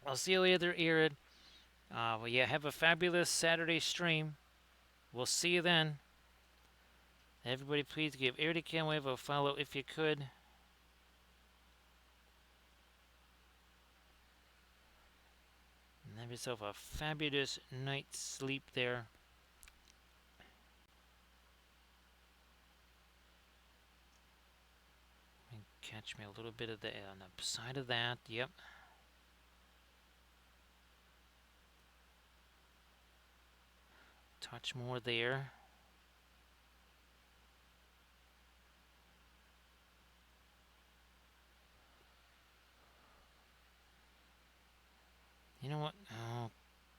I'll see you later, Irid. Well, yeah, have a fabulous Saturday stream. We'll see you then. Everybody, please give Irid Camwave a follow if you could. And have yourself a fabulous night's sleep there. And catch me a little bit of the on the side of that. Yep. Touch more there. You know what? Oh,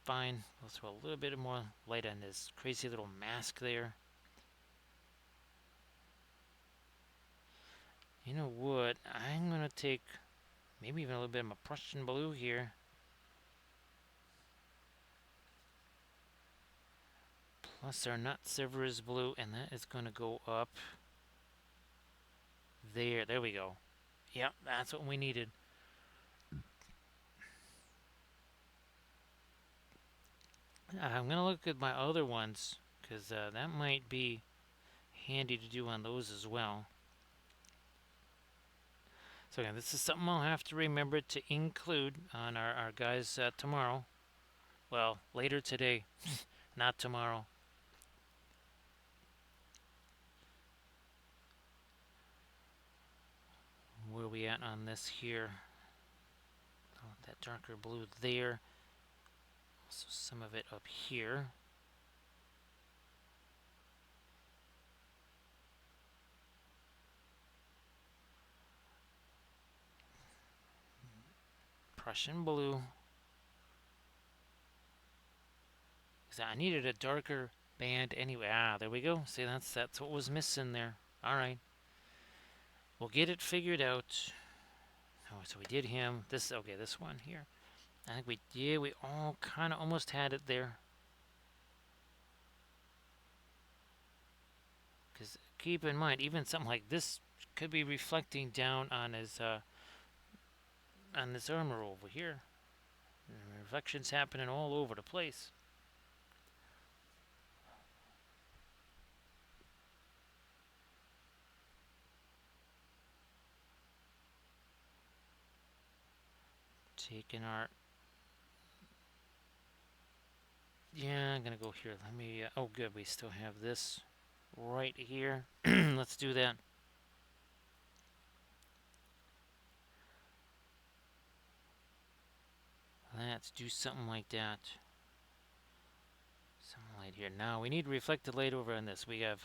fine. We'll throw a little bit more light on this crazy little mask there. You know what? I'm going to take maybe even a little bit of my Prussian blue here. Plus our Nut Silver's blue, and that is going to go up there. There we go. Yep, that's what we needed. I'm going to look at my other ones, because that might be handy to do on those as well. So again, this is something I'll have to remember to include on our guys tomorrow. Well, later today, not tomorrow. Where are we at on this here? Oh, that darker blue there. Also some of it up here. Prussian blue. Because I needed a darker band anyway. Ah, there we go. See, that's what was missing there. All right. We'll get it figured out. Oh, so we did him. This one here. I think we all kind of almost had it there. Because keep in mind, even something like this could be reflecting down on his on this armor over here. Reflections happening all over the place. Taking our... Yeah, I'm gonna go here. Let me... oh, good. We still have this right here. Let's do that. Let's do something like that. Some light here. Now, we need reflected light over on this. We have...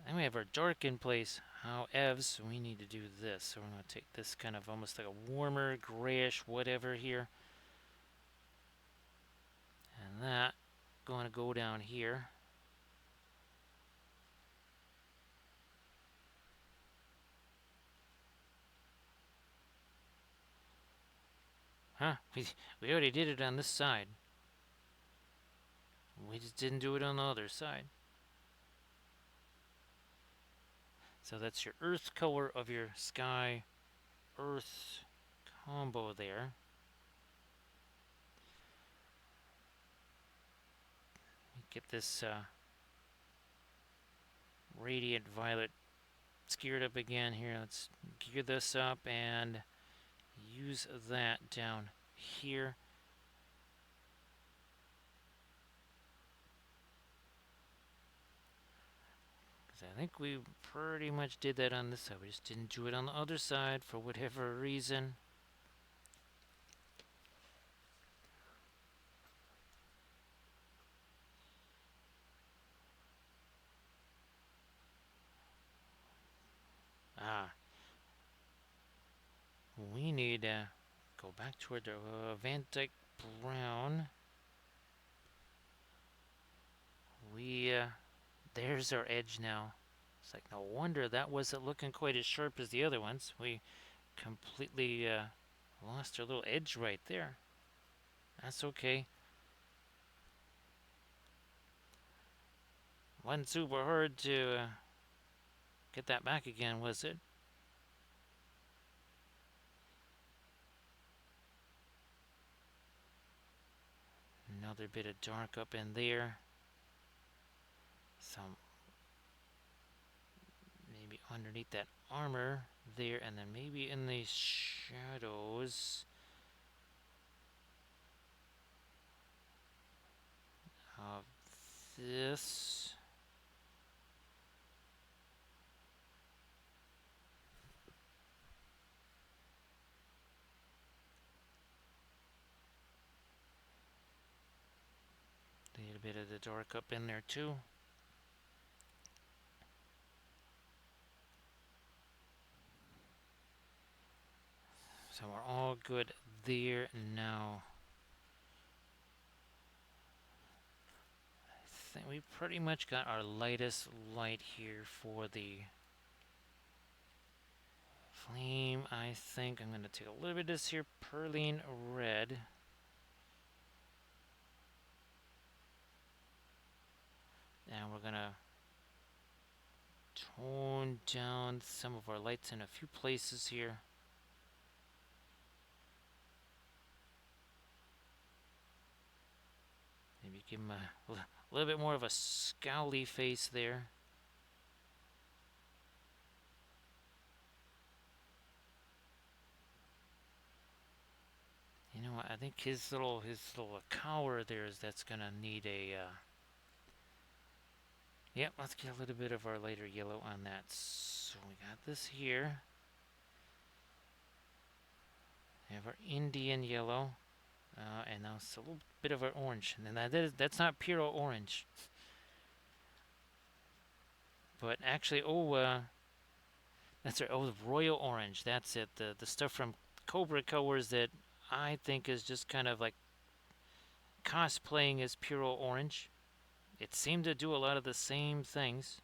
and we have our dark in place. However, we need to do this. So we're going to take this kind of almost like a warmer, grayish, whatever here. And that going to go down here. Huh? We already did it on this side. We just didn't do it on the other side. So that's your earth color of your sky earth combo there. Get this radiant violet geared up again here. Let's gear this up and use that down here. I think we pretty much did that on this side. We just didn't do it on the other side for whatever reason. Ah, we need to go back toward the Van Dyke Brown. We, there's our edge now. It's like, no wonder that wasn't looking quite as sharp as the other ones. We completely lost our little edge right there. That's okay. Wasn't super hard to get that back again, was it? Another bit of dark up in there. Some maybe underneath that armor there, and then maybe in the shadows of this. A little bit of the dark up in there too. So we're all good there now. I think we pretty much got our lightest light here for the flame. I think I'm going to take a little bit of this here perline red. And we're going to tone down some of our lights in a few places here. Maybe give him a little bit more of a scowly face there. You know what? I think his little cower there is that's gonna need a. Yep, let's get a little bit of our lighter yellow on that. So we got this here. We have our Indian yellow, and now it's a little bit of our orange, and then that's not pure orange. But actually, that's right. Oh, royal orange. That's it. The stuff from Cobra Colors that I think is just kind of like cosplaying as pure orange. It seemed to do a lot of the same things.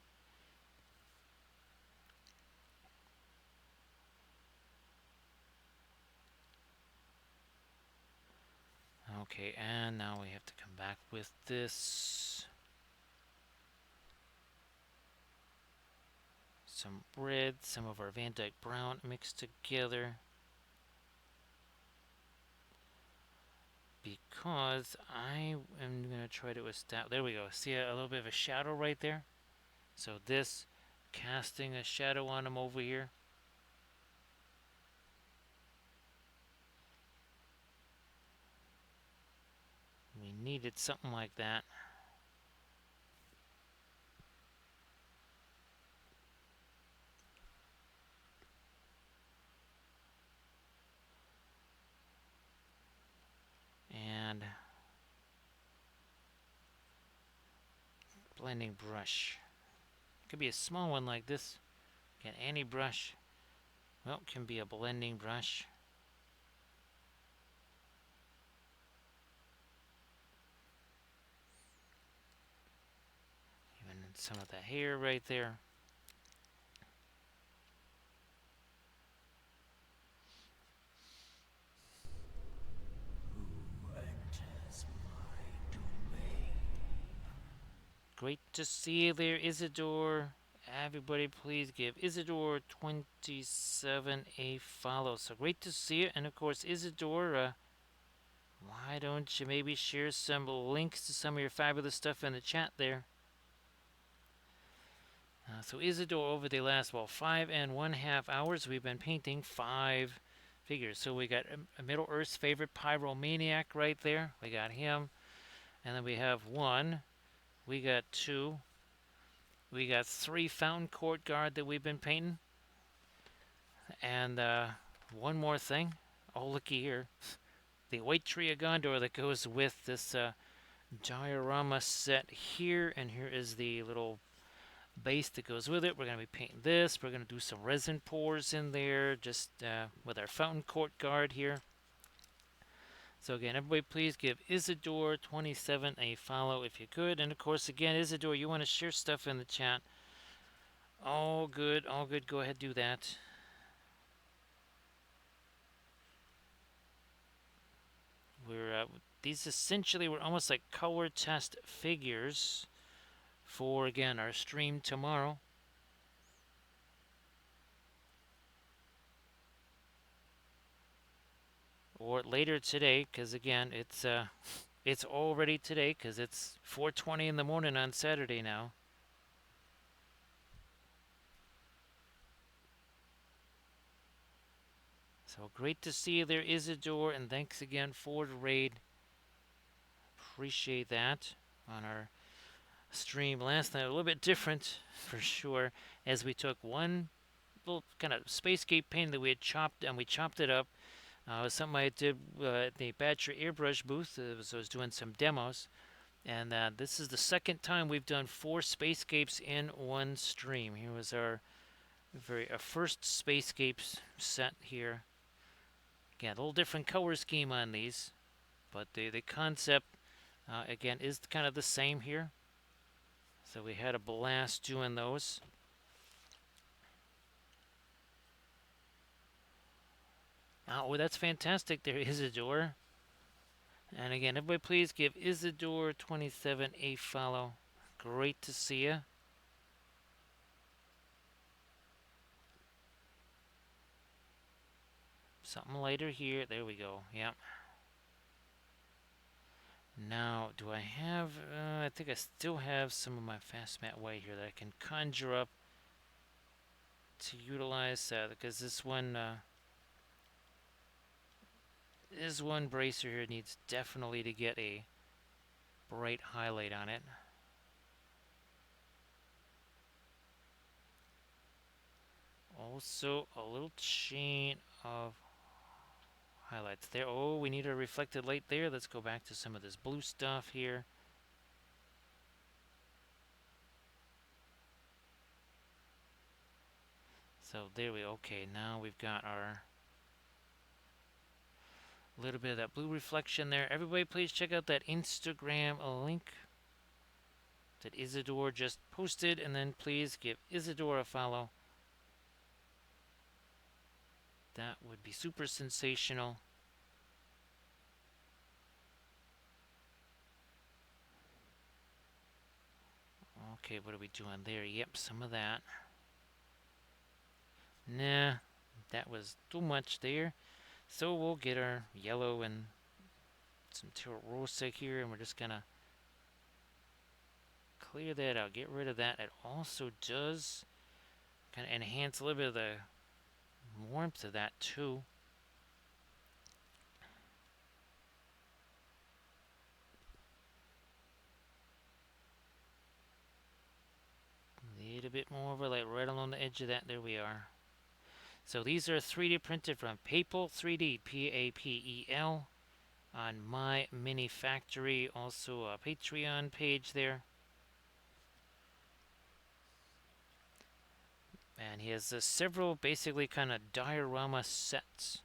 Okay, and now we have to come back with this. Some red, some of our Van Dyke Brown mixed together. Because I am going to try to establish. There we go. See a little bit of a shadow right there? So this, casting a shadow on him over here. We needed something like that. And blending brush. Could be a small one like this. Get any brush. Well, it can be a blending brush. Even some of the hair right there. Great to see you there, Isidore. Everybody, please give Isidore 27 a follow. So great to see you. And of course, Isidore, why don't you maybe share some links to some of your fabulous stuff in the chat there? So Isidore, over the last, 5.5 hours, we've been painting 5 figures. So we got a Middle Earth's favorite pyromaniac right there. We got him. And then we have 1. We got 2. We got 3 fountain court guard that we've been painting. And one more thing. Oh, looky here. The white tree of Gondor that goes with this diorama set here. And here is the little base that goes with it. We're going to be painting this. We're going to do some resin pours in there just with our fountain court guard here. So again, everybody please give Isidore27 a follow if you could. And of course, again, Isidore, you want to share stuff in the chat. All good, all good. Go ahead, do that. These essentially were almost like color test figures for, again, our stream tomorrow. Or later today, because again, it's already today, because it's 4:20 in the morning on Saturday now. So great to see you there, Isidore, and thanks again for the raid. Appreciate that on our stream last night. A little bit different for sure, as we took one little kind of spacescape painting that we had chopped, and we chopped it up. It was something I did at the Badger Airbrush booth. I was doing some demos, and this is the second time we've done 4 spacescapes in one stream. Here was our first spacescapes set here. Again, a little different color scheme on these, but the concept again is kind of the same here. So we had a blast doing those. Oh, that's fantastic. There is Isidore. And again, everybody please give Isidore27 a follow. Great to see you. Something later here. There we go. Yep. Now, do I have... I think I still have some of my fast mat white here that I can conjure up to utilize, because this one bracer here needs definitely to get a bright highlight on it. Also, a little chain of highlights there. Oh, we need a reflected light there. Let's go back to some of this blue stuff here. So there we go. Okay, now we've got our little bit of that blue reflection there. Everybody please check out that Instagram link that Isidore just posted, and then please give Isidore a follow. That would be super sensational. Okay, what are we doing there? Yep, some of that. Nah, that was too much there. So we'll get our yellow and some Rosa here, and we're just gonna clear that out, get rid of that. It also does kind of enhance a little bit of the warmth of that too. A little bit more overlay right along the edge of that. There we are. So these are 3D printed from Papel 3D, P-A-P-E-L, on My Mini Factory, also a Patreon page there. And he has several basically kind of diorama sets.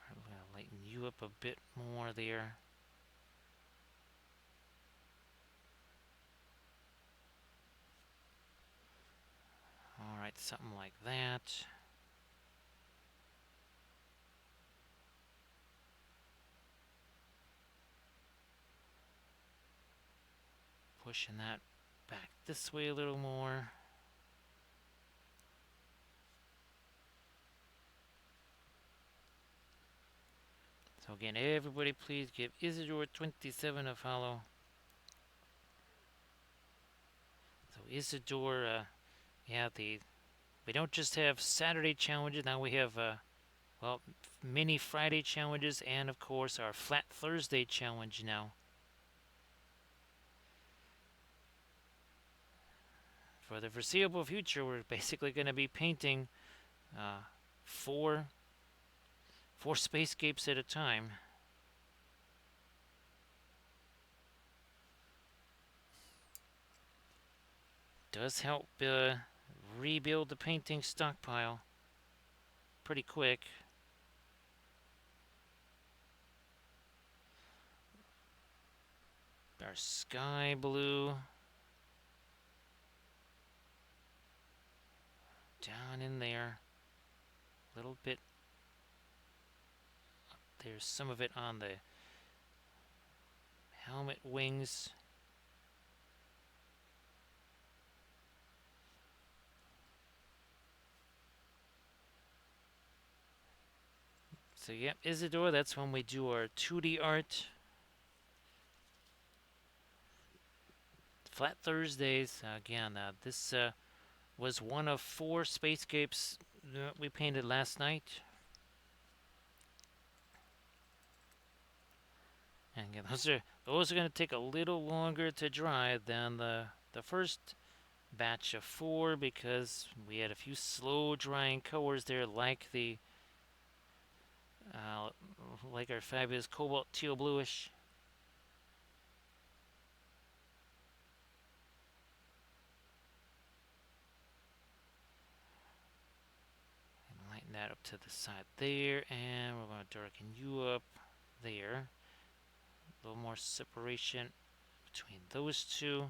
I'm going to lighten you up a bit more there. Alright, something like that. Pushing that back this way a little more. So again, everybody please give Isidore27 a follow. So Isidore, yeah, we don't just have Saturday challenges, now we have, well, mini Friday challenges, and of course our Flat Thursday challenge now. for the foreseeable future, we're basically going to be painting uh, four spacescapes at a time. Does help rebuild the painting stockpile pretty quick. Our sky blue down in there, a little bit. There's some of it on the helmet wings. So yep, Isidore, that's when we do our 2D art. Flat Thursdays. Again, this was one of 4 spacescapes we painted last night. And again, those are going to take a little longer to dry than the first batch of 4 because we had a few slow drying colors there, like the like our fabulous cobalt teal bluish. And lighten that up to the side there, and we're going to darken you up there. A little more separation between those two.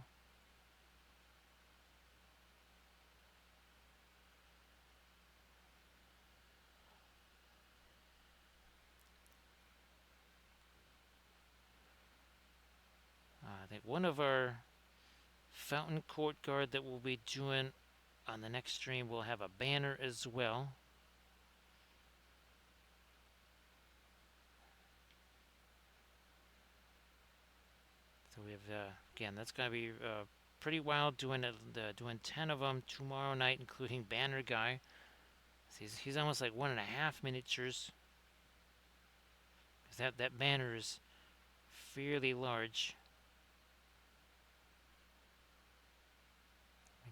I think one of our fountain courtyard that we'll be doing on the next stream will have a banner as well. So we have again, that's going to be pretty wild doing 10 of them tomorrow night, including Banner Guy. So he's almost like 1.5 miniatures. Because that banner is fairly large.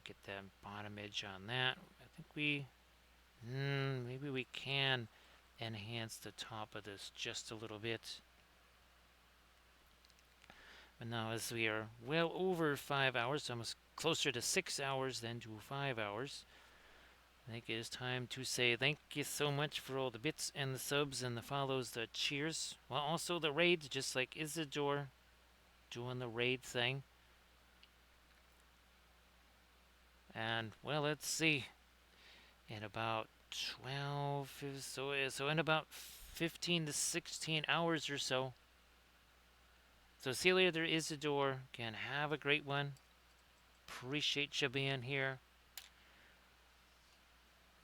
Get that bottom edge on that. I think maybe we can enhance the top of this just a little bit. But now, as we are well over 5 hours, almost closer to 6 hours than to 5 hours, I think it is time to say thank you so much for all the bits and the subs and the follows, the cheers. Well, also the raids, just like Isidore doing the raid thing. And, well, let's see. In about 12, so in about 15 to 16 hours or so. So see you later, Isidore. Can have a great one. Appreciate you being here.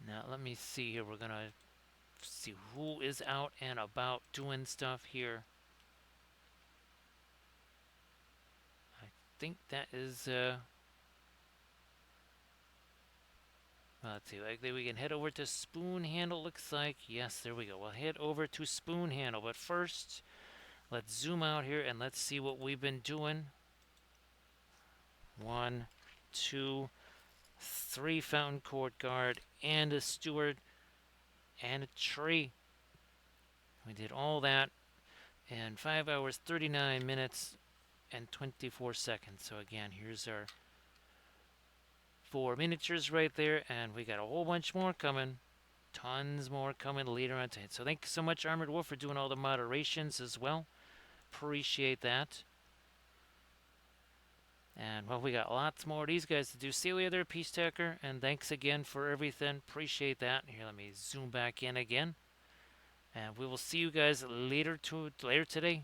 Now, let me see here. We're going to see who is out and about doing stuff here. I think that is, well, let's see. Like, we can head over to Spoon Handle, looks like. Yes, there we go. We'll head over to Spoon Handle. But first, let's zoom out here and let's see what we've been doing. 1, 2, 3 fountain courtyard and a steward and a tree. We did all that in 5 hours, 39 minutes, and 24 seconds. So again, here's our 4 miniatures right there, and we got a whole bunch more coming. Tons more coming later on tonight. So thank you so much, Armored Wolf, for doing all the moderations as well. Appreciate that. And, well, we got lots more of these guys to do. See you later, Peace Tacker, and thanks again for everything. Appreciate that. Here, let me zoom back in again. And we will see you guys later today.